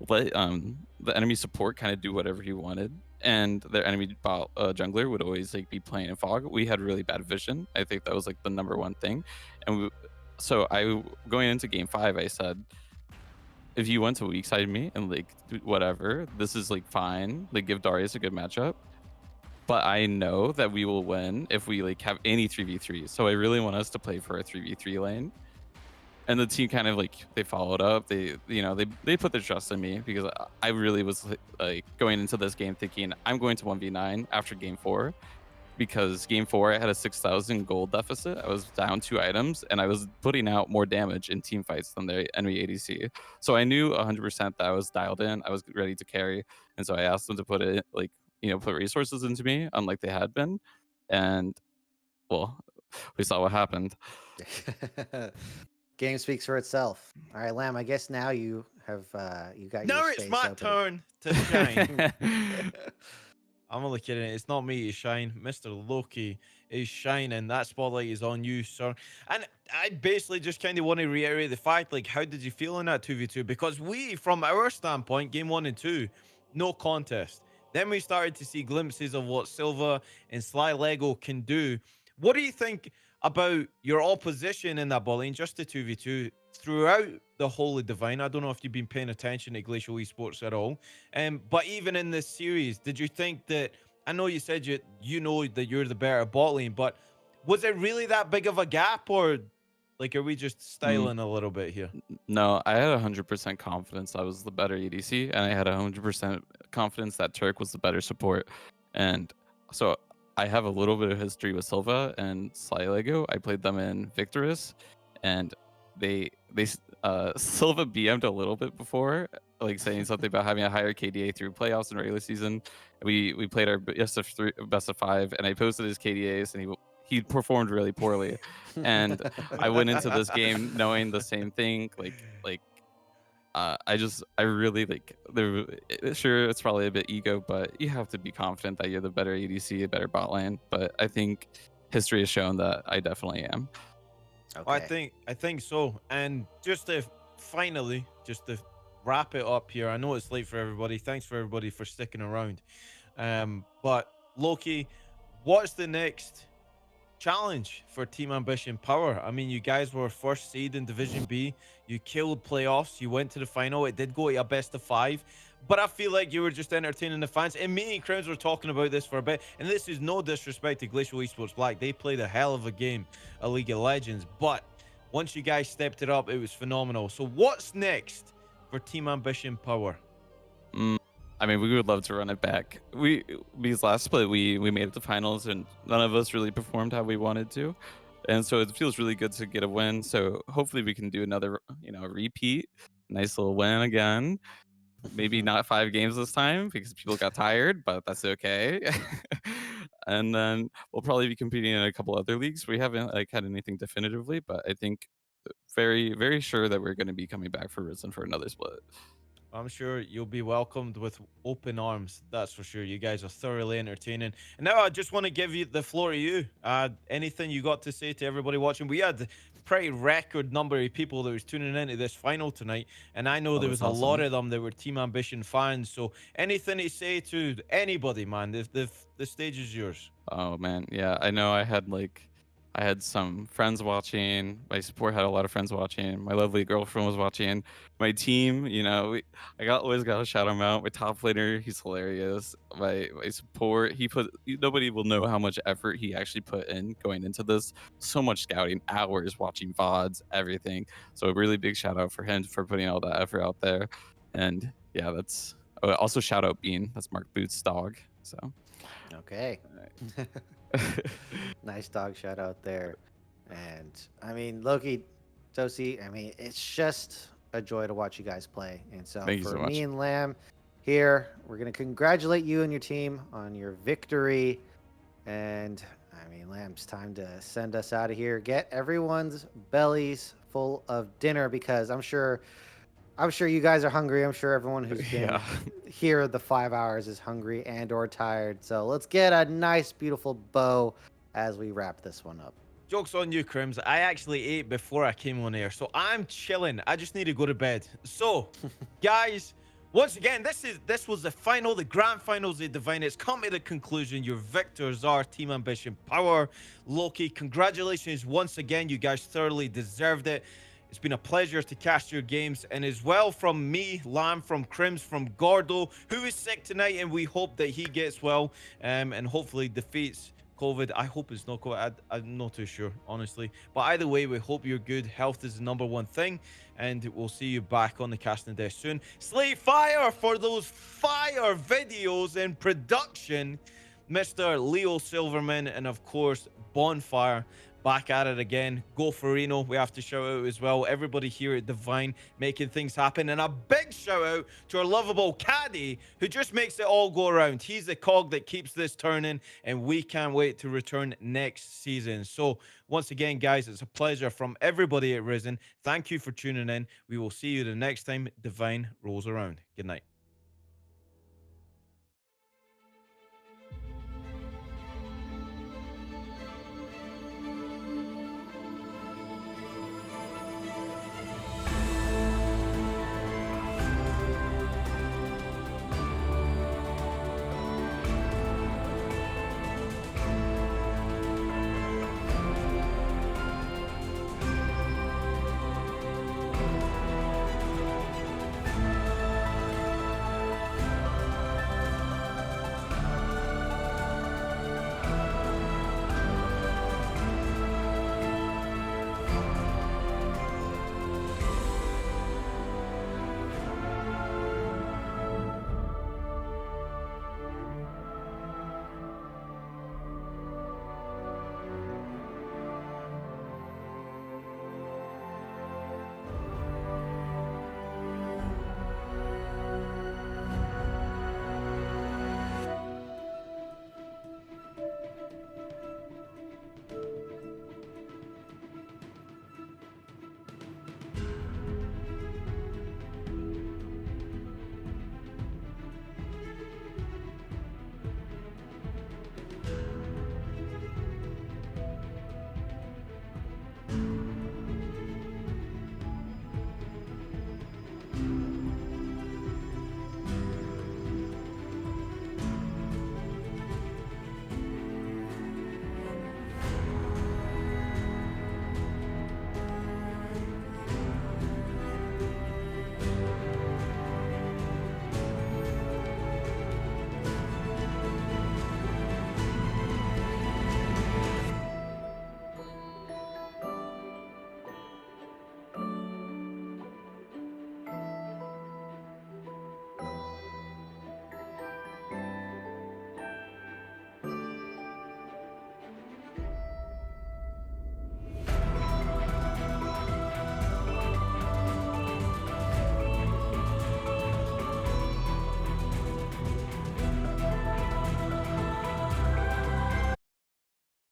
let the enemy support kind of do whatever he wanted, and their enemy jungler would always be playing in fog. We had really bad vision. I think that was the number one thing. And so going into game 5, I said, if you want to weak side me and whatever, this is fine. Give Darius a good matchup, but I know that we will win if we have any 3v3. So I really want us to play for a 3v3 lane. And the team kind of they followed up. They put their trust in me, because I really was going into this game thinking I'm going to 1v9 after game 4, because game 4 I had a 6,000 gold deficit. I was down 2 items, and I was putting out more damage in team fights than the enemy ADC. So I knew 100% that I was dialed in. I was ready to carry, and so I asked them to put it put resources into me, unlike they had been, and well, we saw what happened. Game speaks for itself. All right, Lamb, I guess now you have you got now your it's space my open. turn to shine. I'm only kidding. It's not me to shine. Mr. Loki is shining. That spotlight is on you, sir. And I basically just kind of want to reiterate the fact, how did you feel in that 2v2? Because we, from our standpoint, game 1 and 2, no contest. Then we started to see glimpses of what Silva and Sly Lego can do. What do you think about your opposition in that ball lane, just the 2v2, throughout the whole of Divine? I don't know if you've been paying attention to Glacial Esports at all. But even in this series, did you think that, I know you said you know that you're the better bot lane, but was it really that big of a gap, or like are we just Mm, styling a little bit here? no, I had 100% confidence I was the better EDC, and I had 100% confidence that Turk was the better support. And so I have a little bit of history with Silva and Sly Lego. I played them in Victorous, and Silva BM'd a little bit before, like saying something about having a higher KDA through playoffs and regular season. We played our best of five, and I posted his KDAs, and he performed really poorly. And I went into this game knowing the same thing. I really like sure it's probably a bit ego, but you have to be confident that you're the better ADC, a better bot lane. But I think history has shown that I definitely am. Well, Okay. I think so. And just to finally, just to wrap it up here, I know it's late for everybody. Thanks for everybody for sticking around. But Loki, what's the next challenge for Team Ambition Power? I mean, you guys were first seed in Division B. You killed playoffs. You went to the final. It did go to a best of five. But I feel like you were just entertaining the fans. And me and Crims were talking about this for a bit. And this is no disrespect to Glacial Esports Black. They played a hell of a game, a League of Legends. But once you guys stepped it up, it was phenomenal. So what's next for Team Ambition Power? Mm, I mean, we would love to run it back. Because last split we made it to finals, and none of us really performed how we wanted to, and so it feels really good to get a win. So hopefully we can do another, repeat, nice little win again. Maybe not 5 games this time because people got tired, but that's okay. And then we'll probably be competing in a couple other leagues. We haven't like had anything definitively, but I think very very sure that we're going to be coming back for Risen for another split. I'm sure you'll be welcomed with open arms. That's for sure. You guys are thoroughly entertaining. And now I just want to give you the floor to you. Anything you got to say to everybody watching? We had pretty record number of people that was tuning into this final tonight, and I know Oh, there that's was a lot awesome. of them that were Team Ambition fans. So anything to say to anybody, man? The stage is yours. Oh man, yeah, I know. I had some friends watching. My support had a lot of friends watching. My lovely girlfriend was watching. My team, always got to shout him out. My top laner, he's hilarious. My support, nobody will know how much effort he actually put in going into this. So much scouting, hours watching VODs, everything. So a really big shout out for him for putting all that effort out there. And yeah, also shout out Bean. That's Mark Boots' dog. So. Okay. Nice dog shout out there. And I mean, Loki, Tosi, I mean, it's just a joy to watch you guys play. And so Thank you for so me much. and Lamb here, we're going to congratulate you and your team on your victory. And I mean, Lamb, it's time to send us out of here. Get everyone's bellies full of dinner because I'm sure you guys are hungry. I'm sure everyone who's been Yeah. here the 5 hours is hungry and or tired. So let's get a nice, beautiful bow as we wrap this one up. Joke's on you, Crims. I actually ate before I came on air, so I'm chilling. I just need to go to bed. So, guys, once again, this was the final, the grand finals of Divine. It's come to the conclusion. Your victors are Team Ambition Power. Loki, congratulations once again. You guys thoroughly deserved it. It's been a pleasure to cast your games, and as well from me, Lamb, from Crims, from Gordo, who is sick tonight, and we hope that he gets well, and hopefully defeats COVID. I hope it's not COVID. I'm not too sure, honestly. But either way, we hope you're good. Health is the number one thing, and we'll see you back on the casting desk soon. Slay fire for those fire videos in production, Mr. Leo Silverman, and of course, Bonfire. Back at it again. Go for Reno. We have to shout out as well. Everybody here at Divine making things happen. And a big shout out to our lovable caddy who just makes it all go around. He's the cog that keeps this turning, and we can't wait to return next season. So, once again, guys, it's a pleasure from everybody at Risen. Thank you for tuning in. We will see you the next time Divine rolls around. Good night.